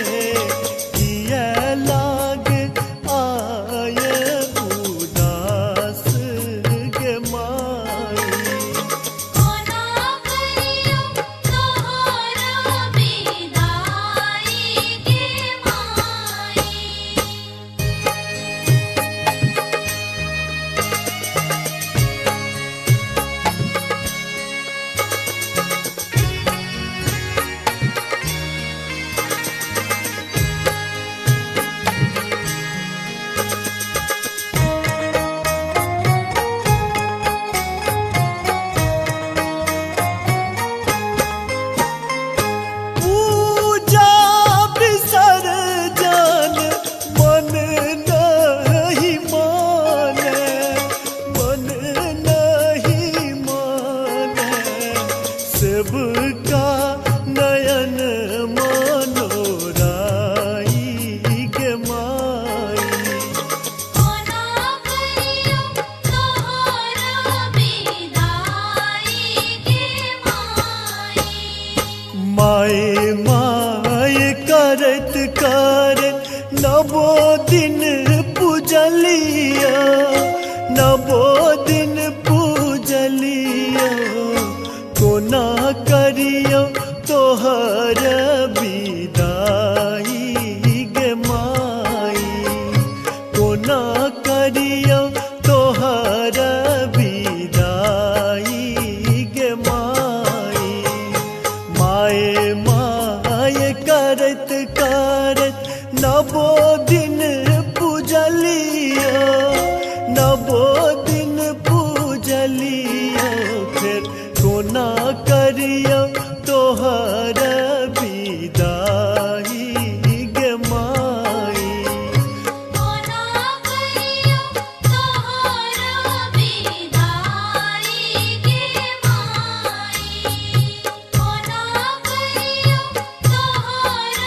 किया लाग आय उदास गे माई कोना करियो तोहर विदाई गे माई। पूजा बिसर जान मन नहीं माने मन नहीं माने सबका नयन मनोराई गे माई कोना करियो तोहर विदाई गे माई। माए माए करत करत नवो दिन पूजलिया नवो दिन पूजलिया कोना करियो तोहर विदाई गे माई कोना करियो तोहर विदाई गे माई माए माए करत करत नवो दिन पूजलिया नवो दिन पूजलिया फिर कोना करियो तोहर विदाई गे माई कोना करियो तोहर विदाई गे माई। कोना करियो तोहर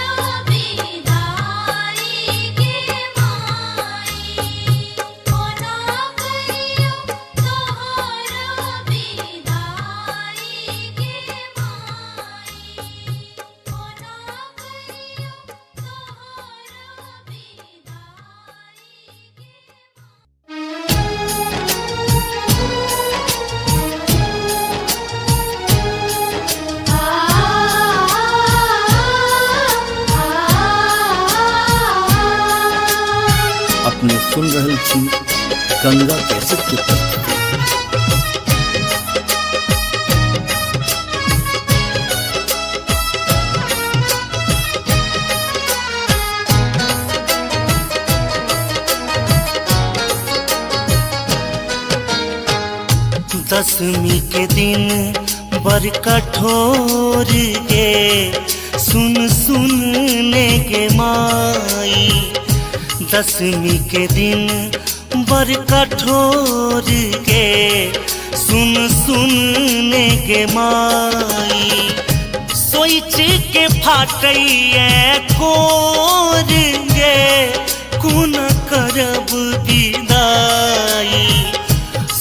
विदाई गे माई। कोना करियो छी गंगा कैसेट की प्रस्तुति। दसवीं के दिन बर कठोर गे सुन सुनने के माई। दसवीं के दिन बर कठोर गे सुन सुनने के माई। सोच के फाटैया कोर गे कुन करब विदाई।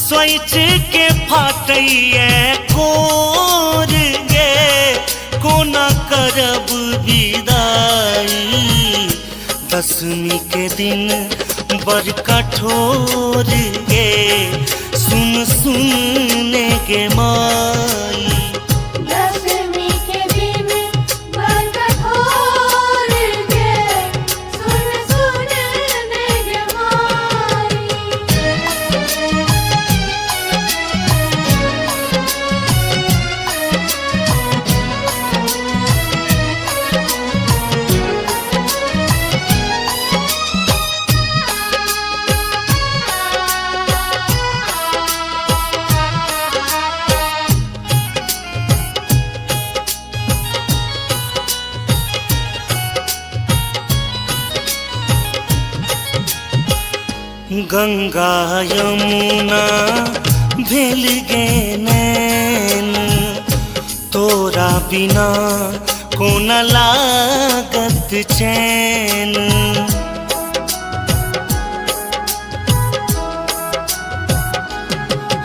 सोच के फाटैया कोर गे कोना करब विदाई। दसवीं के दिन बर कठोर गे सुन सुनने के माई। दसवीं के दिन बर कठोर गे सुन सुनने के माई। गंगा यमुना भेल गे नैन तोरा बिना कोन लागत चैन।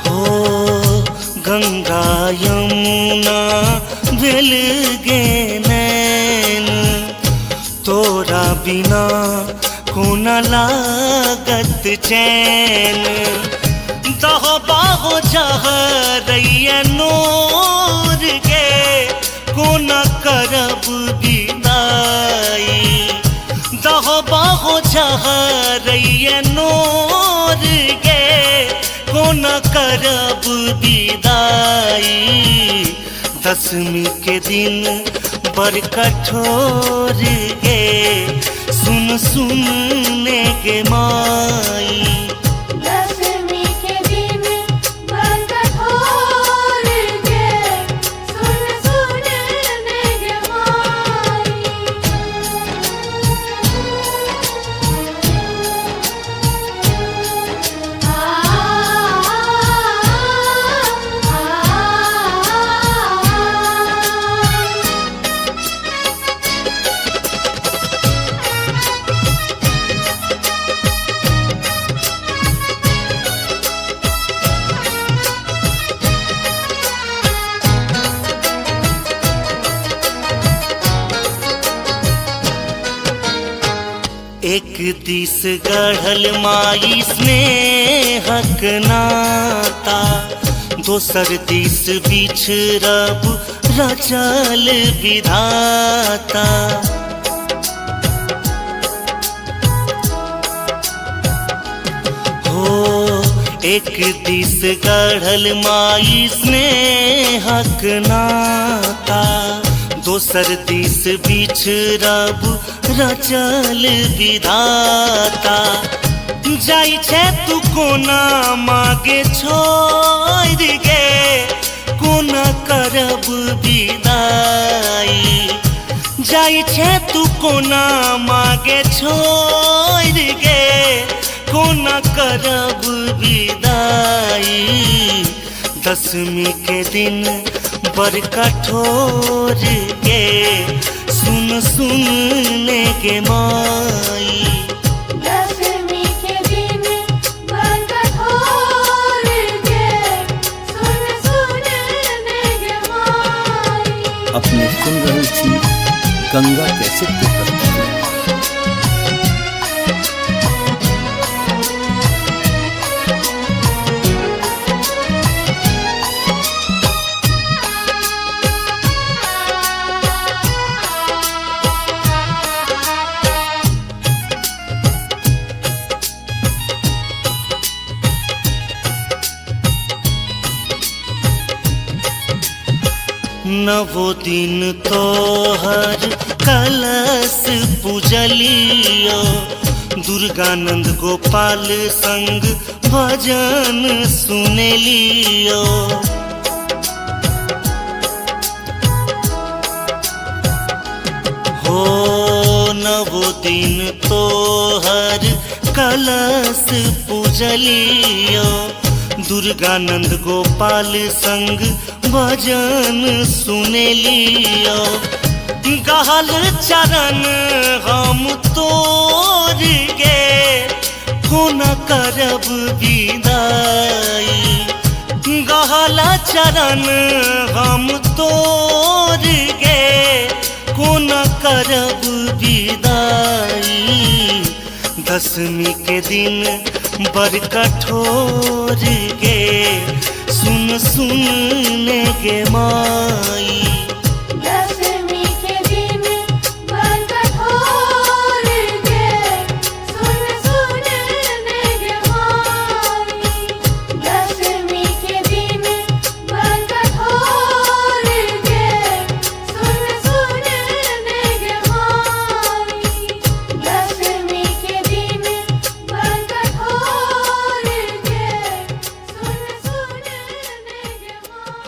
हो गंगा यमुना भेल गे नैन तोरा बिना कोन लागत चैन। दहो बाहो जहरैया नोर गे कोन करब विदाई। दहो बाहो जहरैया नोर गे कोन करब विदाई। दसवीं के दिन बर कठोर गे सुन सुनने के माई। दसवीं के दिन बर कठोर गे सुन सुनने के माई। एक दिस गढ़ल माई स्नेहक नाता दोसर दिस बिछड़ब रचल विधाता। हो एक दिस गढ़ल माई स्नेहक नाता दोसर दिस बिछड़ब रचल विधाता। जाई छे तू कोना मागे छोड़ गे कोना करब विदाई। जाई छे तू कोना मागे छोड़ गे कोना करब विदाई। दसवीं के दिन बर कठोर गे सुन सुनने के माई। दसवीं के दिन बर कठोर गे सुन सुनने के माई। अपने सुन रहे छी गंगा कैसेट की प्रस्तुति। नवो दिन तोहर कलश पूजलियो दुर्गानंद गोपाल संग भजन सुनेलियो। हो नवो दिन तोहर कलश पूजलियो दुर्गानंद गोपाल संग भजन सुनेलियो। गहल चरण हम तोर गे कोन करब विदाई। गहल चरण हम तोर गे कोन करब विदाई। दशमी के दिन बड़ कठोर गे सुन सुन ने गे माई। दशमी के दिन बड़ कठोर गे सुन सुन ने गे माई। दशमी के दिन बड़ कठोर गे सुन सुन ने गे माई। दशमी के दिन बड़ कठोर गे सुन सुन ने गे माई।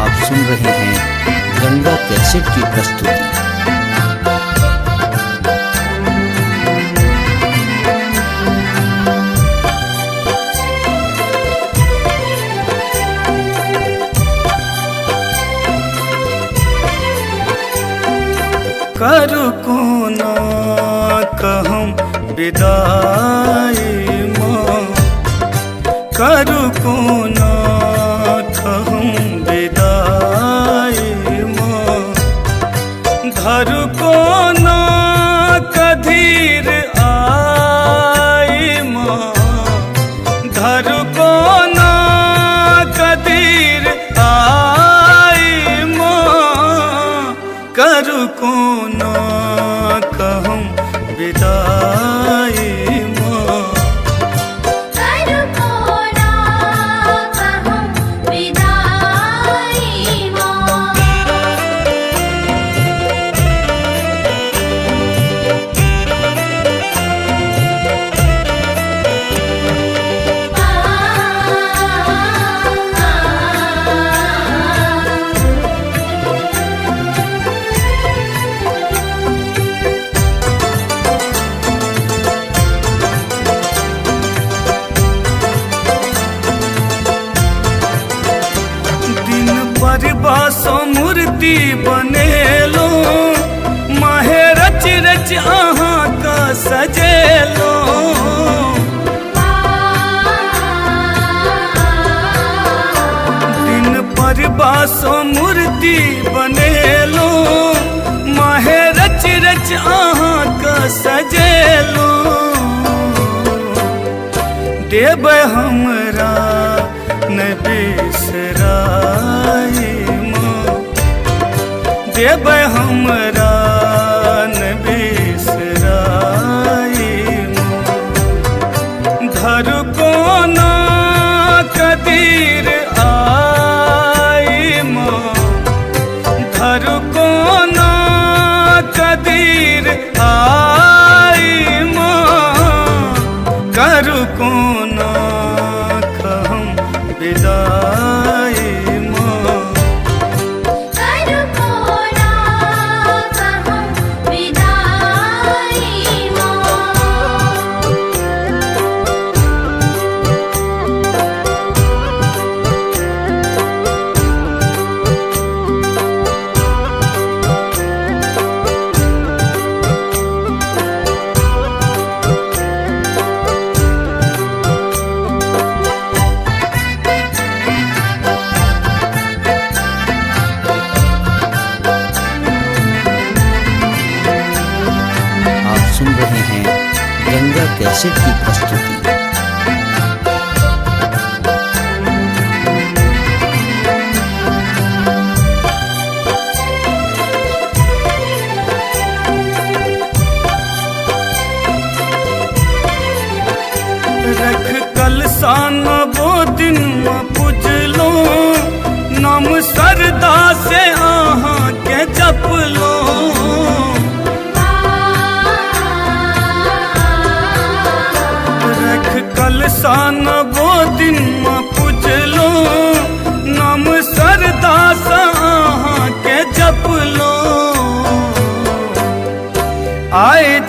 आप सुन रहे हैं गंगा कैसेट की प्रस्तुति। करू कोना कहम विदाई माँ। करू कोना कहम विदाई माँ। धरू कोना कधीर आई माँ। धरू कोना कधीर आई माँ। करू कोना कहम विदाई माँ। करू कोना कहम विदाई माँ। दिन पर बासो मूर्ति बनेलो माहे रच रच अहाँ का सजेलो। दिन पर बासो मूर्ति बनेलो माहे रच रच अहाँ का सजेलो। देव हमरा न बिसराई माँ। देव हमरा न बिसराई माँ। धरू कोना कदीर आई माँ। धरू कोना कदीर आई माँ। करू कोना कहम विदाई माँ। करू कोना कहम विदाई माँ।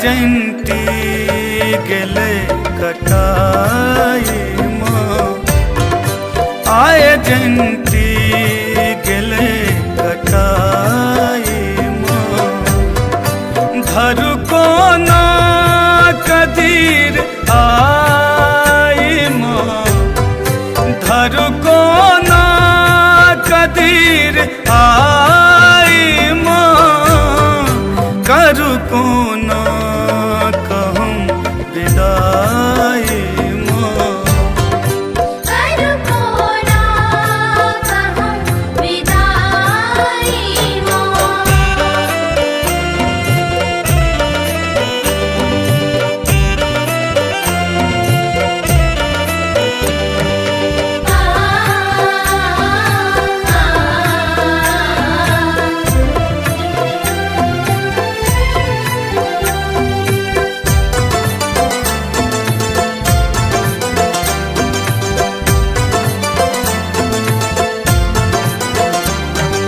जयंती गेले कटाई माँ, आए जयंती गेले कटाई माँ। धरु कोना कदीर आई माँ, धरु कोना कदीर आई माँ। करु कोना कहूँ विदाई माँ, करु कोना कहूँ विदाई माँ।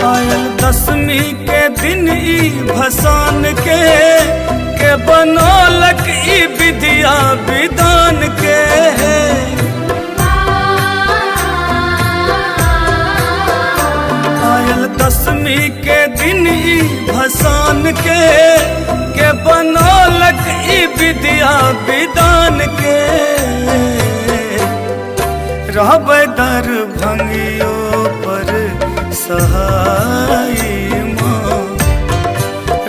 आयल दसवीं के दिन ई भसान के बनौलक ई विद्या विधान के। आयल दसवीं के दिन ई भसान के बनौलक ई विद्या विधान के। रहबै दरभंगियो पर सहाय माँ,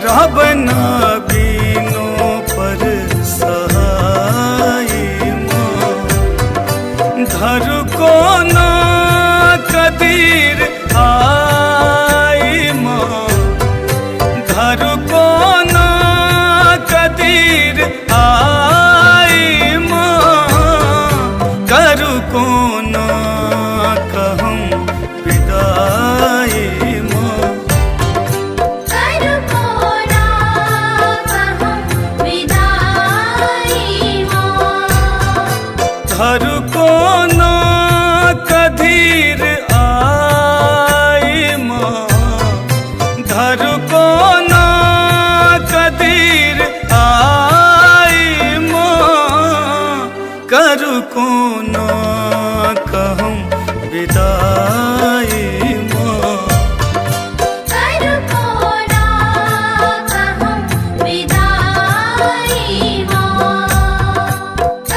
रहबै नबीनों पर सहाय माँ। धरु कोना कदीर आई माँ, धरु कोना कदीर आई माँ। करु कोना कहूँ विदाई माँ, करु कोना कहूँ विदाई माँ। धरु कोना कदीर आई माँ, धरु कोना कदीर आई माँ। करु कोना कहूँ विदाई माँ, करु कोना कहूँ विदाई माँ।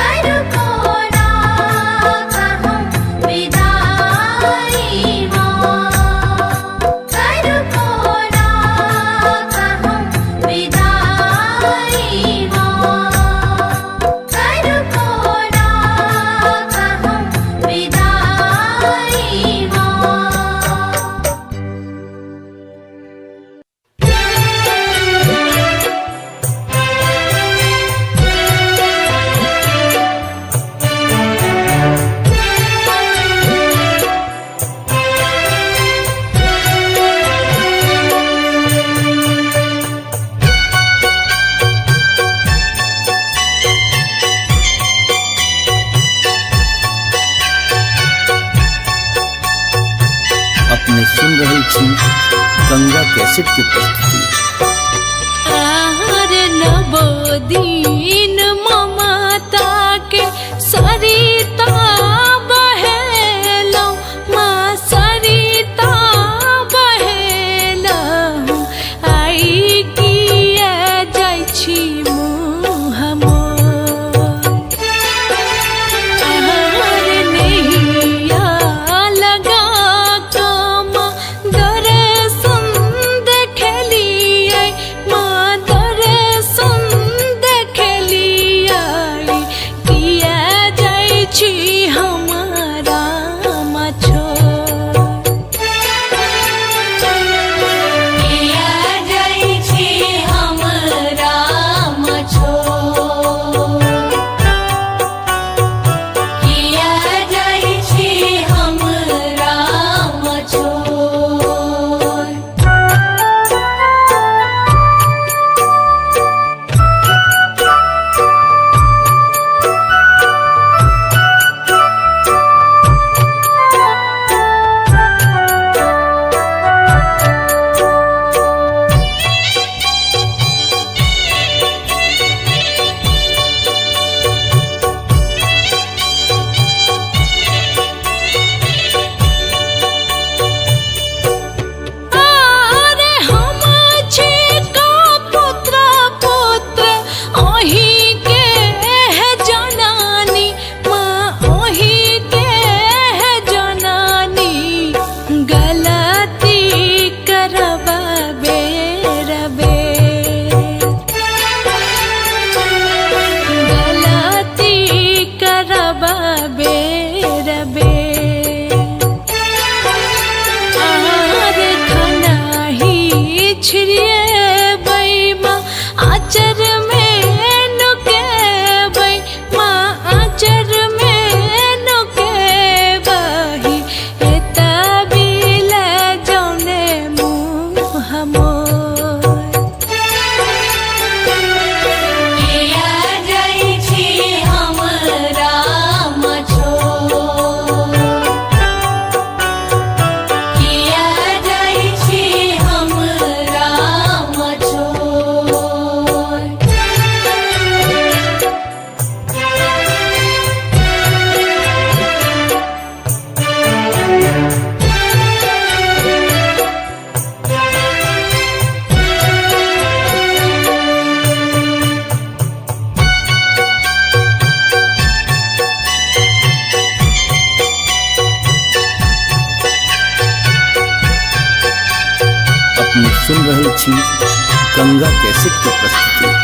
करु कोना कहूँ विदाई माँ। करु कोना कहूँ विदाई माँ। करु कोना कहूँ विदाई माँ। अपने सुन रहे छी गंगा कैसेट की प्रस्तुति। आहार नवोदीन ममता के सरिता बहेलौ माँ, सरिता बहेलौ। आई किया जाइ छी मुँह मोर। आहार नैया लगा कम दर्शन देखलियै माँ, दर्शन देखलियै। सुन रहे छी गंगा कैसेट के प्रस्तुति।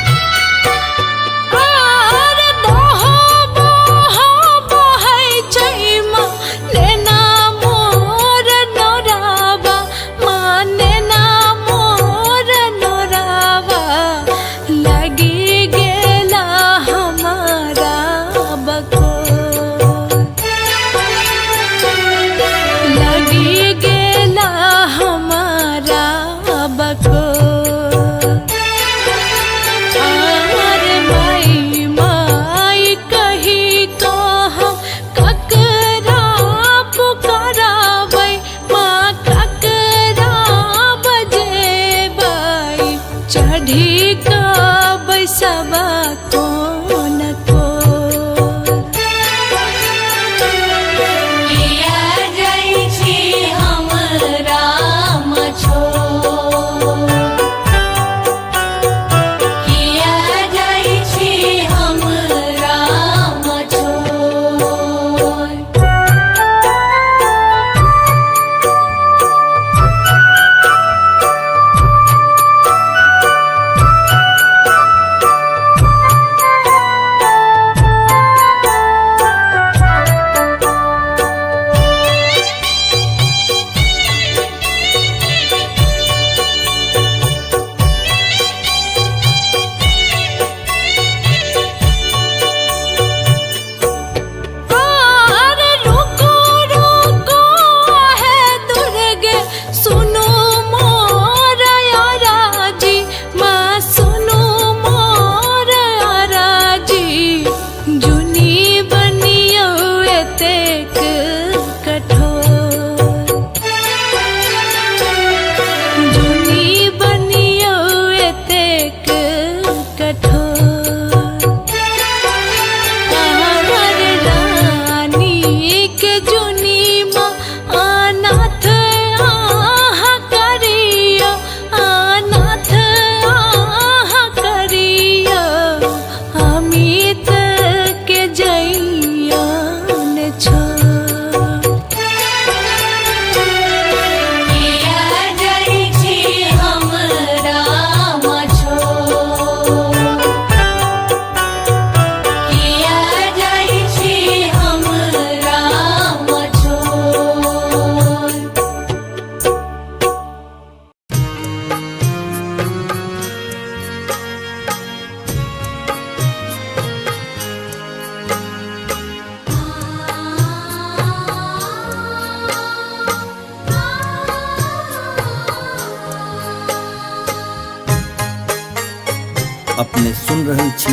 अपने सुन रहे छी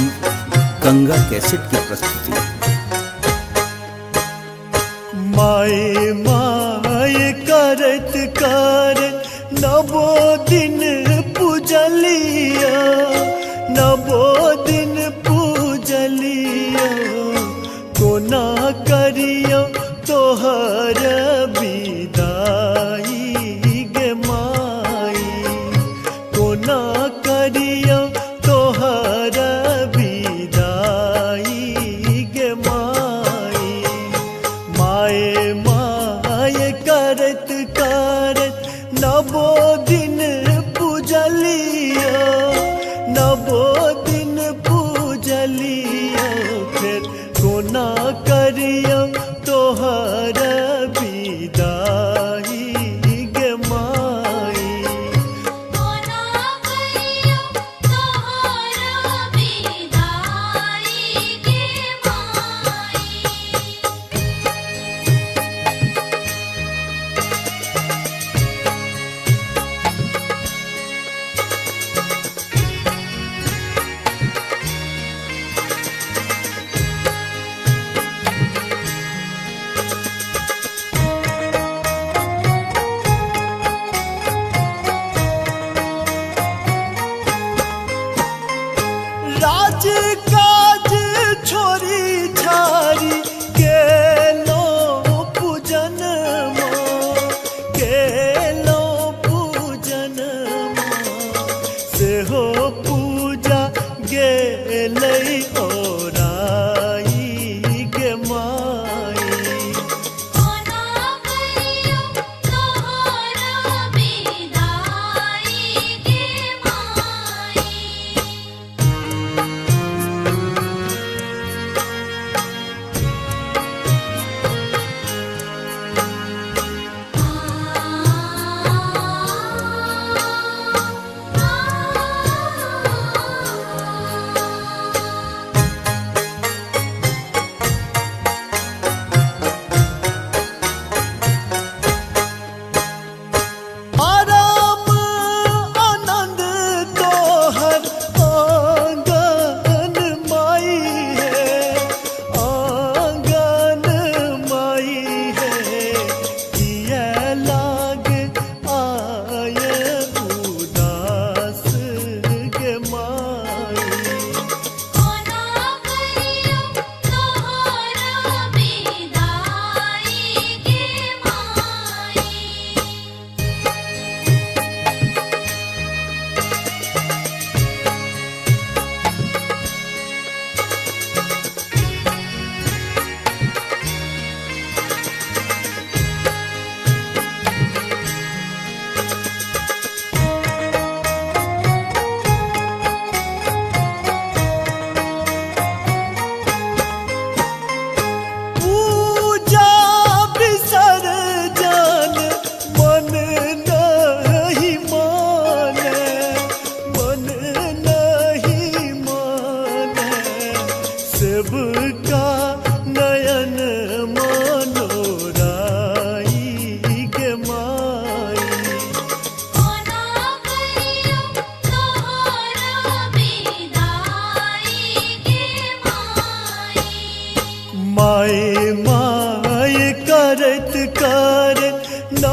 गंगा कैसेट की प्रस्तुति। माए माए करत करत नवो दिन पूजलिया, नवो दिन पूजलिया, कोना करियो तोहर विदाई गे माई, कोना करियो तोहर विदाई गे माई। माए माए करत करत नवो दिन पूजलिया, नवो दिन पूजलिया, फिर कोना करियो तोहर विदाई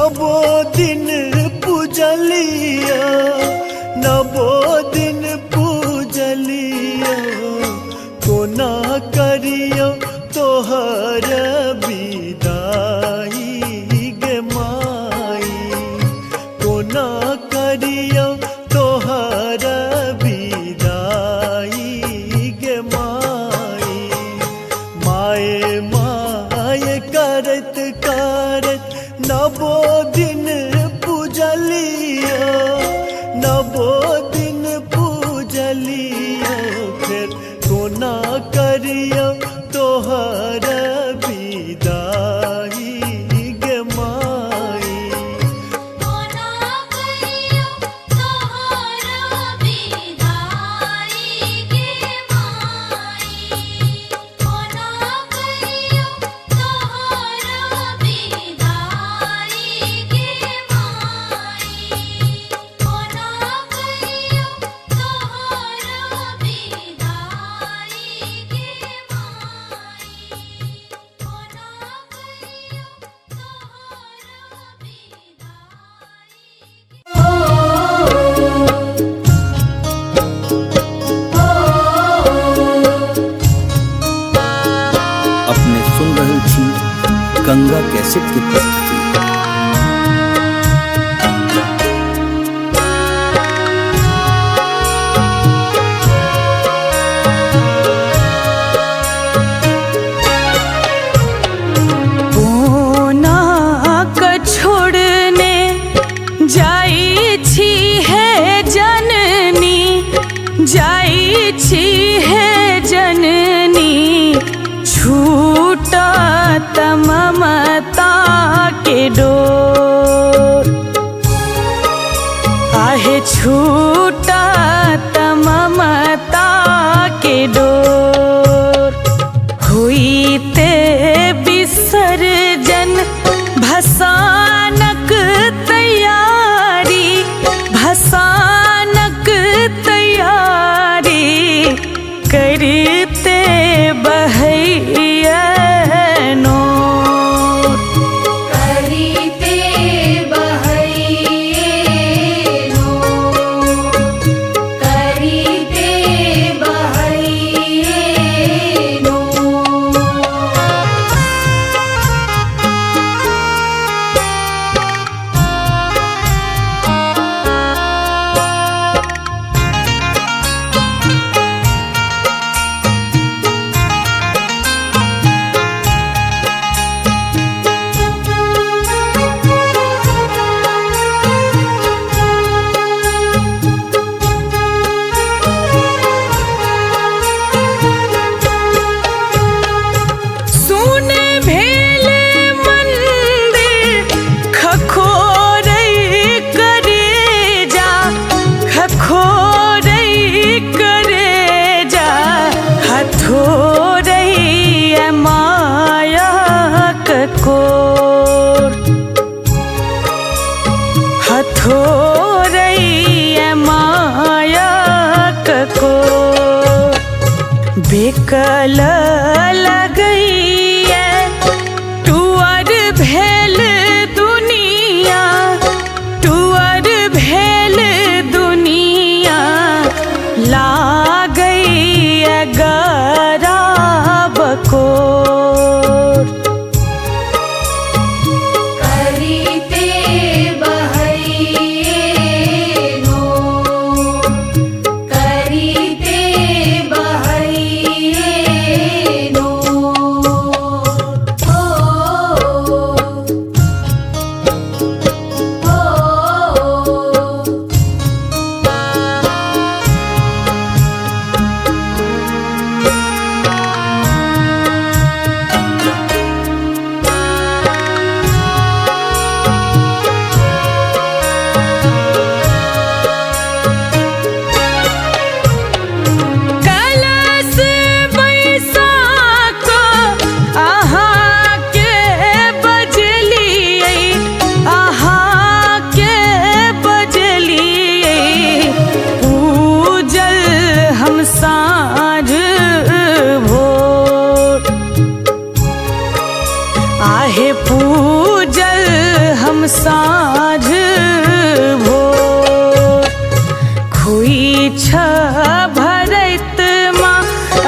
नवो दिन पूजलिया नवो दिन पूजलिया कोना करियो तोहर विदाई गे माई कोना करियो तोहर विदाई गे माई माए माए करत करत नवो दिन पूजलिया नवो दिन पूजलिया फिर कोना करियो तोहर विदाई गे माई कोना करियो तोहर विदाई गे माई कोना करियो तोहर विदाई गे माई कोना करियो तोहर विदाई गे माई कोना अपने सुन रही थी गंगा कैसेट की प्रस्तुति। कोना का छोड़ने जाई छी है जननी जाई छी है जननी छूटा ममता के डोर आहे छूटा ममता के डोर हुई ते विसर्जन भसानक तैयारी भसानक तैयारी करते बहैया नोर करीते बहैये नो करीते बहैये नो साँझ भोर खुई भरत माँ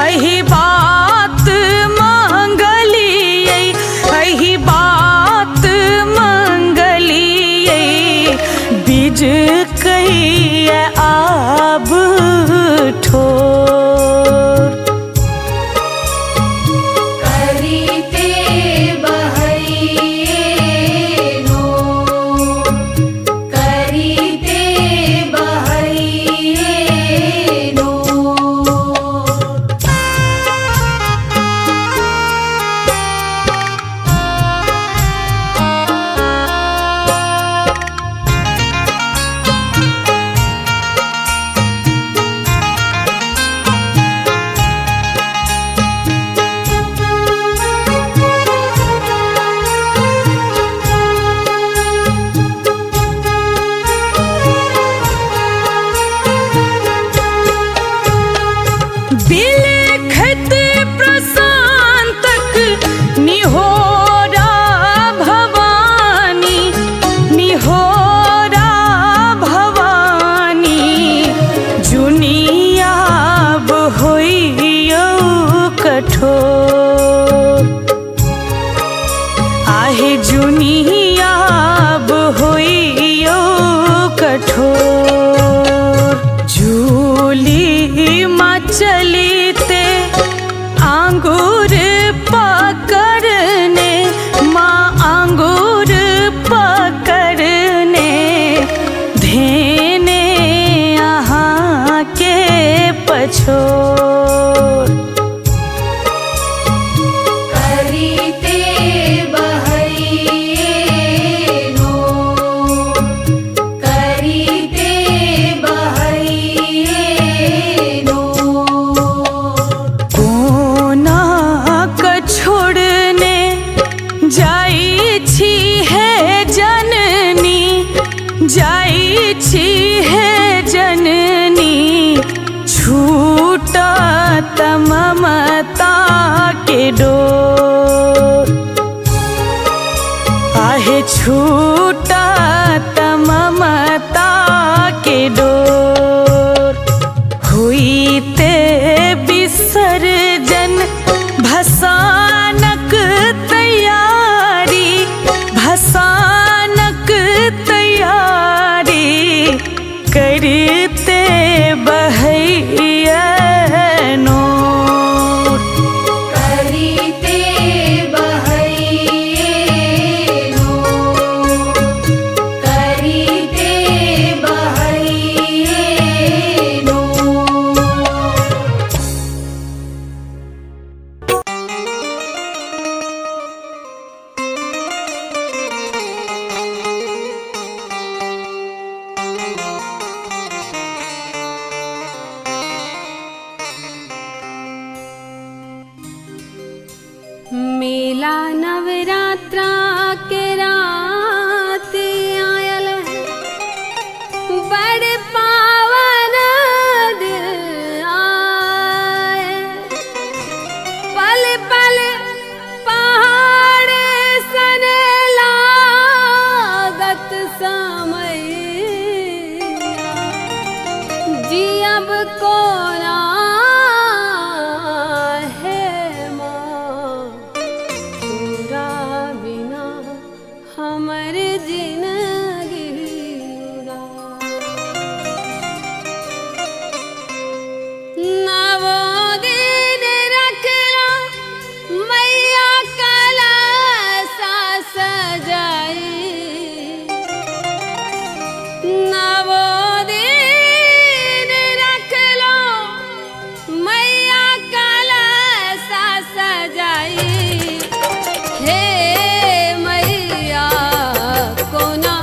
अही बात मंगलियै अही बात मंगलियै बीज कहिए आब ठोर करीते बहैये नो करीते बहैये नो बिलखत प्रशांतक निहोरा भवानी निहोरा भवानी जुनियाब होइयो कठोर आहे जुनियाब होइयो कठोर झूली चलीते आंगूर पकड़ने माँ आंगूर पकड़ने धेने यहाँ के पछोर करीते बहैये नो करीते बहैये नो कोना क छोड़ने जाई छी है जननी जाई छी है जननी छूटा ममता के डोर आहे छूटा ममता के डोर हुईते विसर्जन भसानक तैयारी भसानक तैयारी करते बहैया नोर करीते बहैये नो करीते बहैये नो मेला नवरात्रा के रात आयल है बड़ पावन दिन आए पल पल पहाड़ सन लागत समय जी अब कोना है माँ पूरा बिना हमर जिंदगी नवो दिन रखला मैया कलसा सजाई नवो दिन रखला मैया कलसा सजाई हे मैया कोना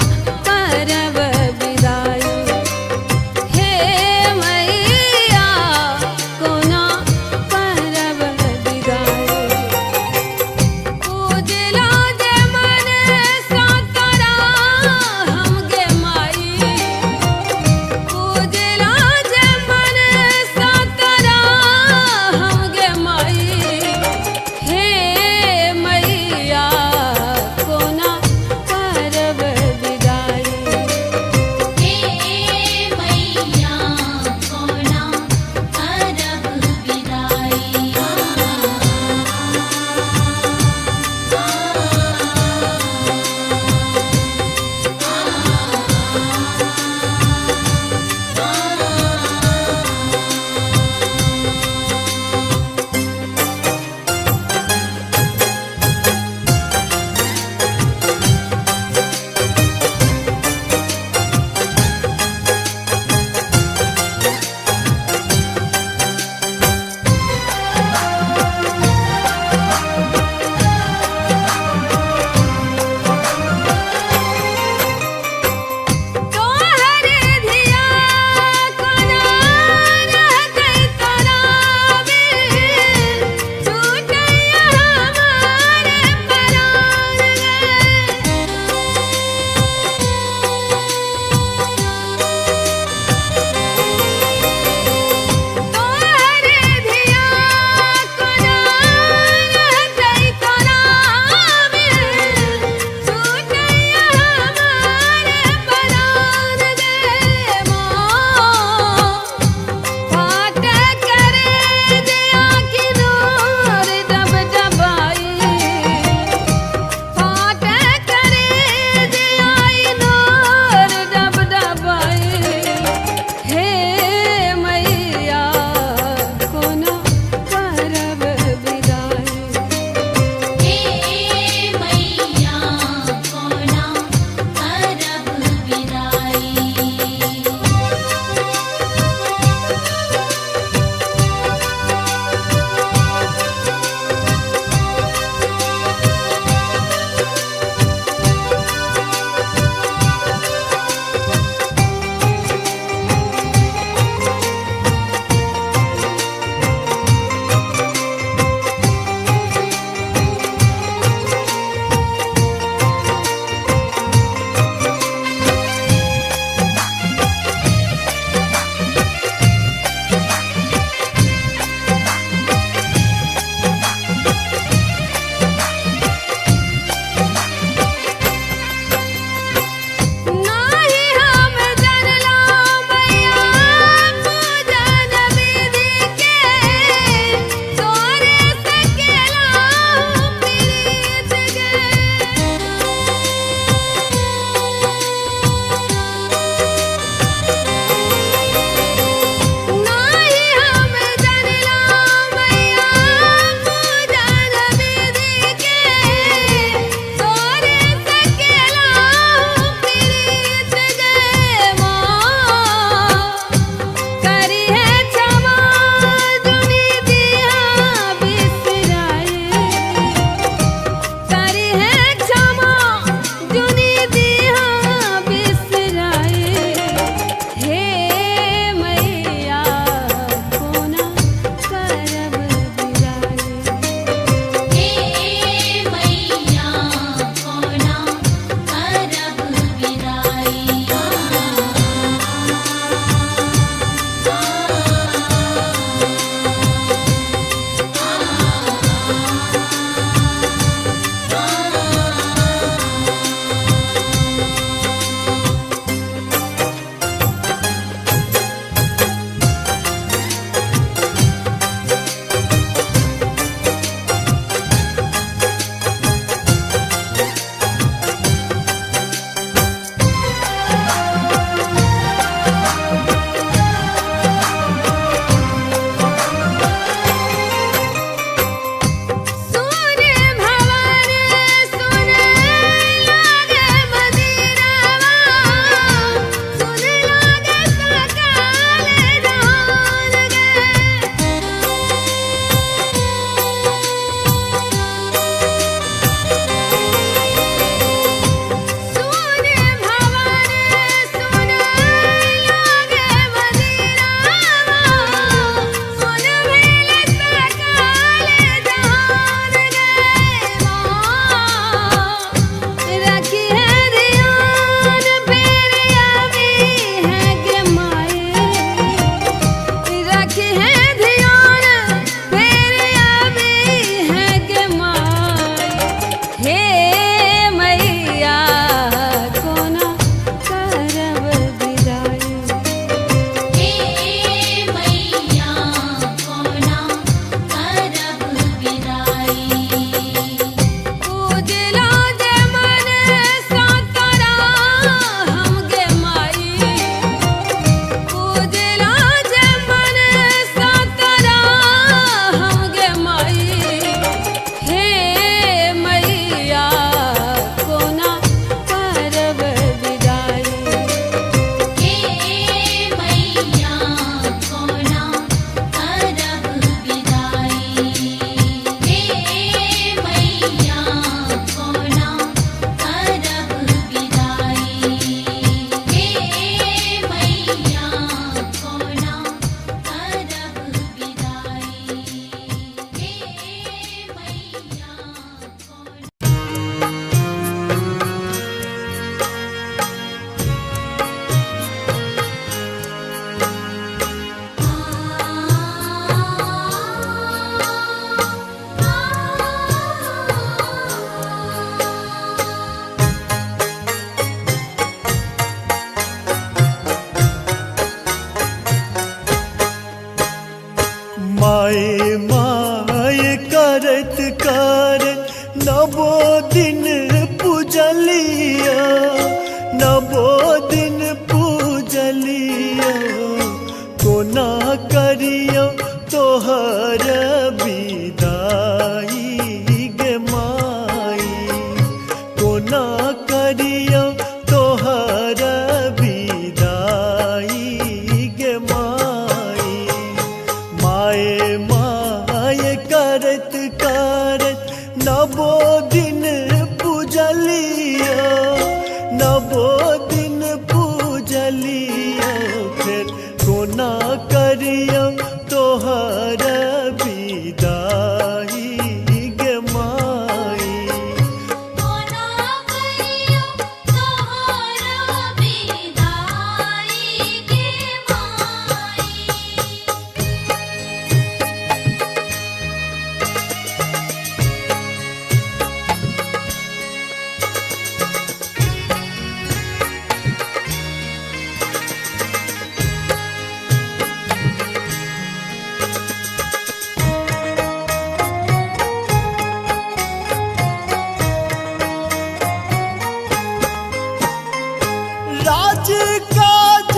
काज काज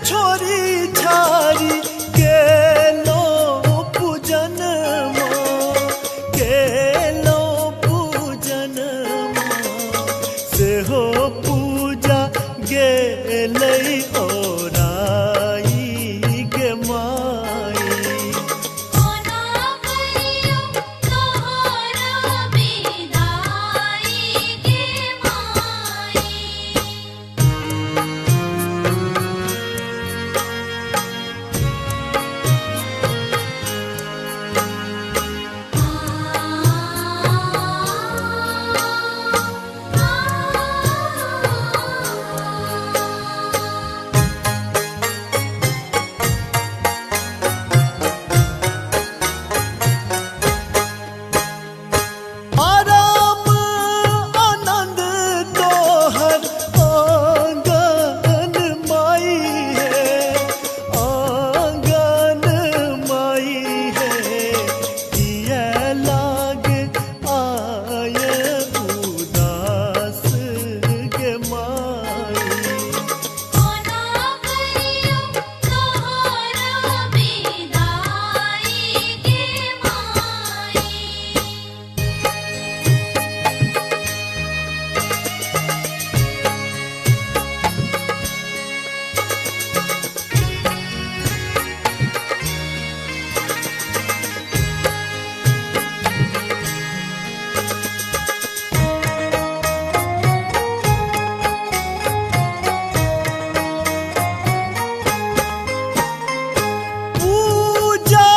छोरी छारी गेलो पूजन गेलो पूजन से हो पूजा गेलै ओराई गे माई कोना करियो तोहरा बिदाई गे माई आराम आनंद तोहर आंगन माई है आंगन माई है किया लाग आय उदास गे माई कोना करियो तोहरा बिदाई गे माई पूजा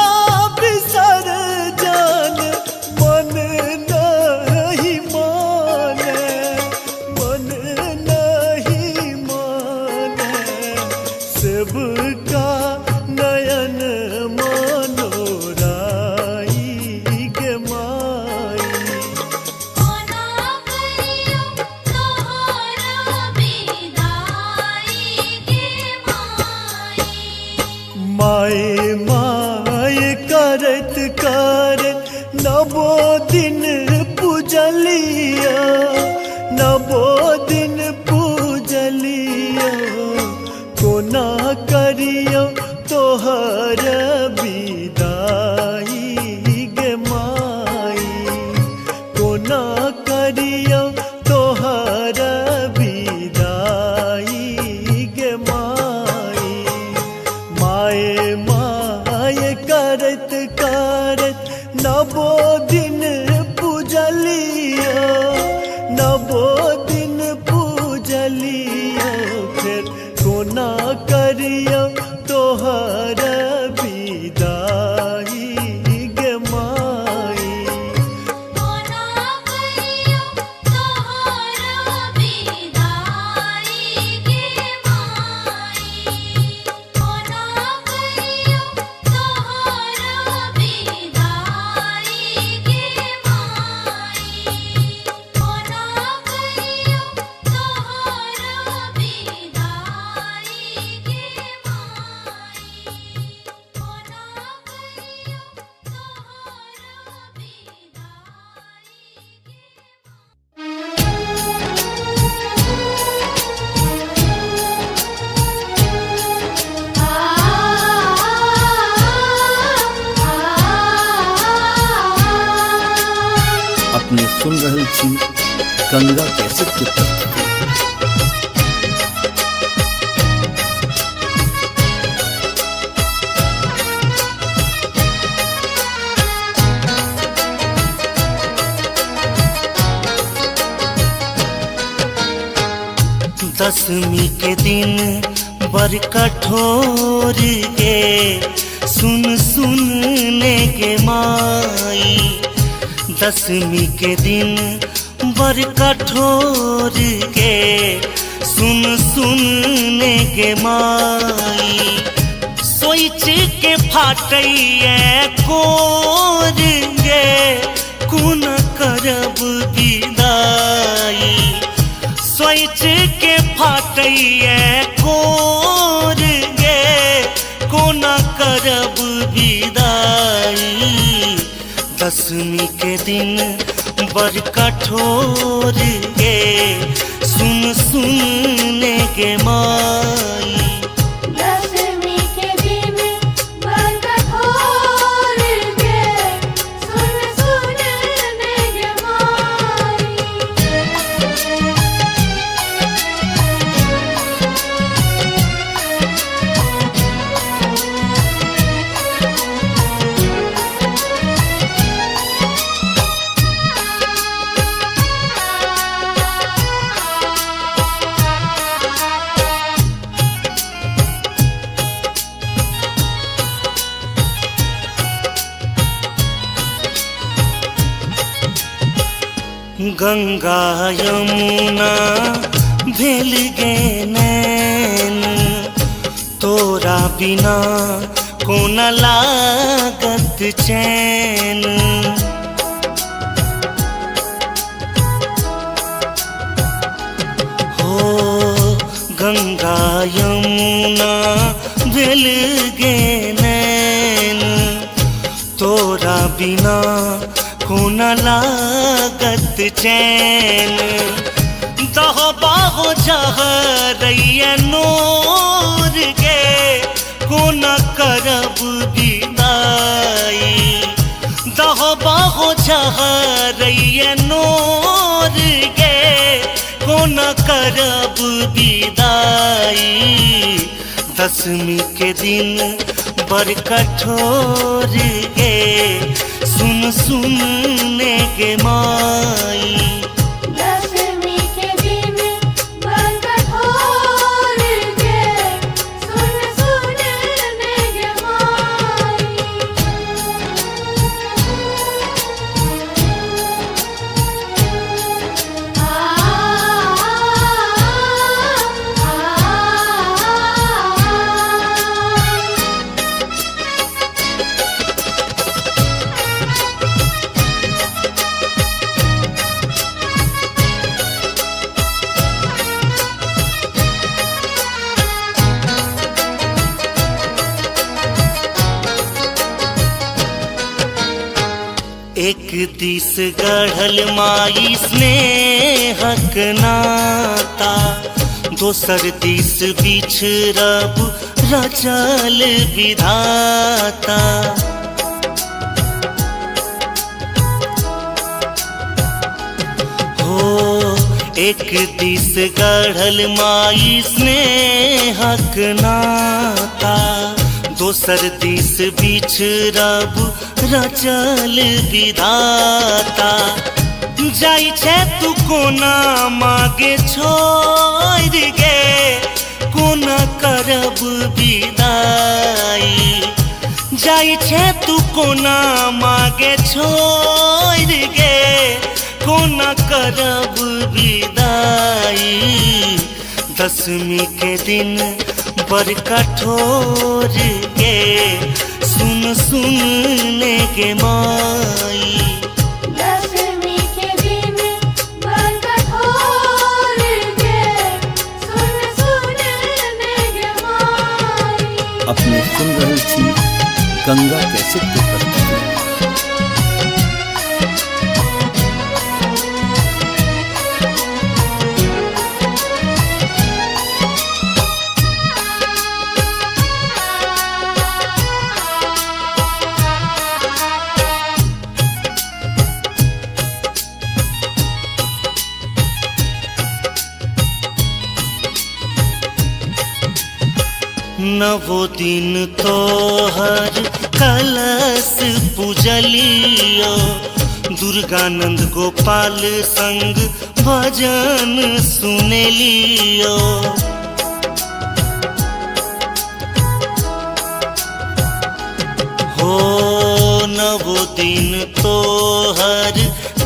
विसर्जन मन नहीं माने मन नहीं माने सबका नयन मनोराई गे माई कोना करियो तोहरा बिदाई गे माई माय माय करत करत नवो दिन पूजलिया नवो दिन पूजलिया कोना करियो तोहर बिदाई गे माई कोना करियो तोहर बिदाई गे माई माय माय करत करत नवो दिन पूजलिया नवो दिन पूजलिया फिर कोना करियो तोहर बिदाई गे माई कोना करियो तोहरा बिदाई गे माई कोना करियो तोहरा बिदाई गे माई कोना करियो तोहरा बिदाई गे अपने सुन रहल छी गंगा कैसेट के प्रस्तुति। दसवीं के दिन बर कठोर गे सुन सुनने के माई। दसवीं के दिन बर कठोर गे सुन सुनने के माई। सोच के फाटैया कोर गे कुन करब विदाई। सोच के फाटैया कोर गे कोना करब विदाई। दसवीं के दिन बर कठोर गे सुन सुनने के माई। गंगा यमुना भेल गे नैन, तोरा बिना कोन लागत चैन। हो गंगा यमुना भेल गे नैन, तोरा बिना कोन लागत चैन। दह बाहो जहरैया नोर गे, कोन करब विदाई। दह बाहो जहरैया नोर गे, कोन करब विदाई। दशमी के दिन बड़ कठोर गे, सुन सुन ने गे माई। दशमी के दिन बड़ कठोर गे, सुन सुन ने गे माई। एक दिस गढ़ल माई स्नेहक नाता, दोसर दिस बिछड़ब रचल विधाता। हो एक दिस गढ़ल माई स्नेहक नाता, दोसर दिस बिछड़ब रचल विधाता। जाई छे तू कोना मागे छोड़ गे, कोना करब विदाई। जाई छे तू कोना मागे छोड़ गे, कोना करब विदाई। दशमी के दिन बड़ कठोर गे, सुन सुन ने गे माई। दशमी के दिन बड़ कठोर गे, सुन सुन ने गे माई। अपने सुन रही थी गंगा कैसेट की प्रस्तुति। नवो दिन तोहर कलश पूजलियो, दुर्गानंद गोपाल संग भजन सुनेलियो। हो नवो दिन तोहर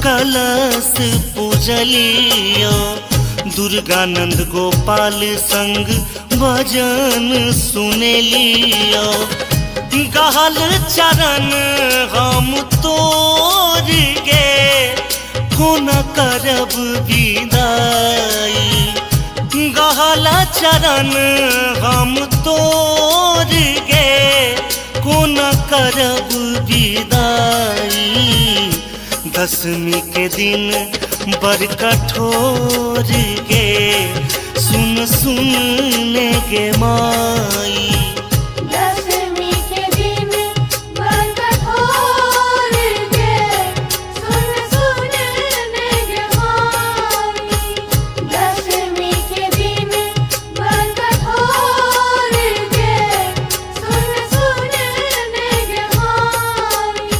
कलश पूजलियो, दुर्गानंद गोपाल संग भजन सुनेलियो। गहल चरण हम तोर गे, कोन करब विदाई। गहल चरण हम तोर गे, कोन करब विदाई। दशमी के दिन बड़ कठोर गे, सुन सुन ने गे माई। दशमी के दिन बड़ कठोर गे, सुन सुन ने गे माई। दशमी के दिन बड़ कठोर गे, सुन सुन ने गे माई।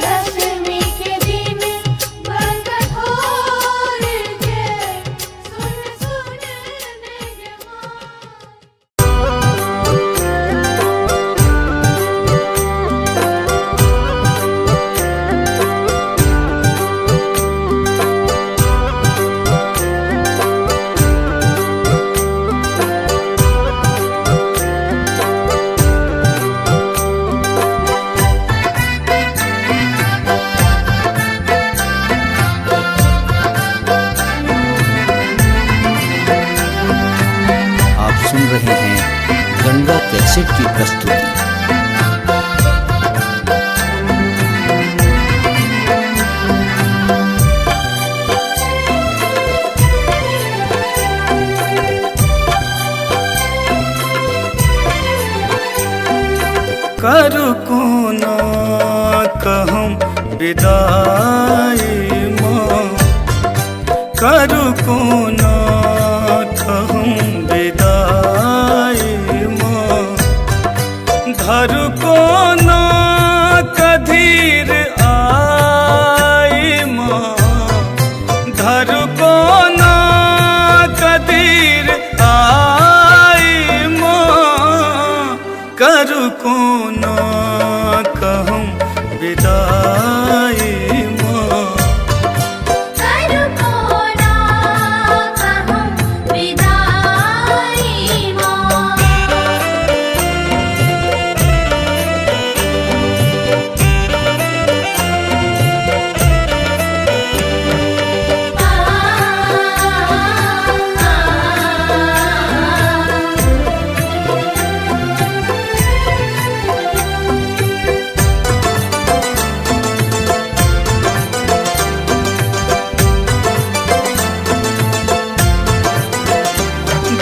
दशमी के दिन बड़ कठोर गे, सुन सुन ने गे माई। की प्रस्तुति। करू कोना कहम विदाई माँ, करू कोना कहम विदाई माँ, धरू कोना कधीर आई माँ, धरू कोना कधीर आई माँ, करू कोना कहम विदाई माँ। करू कोना कहम विदाई माँ।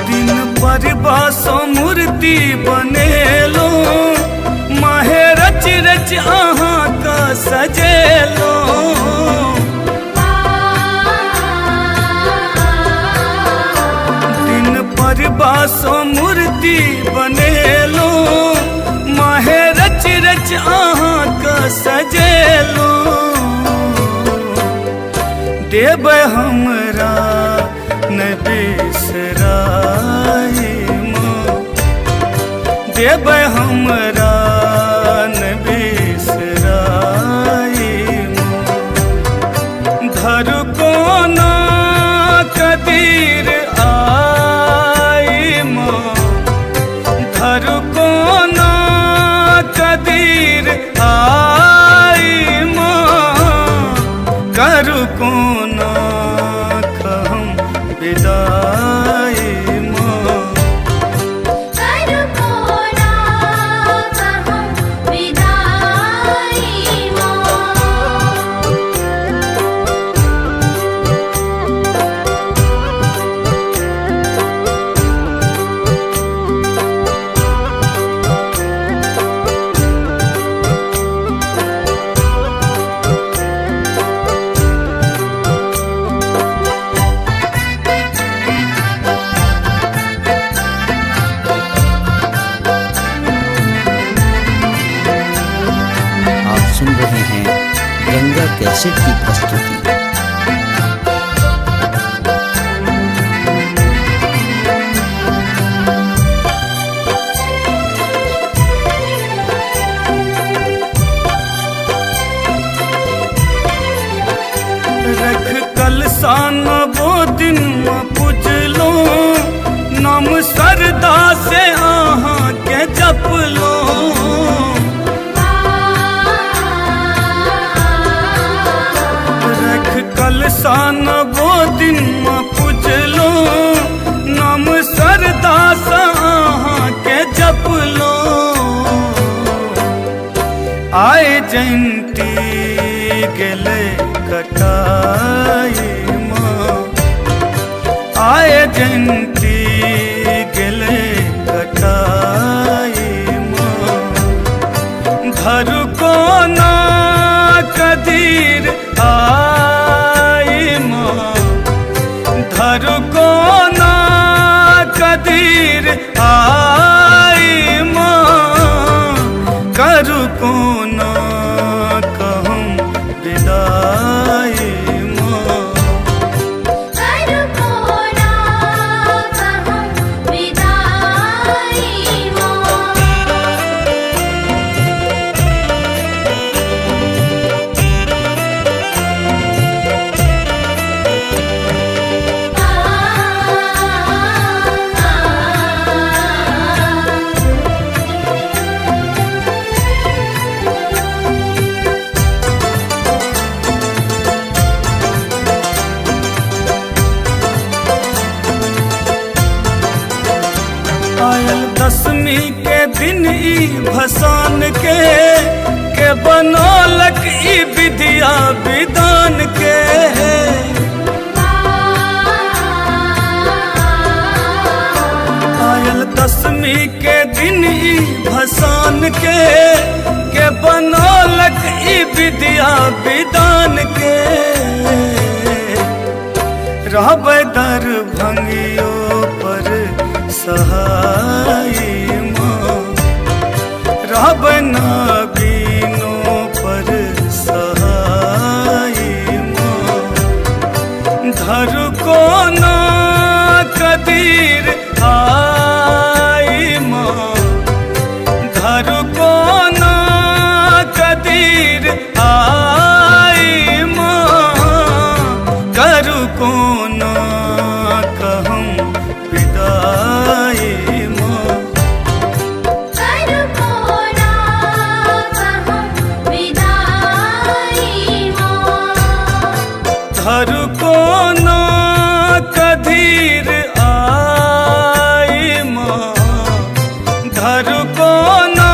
दिन पर बासो मूर्ति बनेलो, माहे रच रच अहाँ का सजेलो। दिन पर बासो मूर्ति बनेलो, माहे रच रच अहाँ का सजेलो। देव हमरा न बिसराई माँ, देव हमरा न बिसराई माँ, धरू कोना कदीर आई माँ, धरू कोना कदीर आई माँ, करू कोना कहम विदाई माँ। करू कोना कहम विदाई माँ। आप सुन रहे हैं गंगा कैसेट की प्रस्तुति। रख कलसान वो दिन पूजलो, नाम सरदा से अहाँ के जपलो। रख कलसान वो दिन पूजलो, नाम सरदा से अहाँ के जपलो। आए जयंती गेले कटाई माँ, आए जयंती गेले कटाई माँ, धरू कोना कदीर आई माँ, धरू कोना कदीर आई माँ, करू कोना कहम विदाई माँ। करू कोना कहम विदाई माँ। आयल दसवीं के दिन ई भसान के बनौलक ई विद्या विधान के। आयल दसवीं के दिन ई भसान के बनौलक ई विद्या विधान के। रहबै दरभंगियो पर सहाय माँ, रहबै नबीनो पर सहाय माँ। धरु कोना कदीर आई माँ, धरु कोना कदीर आई माँ। करु कोना कहूँ विदाई माँ, करु कोना कहूँ विदाई माँ। धरु कोना कदीर आई माँ, धरु कोना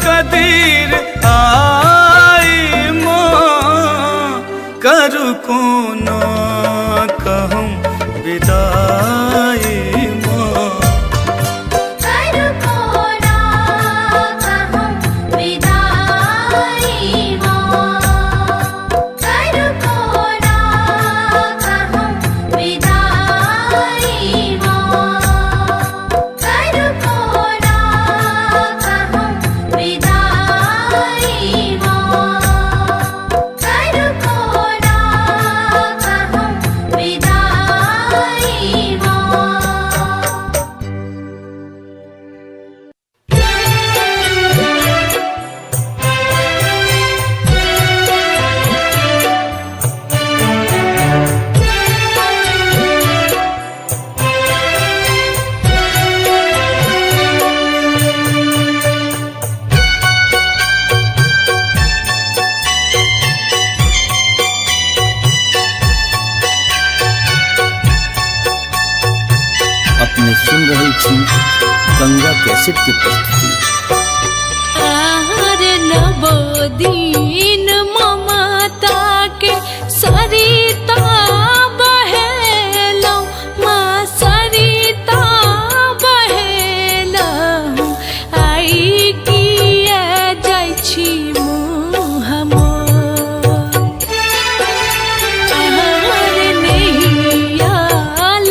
कदीर आई माँ। करु कोना कहूँ विदाई माँ, करु कोना कहूँ विदाई माँ। करु कोना कहूँ विदाई माँ। करु कोना कहूँ विदाई माँ। करु कोना कहूँ विदाई माँ। अपने सुन रहे छी गंगा कैसेट की प्रस्तुति। आहार नवोदीन ममता के सरिता बहेलौ माँ, सरिता बहेलौ। आई किया जाइ छी मुँह मोर। आहार नैया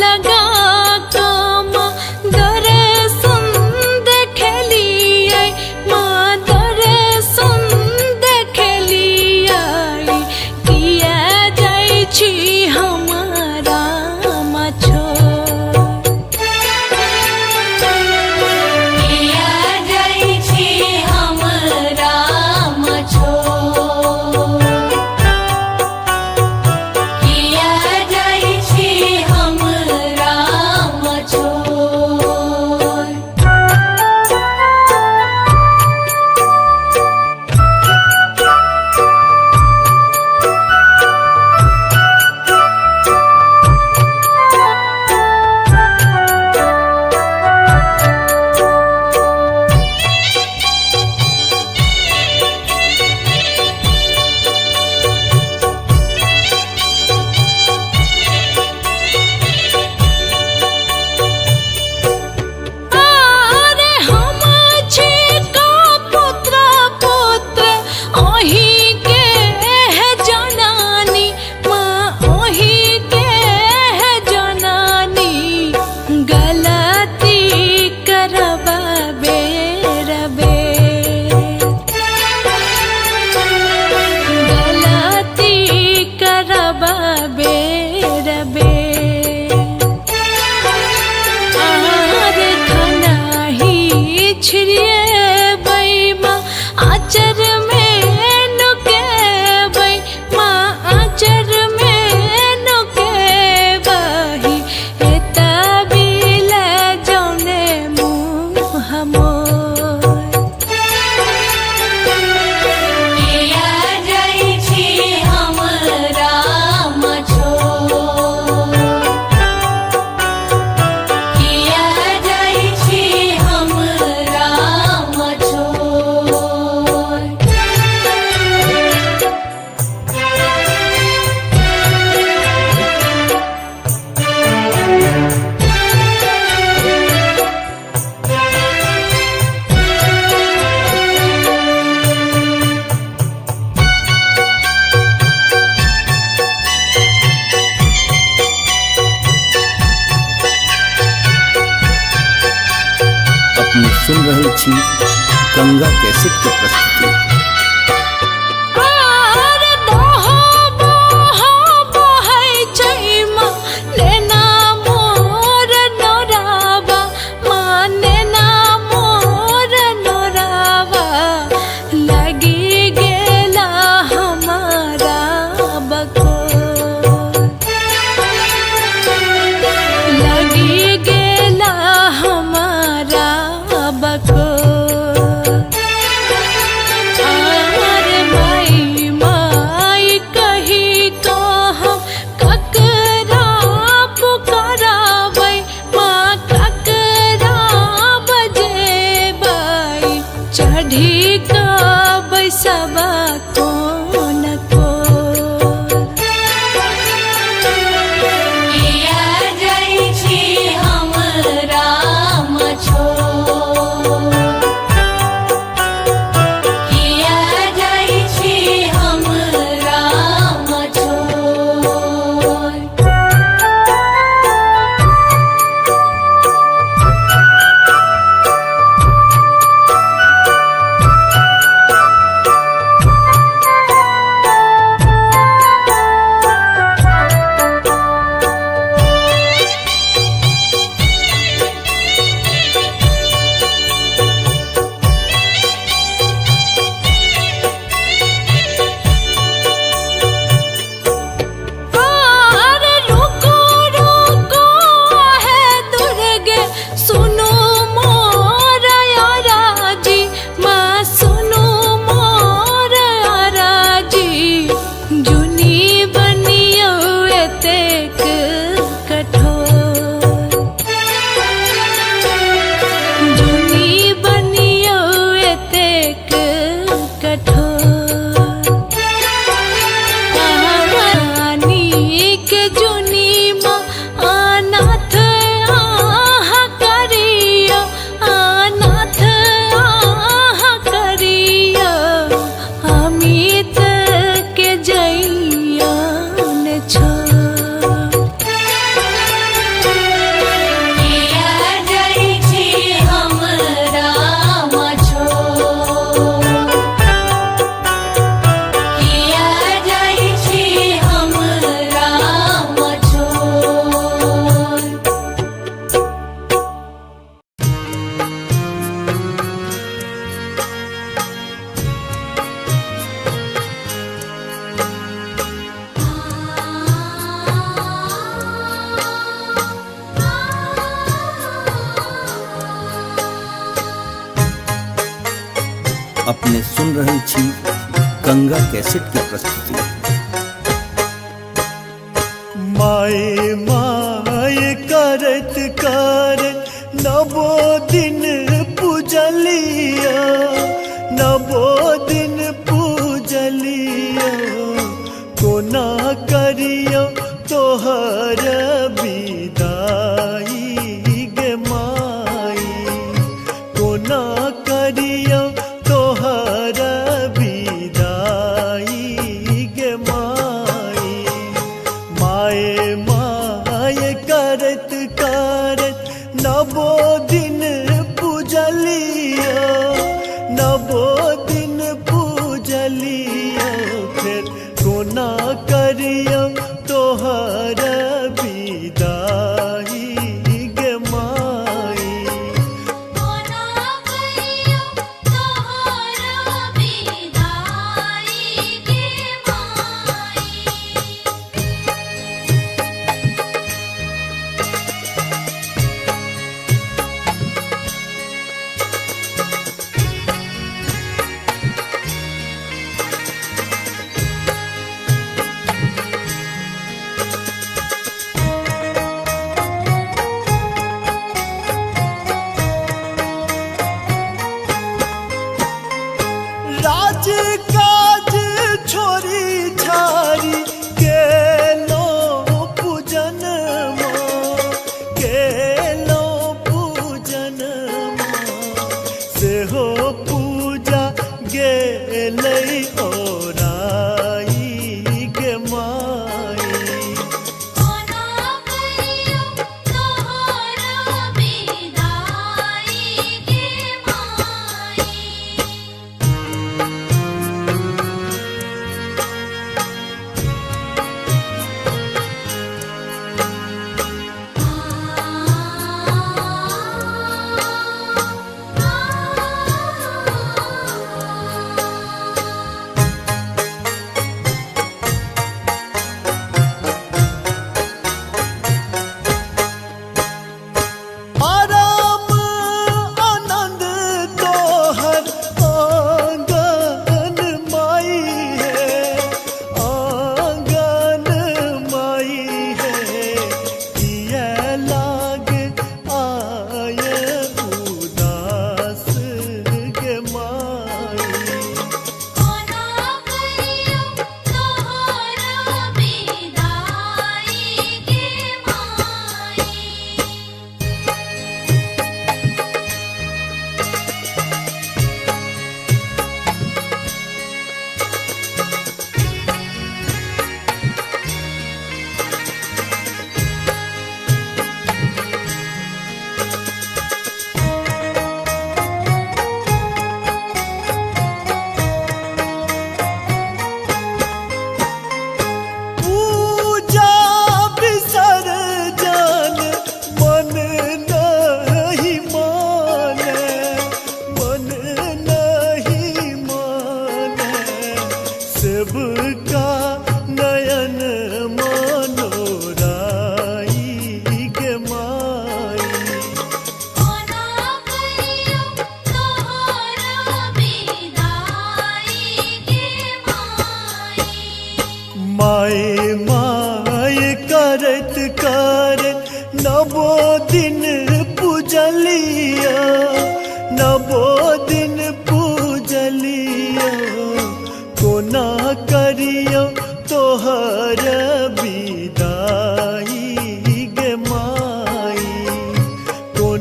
लगा कम दर्शन देखलियै माँ, दर्शन देखलियै। किया जाइ छी हमारा छोड़, किया जाइ छी हमरा छोड़। किया जाइ छी हमरा छोड़। आरे हम छी का पुत्र पुत्र ओही के है जनानी माँ, ओही के है जनानी। गलती करबा बेरबे, गलती करबा बेरबे। आहार खनाही छिड़िए बैमा, आचर में नुकेबै माँ, आचर में नुकेबै। एता बिल जौने मुँह मोर। किया जाइ छी हमरा छोड़। किया जाइ छी सुन रहे छी गंगा कैसेट के प्रस्तुति। अपने सुन रहे छी गंगा कैसेट के प्रस्तुति। माए माए करत करत नवो दिन पूजलिया, नवो दिन पूजलिया, कोना करियो तोहर विदाई गे माई, कोना करियो तोहर विदाई गे माई। माए माए करत करत नवो दिन पूजलिया, नवो दिन पूजलिया, फिर कोना करियो तोहर विदाई गे माई। कोना करियो तोहर विदाई गे माई।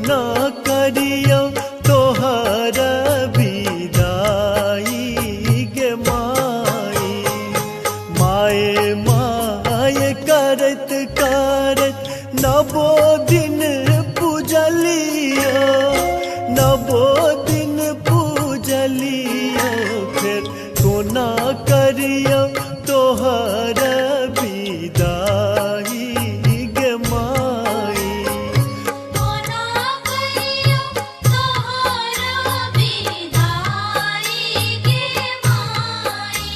कोना करियो तोहर विदाई गे माई। माए माए करत करत नवो दिन पूजलियो, नवो दिन पूजलियो, फिर कोना करियो तोहर विदाई गे माई। कोना करियो तोहरा विदाई गे माई।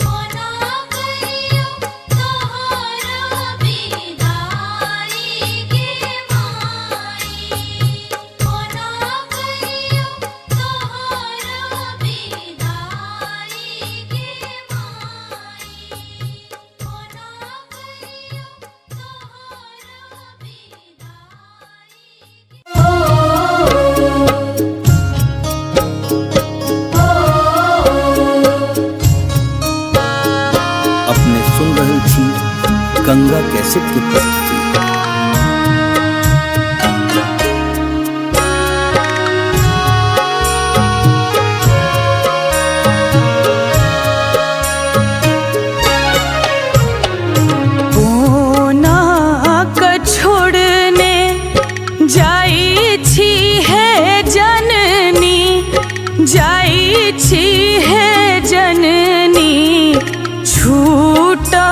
कोना करियो तोहरा विदाई गे माई। कोना करियो तोहरा विदाई गे माई। कोना करियो अपने सुन रहे छी गंगा कैसेट की प्रस्तुति। कोना क छोड़ने जाई छी है जननी, जाई छी है जननी, छूटा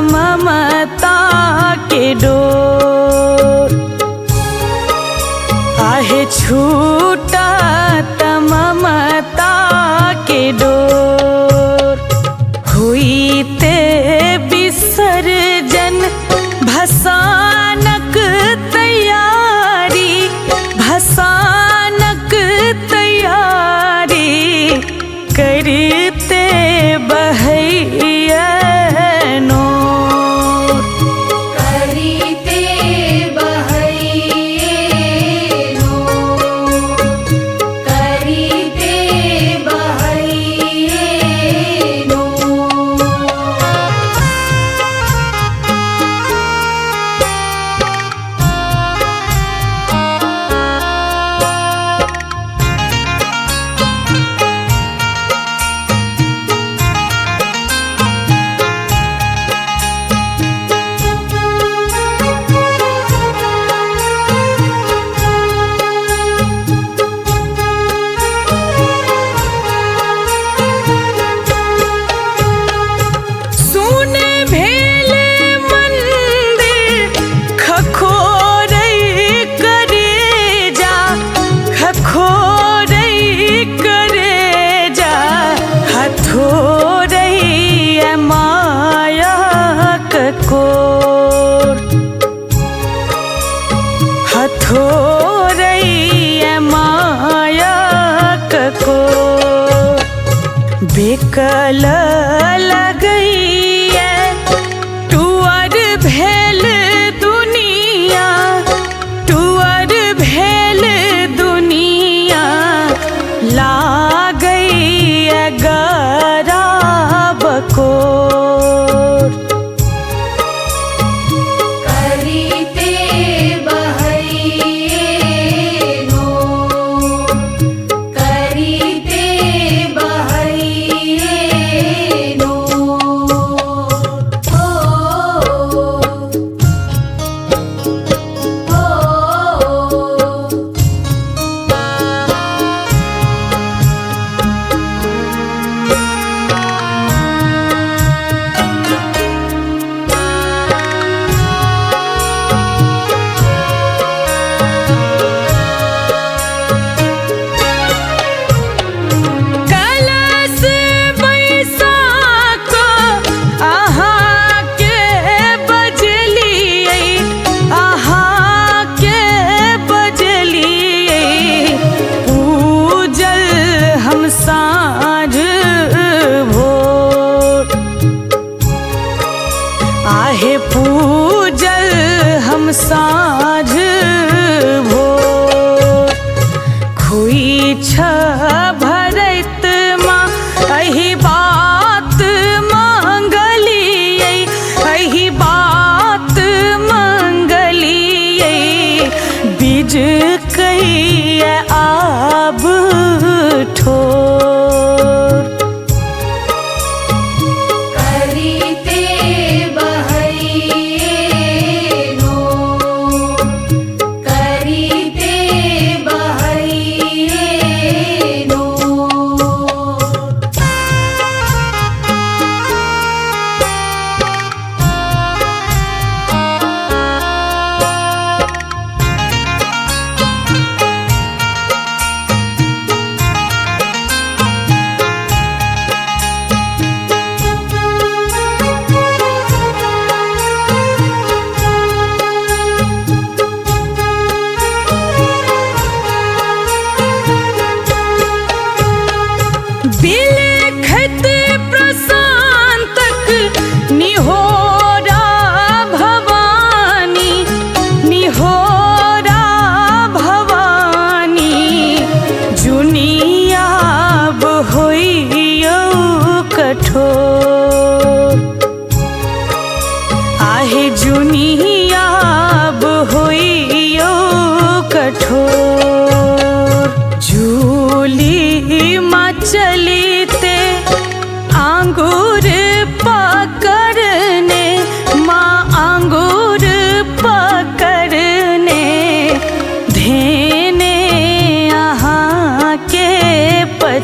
ममता के डोर। आहे छूटा ममता के डोर। हुईते विसर्जन भसानक तैयारी, भसानक तैयारी, करते बहैया नोर। करीते बहैये नोर। करीते बहैये नोर। सुने भेले मंदिर खखोरई करेजा, खखोरई करेजा, हथोरई माया ककोर। हथोरई माया ककोर। बेकल लगैया टुअर भेल दुनिया, टुअर भेल दुनिया, लागैया गरा बकोर। करीते बहैये नोर। करीते बहैये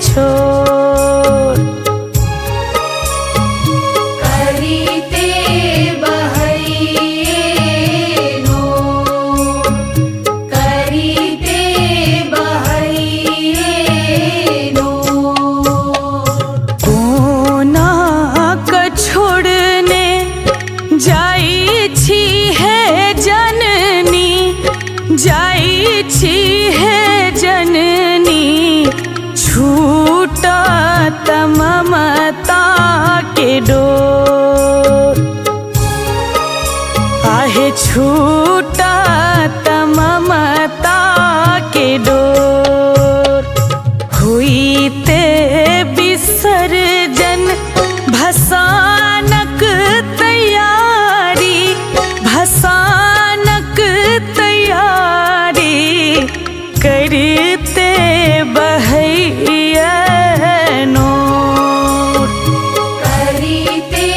छोड़। करीते बहैये नो, करीते बहैये नो। कोना क छोड़ने जाई छी है जननी, जाई छी है जननी, छूटा ममता के डोर। आहे छूटा ममता के डोर। हुईते विसर्जन भसानक तैयारी, भसानक तैयारी, करते बहैया नोर। करीते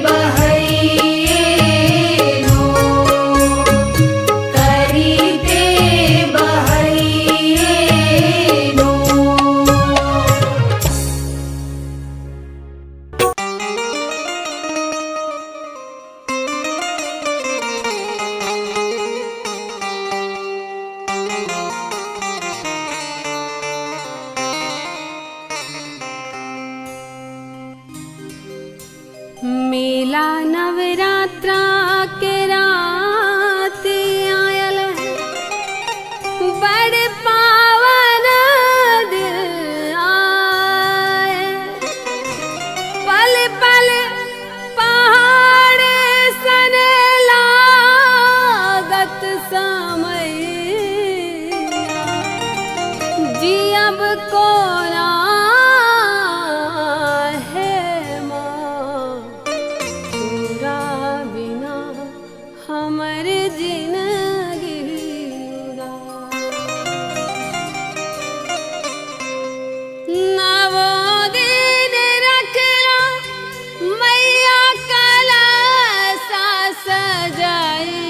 बहैये नो, करीते बहैये नो। मेला नवरात्रा के रात आयल है, बड़ पावन दिन आए। पल पल पहाड़ सन लागत समय, जियब कोना है माँ, तोरा बिना हमर जिंदगी उदास। नवो दिन रखला मैया कलसा सजाई,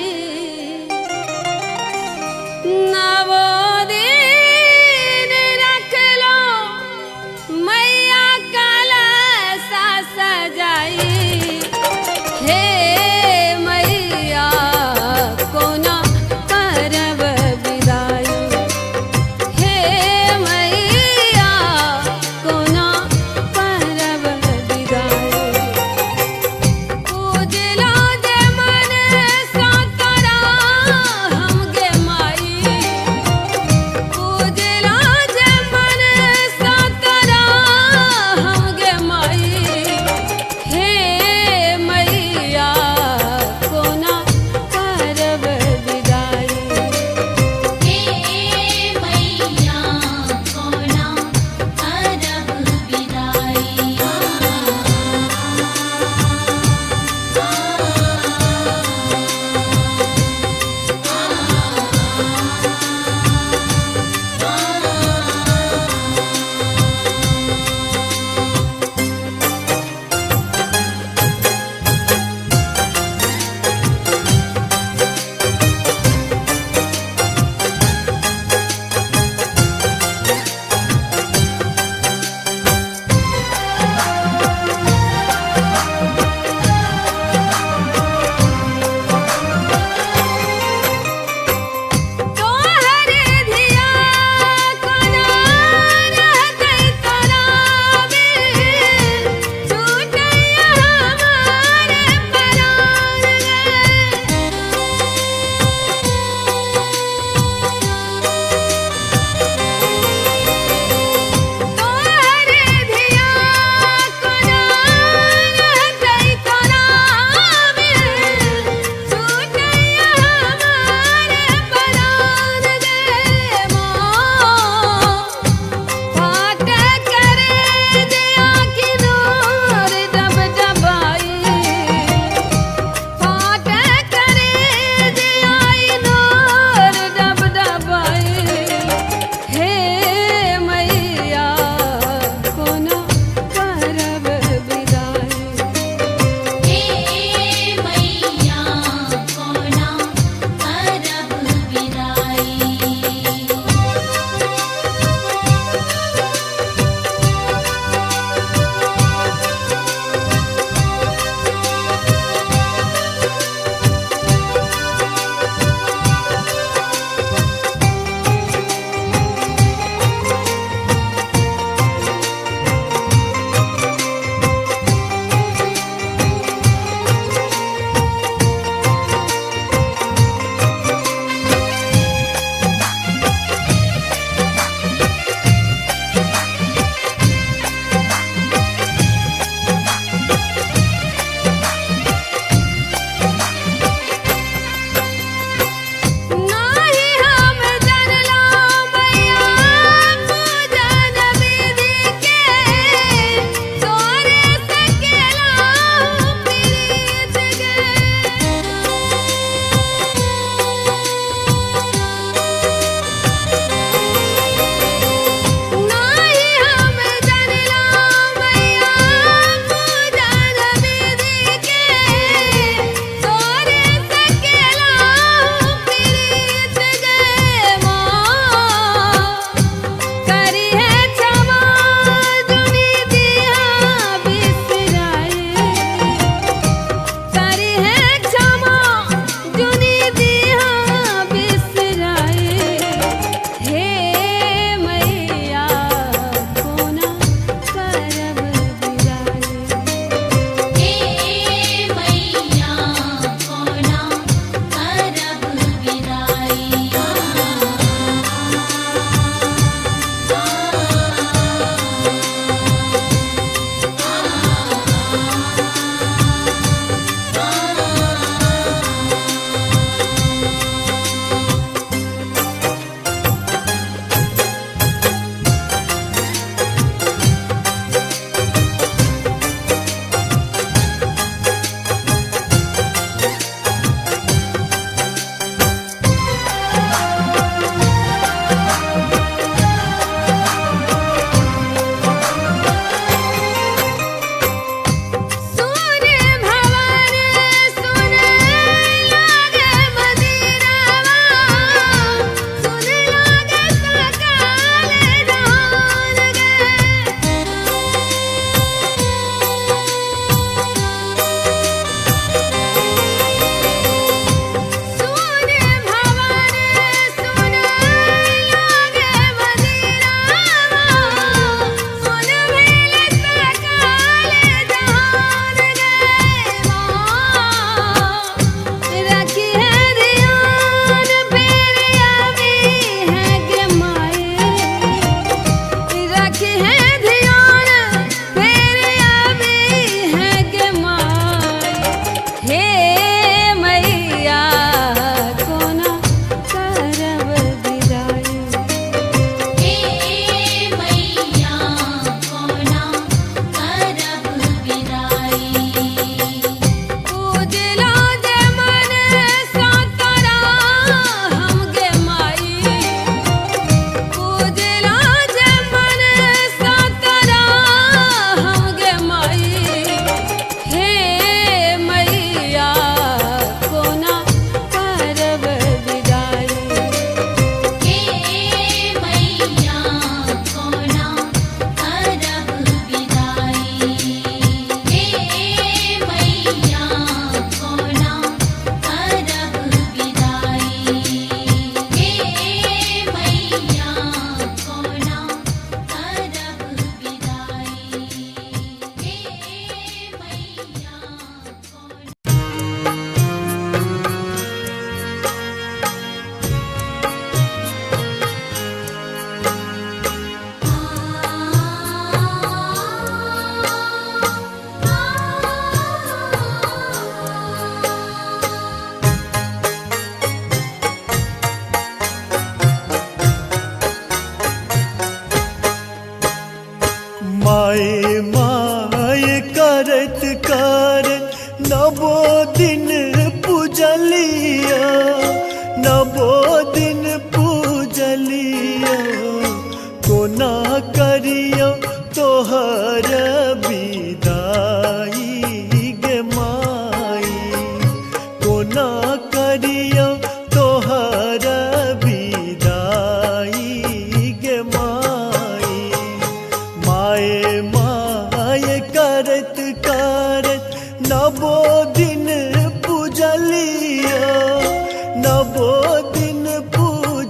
नवो दिन रखलो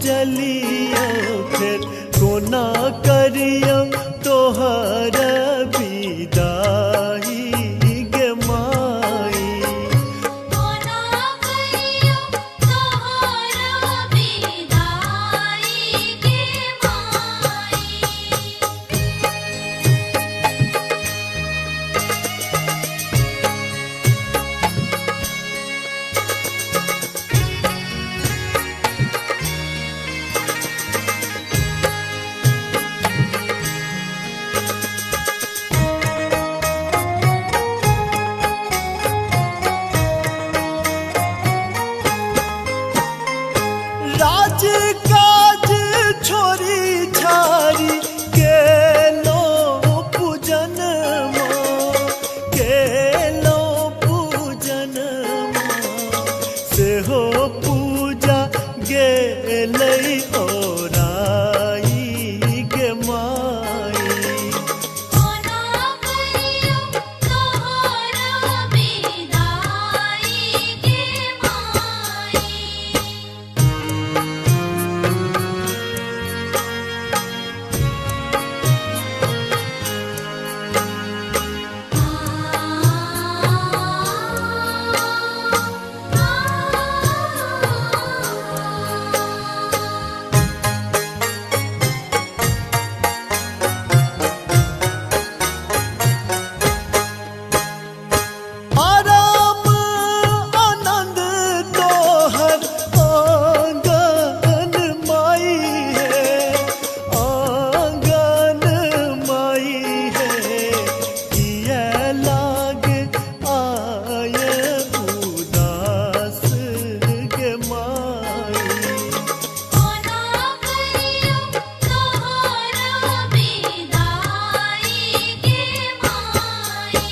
पूजलियो फिर कोना करियो तोहर विदाई गे माई। कोना करियो तोहर विदाई गे माई। राज काज छोरी छारी गेलो पूजन गेलो पूजन सेहो पूजा गेलै ओराई गे माई। कोना करियो तोहर विदाई गे माई। आराम आनंद तोहर आंगन माई है, आंगन माई है। किया लाग आय उदास गे माई। कोना करियो तोहर विदाई गे माई।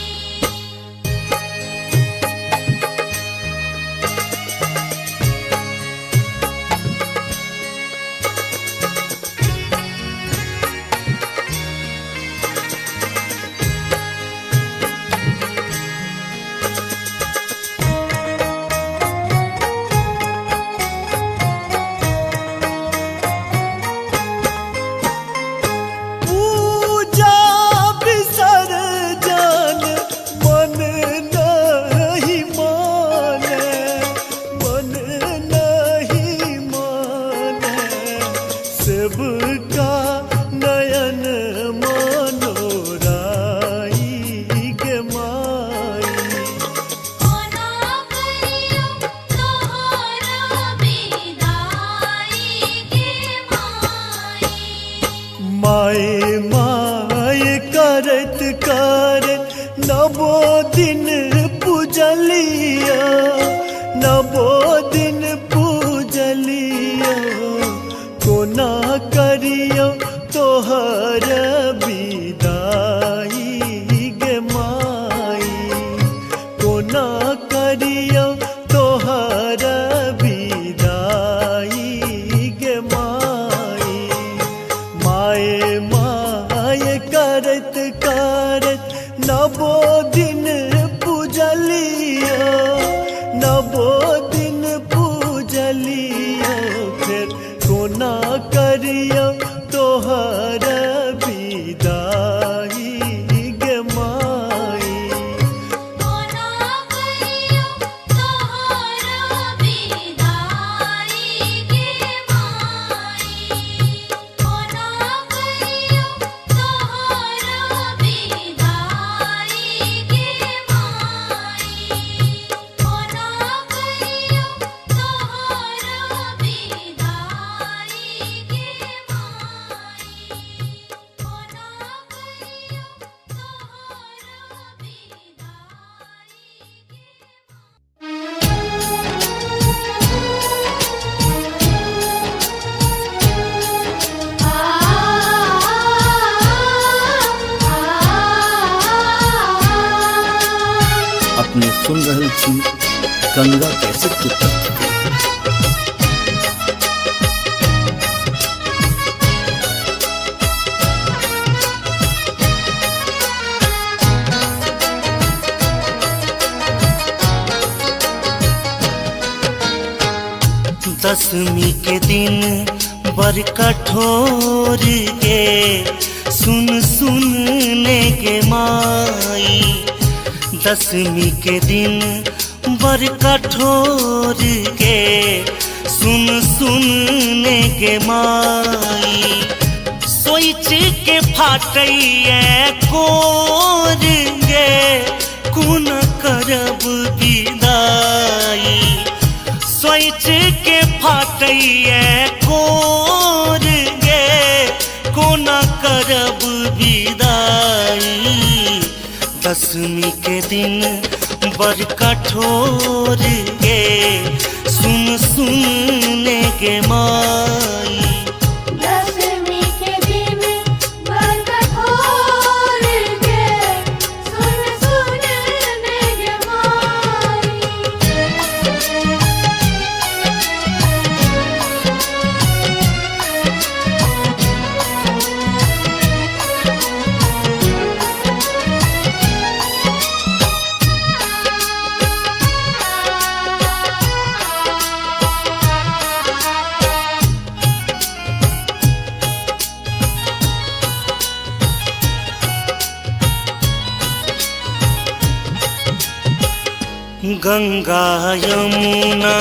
पूजा विसर्जन मन नहीं माने, मन नहीं माने। सेवका नयन मनोराई गे माई। कोना करियो तोहर विदाई गे माई। माय माय करत करत नवो दिन पूजलिया, नवो दिन पूजलिया। कोना करियो तोहर विदाई गे माई। कोना करियो तोहर विदाई गे माई। माय माय करत करत नवो दिन पूजलिया, नवो दिन पूजलिया। फिर कोना करियो तोहर विदाई गे माई। कोना करियो तोहर विदाई गे माई। कोना करियो तोहर विदाई गे माई। कोना करियो तोहर विदाई गे अपने सुन रहल छी गंगा कैसेट के प्रस्तुति। दशमी के दिन बर कठोर गे सुन सुनने के माई। दसवीं के दिन बर कठोर गे सुन सुनने के माई। सोच के फाटैया कोर गे कुन करब विदाई। सोच के फाटैया कोर गे कोन करब विदाई। दसवीं के दिन बर कठोर गे सुन सुनने के माई। दसवीं के दिन बर कठोर गे सुन सुनने के माई। गंगा यमुना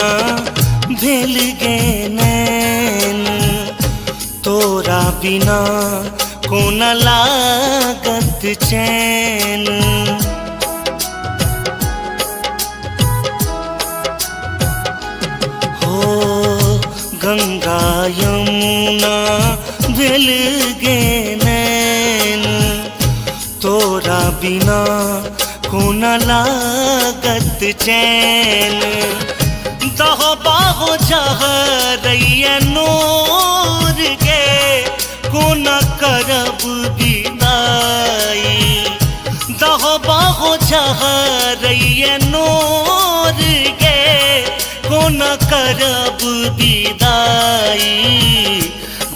भेल गे नैन तोरा बिना कोन लागत चैन। हो गंगा यमुना भेल गे नैन तोरा बिना कोन लागत चैन। दहो बाहो जहरैया नोर गे कोन करब विदाई। दहो बाहो जहरैया नोर गे कोन करब विदाई।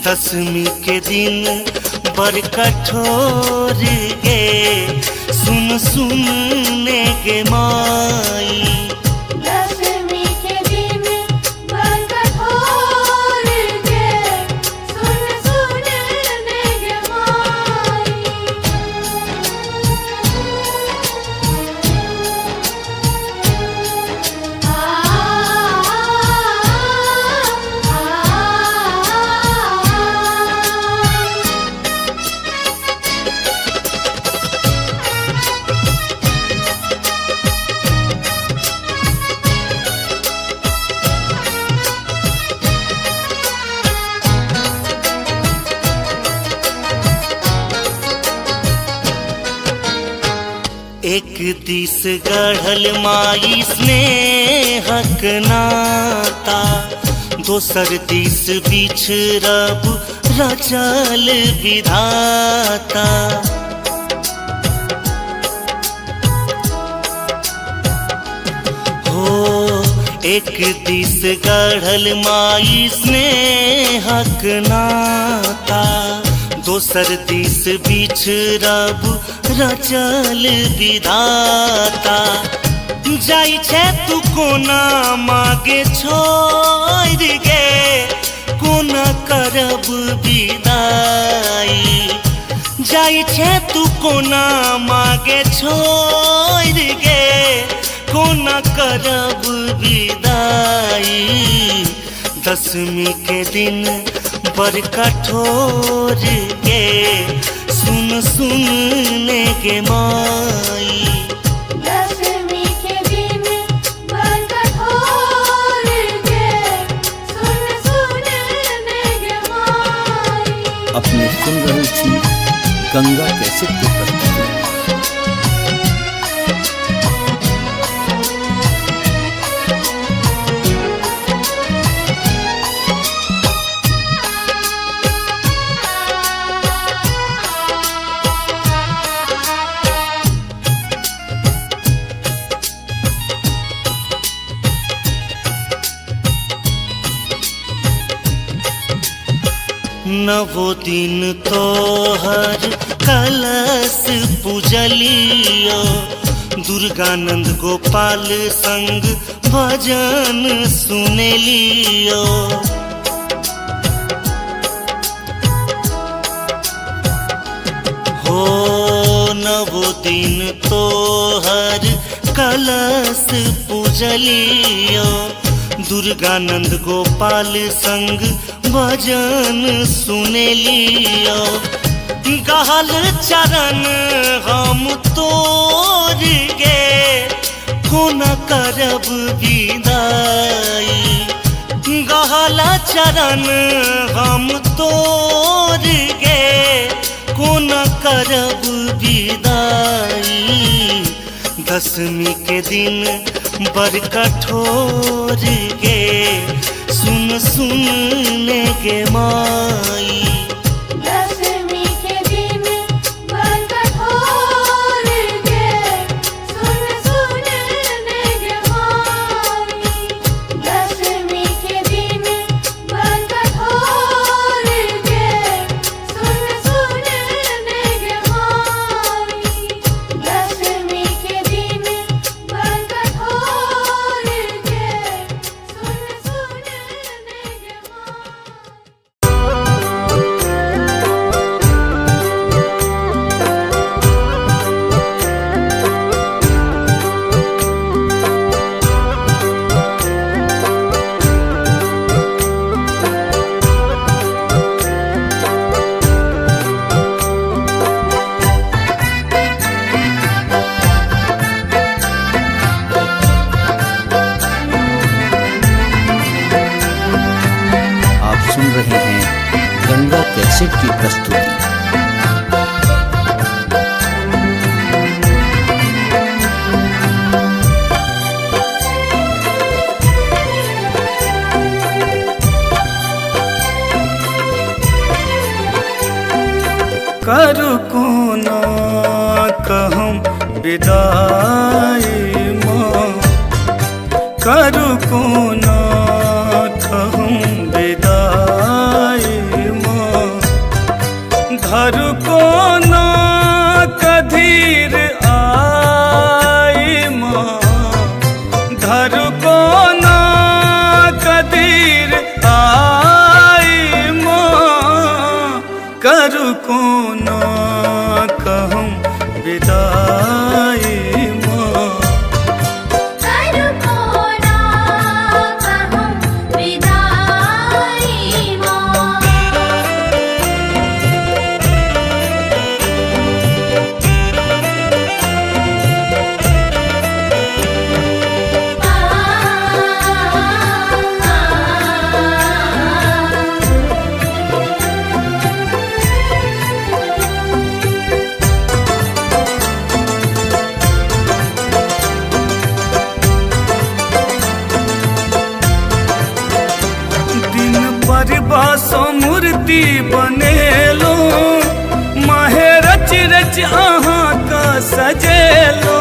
दसवीं के दिन बर कठोर गे सुन सुनने के माई। दसवीं के दिन बर कठोर गे सुन सुनने के माई। एक दिस गढ़ल माई स्नेहक नाता। दोसर दिस बिछड़ब रचल विधाता। हो एक दिस गढ़ल माई स्नेहक नाता। दोसर दिस बिछड़ब रचल विधाता। जाई छे तू कोना मागे छोड़ गे कोना करब विदाई। जाई छे तू कोना मागे छोड़ गे कोना करब विदाई। दसवीं के दिन बर कठोर गे सुन सुनने के माई। दसवीं के दिन बर कठोर गे सुन सुनने के माई। अपने सुन रही थी गंगा कैसेट की प्रस्तुति। नवो दिन तोहर कलश पूजलियो। दुर्गानंद गोपाल संग भजन सुनेलियो। नवो दिन तोहर कलश पूजलियो दुर्गानंद गोपाल संग भजन सुनेलियो गहल चरण हम तोर गे कोना करब विदाई गहल चरण हम तोर गे कोना करब विदाई दशमी के दिन बड़ कठोर गे सुन सुन ने गे माई दशमी के दिन बड़ कठोर गे सुन सुन ने गे माई दशमी के दिन बड़ कठोर गे सुन सुन ने गे माई दशमी के दिन बड़ कठोर गे सुन सुन ने गे माई आप सुन रहे हैं गंगा कैसेट की प्रस्तुति। करू कोना कहम विदाई माँ करू कोना कहम विदाई माँ धरू कोना कधीर आई माँ धरू कोना कधीर आई माँ करू कोना कहम विदाई माँ करू कोना कहम विदाई माँ दिन पर बासो मूर्ति बनेलो माहे रच रच अहाँ का सजेलो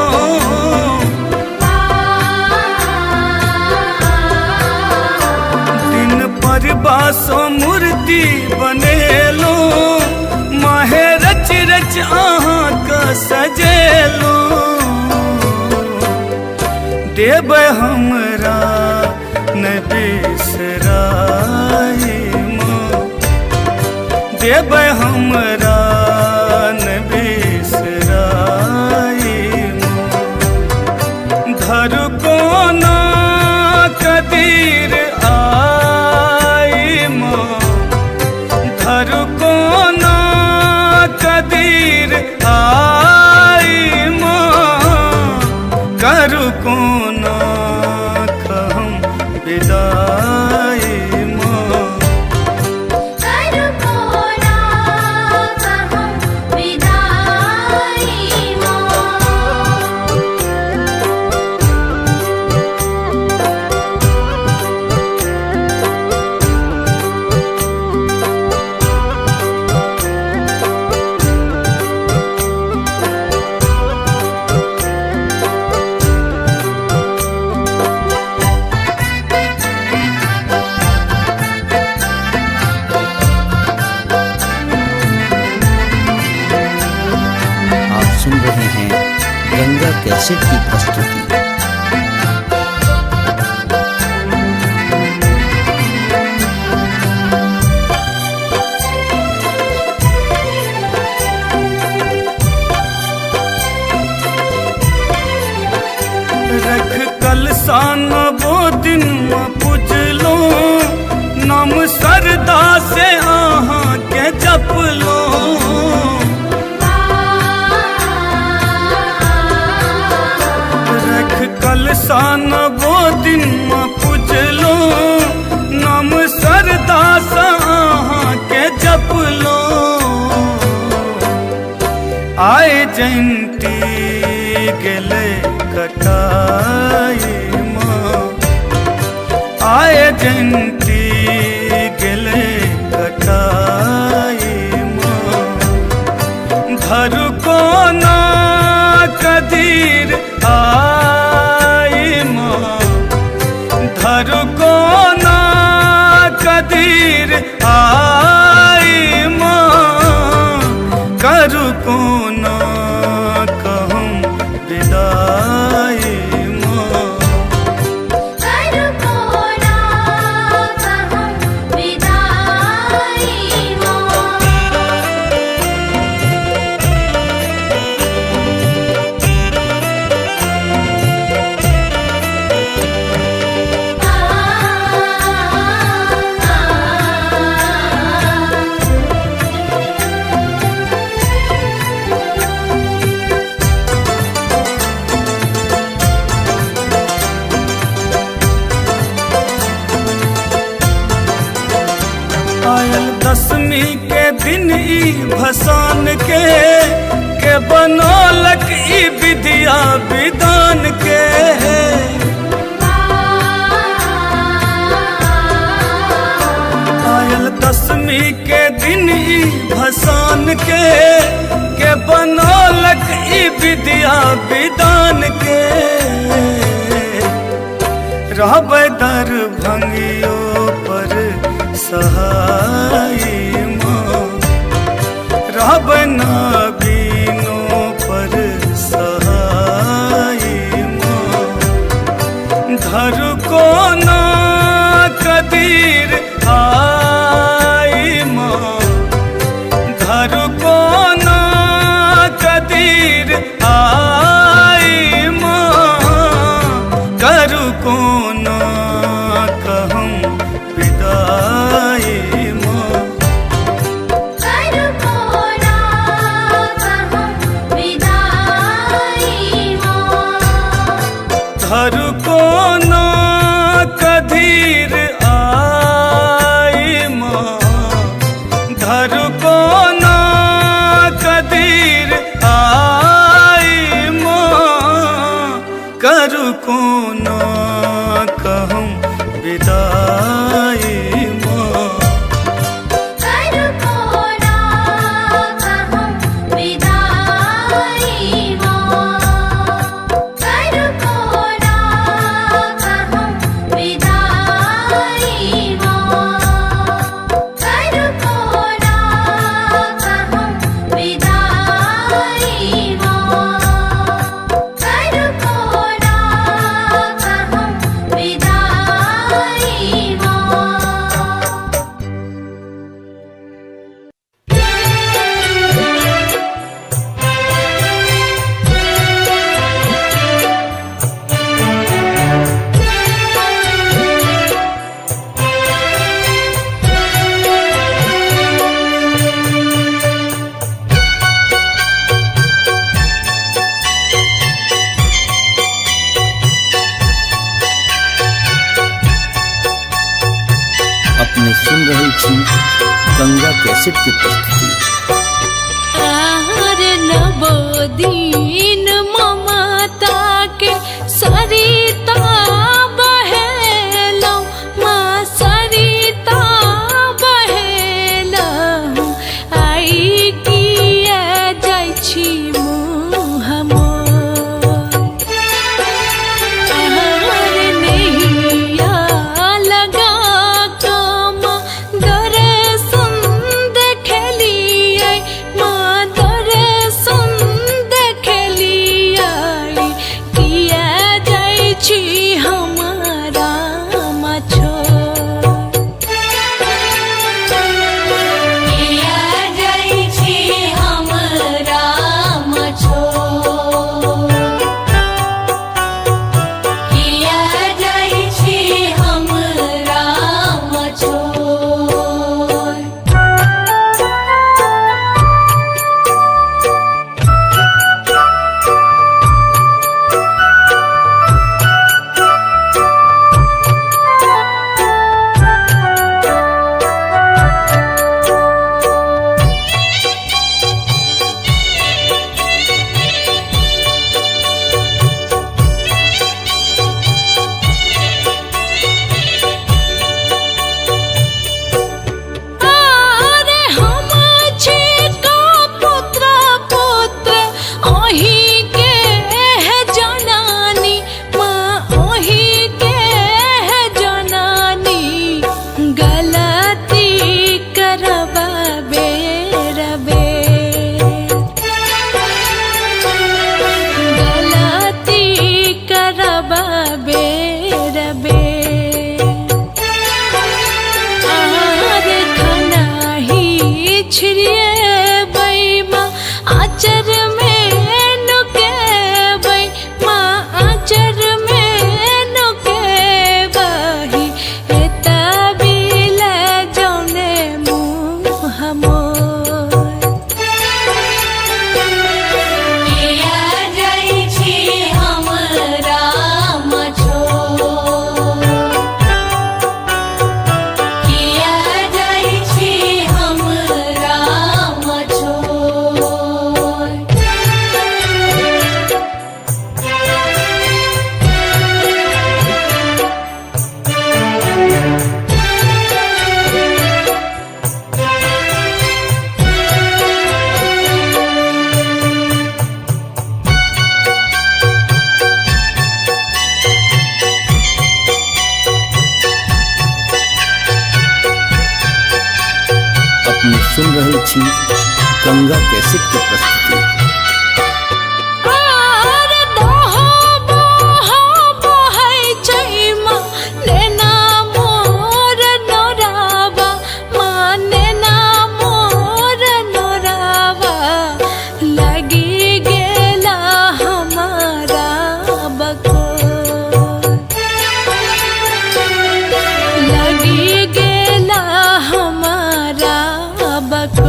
दिन पर बासो मूर्ति बनेलो माहे रच रच अहाँ का सजेलो देव हमरा न बिसराई माँ देव हमरा न बिसराई माँ धर कोना कदीर आई माँ धर कोना कदीर आई माँ करू कोना कहम विदाई माँ करू कोना कहम विदाई माँ आप सुन रहे हैं गंगा कैसेट की प्रस्तुति। जयंती गेले कटाई माँ, आए जयंती गेले कटाई माँ। धर को ना कदीर आई माँ, धर को ना कदीर आई माँ। करू को ना कहूँ विदाई माँ, करू को ना कहूँ विदाई माँ। आयल दसवीं के दिन ई भसान के बनौलक ई विद्या विधान के। आयल दसवीं के दिन ई भसान के बनौलक ई विद्या विधान के। रहबै दरभंगियो पर सहाय माँ, रहबै नबीनो पर सहाय माँ। धर को ना कदीर आई माँ, धर को ना कदीर आई माँ। करू को ना कहूँ विदाई माँ, करू को ना कहूँ विदाई माँ। धर को ना कदीर आई माँ, धर को ना कदीर आई माँ। करू को ना कहूँ विदाई माँ, करू को ना कहूँ विदाई माँ। करू को ना कहूँ विदाई माँ। करू को ना कहूँ विदाई माँ। करू को ना कहूँ विदाई माँ। अपने सुन रही थी गंगा कैसेट की प्रस्तुति। आहार नवो दीन ममता के सरिता बहेलौ माँ, सरिता बहेलौ। आई किया जाइ छी मुँह मोर। आहार नैया लगा कम दर्शन देखलियै माँ, दर्शन बिछड़िए बैमा आचर में नुके बै माँ आचर में नुके बही एता बिल जौने मुँह मोर किया जाइ छी हमरा मछो किया जाइ छी हमरा मछो अपने सुन रहे छी गंगा कैसेट की प्रस्तुति। आर दोहो बोहो बहै छै माँ नेना मोर नोरावा माँ नेना मोर नोरावा लगी गेला हमारा बकोर लगी गेला हमारा बकोर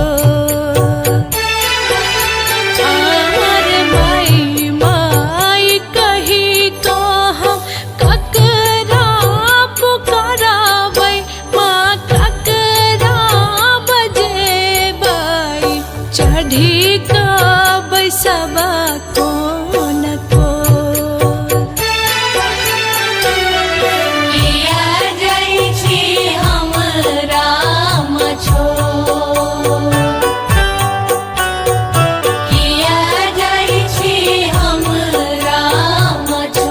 आर माई माई कही तो हम ककरा पुकाराबै माँ ककरा बजेबै चढ़ी कऽ बैसबा कोन कोर किया जाइ छी हमरा मछो किया जाइ छी हमरा मछो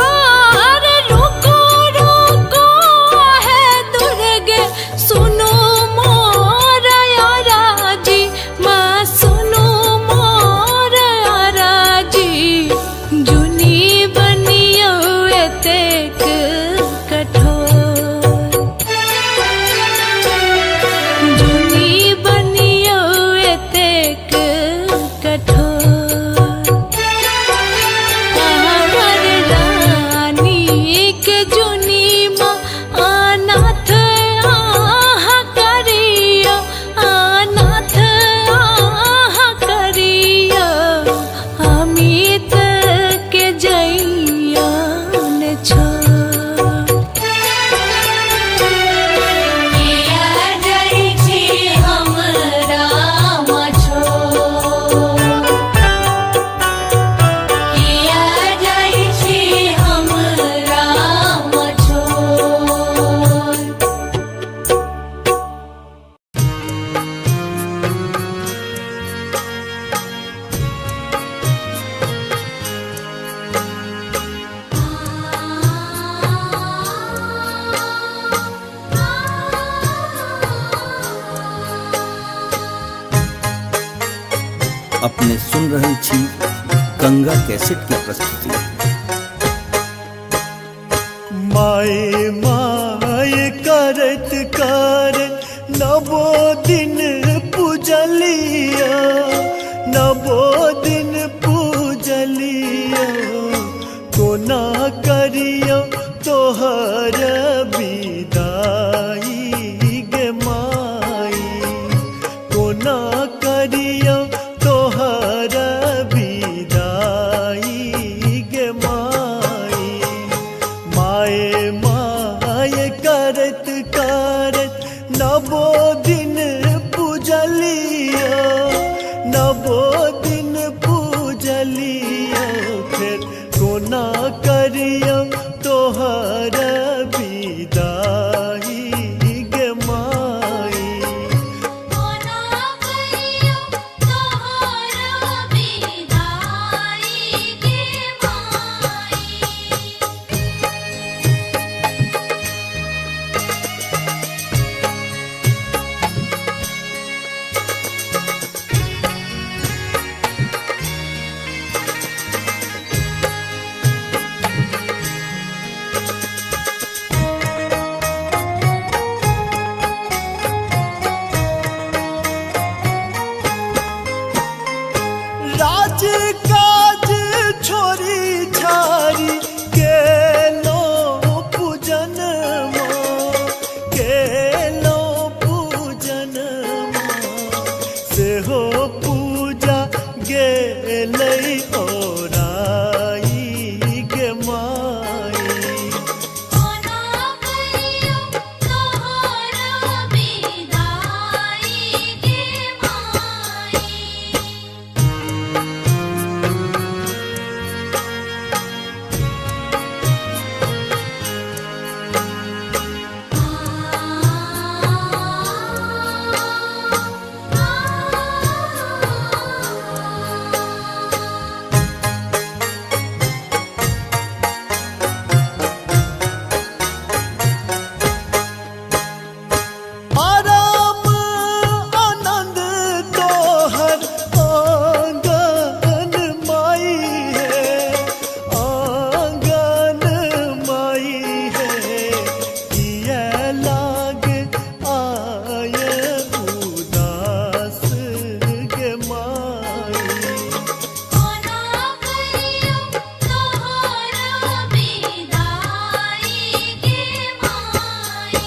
आर रुको रुको है दुर्गे सुनो मोर याराजी माँ सुनो मोर याराजी जुनी बनियो एतेक कठोर जुनी बनियो एतेक कठोर हमर रानी के जुनी माँ अनाथ आहाँ करियो अनाथ आहाँ करियो अमित के जइयन छोड़ किया जाइ छी हमरा मछो किया जाइ छी हमरा मछो अपने सुन रहे छी गंगा कैसेट की प्रस्तुति। माए माए करत करत नवो दिन पूजलिया नवो दिन पूजलिया कोना करियो तोहर विदाई गे माई कोना करियो तोहर विदाई गे माई माए माए करत करत नवो दिन पूजलिया नवो दिन पूजलिया फिर कोना करियो तोहर हो पूजा गेलै ओराई गे माई। कोना करियो तोहरा विदाई गे माई। आराम आनंद तोहर आंगन माई है, आंगन माई है। किया लाग आय उदास गे माई। कोना करियो तोहरा विदाई गे माई।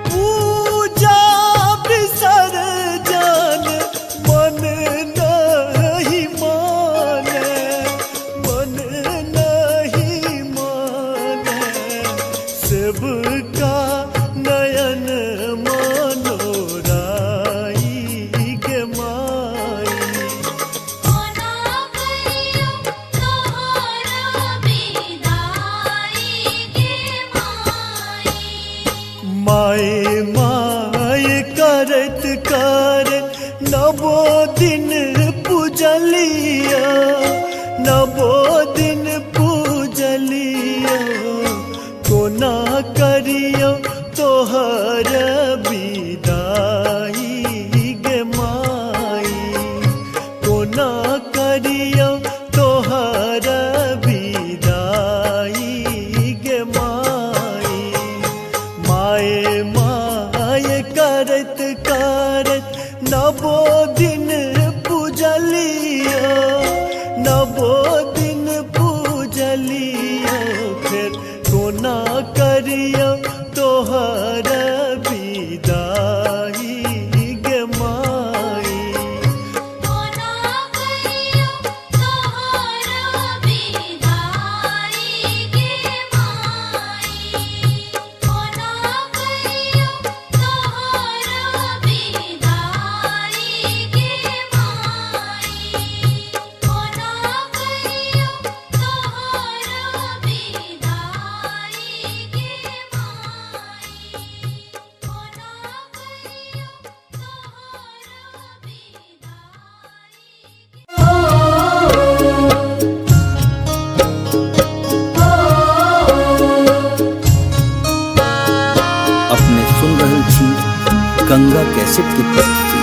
पूजा विसर्जन मन नहीं माने, मन नहीं माने। सेवका नयन मनोराई गे माई। कोना करियो तोहरा विदाई गे माई। माय माय करत करत नवो दिन पूजलिया, नवो दिन पूजलिया। कोना करियो तोहर विदाई गे माई। कोना करियो तोहर विदाई गे माई। माय माय करत करत नवो दिन पूजलिया, नवो दिन पूजलिया। फिर कोना करियो तोहर विदाई गे माई। कोना करियो तोहरा विदाई गे माई। कोना करियो तोहरा विदाई गे माई। कोना करियो तोहरा विदाई गे अपने सुन रहल छी गंगा कैसेट की प्रस्तुति।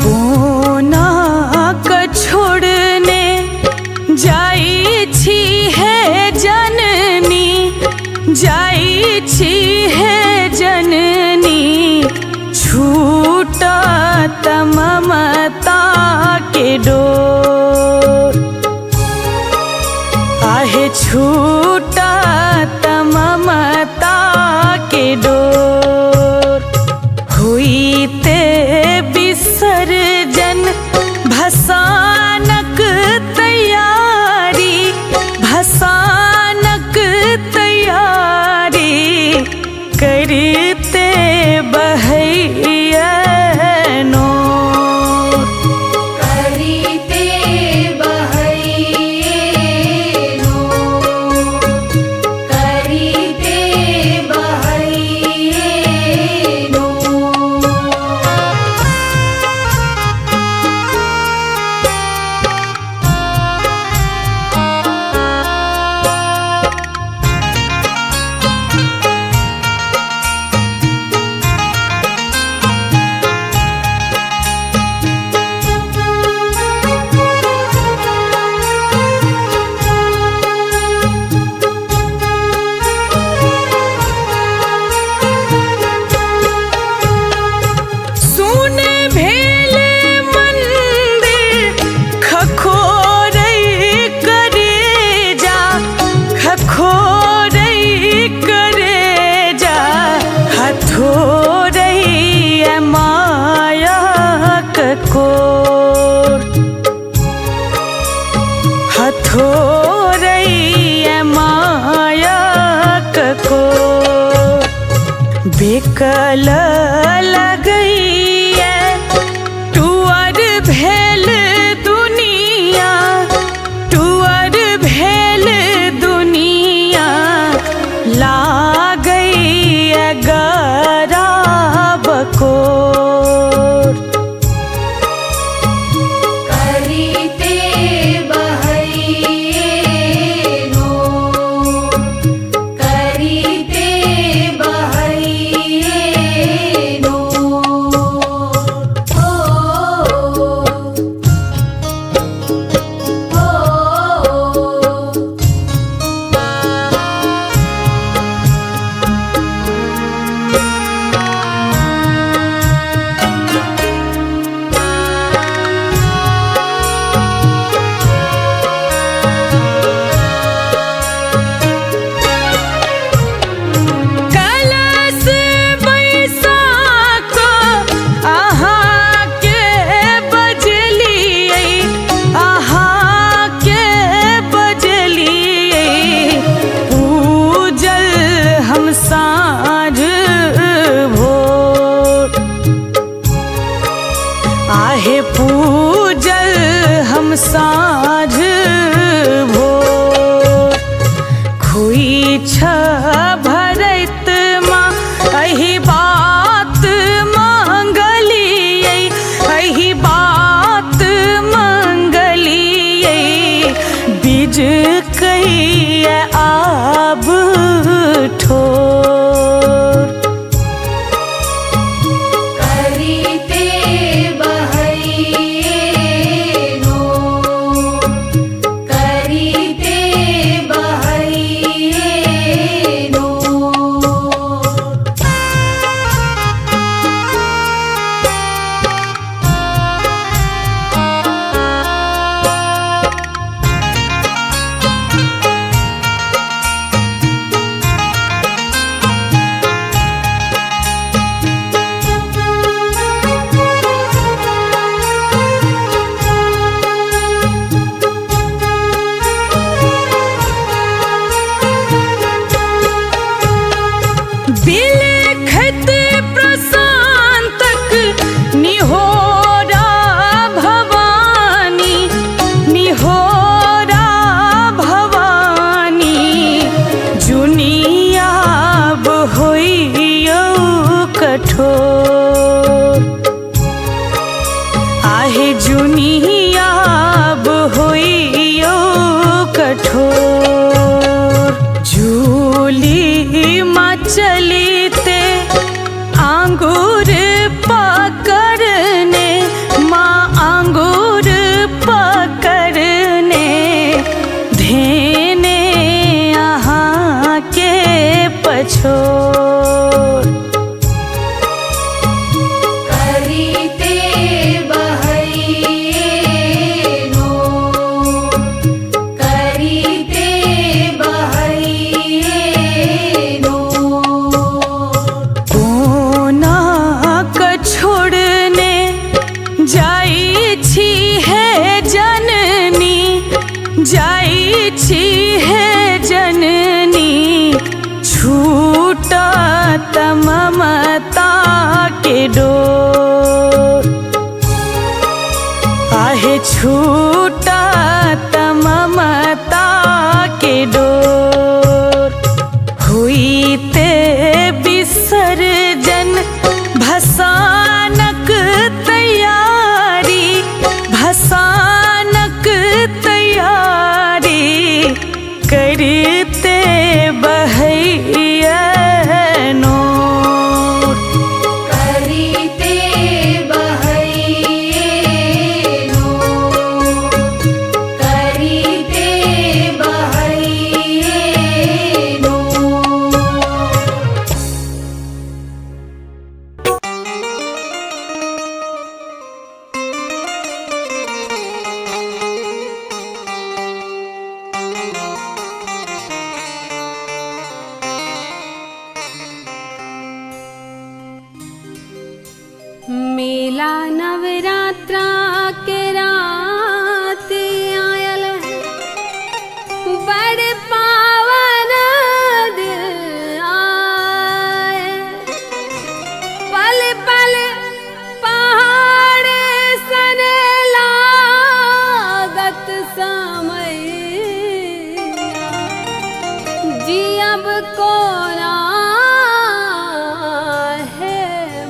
कोना क छोड़ने जाई छी है जननी, जाई छी है जननी। छूटा ममता के डोर, आहे छूटा ममता के डोर। हुई ते विसर्जन भसानक तैयारी, भसानक तैयारी। करते बहैया नोर, करीते बहैये नो, करीते बहैये खोरई करे जा हथोरई माया कोर हथोरई माया कोर बेकल लगई टुअर भेल दुनिया टुअर भेल दुनिया लागई गराब कोर करीते बहैये नो करीते बहैये नो ओ कलश बैसाख अहाँ के बजलियै अहाँ के बजलियै पूजल हम साँझ भोर आहे पूजल हम साँझ भोर खुई छ भरत माँ अही बात मंगलियै अही बात मंगलियै बीज कहिए आब ठोर करीते बहैये नो करीते बहैये नो बिलखत प्रशांतक निहोरा भवानी निहोरा भवानी जुनियाब होइयो कठोर आहे जुनियाब होइयो कठोर झूली माँ चलीते आंगूर पकड़ने माँ आंगूर पकड़ने धेने यहाँ के पछोर करीते बहैये नो करीते बहैये नो कोना क छोड़ने जाई छी है जननी जाई छी है जननी छूटा ममता के डोर आहे छूटा ममता के डोर हुईते विसर्जन भसानक तैयारी भसानक तैयारी करते बहैया नोर करीते बहैये नो करीते बहैये नो जियब कोरा है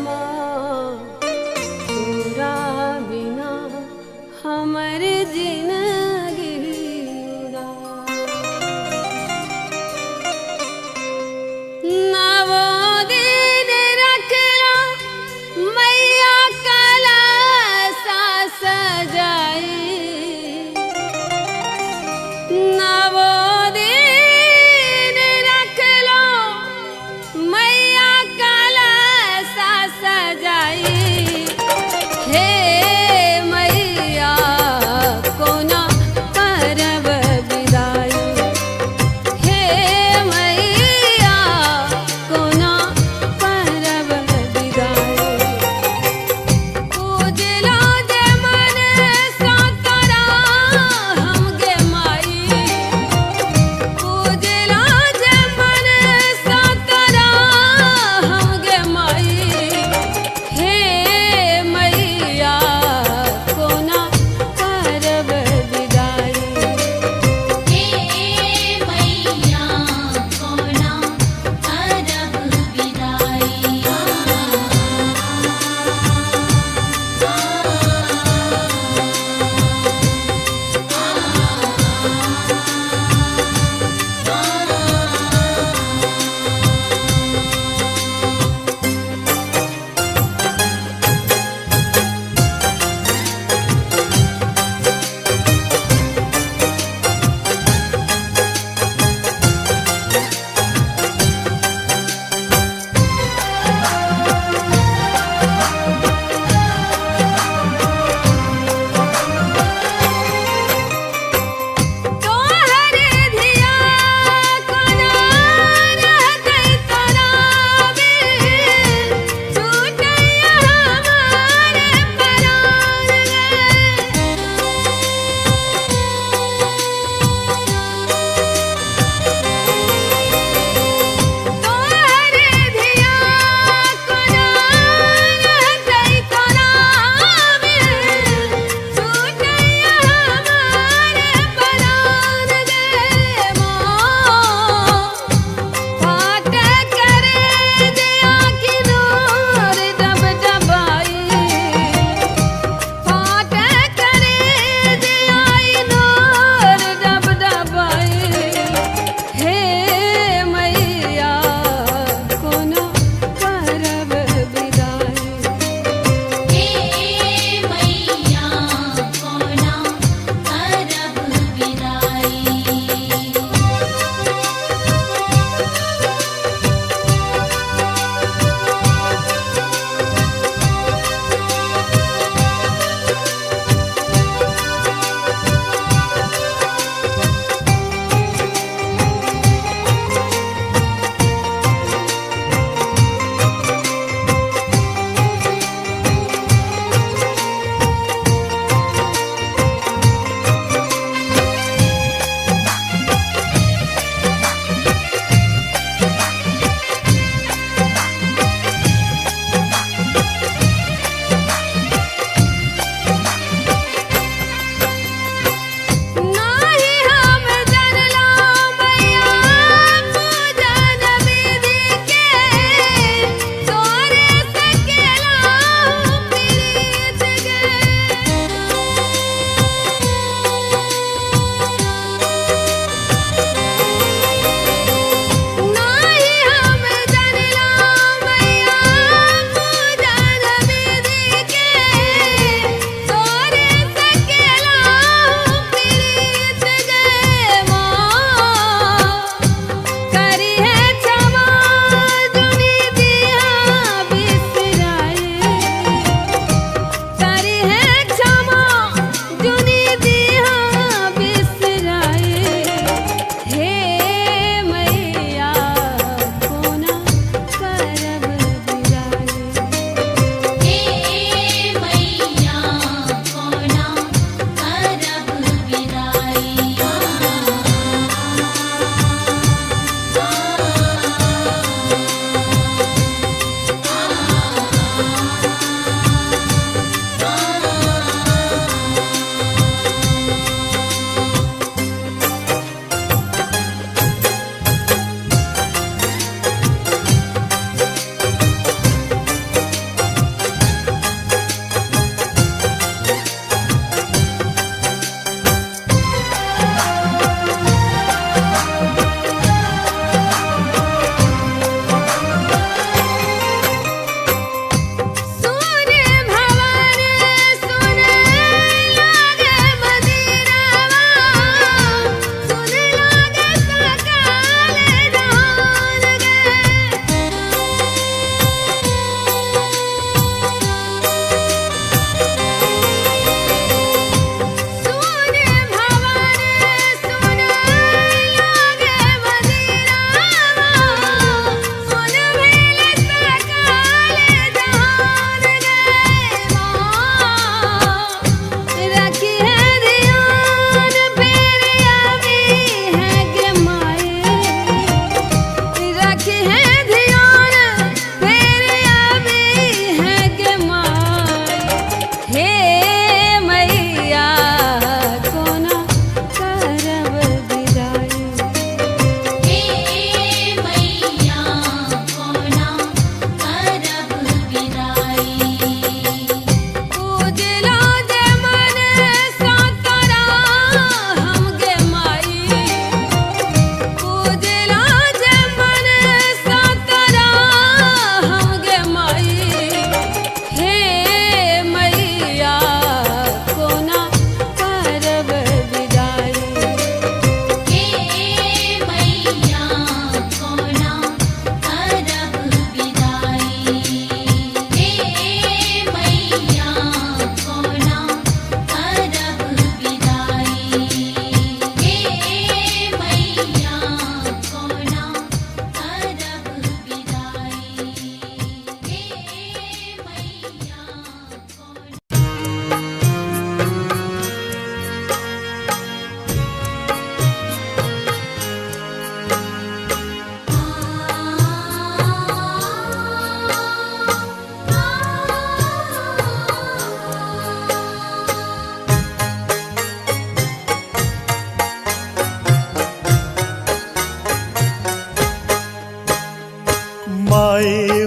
माँ तोरा बिना हमर जिंदगी नवो दिन रखला मैया कलसा सजाई नवो दिन रखलो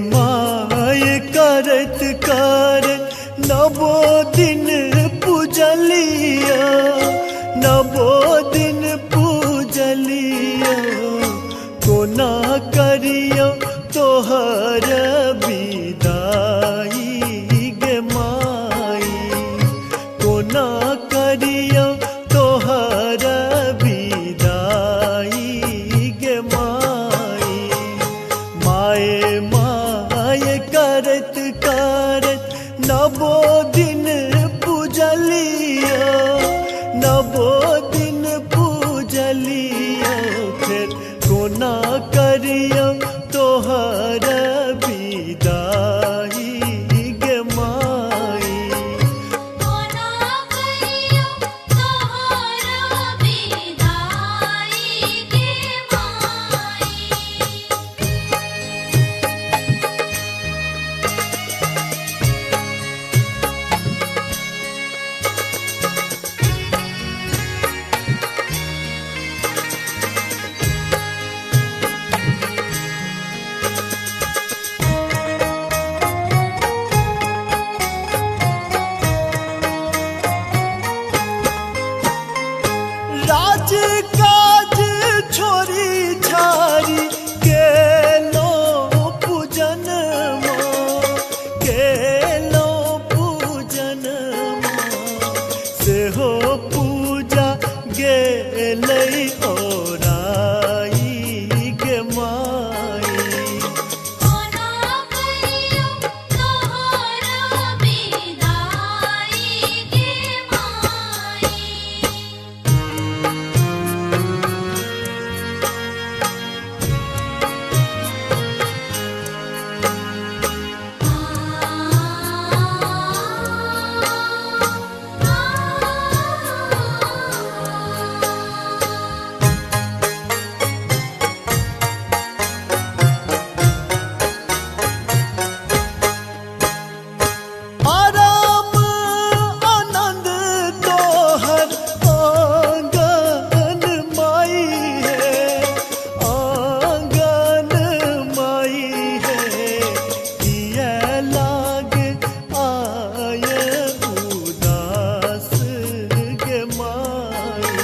माए करत करत नवो दिन पूजलिया नवो दिन पूजलिया कोना करियो तोहर विदाई गे माई कोना करियो तोहर विदाई गे माई माए माए करत करत नवो दिन पूजलिया नवो दिन पूजलिया फिर कोना करियो तोहर विदाई गे माई कोना करियो तोहर विदाई गे माई राज काज छोरी छारी केलो पूजन केलो पूजन से हो पूजा गेलै ओराई गे माई कोना करियो तोहर विदाई गे माई आराम आनंद तोहर आंगन माई है आंगन माई है किया लाग आय उदास गे माई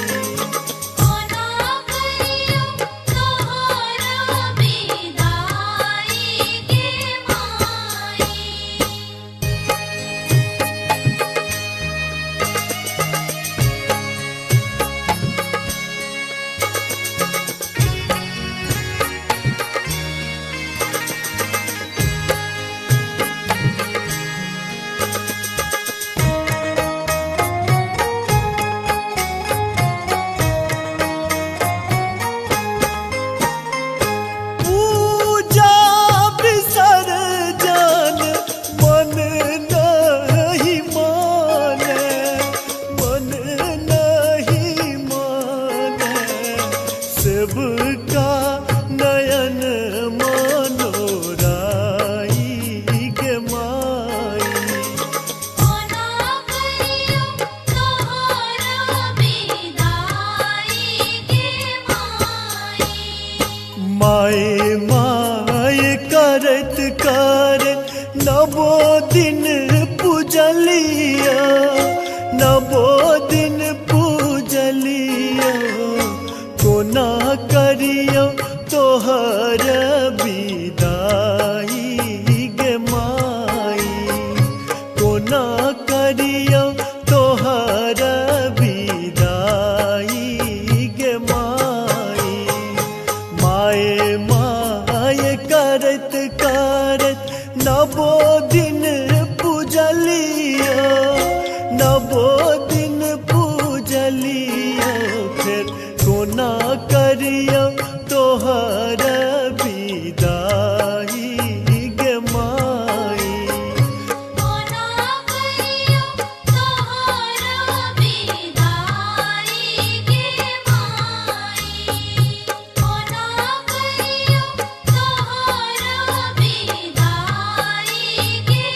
कोना करियो तोहर विदाई गे माई पूजा विसर्जन मन नहीं माने मन नहीं माने सबका नयन मनोराई गे माई कोना करियो तोहर विदाई गे माई माए माए करत करत नवो दिन पूजलिया नवो दिन पूजलिया कोना करियो तोहर विदाई गे माई कोना करियो तोहर विदाई गे माई माए माए करत करत नवो दिन पूजलिया नवो दिन पूजलिया फिर कोना करियो तोहर विदाई गे माई कोना करियो तोहर विदाई गे माई कोना करियो तोहर विदाई गे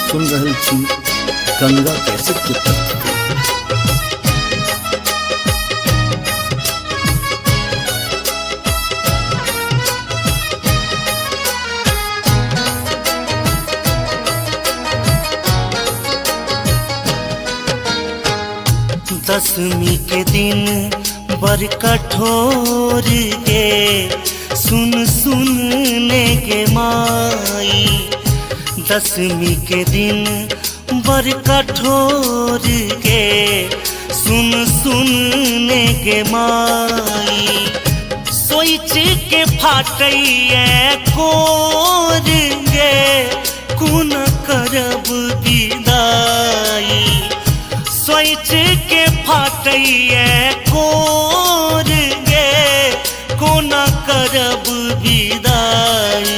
सुन रहल छी गंगा कैसेट के प्रस्तुति। दसवीं के दिन बर कठोर गे सुन सुन ले गे माई। दसवीं के दिन बर कठोर गे सुन सुन ले गे माई। सोच के फाटैया कोर गे कुन करब विदाई। सोच के फाटैया कोर गे कोना करब विदाई।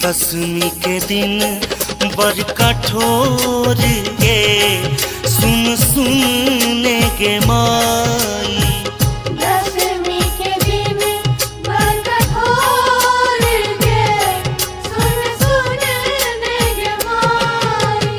दसवीं के दिन बड़ कठोर गे सुन सुन ले गे माई। दसवीं के दिन बड़ कठोर गे सुन सुन ले गे माई।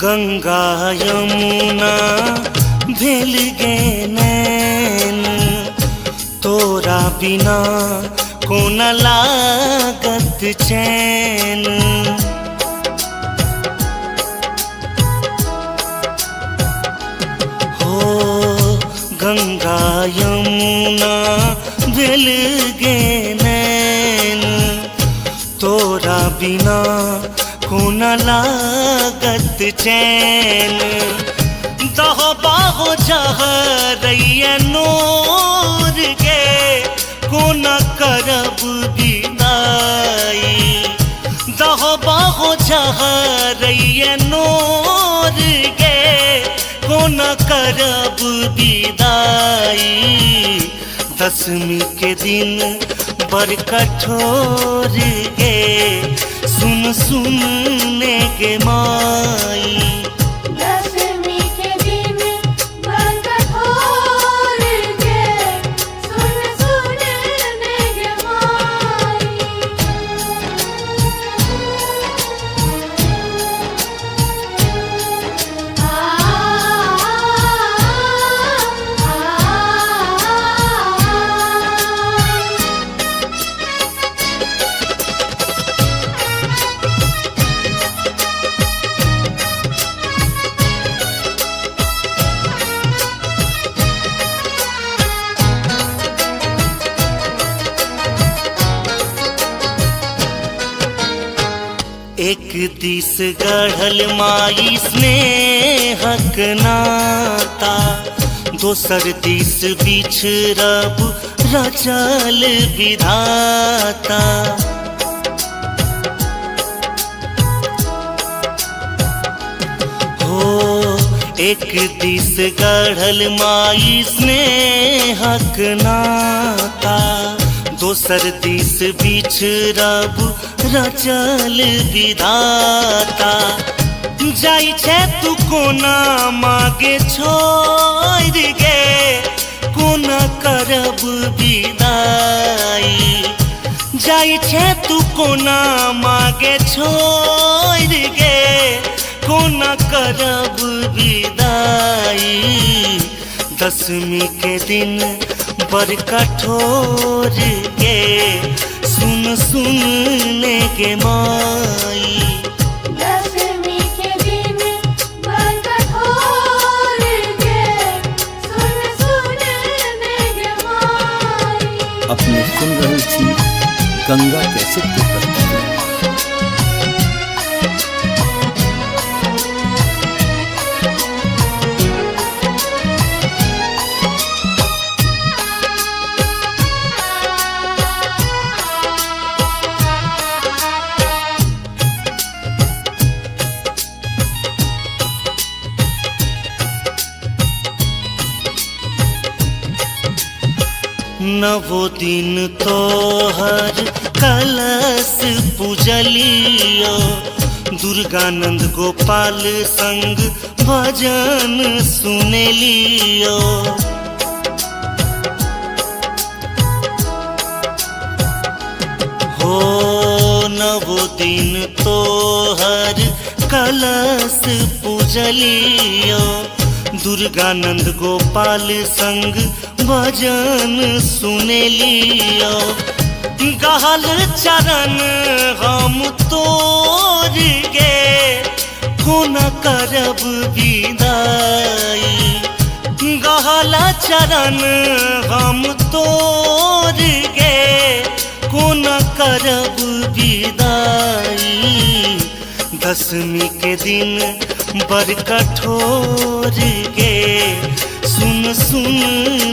गंगा यमुना भेल गे नैन तोरा बिना कोन लागत चैन। हो गंगा यमुना भेल गे नैन तोरा बिना कोन लागत चैन। दह बाहो जहरैया नोर गे कोन करब विदाई। दह बाहो जहरैया नोर गे कोन करब विदाई। दसवीं के दिन बड़ कठोर गे सुन सुन ले गे माई। दसवीं के दिन बड़ कठोर गे सुन सुन ले गे माई। एक दिस गढ़ल माई स्नेहक नाता दोसर दिस बिछड़ब रचल विधाता। हो एक दिस गढ़ल माई स्नेहक नाता दोसर दिस बिछड़ब रचल विधाता। जाई छे तू कोना मागे छोड़ गे कोना करब विदाई। जाई छे तू कोना मागे छोड़ गे कोना करब विदाई। दसवीं के दिन बड़ कठोर गे सुन सुन ले गे माई। दसवीं के दिन बड़ कठोर गे सुन सुन ले गे माई। अपने सुन रहल छी गंगा कैसेट के प्रस्तुति। नवो दिन तोहर कलश पूजलियो दुर्गानंद गोपाल संग भजन सुनेलियो। हो नवो दिन तोहर कलश पूजलियो दुर्गानंद गोपाल संग भजन सुनेलियो। गहल चरण हम तोर गे कोना करब विदाई। गहल चरण हम तोर गे कोना करब विदाई। दशमी के दिन बड़ कठोर गे सुन सुन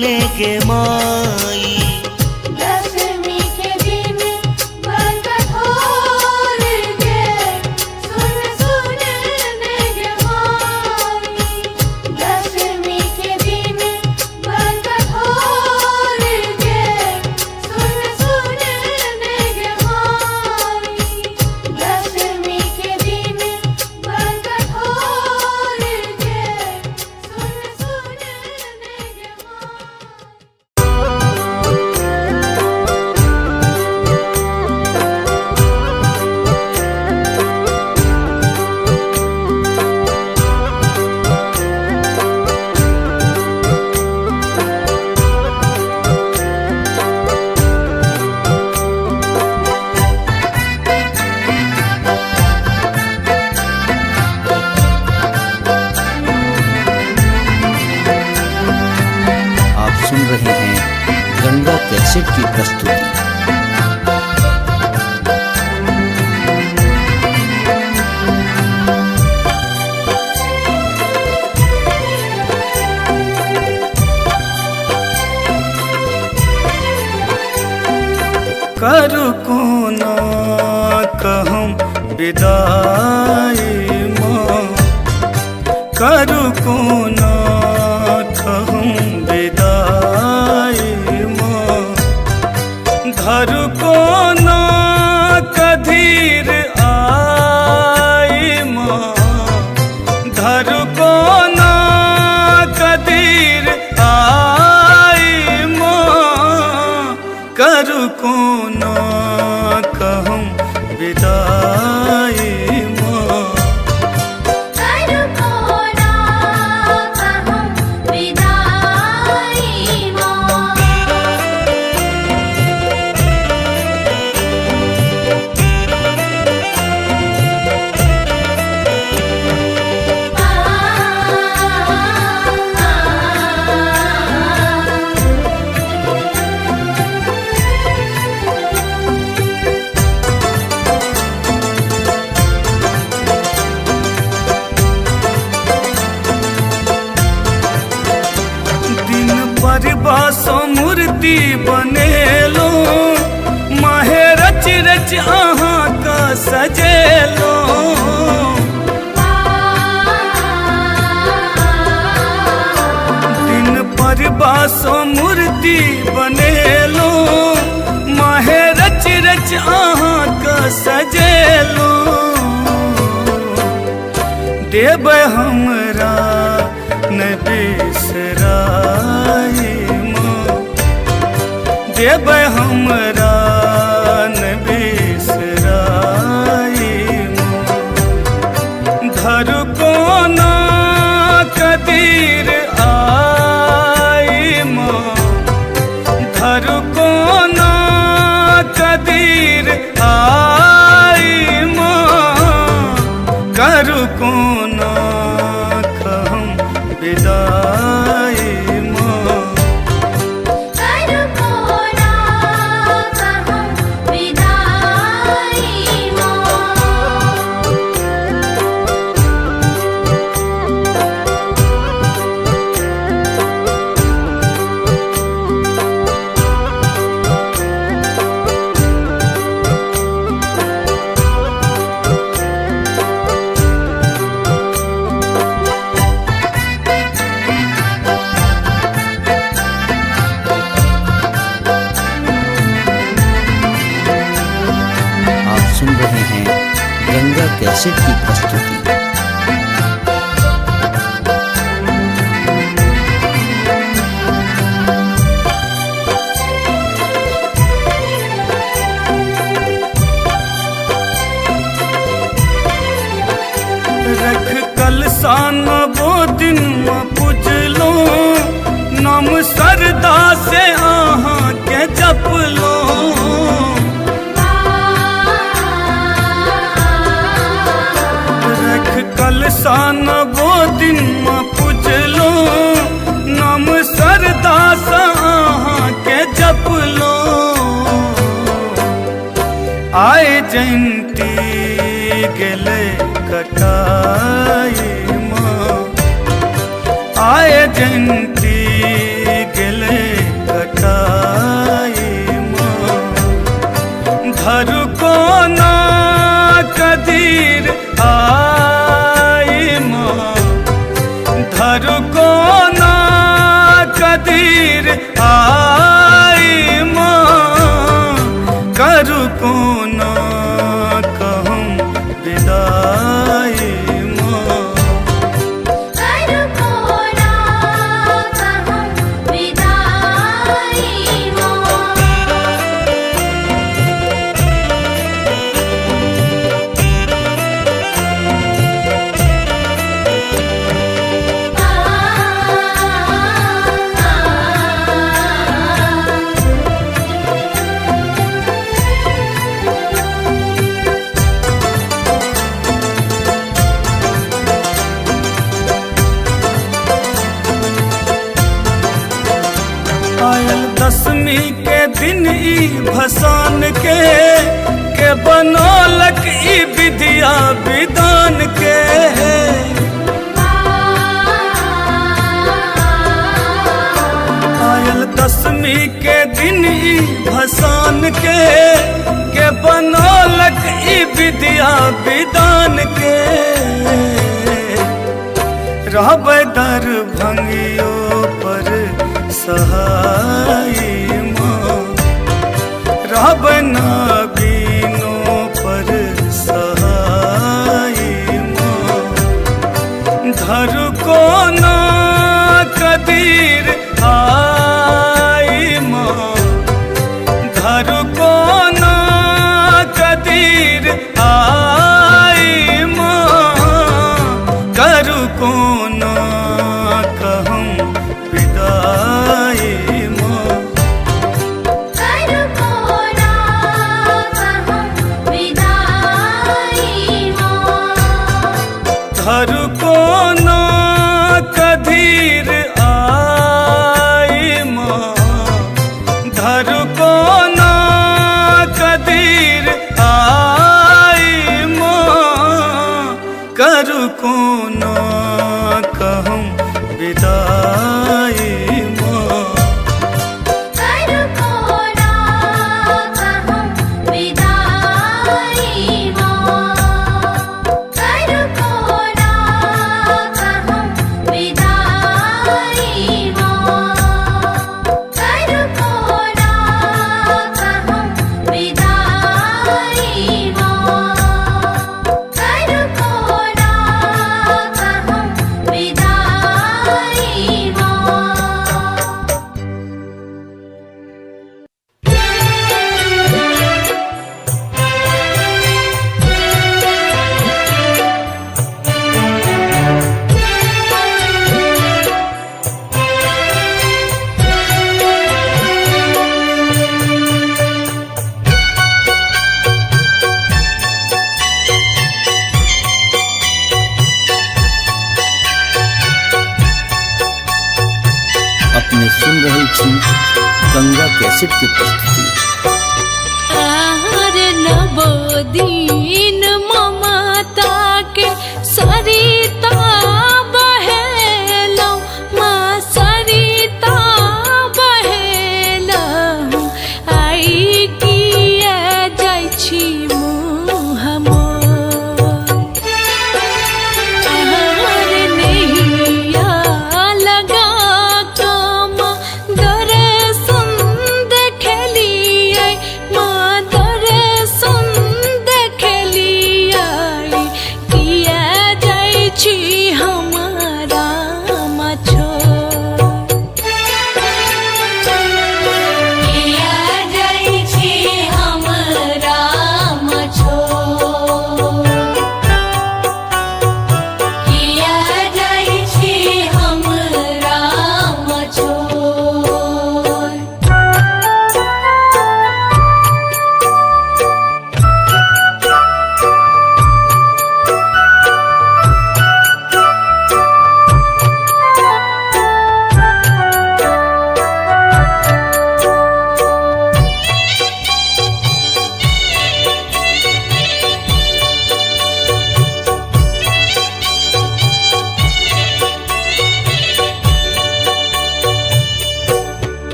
ने गे माई। दशमी के दिन बड़ कठोर गे सुन सुन ने गे माई। दशमी के दिन बड़ कठोर गे सुन सुन ने गे माई। दशमी के दिन बड़ कठोर गे सुन सुन ने गे माई। आप सुन रहे हैं गंगा कैसेट की प्रस्तुति। करू कोना कहम विदाई माँ। करू कोना कहम विदाई माँ। धरू कोना कधीर आई माँ। धरू कोना कधीर आई माँ। करू कोना कहम विदाई माँ। करू कोना कहम विदाई माँ। दिन पर बासो मूर्ति बनेलो माहे रच रच अहाँ का सजेलो। दिन पर बासो मूर्ति बनेलो माहे रच रच अहाँ का सजेलो। देव हमरा न बिसराई माँ। देव हमरा न बिसराई माँ। धरू कोना कदीर आई माँ। धरू कोना कदीर आई माँ। करू कोना कहम विदाई माँ। करू कोना सुन रहे हैं गंगा कैसेट की प्रस्तुति। रख कलसान वो दिन पूजलो, नाम सरदा से आहा के जप लो। रख कलसान वो दिन पूजलो, नाम सरदा से आहा के जप लो। आए जयंती गेले कटाई माँ, आए जयंती गेले कटाई माँ। धर को ना कदीर आई माँ, धर को ना कदीर आई माँ। करू को ना कहूँ विदाई माँ, करू को ना कहूँ विदाई माँ। आयल दसवीं के दिन ई भसान के बनौलक ई विद्या विधान के। आयल दसवीं के दिन ई भसान के बनौलक ई विद्या विधान के। रहब दर भंगियो पर सहाय माँ, रहब नाबीनों पर सहाय माँ। धर को ना कदीर आई माँ, धर को ना कदीर आई माँ। करू को ना कहूँ विदाई माँ, करू को ना कहूँ विदाई माँ। धर को ना कदीर आई माँ, धर को ना कदीर आई माँ। करू को ना कहूँ विदाई माँ, करू को ना कहूँ विदाई माँ। करू को ना कहूँ विदाई माँ। करू को ना कहूँ विदाई माँ। करू को ना कहूँ विदाई माँ। अपने सुन रहे छी गंगा कैसेट की प्रस्तुति। आहार नवो दिन ममता के सरिता बहेलौ, माँ सरिता बहेलौ। आई किया जाइ छी मुँह मोर, आहार नैया लगा कम दर्शन देखलियै, माँ दर्शन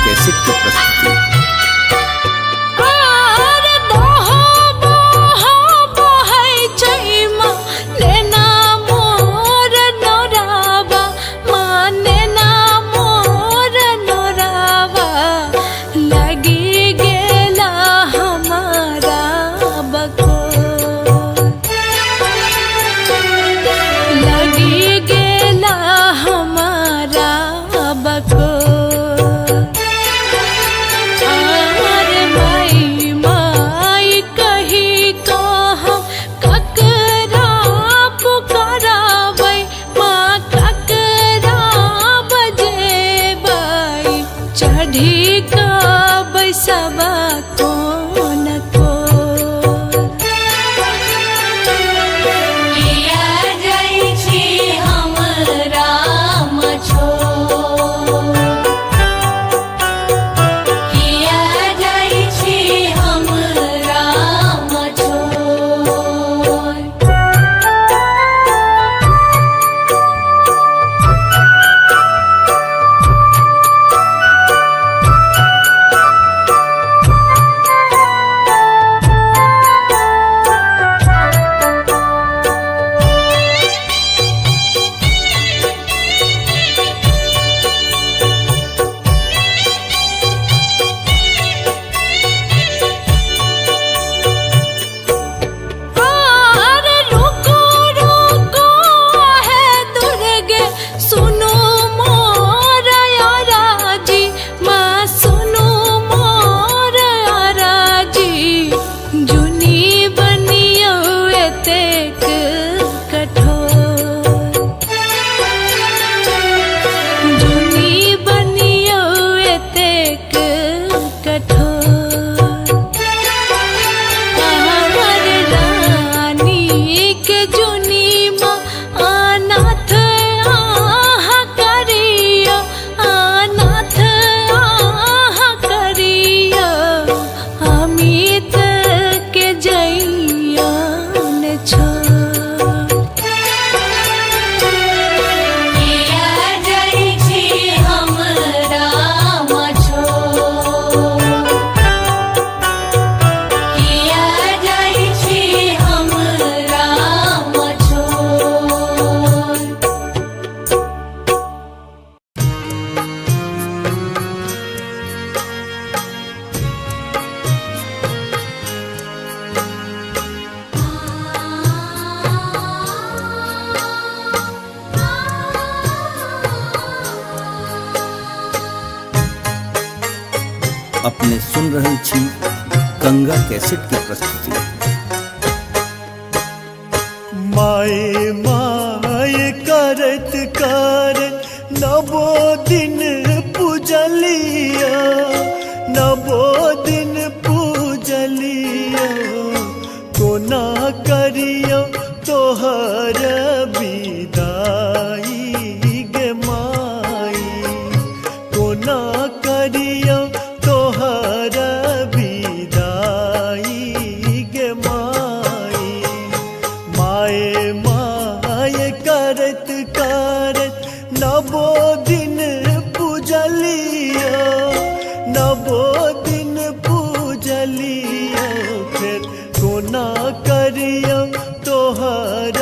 कैसेट की प्रस्तुति। अपने सुन रहल छी गंगा कैसेट की प्रस्तुति। माए माए करत करत नवो दिन पूजलिया, नवो दिन पूजलिया, कोना करियो तोहर विदाई गे माई, कोना करियो तोहर विदाई गे माई। माए माए करत करत नवो दिन पूजलिया, नवो दिन पूजलिया, फिर कोना करियो तोहर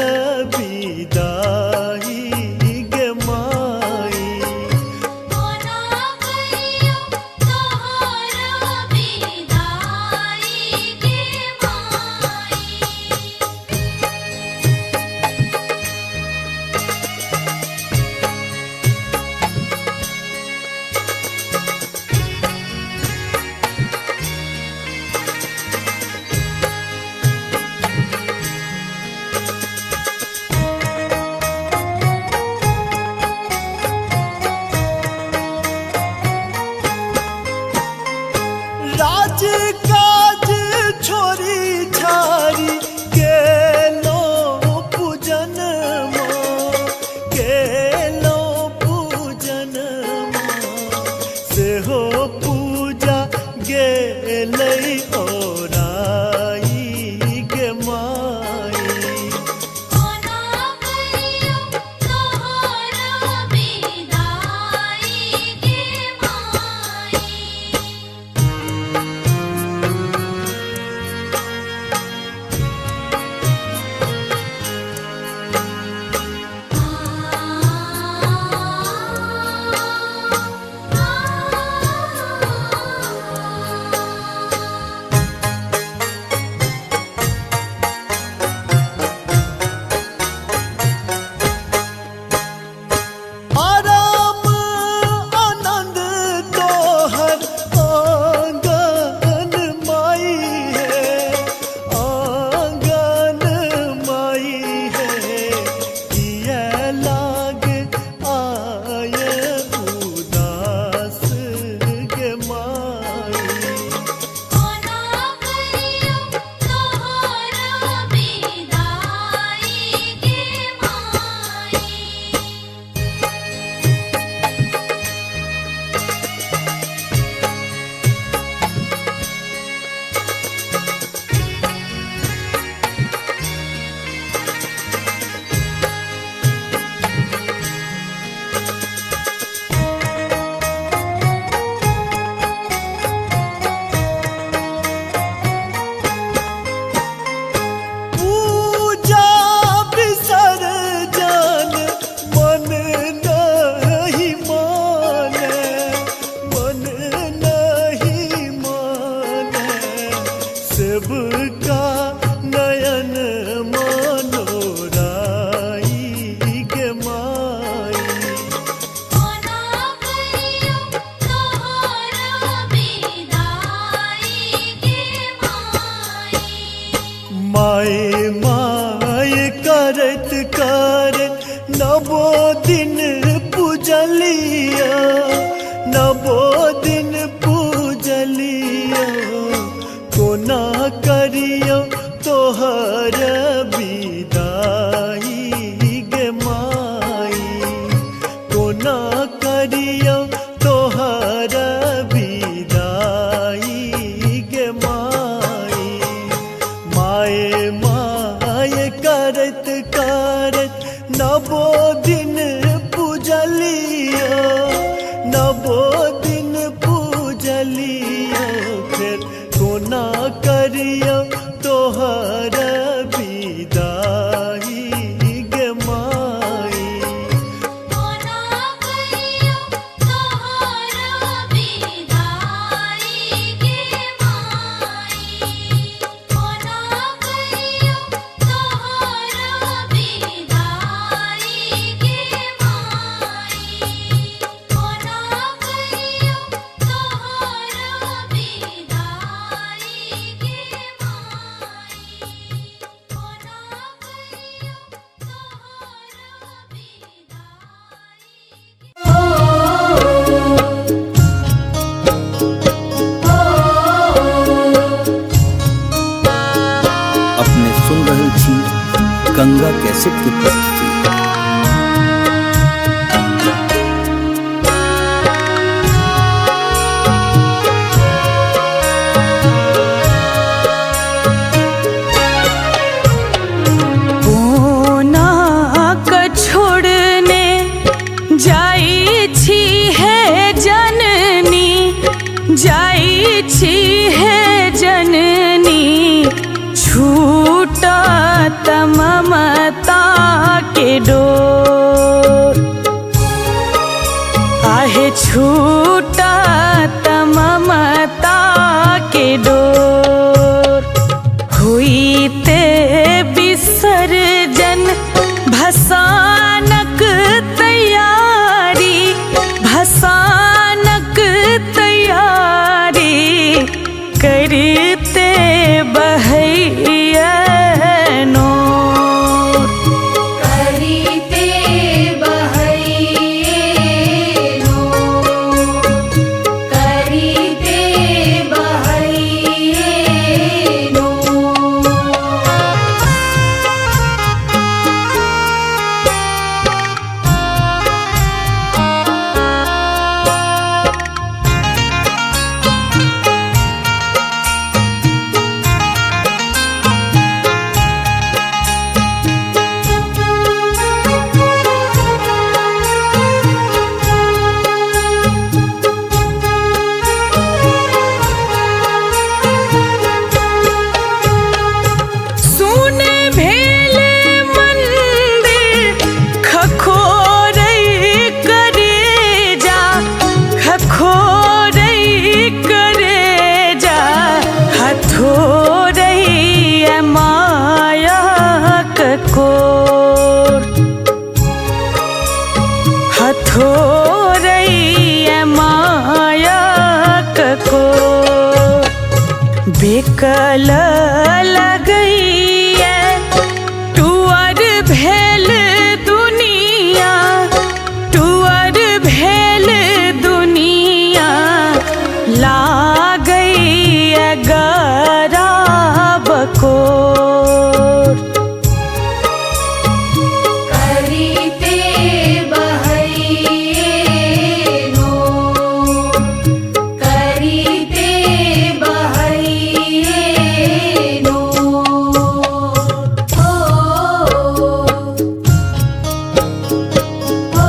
विदाई गे माई। कोना करियो तोहर विदाई गे माई। राज काज छोरी छारी गेलो पूजन माँ, गेलो पूजन माँ, सेहो पूजा गेलै ओराई गे माई। कोना करियो तोहर विदाई गे माई। गंगा कैसेट की प्रस्तुति। पूना का छोड़ने जाई छी है जननी, जाई छी है जननी, छूटा ममता के डोर, आहे छूटा ममता के डोर। हुई ते विसर्जन भसानक तैयारी, भसानक तैयारी, करते बहैया नोर, करीते बहैये नोर, करीते बहैये नोर। सुने भेले मंदिर खखोरई करेजा, खखोरई करेजा, हथोरई माया ककोर, हथोरई माया ककोर। बेकल लगैया टुअर भेल दुनिया, टुअर भेल दुनिया, लागैया गरा बकोर, करीते बहैये नोर, करीते बहैये नोर। ओ ओ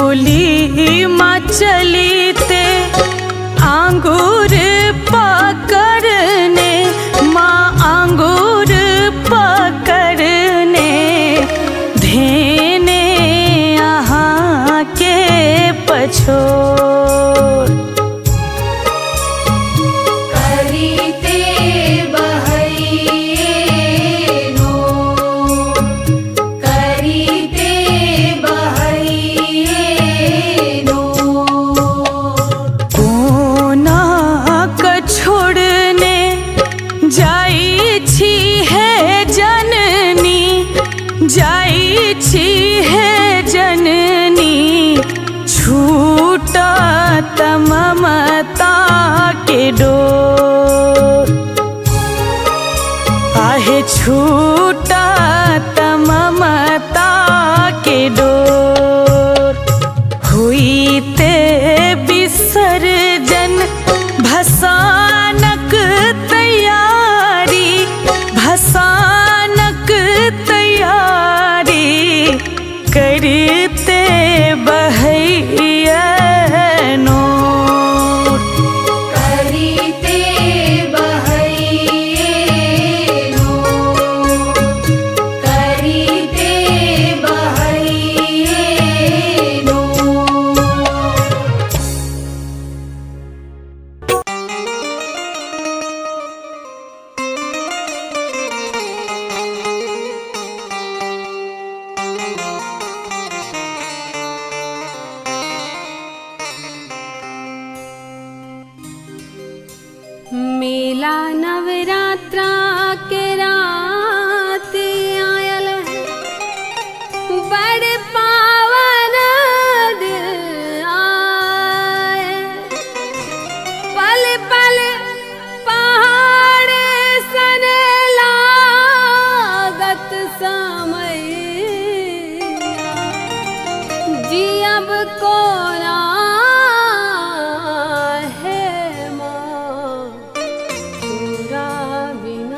झूली माँ चलीते आंगूर पकड़ने, माँ आंगूर पकड़ने धेने यहाँ के पछोर। करीते बहैये नो, करीते बहैये नो। कोना क छोड़ने जाई छी है जननी, जाई छी है जननी छूटा ममता के डोर। आहे छूटा ममता के डोर। हुईते विसर्जन भसानक तैयारी, भसानक तैयारी करते बहैया नोर। करीते बहैये नो, करीते बहैये नो। मेला नवरात्रा के रात आयल है, बड़ पावन दिन आए। पल पल पहाड़ सन लागत समय, जियब कोना है माँ तोरा बिना।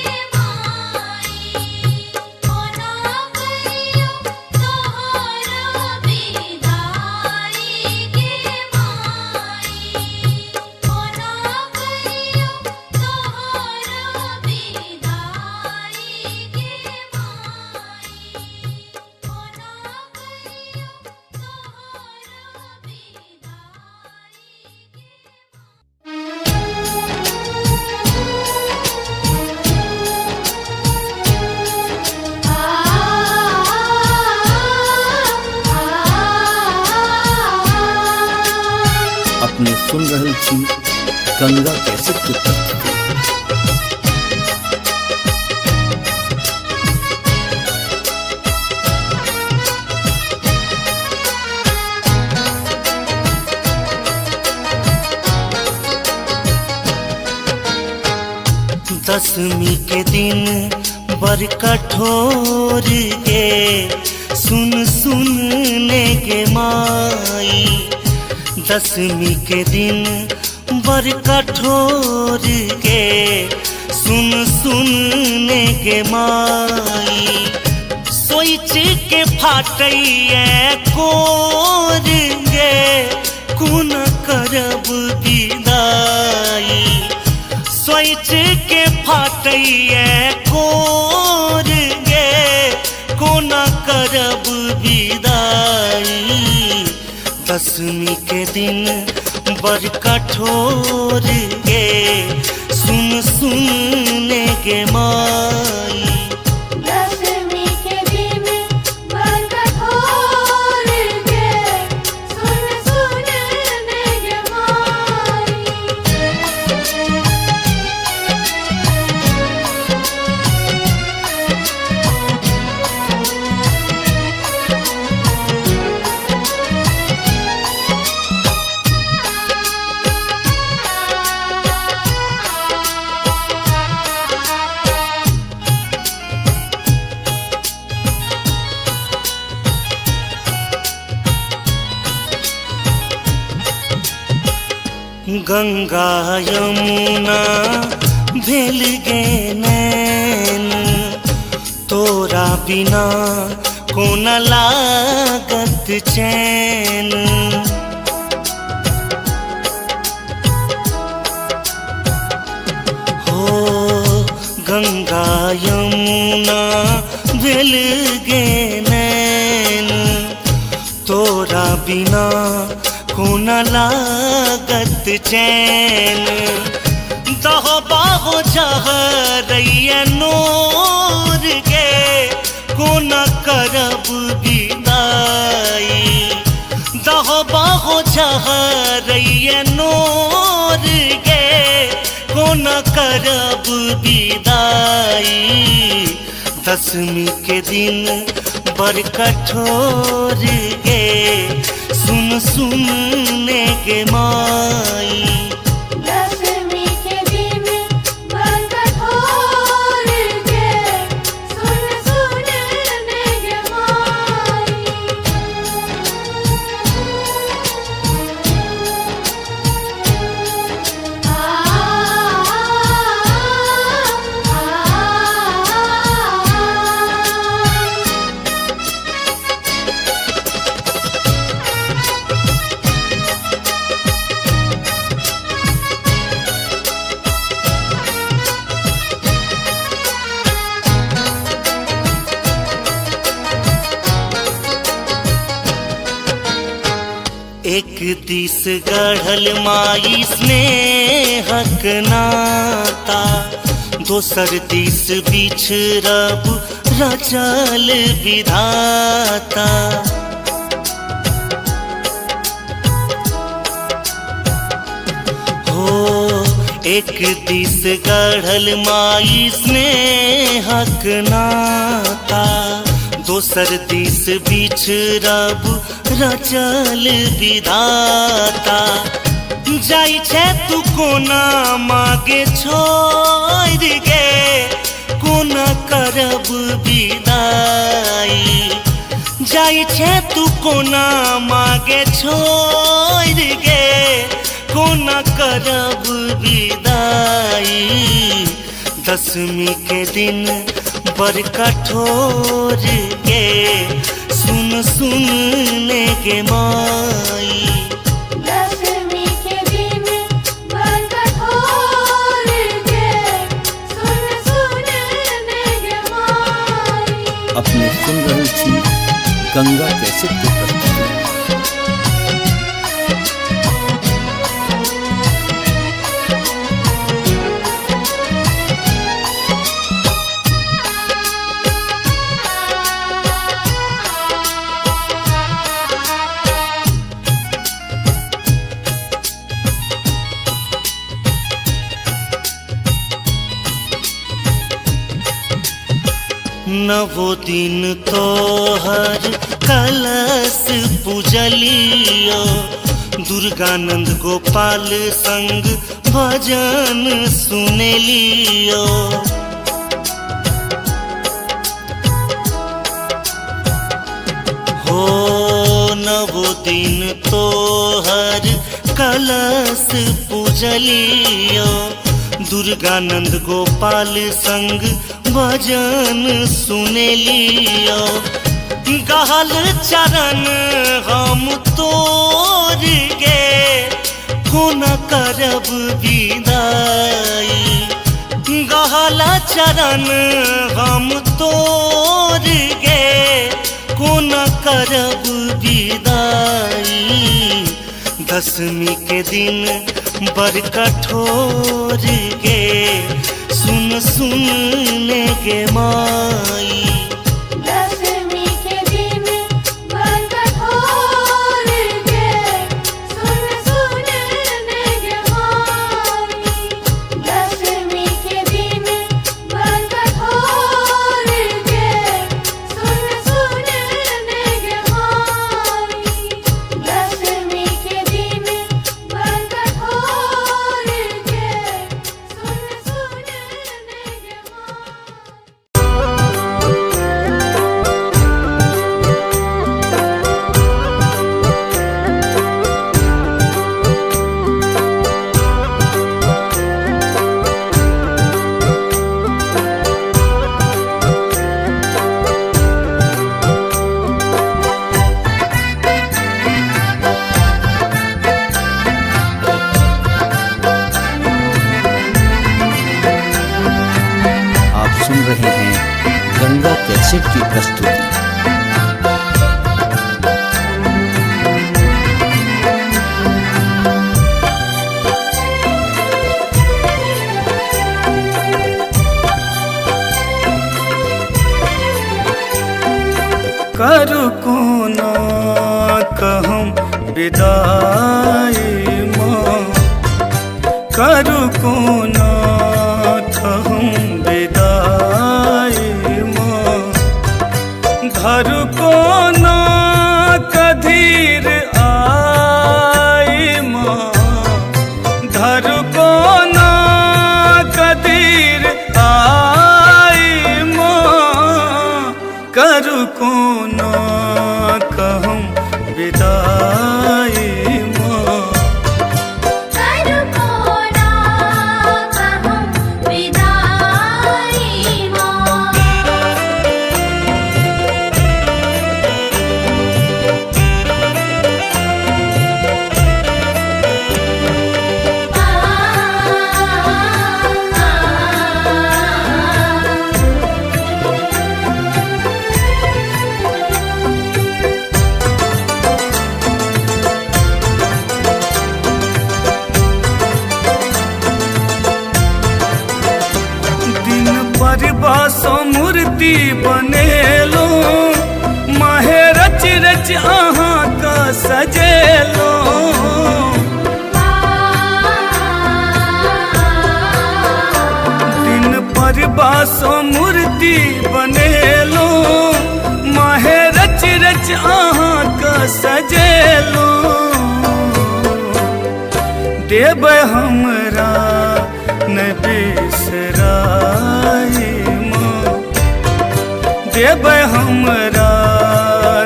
माई कोना करियो तोहर विदाई गे सुन रहल छी गंगा कैसेट के प्रस्तुति। दसवीं के दिन बर कठोर गे सुन सुनने के माई। दसवीं के दिन बर कठोर गे सुन सुनने के माई। सोच के फाटैया कोर गे कुन करब विदाई। सोच के फाटैया कोर गे कोना करब विदाई। दसवीं के दिन बड़ कठोर गे सुन सुनने के माई। दसवीं के दिन बड़ कठोर गे सुन सुनने के माई। गंगा यमुना भेल गे नैन तोरा बिना कोन लागत चैन। हो गंगा यमुना भेल गे नैन तोरा बिना कोन लागत चैन। दहो बाहो जहरैया नोर गे कोन करब विदाई। दहो बाहो जहरैया नोर गे कोन करब विदाई। दसवीं के दिन बड़ कठोर गे सुन सुनने के माई। दसवीं के दिन बड़ कठोर गे सुन सुनने के माई। एक दिस गढ़ल माई स्नेहक नाता दोसर दिस बिछड़ब रचल विधाता। हो एक दिस गढ़ल माई स्नेहक नाता दोसर दिस बिछड़ब रचल विधाता। जाई छे तू कोना मागे छोड़ गे कोना करब विदाई। जाई छे तू कोना मागे छोड़ गे कोना करब विदाई। दसवीं के दिन बड़ कठोर गे सुन सुनने के माई। दसवीं के दिन बड़ कठोर गे सुन सुनने के माई। अपने सुन रहल छी गंगा कैसेट के प्रस्तुति। नवो दिन तोहर कलश पूजलियो दुर्गानंद गोपाल संग भजन सुनेलियो हो नवो दिन तोहर कलश पूजलियो दुर्गानंद गोपाल संग भजन सुनेलियो गहल चरण हम तोर गे कोन करब विदाई गहल चरण हम तोर गे कोन करब विदाई दशमी के दिन बड़ कठोर गे सुन सुन ने गे माई दशमी के दिन बड़ कठोर गे सुन सुन ने गे माई दशमी के दिन बड़ कठोर गे सुन सुन ने गे माई दशमी के दिन बड़ कठोर गे सुन सुन ने गे माई आप सुन रहे हैं गंगा कैसेट की प्रस्तुति। करू कोना कहूँ विदाई माँ करू कोना कहूँ विदाई माँ धरू कोना कधीर आई माँ धरू कोना कधीर आई माँ करू कोना कहूँ विदाई माँ करू कोना कहूँ विदाई माँ दिन पर बासो मूर्ति बनेलो माहे रच रच अहाँ का सजेलो दिन पर बासो मूर्ति बनेलो माहे रच रच अहाँ का सजेलो देव हमरा न बिसराई माँ देव हमरा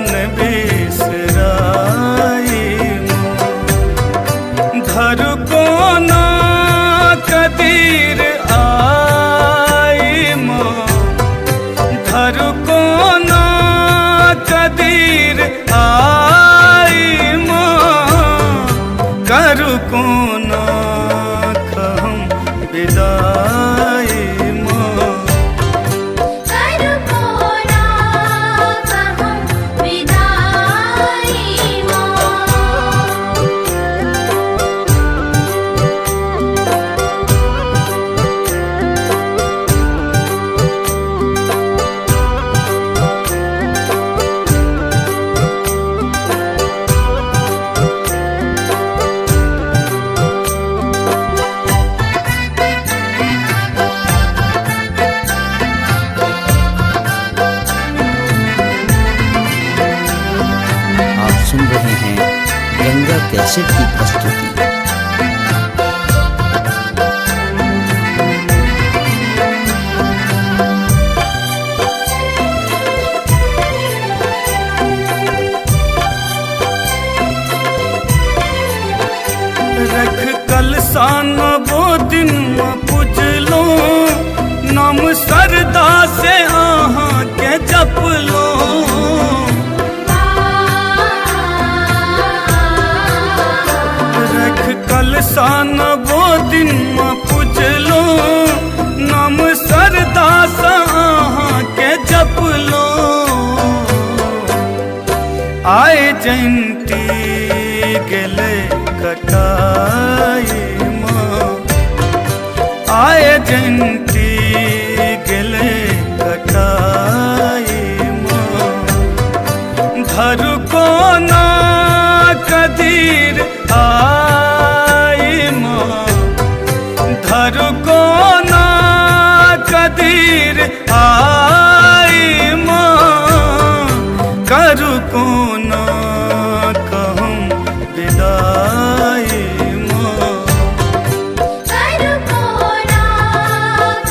न बिसराई माँ धरू कोना कदीर आई माँ धरू कोना कदीर आई माँ करू कोना सुन रहे हैं गंगा कैसेट की प्रस्तुति। रख कलसा नवो दिन में पूजलो, नाम सरदा से आहाँ के जप लो। रख कलसा नवो दिन में पूजलो, नाम सरदा से आहाँ के जप लो। आए जयंती गेले कटाई माँ, आए जयंती गेले कटाई माँ। धरु को ना कदीर आई माँ, धरु को ना कदीर आई माँ। करु को ना कहूँ विदाई माँ, करु को ना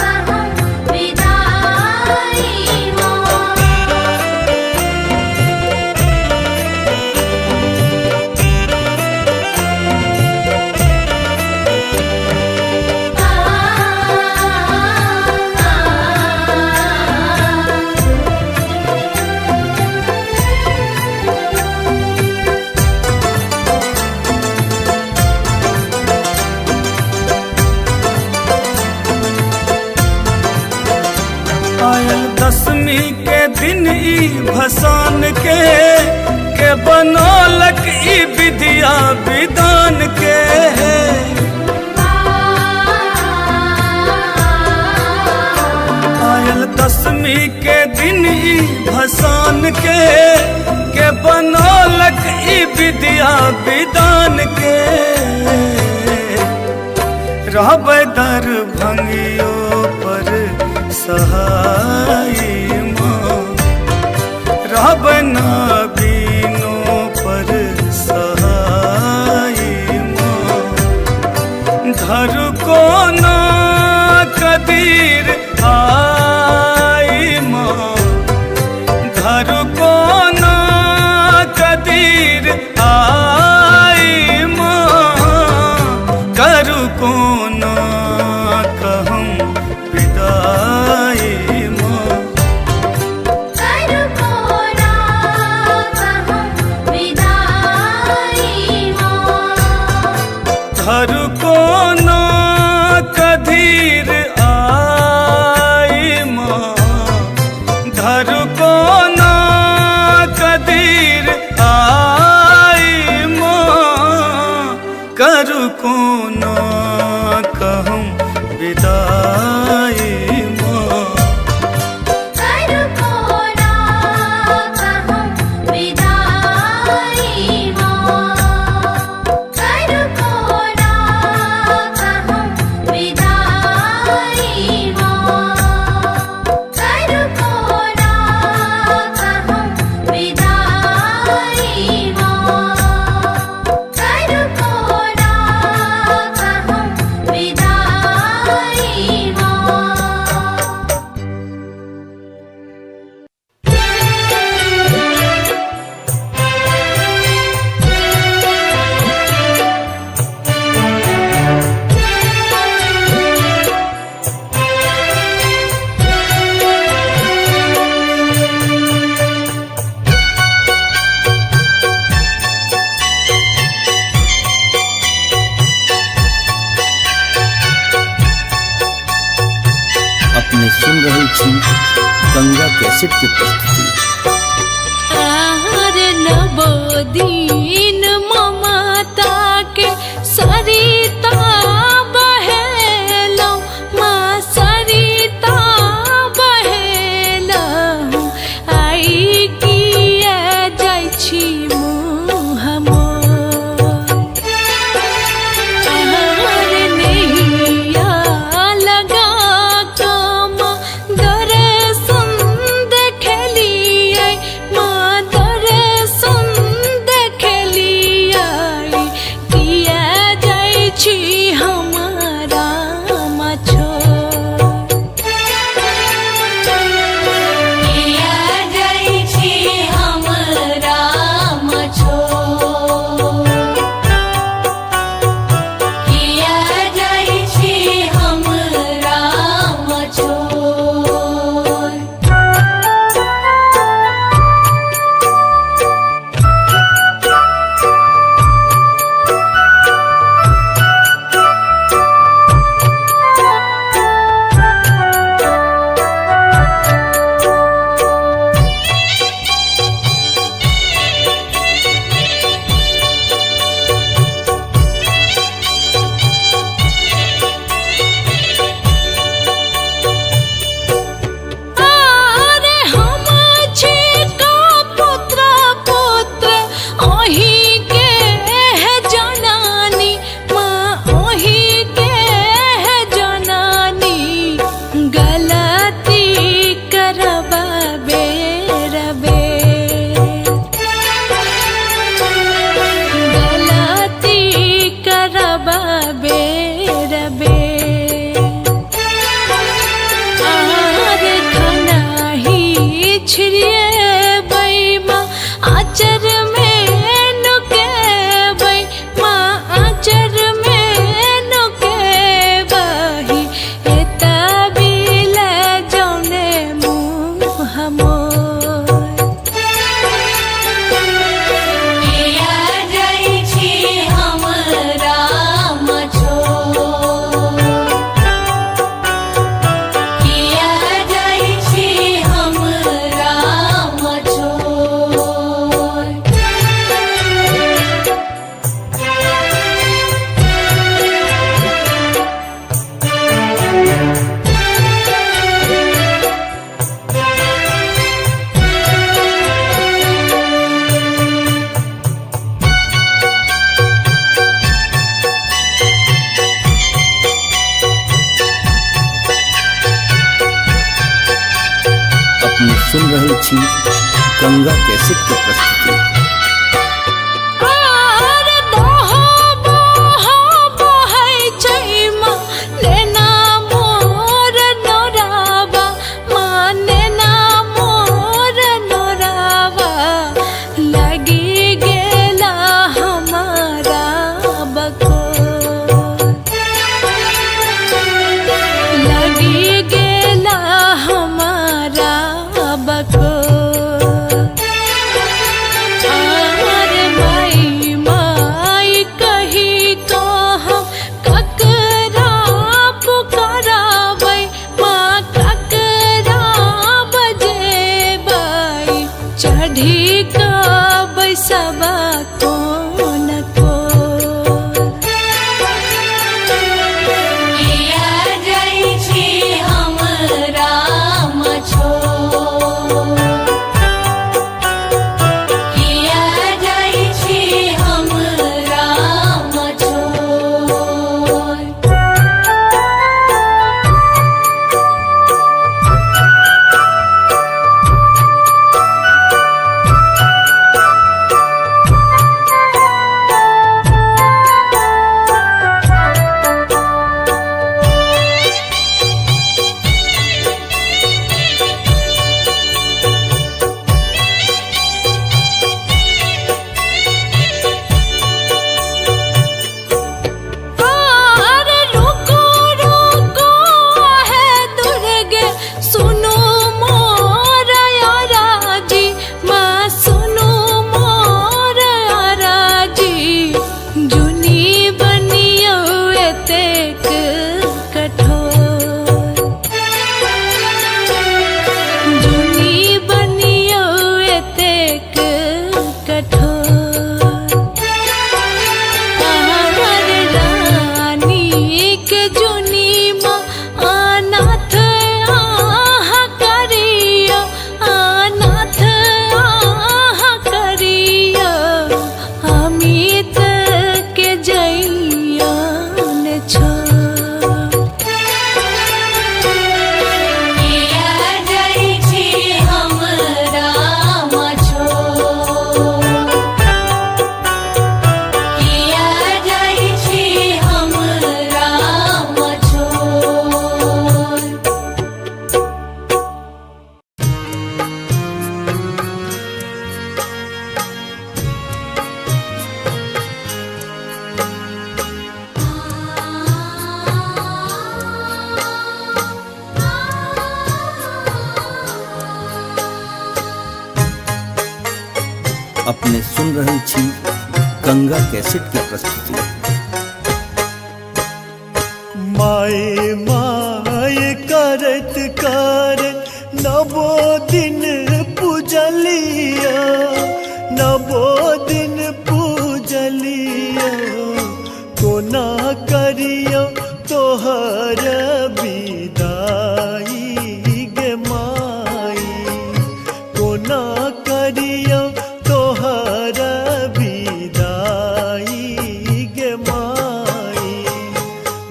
कहूँ विदाई माँ। आयल दसवीं के दिन ई भसान के बनौलक ई विद्या विधान के। आयल दसवीं के दिन ई भसान के बनौलक ई विद्या विधान के। रहबै दरभंगियो पर सहाय माँ, रहबै नबीनो पर सहाय माँ। धरु को ना कदीर आई माँ, धरु को ना कदीर आई माँ। करु को ना कहूँ विदाई माँ, करु को ना कहूँ विदाई माँ। धरु को ना कदीर आई माँ, धरु को ना कदीर आई माँ। करु को ना कहूँ विदाई माँ, करु को ना कहूँ विदाई माँ। करु को ना कहूँ विदाई माँ। करु को ना कहूँ विदाई माँ। करु को ना कहूँ विदाई माँ। अपने सुन रहे छी गंगा कैसेट की प्रस्तुति। आहार नवोदीन ममता के सरिता बहेलौ, माँ सरिता बहेलौ। आई किया जाइ छी मुँह मोर। आहार नैया लगा कम दर्शन देखलियै, माँ दर्शन गंगा कैसेट की प्रस्तुति। अपने सुन रही छी गंगा कैसेट की प्रस्तुति। माए माए करत कर नवो दिन पूजलिया, नवो दिन पूजलिया, कोना करियो तोहर विदाई गे माई, कोना करियो तोहर विदाई गे माई।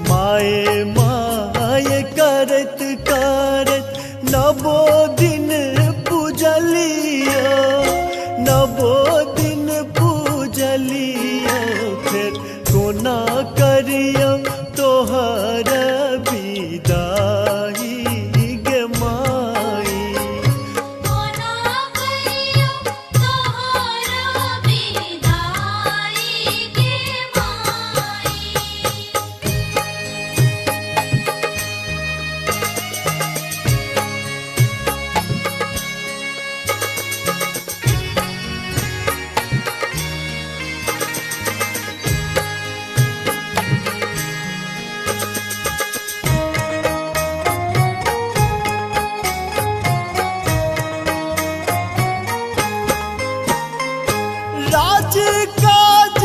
माए माए करत करत नवो दिन पूजलिया, नवो दिन पूजलिया, फिर कोना करियो तोहर विदाई गे माई। कोना करियो तोहर विदाई गे माई। राज काज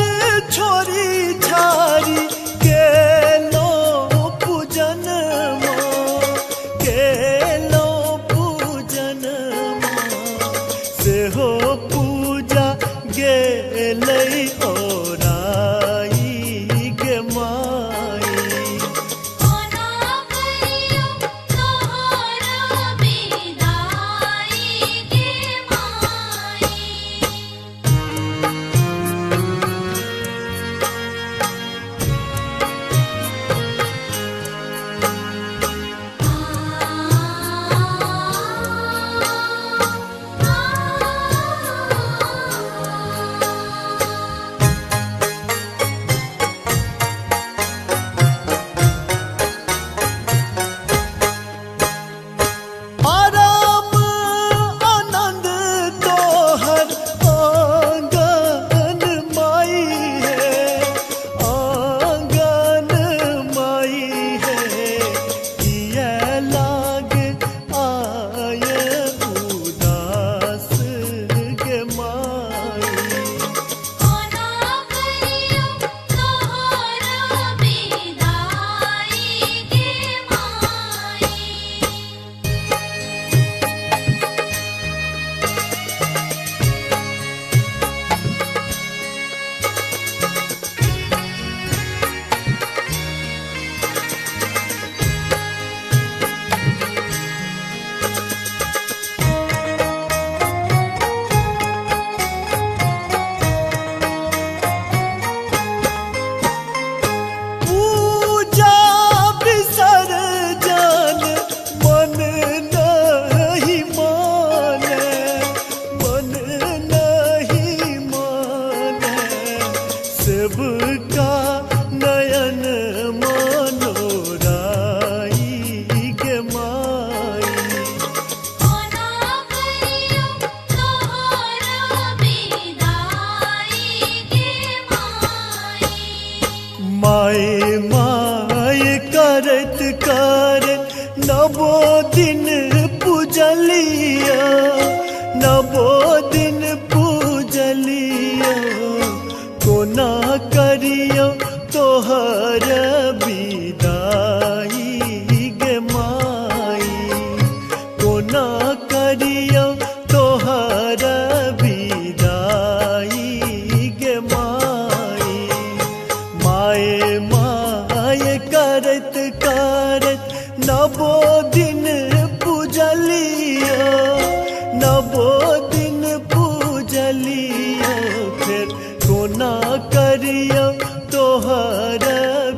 छोरी छारी केलो पूजन माँ, केलो पूजन माँ, सेहो पूजा गेलै ओराई गे माई। कोना करियो तोहर विदाई गे माई। सेवका नयन मनोराई गे माई। कोना करियो तोहरा विदाई गे माई। माए माए करत करत नवो दिन पूजलिया, नवो दिन पूजलिया। कोना करियो तोहर विदाई गे माई, कोना करियो तोहर विदाई गे माई। माए माए करत करत नवो दिन पूजलिया, नवो दिन पूजलिया। फिर कोना करियो तोहर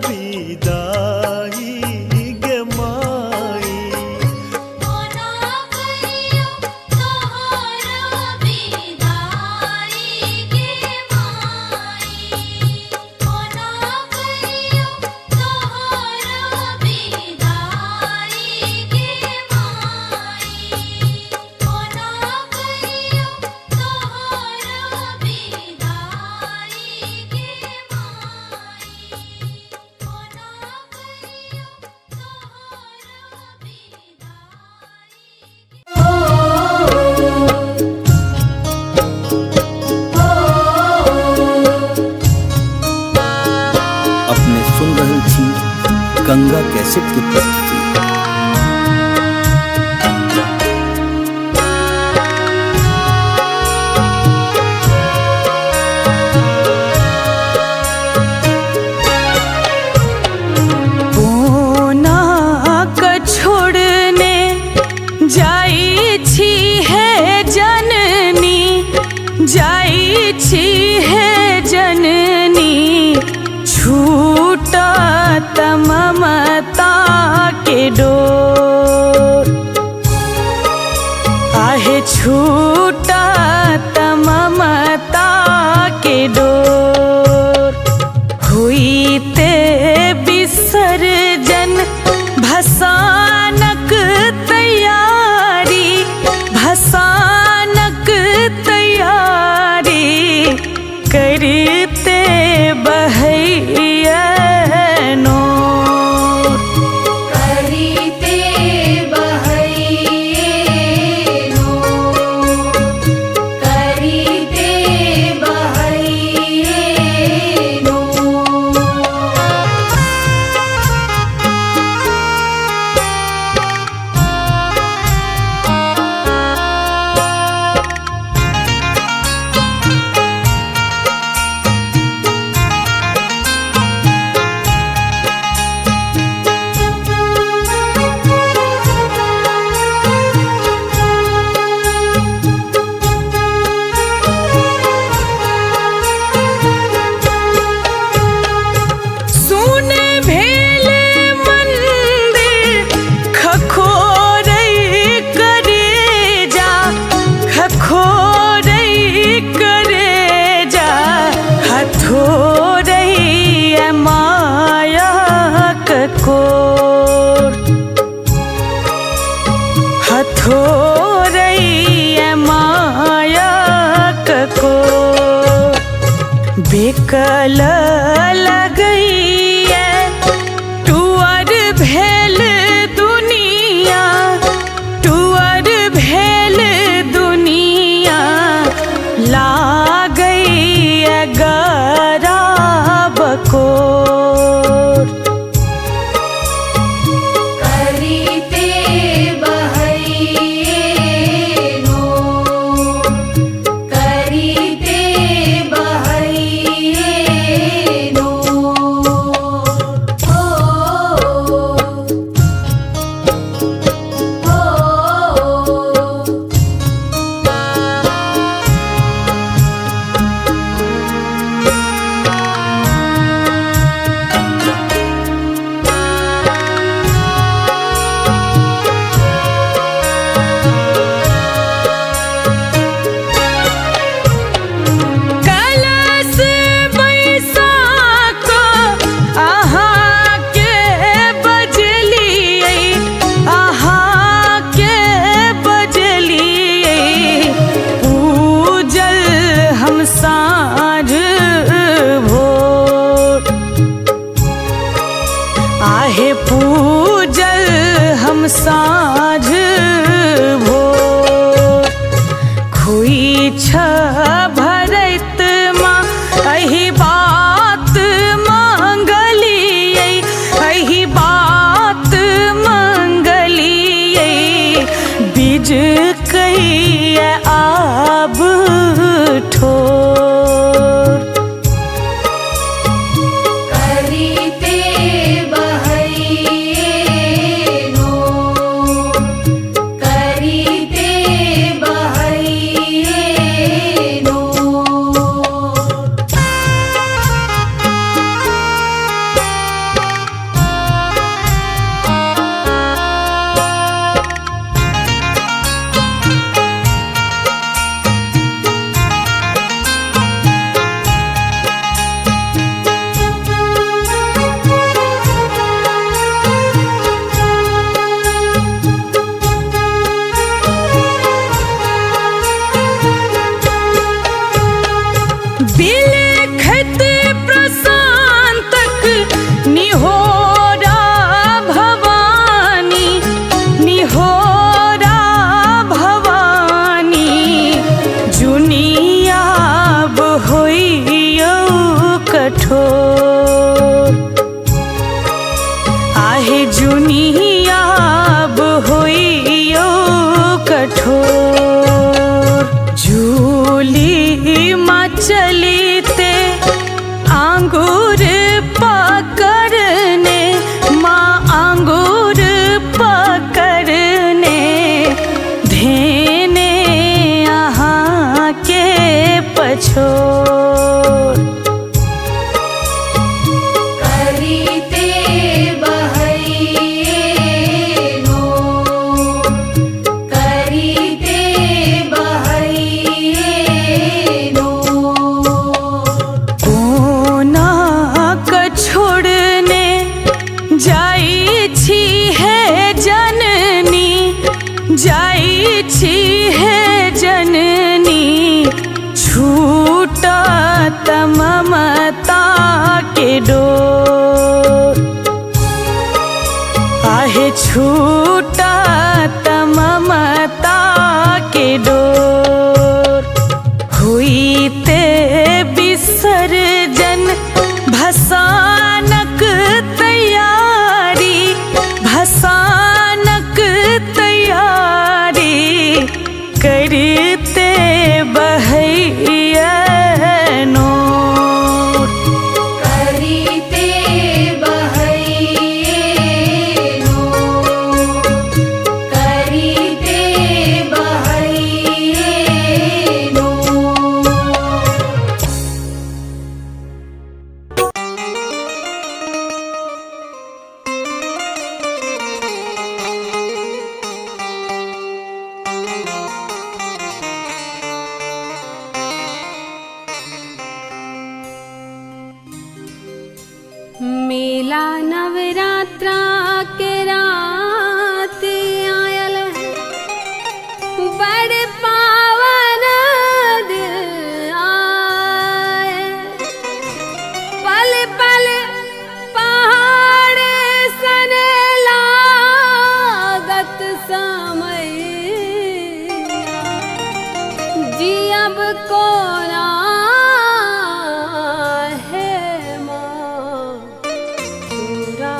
विदाई गे माई। कोना करियो तोहरा विदाई गे माई। कोना करियो तोहरा विदाई गे माई। कोना करियो तोहरा विदाई गे माई। कोना करियो अपने सुन रही थी गंगा कैसेट की प्रस्तुति। कोना क छोड़ने जाई छी है जननी, जाई छी है जननी। छूटा ममता के डोर, आहे छूटा ममता के डोर। हुई ते विसर्जन भसानक तैयारी, भसानक तैयारी। करते बहैया नोर, करीते बहैये नोर, करीते बहैये नोर। सुने भेले मंदिर खखोरई करेजा, खखोरई करेजा। हथोरई माया ककोर, हथोरई माया ककोर। बेकल लगई टुअर भेल दुनिया, टुअर भेल दुनिया। लागई गरा बकोर, करीते बहैये नोर, करीते बहैये नोर। छोड़। करीते बहैनो करीते बहैनो कोना क छोड़ने जाई छी है जननी, जाई छी है जननी, छूटा ममता के डोर। आहे छूटा ममता के डोर। हुईते विसर्जन भसानक तैयारी, भसानक तैयारी करते बहैनो। करीते बहैनो करीते बहैनो। मेला नवरात्रा के रात आयल है, बड़ पावन दिन आए। पल पल पहाड़ सन लागत समय, जियब कोना है माँ पूरा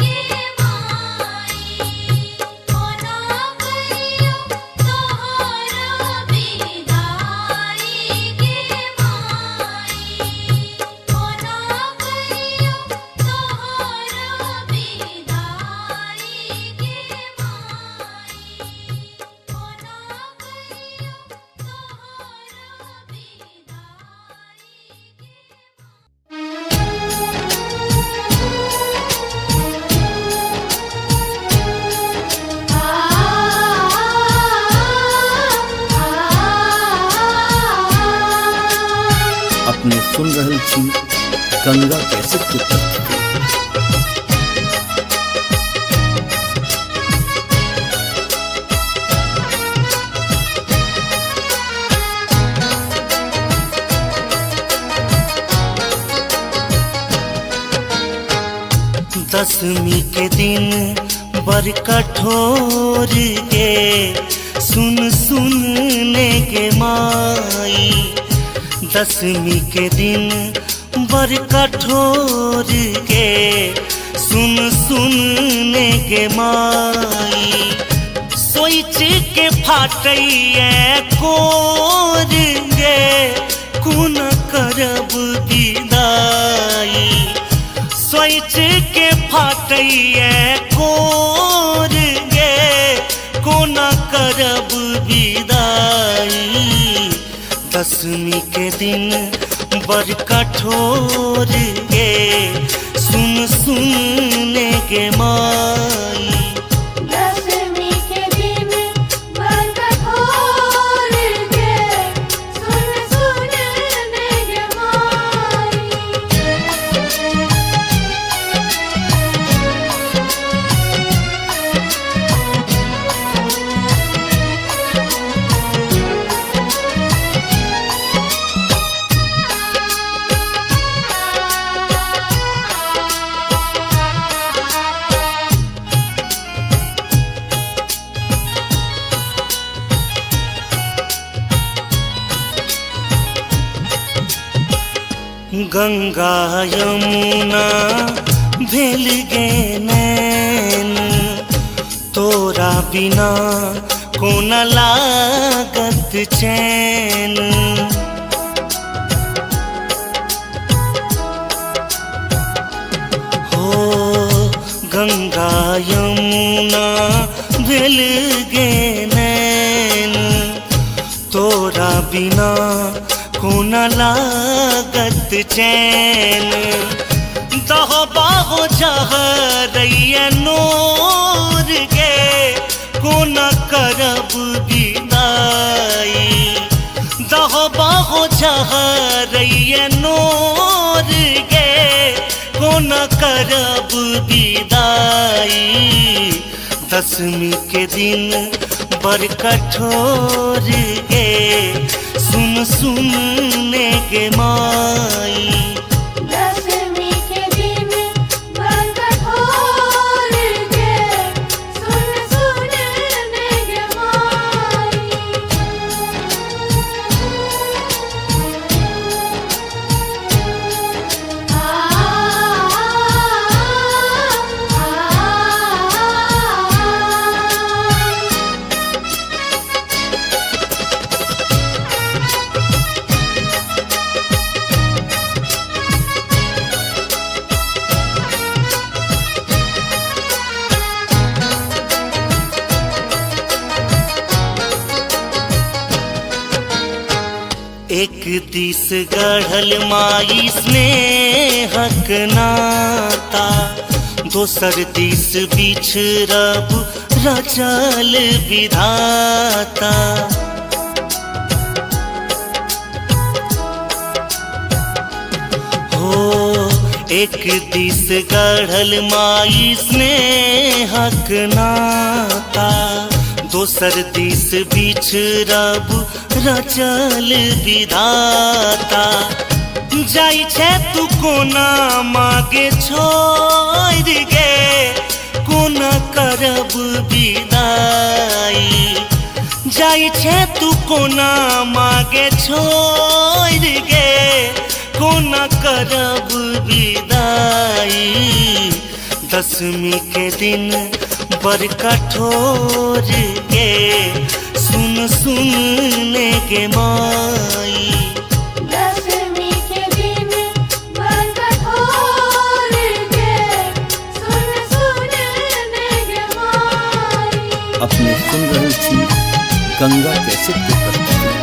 गे माई कोना करियो तोहरा विदाई अपने सुन रहल छी गंगा कैसेट के प्रस्तुति। दसवीं के दिन बर कठोर के सुन सुनने के माई। दसवीं के दिन बर कठोर के सुन सुनने के माई। सोच के फाटैया कोर गे कुन करब विदाई। सोच के फाटैया कोर गे कोना करब विदाई। दसवीं के दिन बड़ कठोर गे सुन सुनने के माई। दसवीं के दिन बर कठोर गे सुन सुनने के माई। गंगा यमुना भेल गे नैन तोरा बिना कोन लागत चैन। हो गंगा यमुना भेल गे नैन तोरा बिना कोन लागत चैन। दहो बाहो जहरैया नोर गे कोन करब विदाई। दहो बाहो जहरैया नोर गे कोन करब विदाई। दसवीं के दिन बड़ कठोर गे सुन सुनने के माई। दसवीं के दिन बर कठोर गे सुन सुनने के माई। एक दिस गढ़ल माई स्नेहक नाता दोसर दिस बिछड़ब रचल विधाता। हो एक दिस गढ़ल माई स्नेहक नाता दोसर दिस बिछड़ब रचल विधाता। जाई छे तू कोना मागे छोड़ गे कोना करब विदाई। जाई छे तू कोना मागे छोड़ गे कोना करब विदाई। दसवीं के दिन बड़ कठोर गे सुन सुनने के माई। दसवीं के दिन बर कठोर गे सुन सुनने के माई। अपने सुन रहल छी गंगा कैसेट के प्रस्तुति।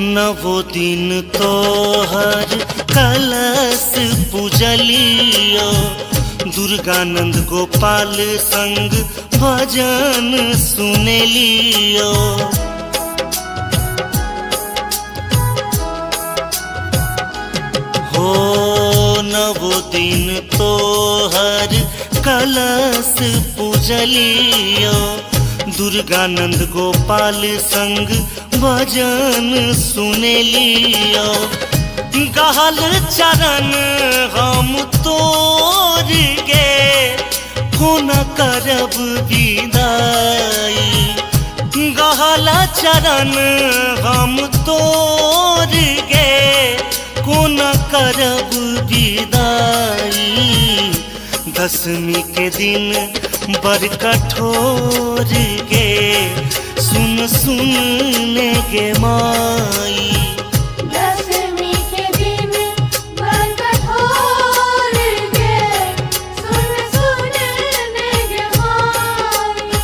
नवो दिन तोहर कलश पूजलियो दुर्गानंद गोपाल संग भजन सुनेलियो। हो नवो दिन तोहर कलश पूजलियो दुर्गानंद गोपाल संग भजन सुनेलियो। गहल चरण हम तोर गे कोन करब विदाई। गहल चरण हम तोर गे कोन करब विदाई। दशमी के दिन बड़ कठोर गे सुन सुन ने गे माई। दशमी के दिन बड़ कठोर गे सुन सुन ने गे माई।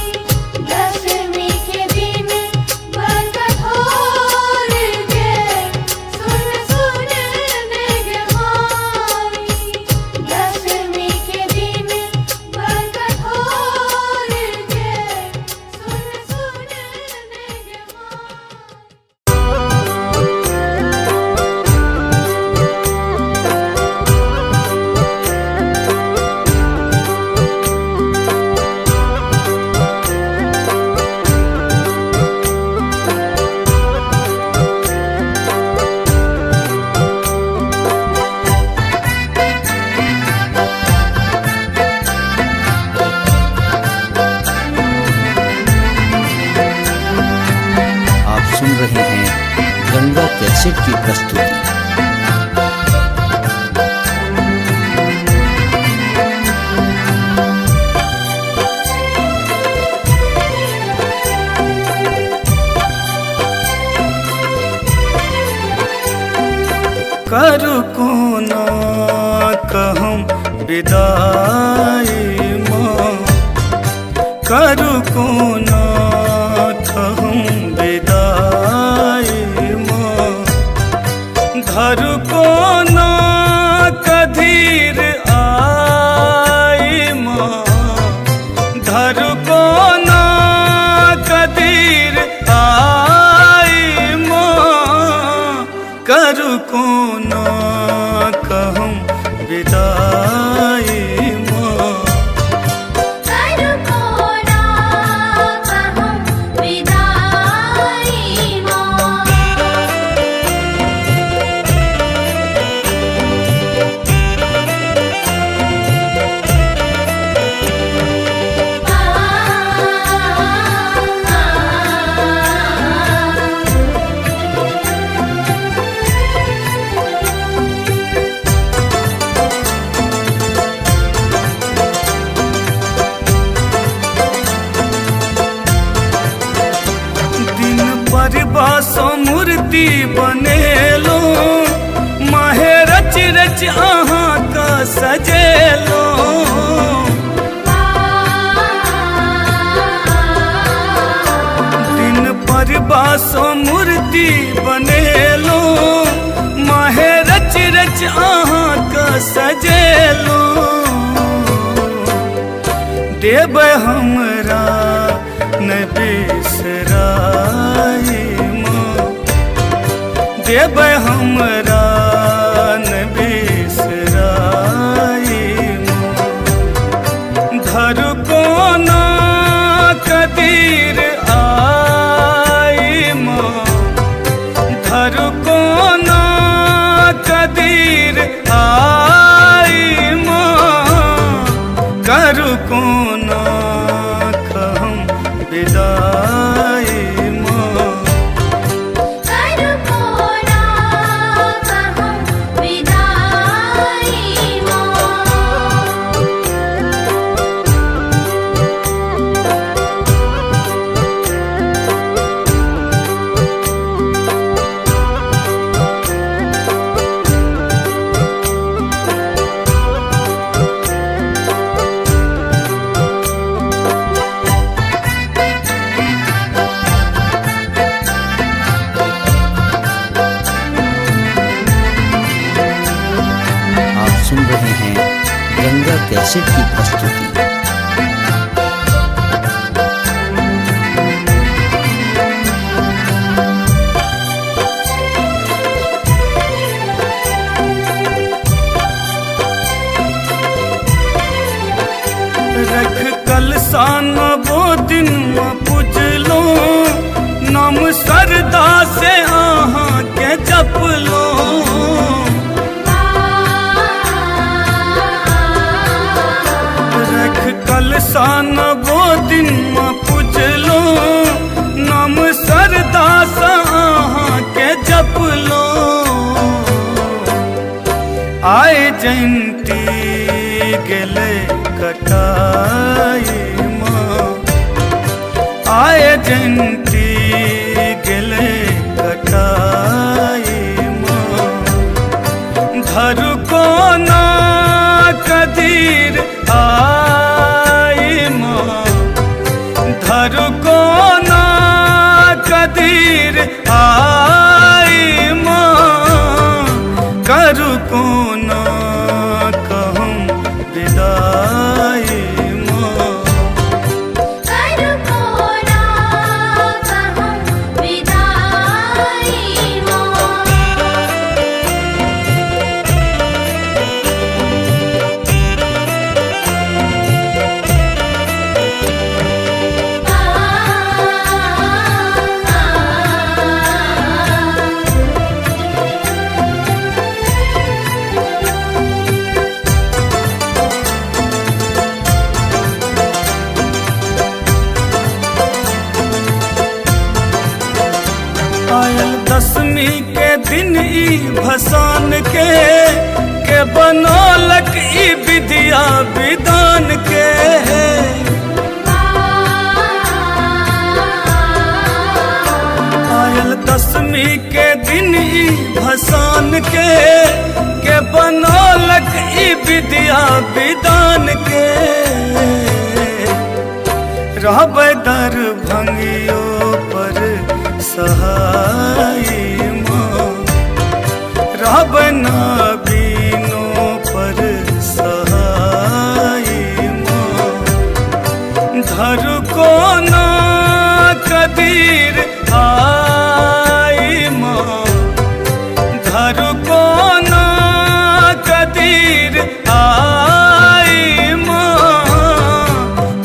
दशमी के दिन बड़ कठोर गे सुन सुन ने गे माई। दशमी के दिन बड़ कठोर गे सुन सुन ने गे माई। आप सुन रहे हैं गंगा कैसेट की प्रस्तुति। करू कोना कहम विदाई माँ। करू कोना कहम विदाई माँ। धरू कोना कधीर आई माँ। धरू कोना कधीर आई माँ। करू कोना कहम विदाई माँ। करू कोना कहम विदाई माँ। दिन पर बासो मूर्ति बनेलो माहे रच रच अहाँ का सजेलो। दिन पर बासो मूर्ति बनेलो माहे रच रच अहाँ का सजेलो। देव हमरा न बिसराई माँ। देव हमरा न बिसराई माँ। धरू कोना कदीर आई माँ। धरू कोना कदीर आई माँ। करू कोना कहम विदाई माँ। करू कोना कहम विदाई माँ। गंगा कैसेट की प्रस्तुति। रख कलसा नवो दिन में पूजलो, नाम सरदा से आहाँ के जपलो। रख कलसा नवो दिन में पूजलो, नाम सरदा से आहाँ के जपलो। आए जयंती गेले कटाई माँ, आए जयंती गेले कटाई माँ। धरु को ना कदीर आई माँ, धरु को ना कदीर आई माँ। करु को ना कहूँ विदाई माँ, करु को ना कहूँ विदाई माँ। आयल दसवीं के दिन ई भसान के बनौलक ई विद्या विधान के। आयल दसवीं के दिन ई भसान के बनौलक ई विद्या विधान के। रहबै दरभंगियो पर सहाय माँ, रहबै नबीनो पर सहाय माँ। धरु को ना कदीर आई माँ, धरु को ना कदीर आई माँ।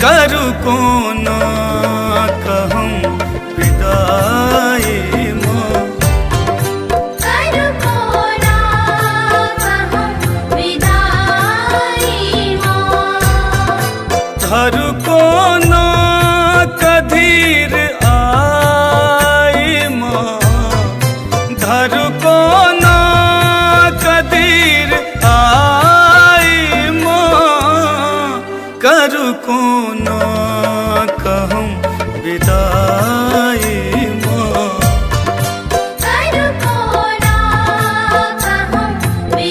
करु को ना कहूँ विदाई माँ, करु को ना कहूँ विदाई माँ। धरु को ना कदीर आई माँ, धरु को ना कदीर आई माँ। करु को ना कहूँ विदाई माँ, करु को ना कहूँ विदाई माँ।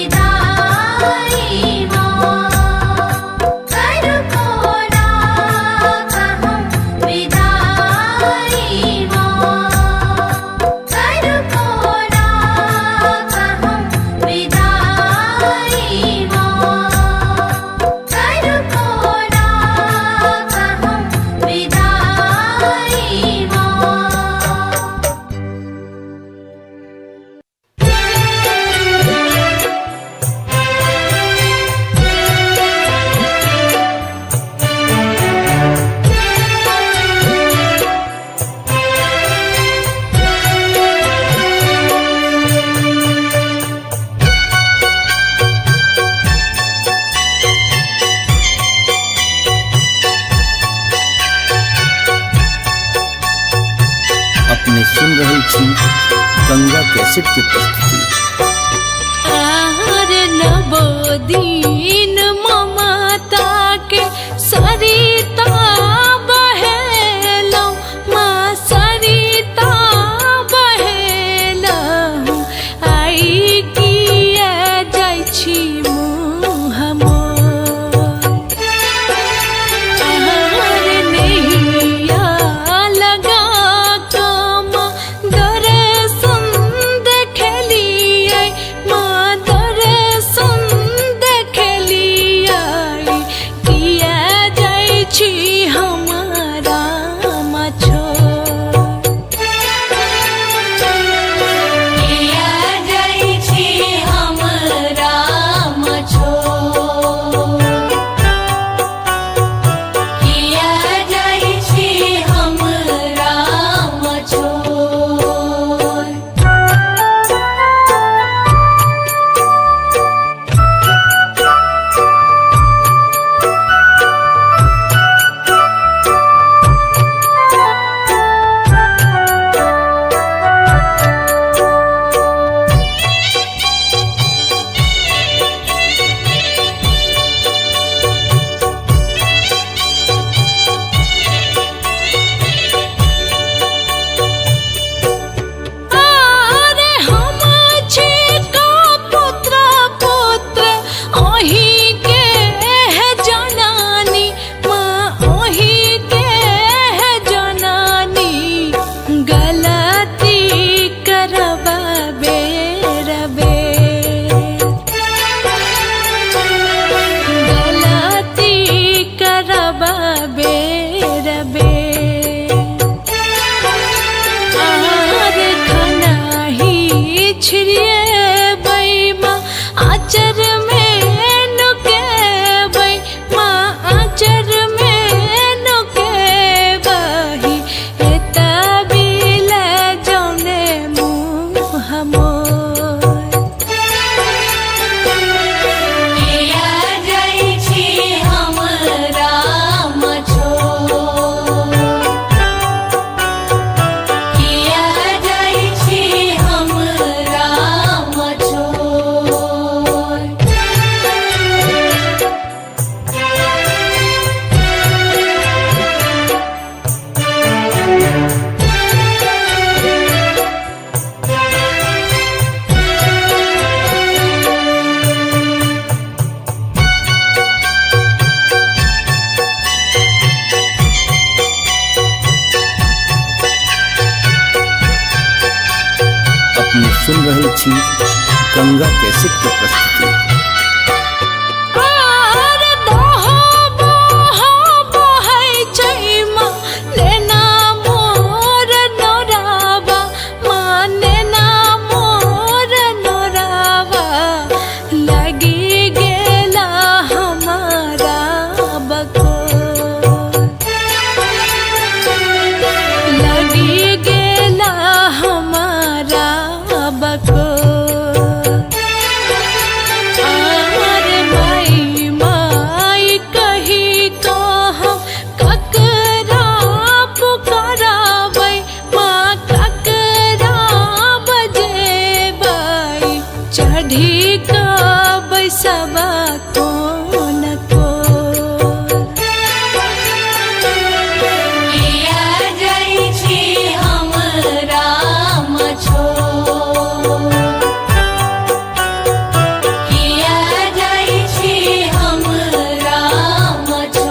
करु को ना कहूँ विदाई माँ। करु को ना कहूँ विदाई माँ। करु को ना कहूँ विदाई माँ। अपने सुन रहे छी गंगा कैसेट की प्रस्तुति। आहार नवो दिन ममता के सरिता बहेलौ, माँ सरिता बहेलौ। आई किया जाइ छी मुँह मोर, आहार नैया लगा कमा दर्शन देखली गंगा कैसेट की प्रस्तुति। आर दोहो बोहो बहै छैमा नेना मोर नोरावा माँ नेना मोर नोरावा लगी गेला हमारा बको लगी गेला हमारा बको चढ़ी कब सबा कोन को किया जाइ छी हमरा मछो किया जाइ छी हमरा मछो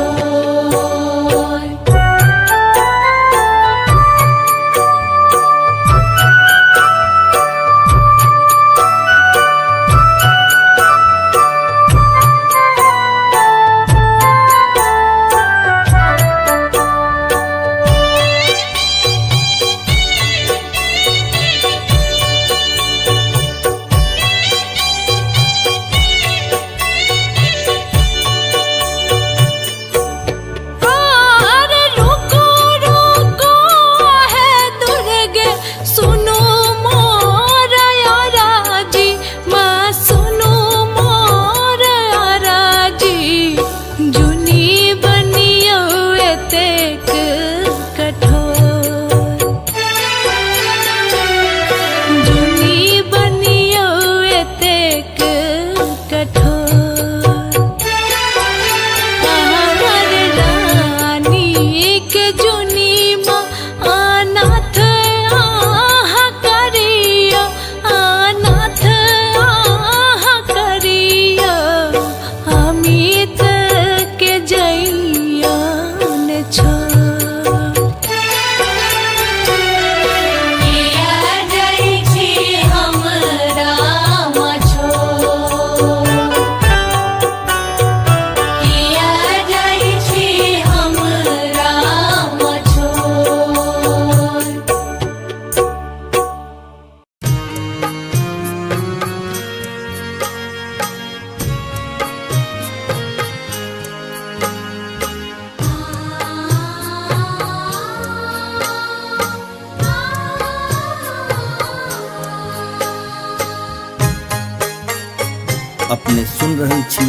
अपने सुन रहे छी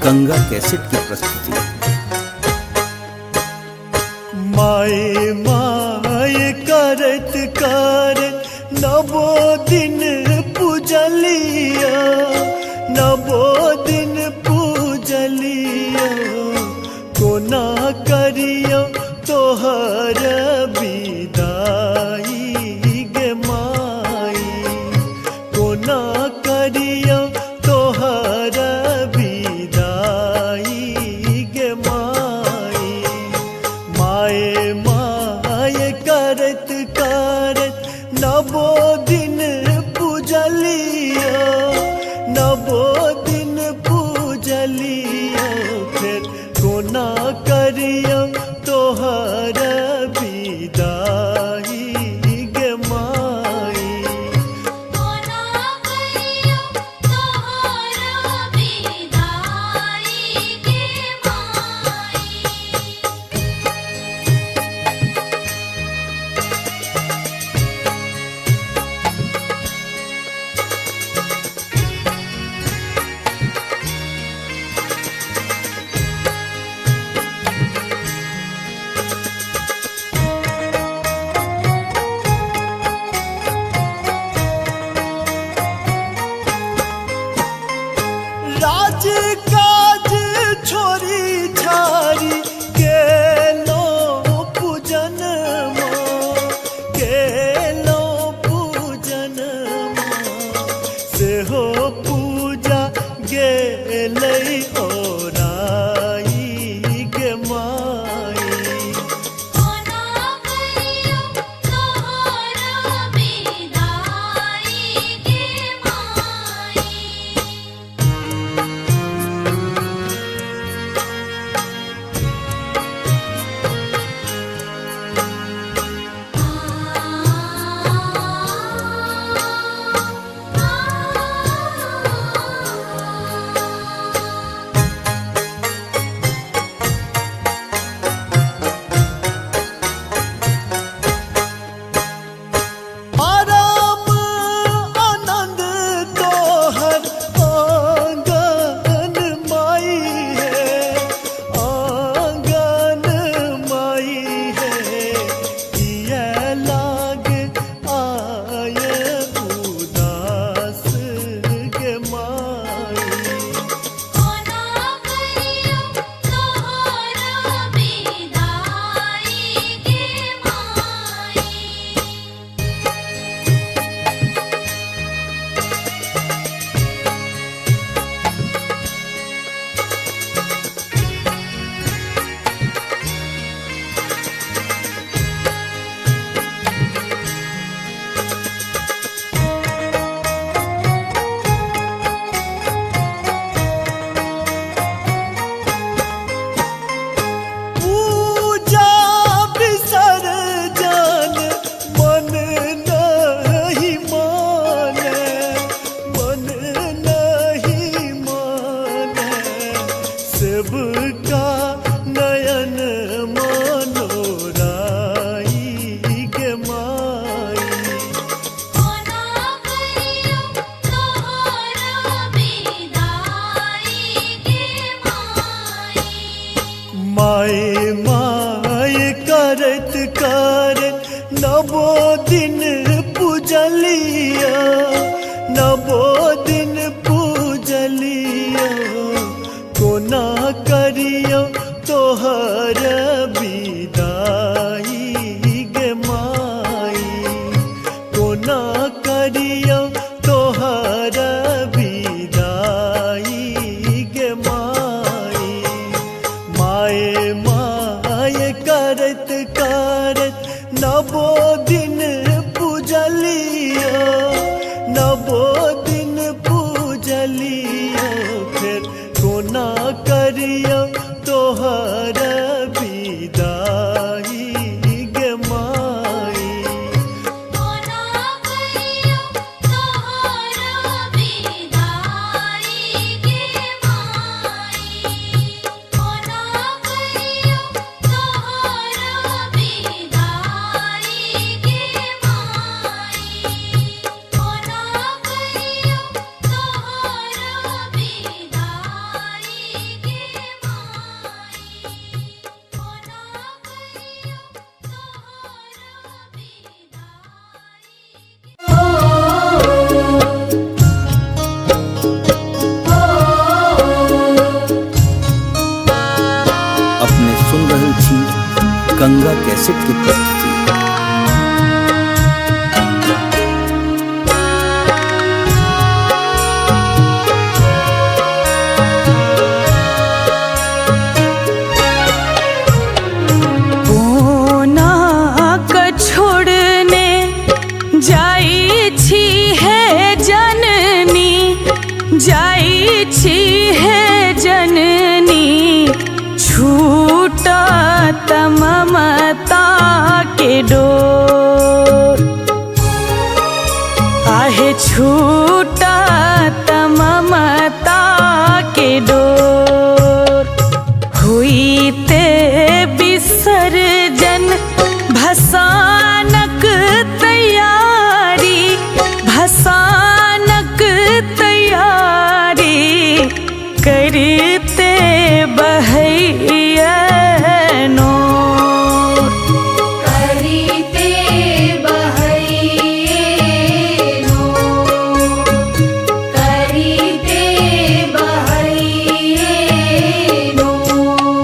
गंगा कैसेट की प्रस्तुति। माए माए करत करत नवो दिन पूजलिया नवो दिन पूजलिया कोना करियो तोहर विदाई गे माई कोना करियो तोहर विदाई गे माई माए माए करत करत नवो दिन पूजलिया का नयन मनोराई गे माई। कोना करियो तोहरा विदाई गे माई। माए माए करत करत नवो दिन पूजलिया, नवो दिन पूजलिया। कोना करियो तोहर विदाई गे माई। कोना करियो तोहर विदाई गे माई। माए माए करत करत नवो दिन पूजलिया, नवो दिन पूजलिया। फिर कोना करियो तोहर विदाई गे माई। कोना करियो तोहरा विदाई गे माई। कोना करियो तोहरा विदाई गे माई। कोना करियो तोहरा विदाई गे माई। कोना करियो अपने सुन रही थी गंगा कैसेट की प्रस्तुति। कोना का छोड़ने जाई छी है जननी, जाई छी है जननी। छूटा ममता के डोर, आहे छूटा ममता के डोर। हुई ते विसर्जन भसानक तैयारी, भसानक तैयारी। करते बहैया नोर, करिते बहैये नोर। करिते बहैये नोर।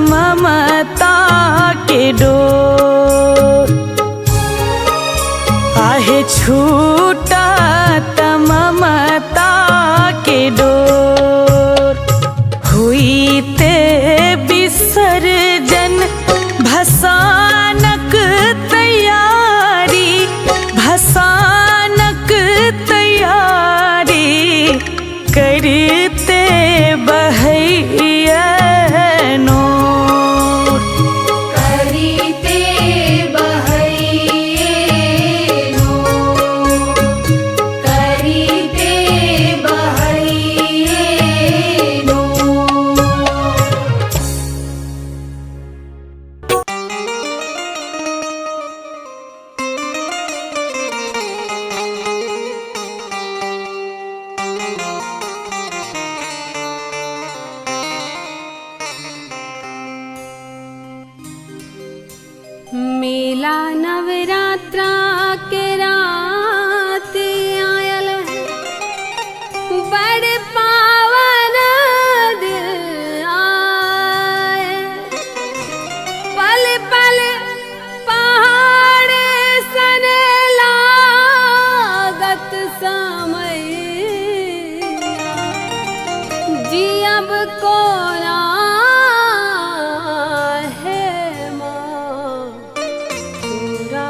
ममता के डोर। आहे छूटा ममता के डोर। हुई ते विसर्जन भसानक तैयारी, भसानक तैयारी करते बहैया नोर। करीते बहैये नोर, करीते बहैये नोर। मेला नवरात्रा के रात आयल है, बड़ पावन दिन आए। पल पल पहाड़ सन लागत समय, जियब कोना है माँ पूरा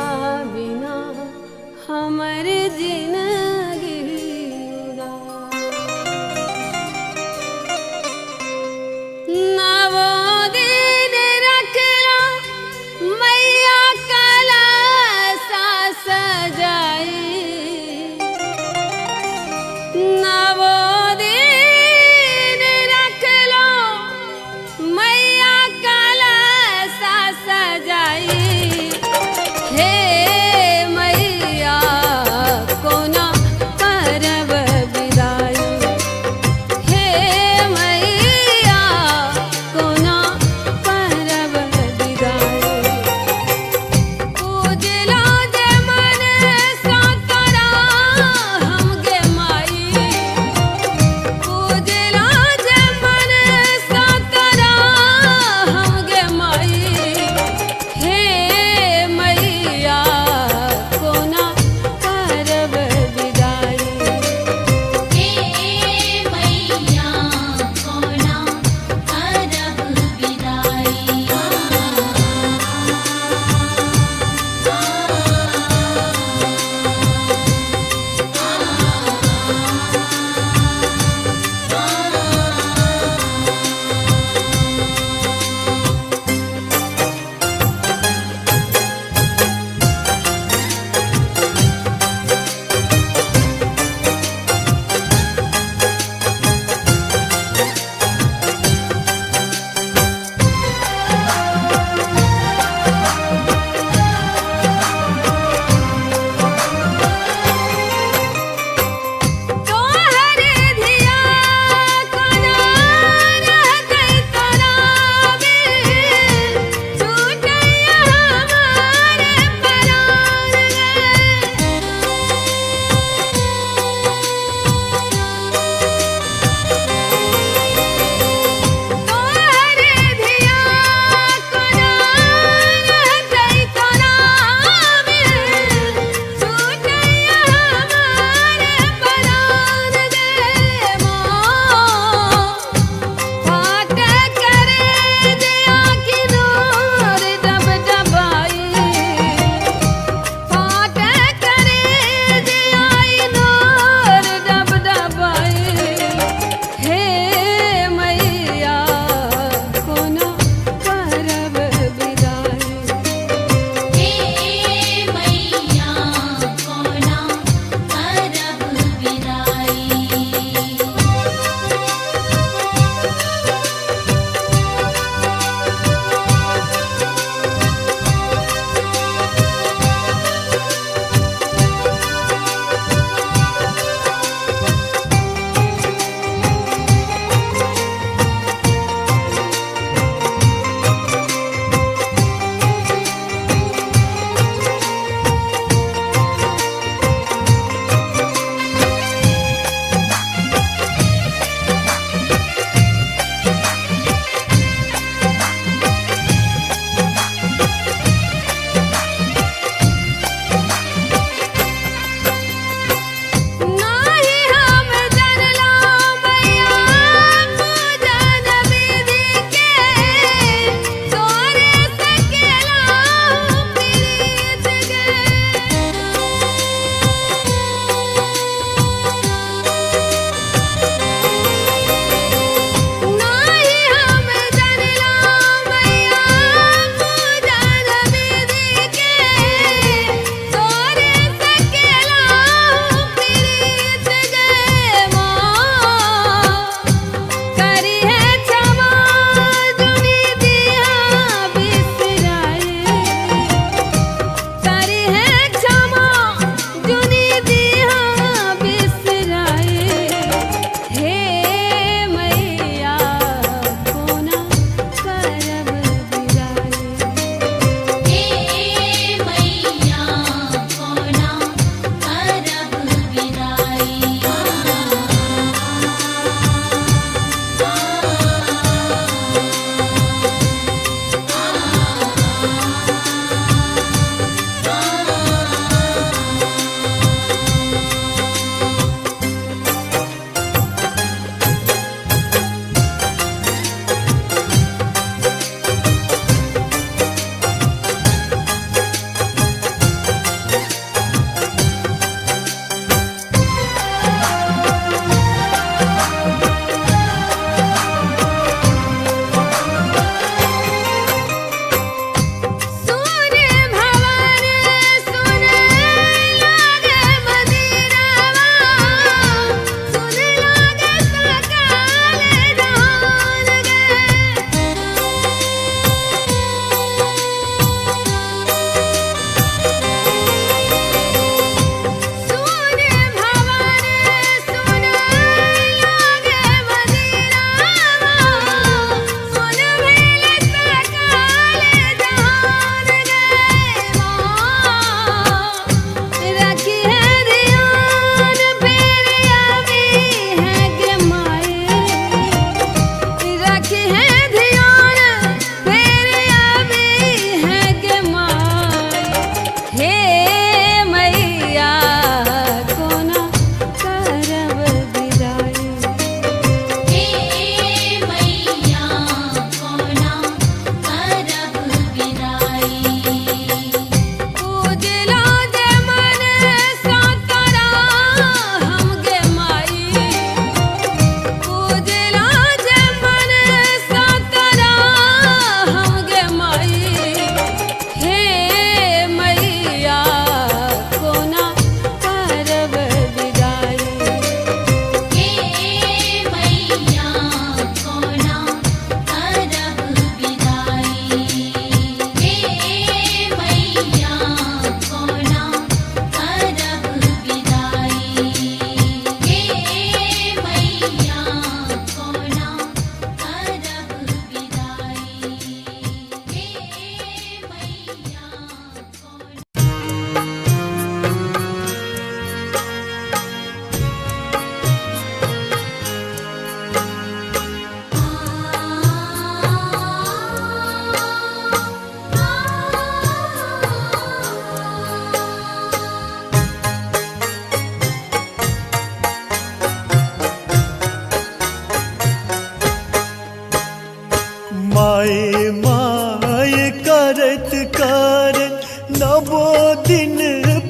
करत नवो दिन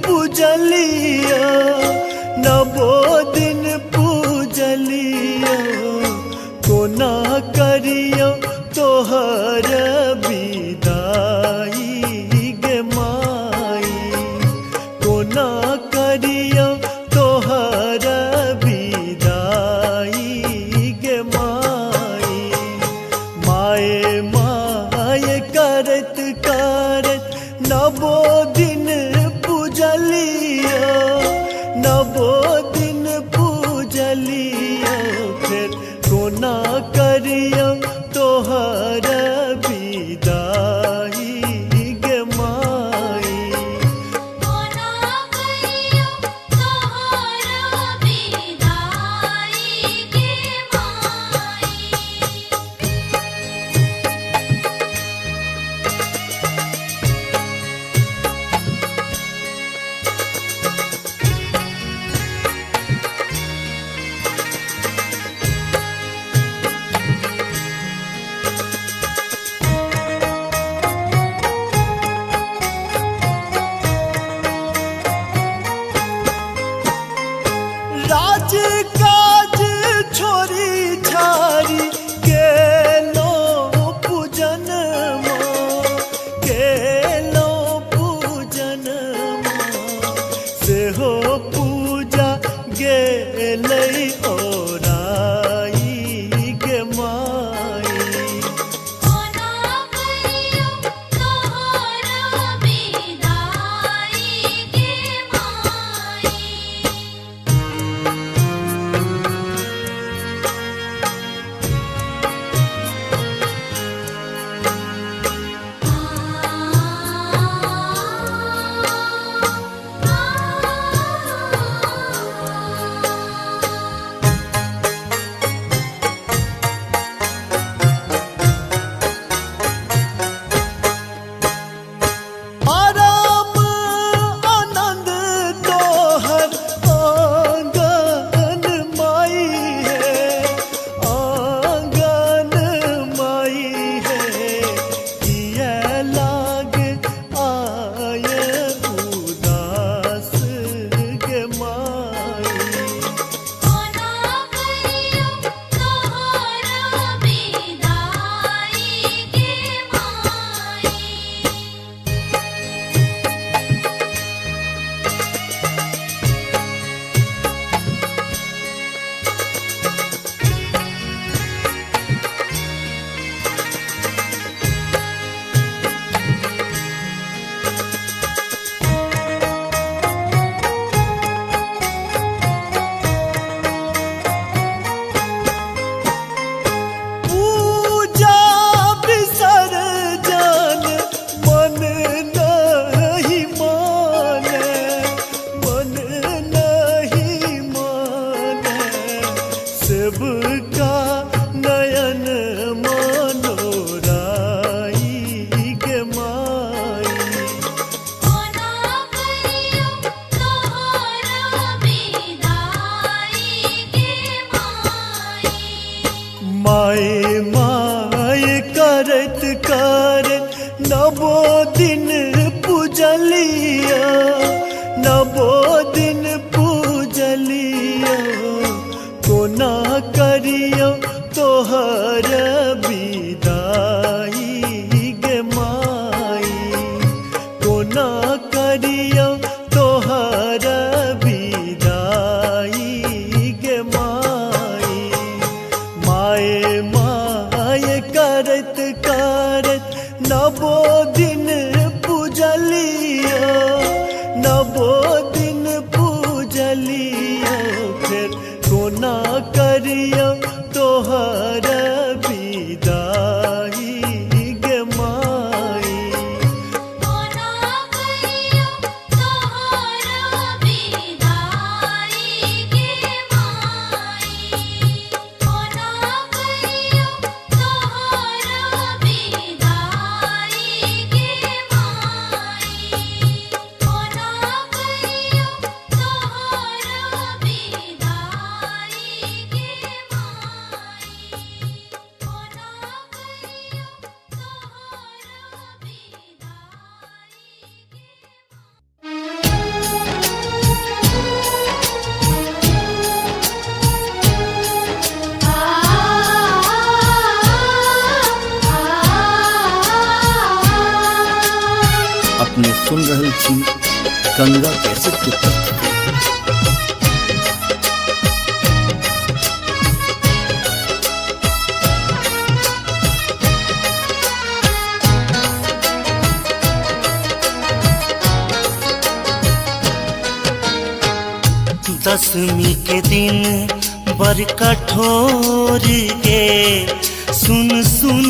पूजलिया नवो दिन पूजलिया कोना करियो तोहर विदाई गे माई कोना करियो तोहर विदाई गे माई माए माए करत करत नवो दिन पूजलिया नवो दिन पूजलिया फिर कोना करियो तोहर विदाई गे माई कोना करियो तोहर विदाई गे माई राज काज छोरी छारी केलो पूजन केलो पूजन से हो पूजा गेलै ओराई गे माई कोना करियो तोहर विदाई गे माई आराम आनंद तोहर आंगन माई है आंगन माई है किया लाग आय उदास गे माई कोना करियो तोहर विदाई गे माई पूजा विसर्जन मन नहीं माने मन नहीं माने सबका नयन मनोराई गे माई कोना करियो तोहर विदाई गे माई माए माए करत करत नवो दिन पूजलिया नवो दिन पूजलिया कोना करियो तोहर विदाई गे माई कोना करियो तोहर विदाई गे माई माए माए करत करत नवो दिन पूजलिया नवो दिन पूजलिया फिर कोना करियो तोहर विदाई गे माई कोना करियो अपने सुन रहल छी गंगा कैसेट के प्रस्तुति। दसवीं के दिन बर कठोर गे सुन सुन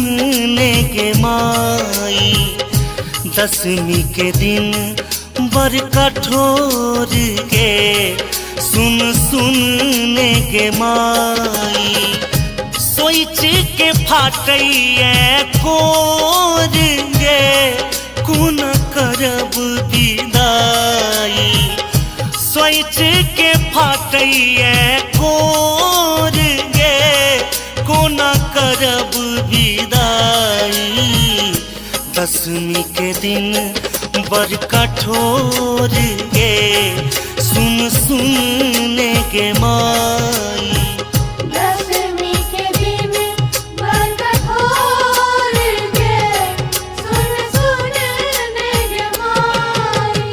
ले गे माई। दसवीं के दिन बर कठोर गे सुन सुन ले गे माई। सोच के फाटैया कोर गे कुन करब विदाई। सोच के फाटैया कोर गे कोना करब विदाई। दसवीं के दिन बड़ कठोर गे सुन सुन ले गे माई। दसवीं के दिन बड़ कठोर गे सुन सुन ले गे माई।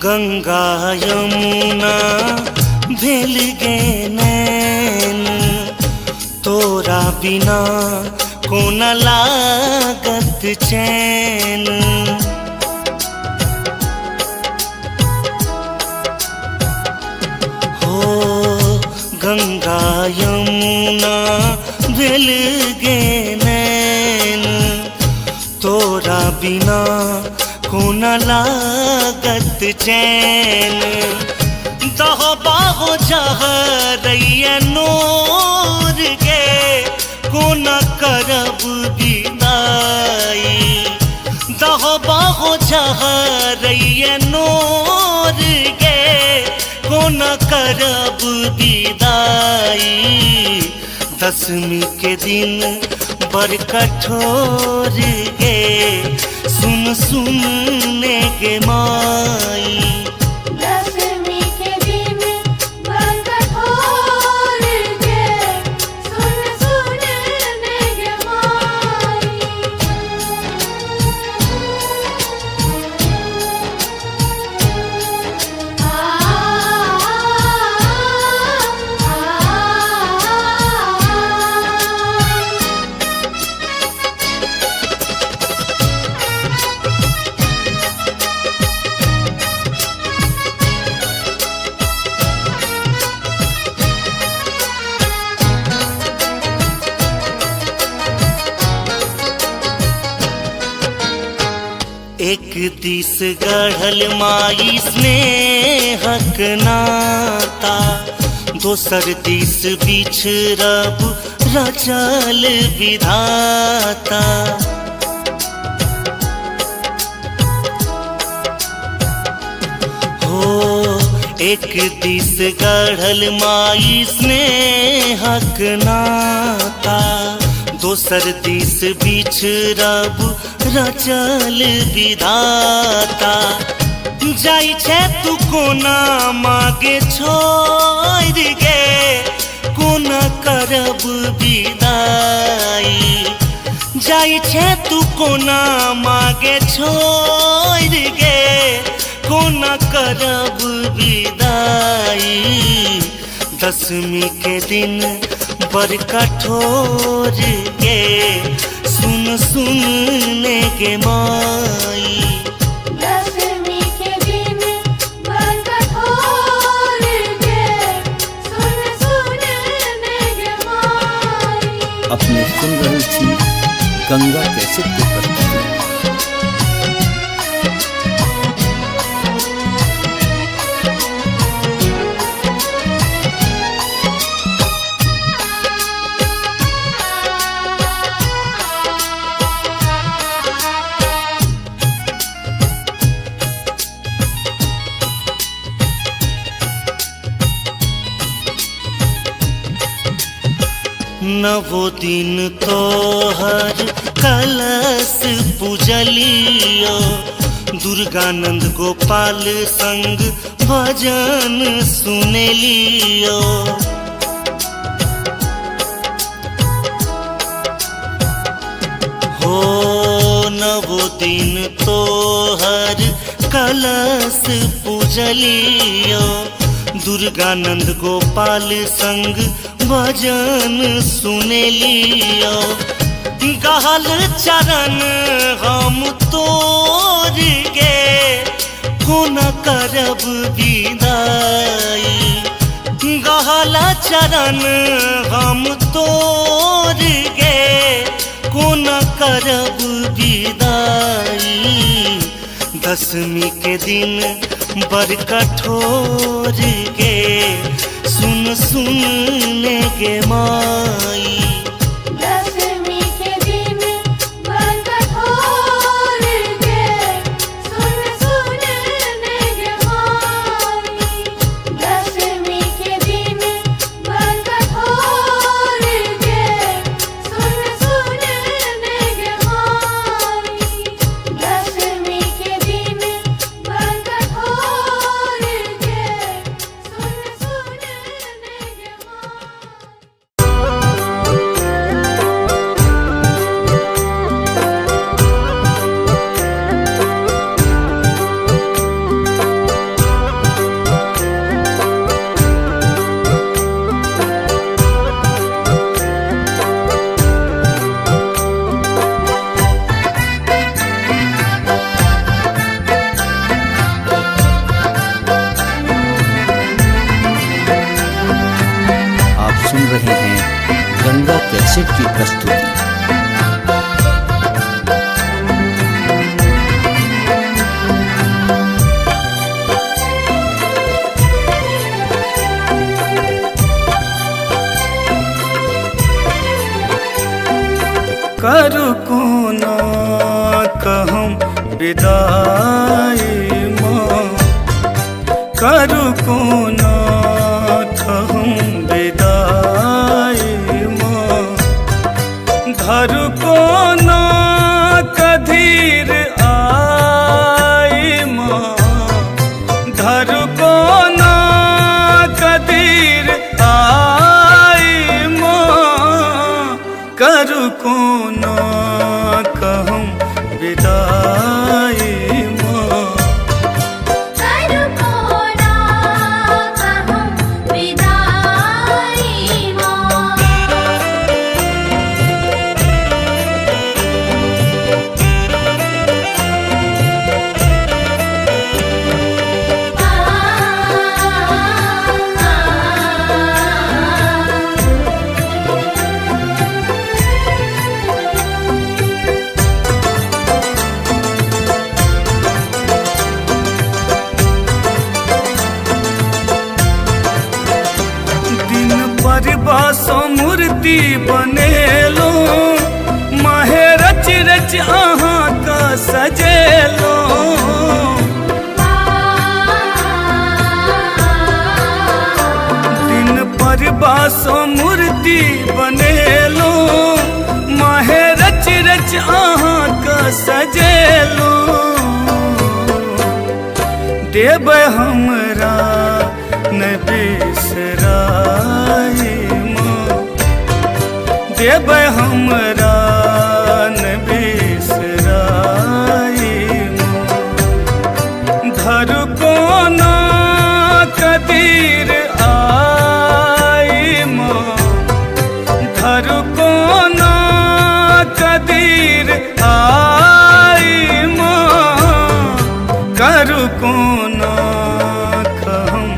गंगा यमुना भेल गे नैन तोरा बिना कोना लागत चैन। हो गंगा यमुना भेल गे नैन तोरा बिना कोना लागत चैन। दह बाहो जहरैया नोर गे कोना करब विदाई। दह बाहो जहरैया नोर गे कोना करब विदाई। दसवीं के दिन बड़ कठोर गे सुन सुन ले गे माई। दसवीं के दिन बड़ कठोर गे सुन सुन ले गे माई। एक दिस गढ़ल माई स्नेहक नाता दोसर दिस बिछड़ब रचल विधाता। हो एक दिस गढ़ल माई स्नेहक नाता दोसर दिस बिछड़ब रचल विधाता। जाई छे तू कोना मागे छोड़ गे कोना करब विदाई। जाई छे तू कोना मागे छोड़ गे कोना करब विदाई। दसवीं के दिन बड़ कठोर गे सुन सुन ले गे माई। दसवीं के दिन बड़ कठोर गे सुन सुन ले गे माई। अपने सुन रहल छी गंगा कैसेट के प्रस्तुति। नवो दिन तोहर कलश पूजलियो दुर्गानंद गोपाल संग भजन सुनेलियो। हो नवो दिन तोहर कलश पूजलियो दुर्गानंद गोपाल संग भजन सुनेलियो। गहल चरण हम तोर गे कोना करब विदाई। गहल चरण हम तोर गे कोना करब विदाई। दशमी के दिन बड़ कठोर गे सुन सुन गे माई। दशमी के दिन बड़ कठोर गे सुन सुन गे माई। दशमी के दिन बड़ कठोर गे सुन सुन गे माई। दशमी के दिन बड़ कठोर गे सुन सुन गे माई। आप सुन रहे हैं गंगा कैसेट की प्रस्तुति। करू कोना कहम विदाई माँ। करू कोना कहम विदाई माँ। धरू कोना कधीर आई माँ। धरू कोना कधीर आई माँ। करू कोना कहम विदाई माँ। करू कोना कहम विदाई माँ। दिन पर बासो मूर्ति बनेलो माहे रच रच अहाँ का सजेलो। दिन पर बासो मूर्ति बनेलो माहे रच रच अहाँ का सजेलो। देव हमरा न बिसराई माँ। देव हमरा न बिसराई माँ। धरू कोना कदीर आई माँ। धरू कोना कदीर आई माँ। करू कोना कहम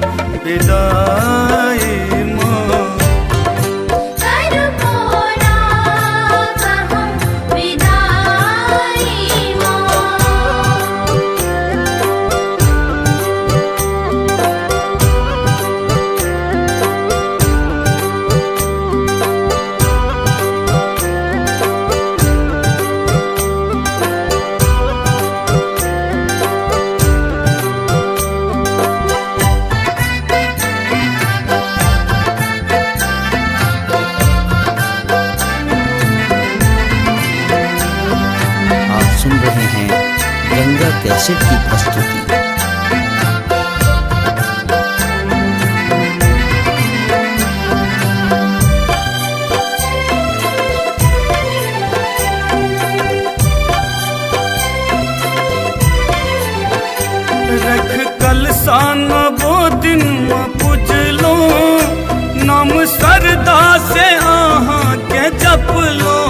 विदाई माँ। करू कोना कहम विदाई माँ। कैसेट की प्रस्तुति। रख कलसान वो दिन में पूजलो, नाम सरदा से आहाँ के जप लो।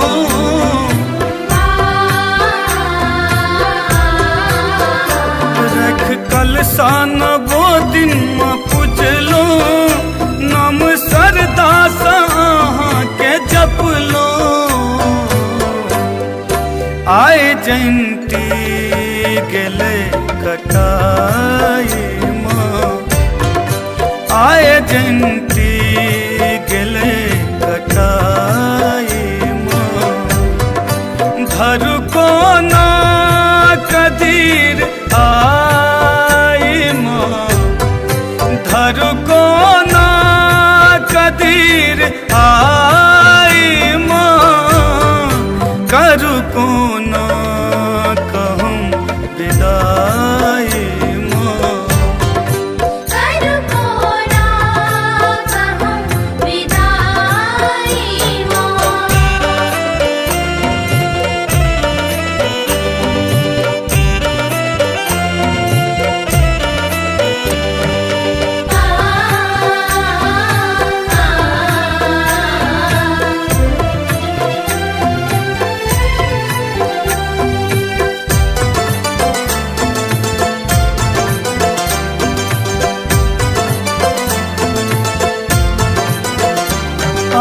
रख कलसान वो दिन में पूजलो, नाम सरदा से आहाँ के जप लो। आए जयंती गेले कटाई माँ, आए जयंती गेले कटाई माँ। धर को ना कदीर आई माँ, धर को ना कदीर आई माँ। करू को ना कहूँ विदाई माँ, करू को ना कहूँ विदाई माँ।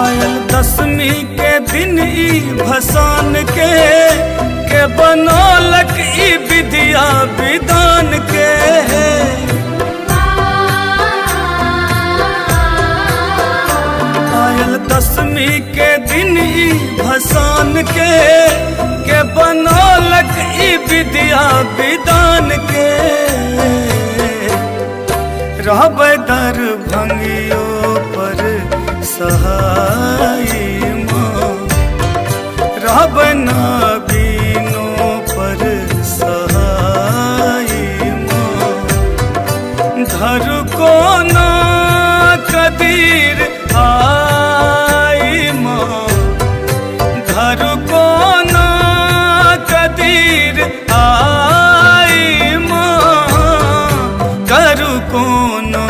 आयल दसवीं के दिन ई भसान के बनौलक ई विद्या विधान के। आयल दसवीं के दिन ई भसान के बनौलक ई विद्या विधान के। रहबै दरभंगियो पर सहाय माँ, रहबै नाबीनो पर सहाय माँ। धर को ना कदीर आई माँ, धर को ना कदीर आई माँ। करू को ना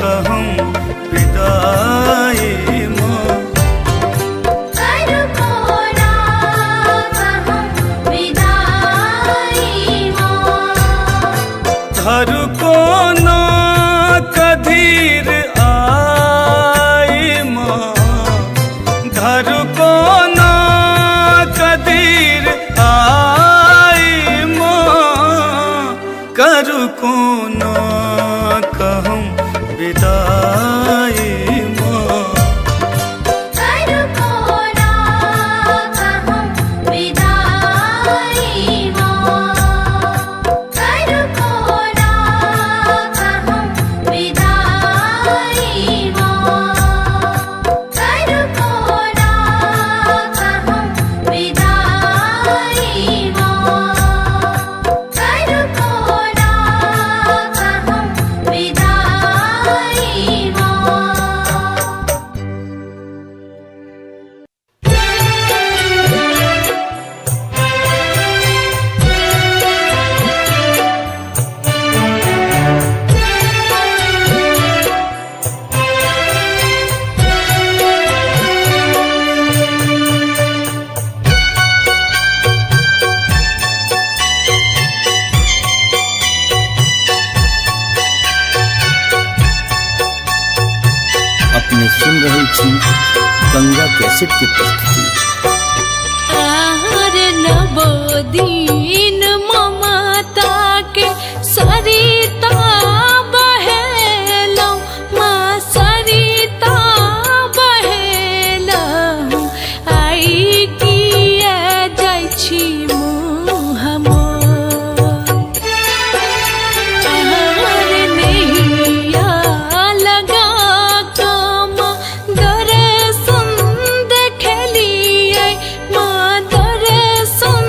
कहूँ विदाई माँ, करू को ना कहूँ विदाई माँ। धर को ना कदीर आई माँ, धर को ना कदीर आई माँ। करू को ना कहूँ विदाई माँ, करू को ना कहूँ विदाई माँ। करू को ना कहूँ विदाई माँ। करू को ना कहूँ विदाई माँ। करू को ना कहूँ विदाई माँ। अपने सुन रहे छी गंगा कैसेट की प्रस्तुति। आहर नवोदीन ममता के सरिता बहेलौ, माँ सरिता बहेलौ। आई किया जाइ छी मुँह मोर। आहर नैया लगा कम दर्शन देखलियै, माँ दर्शन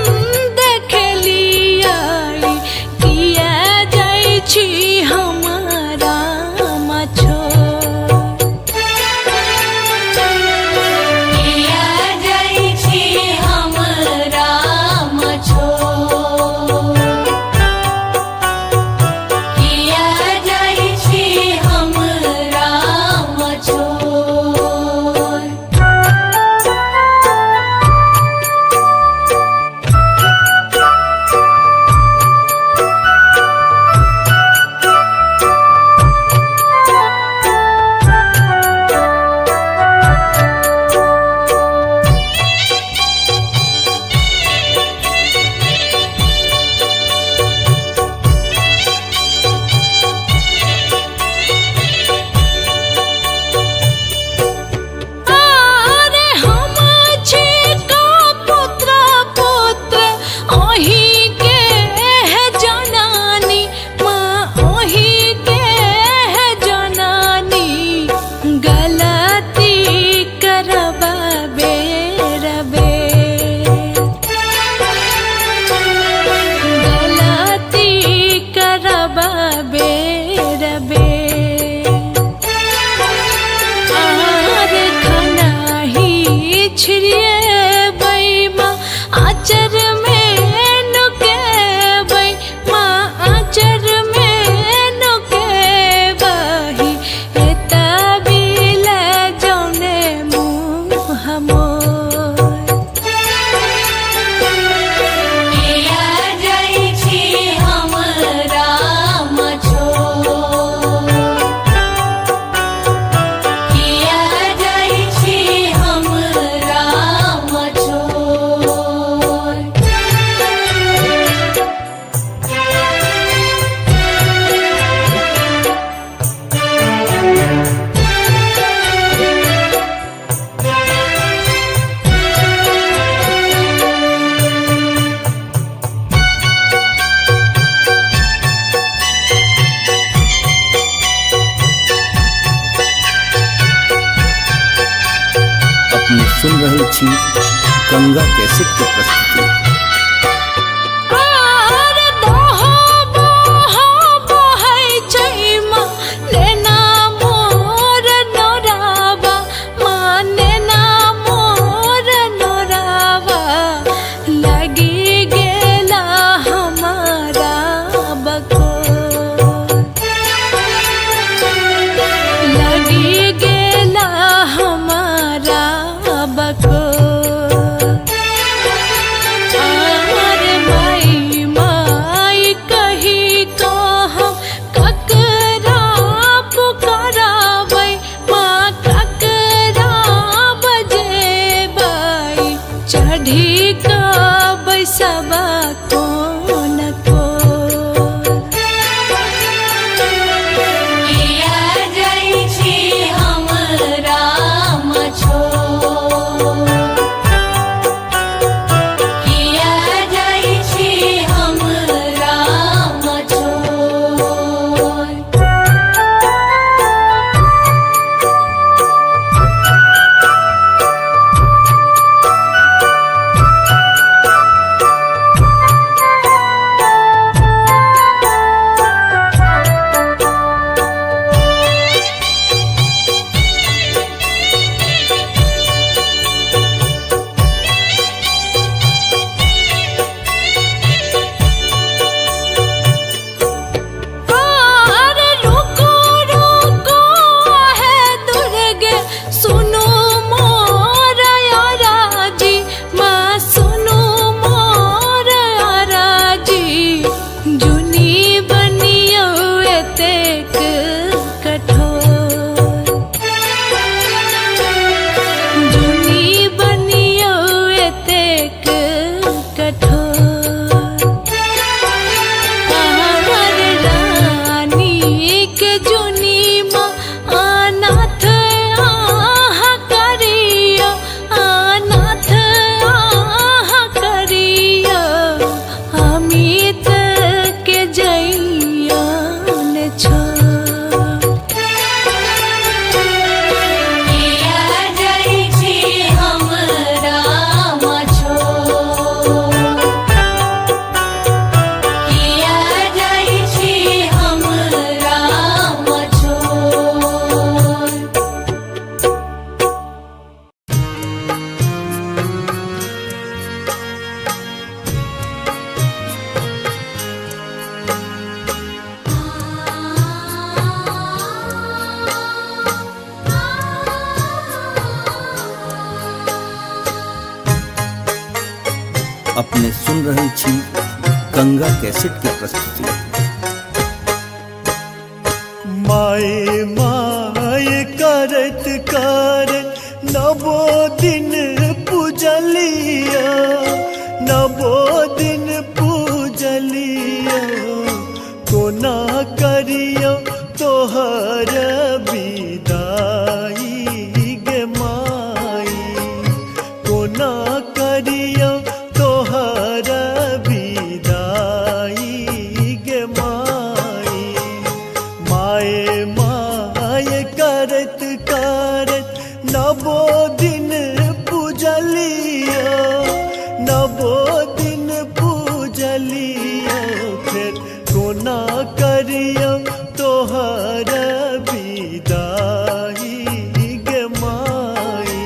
छी गंगा कैसेट की प्रस्तुति। अपने सुन रहे छी गंगा कैसेट की प्रस्तुति। माए माए करत करत नवो दिन पूजलिया, नवो दिन पूजलिया, कोना करियो तोहर विदाई गे माई, कोना करियो तोहर विदाई गे माई। माए माए करत करत नवो दिन पूजलिया, नवो दिन पूजलिया, फिर कोना करियो तोहर विदाई गे माई।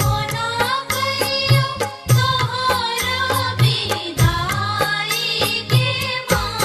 कोना करियो तोहर विदाई गे माई।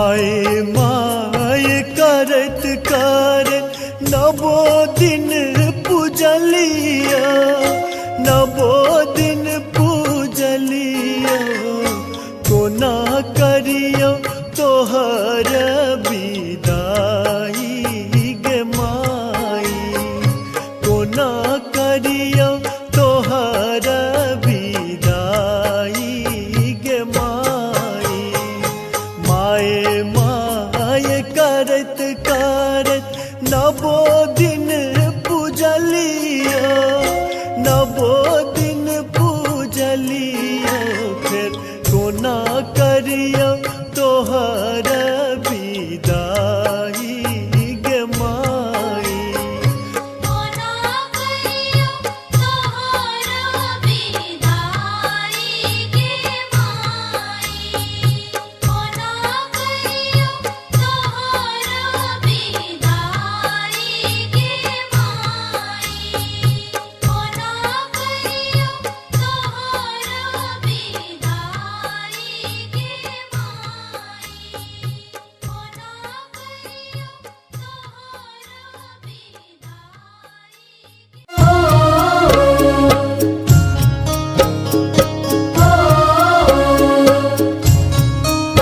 माए माए करत करत नवो दिन पूजलिया, नवो दिन पूजलिया, कोना करियो तोहर विदाई गे माई, कोना करियो तोहर विदाई गे माई। माए माए करत करत नवो दिन पूजलिया, नवो दिन पूजलिया, फिर कोना करियो तोहर विदाई गे माई। कोना करियो तोहर विदाई गे माई, कोना करियो तोहर विदाई गे माई, कोना करियो तोहर विदाई गे माई, कोना करियो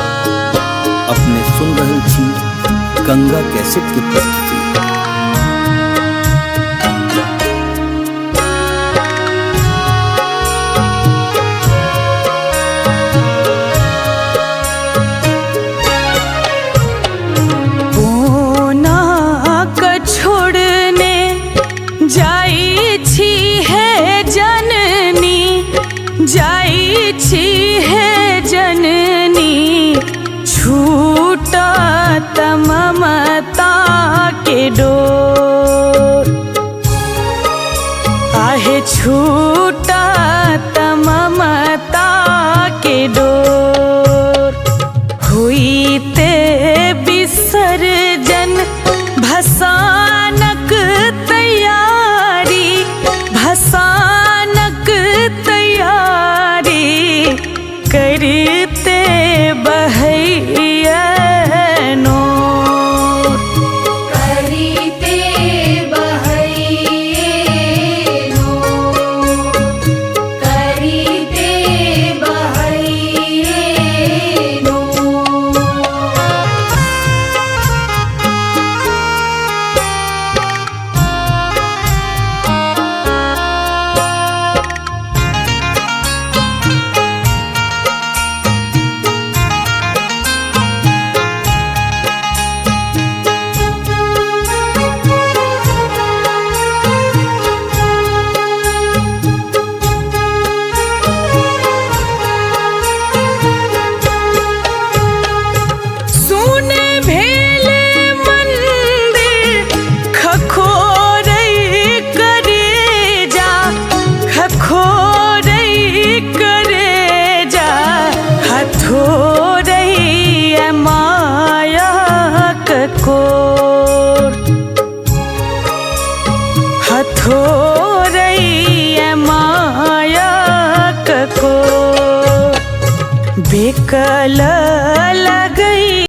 अपने सुन रहल छी गंगा कैसेट की प्रस्तुति। कोना क छोड़ने जाई छी है जननी, जाई छी है जननी, छूटा ममता के डोर, आहे छूटा ममता के डोर, हुई ते विसर्जन भसा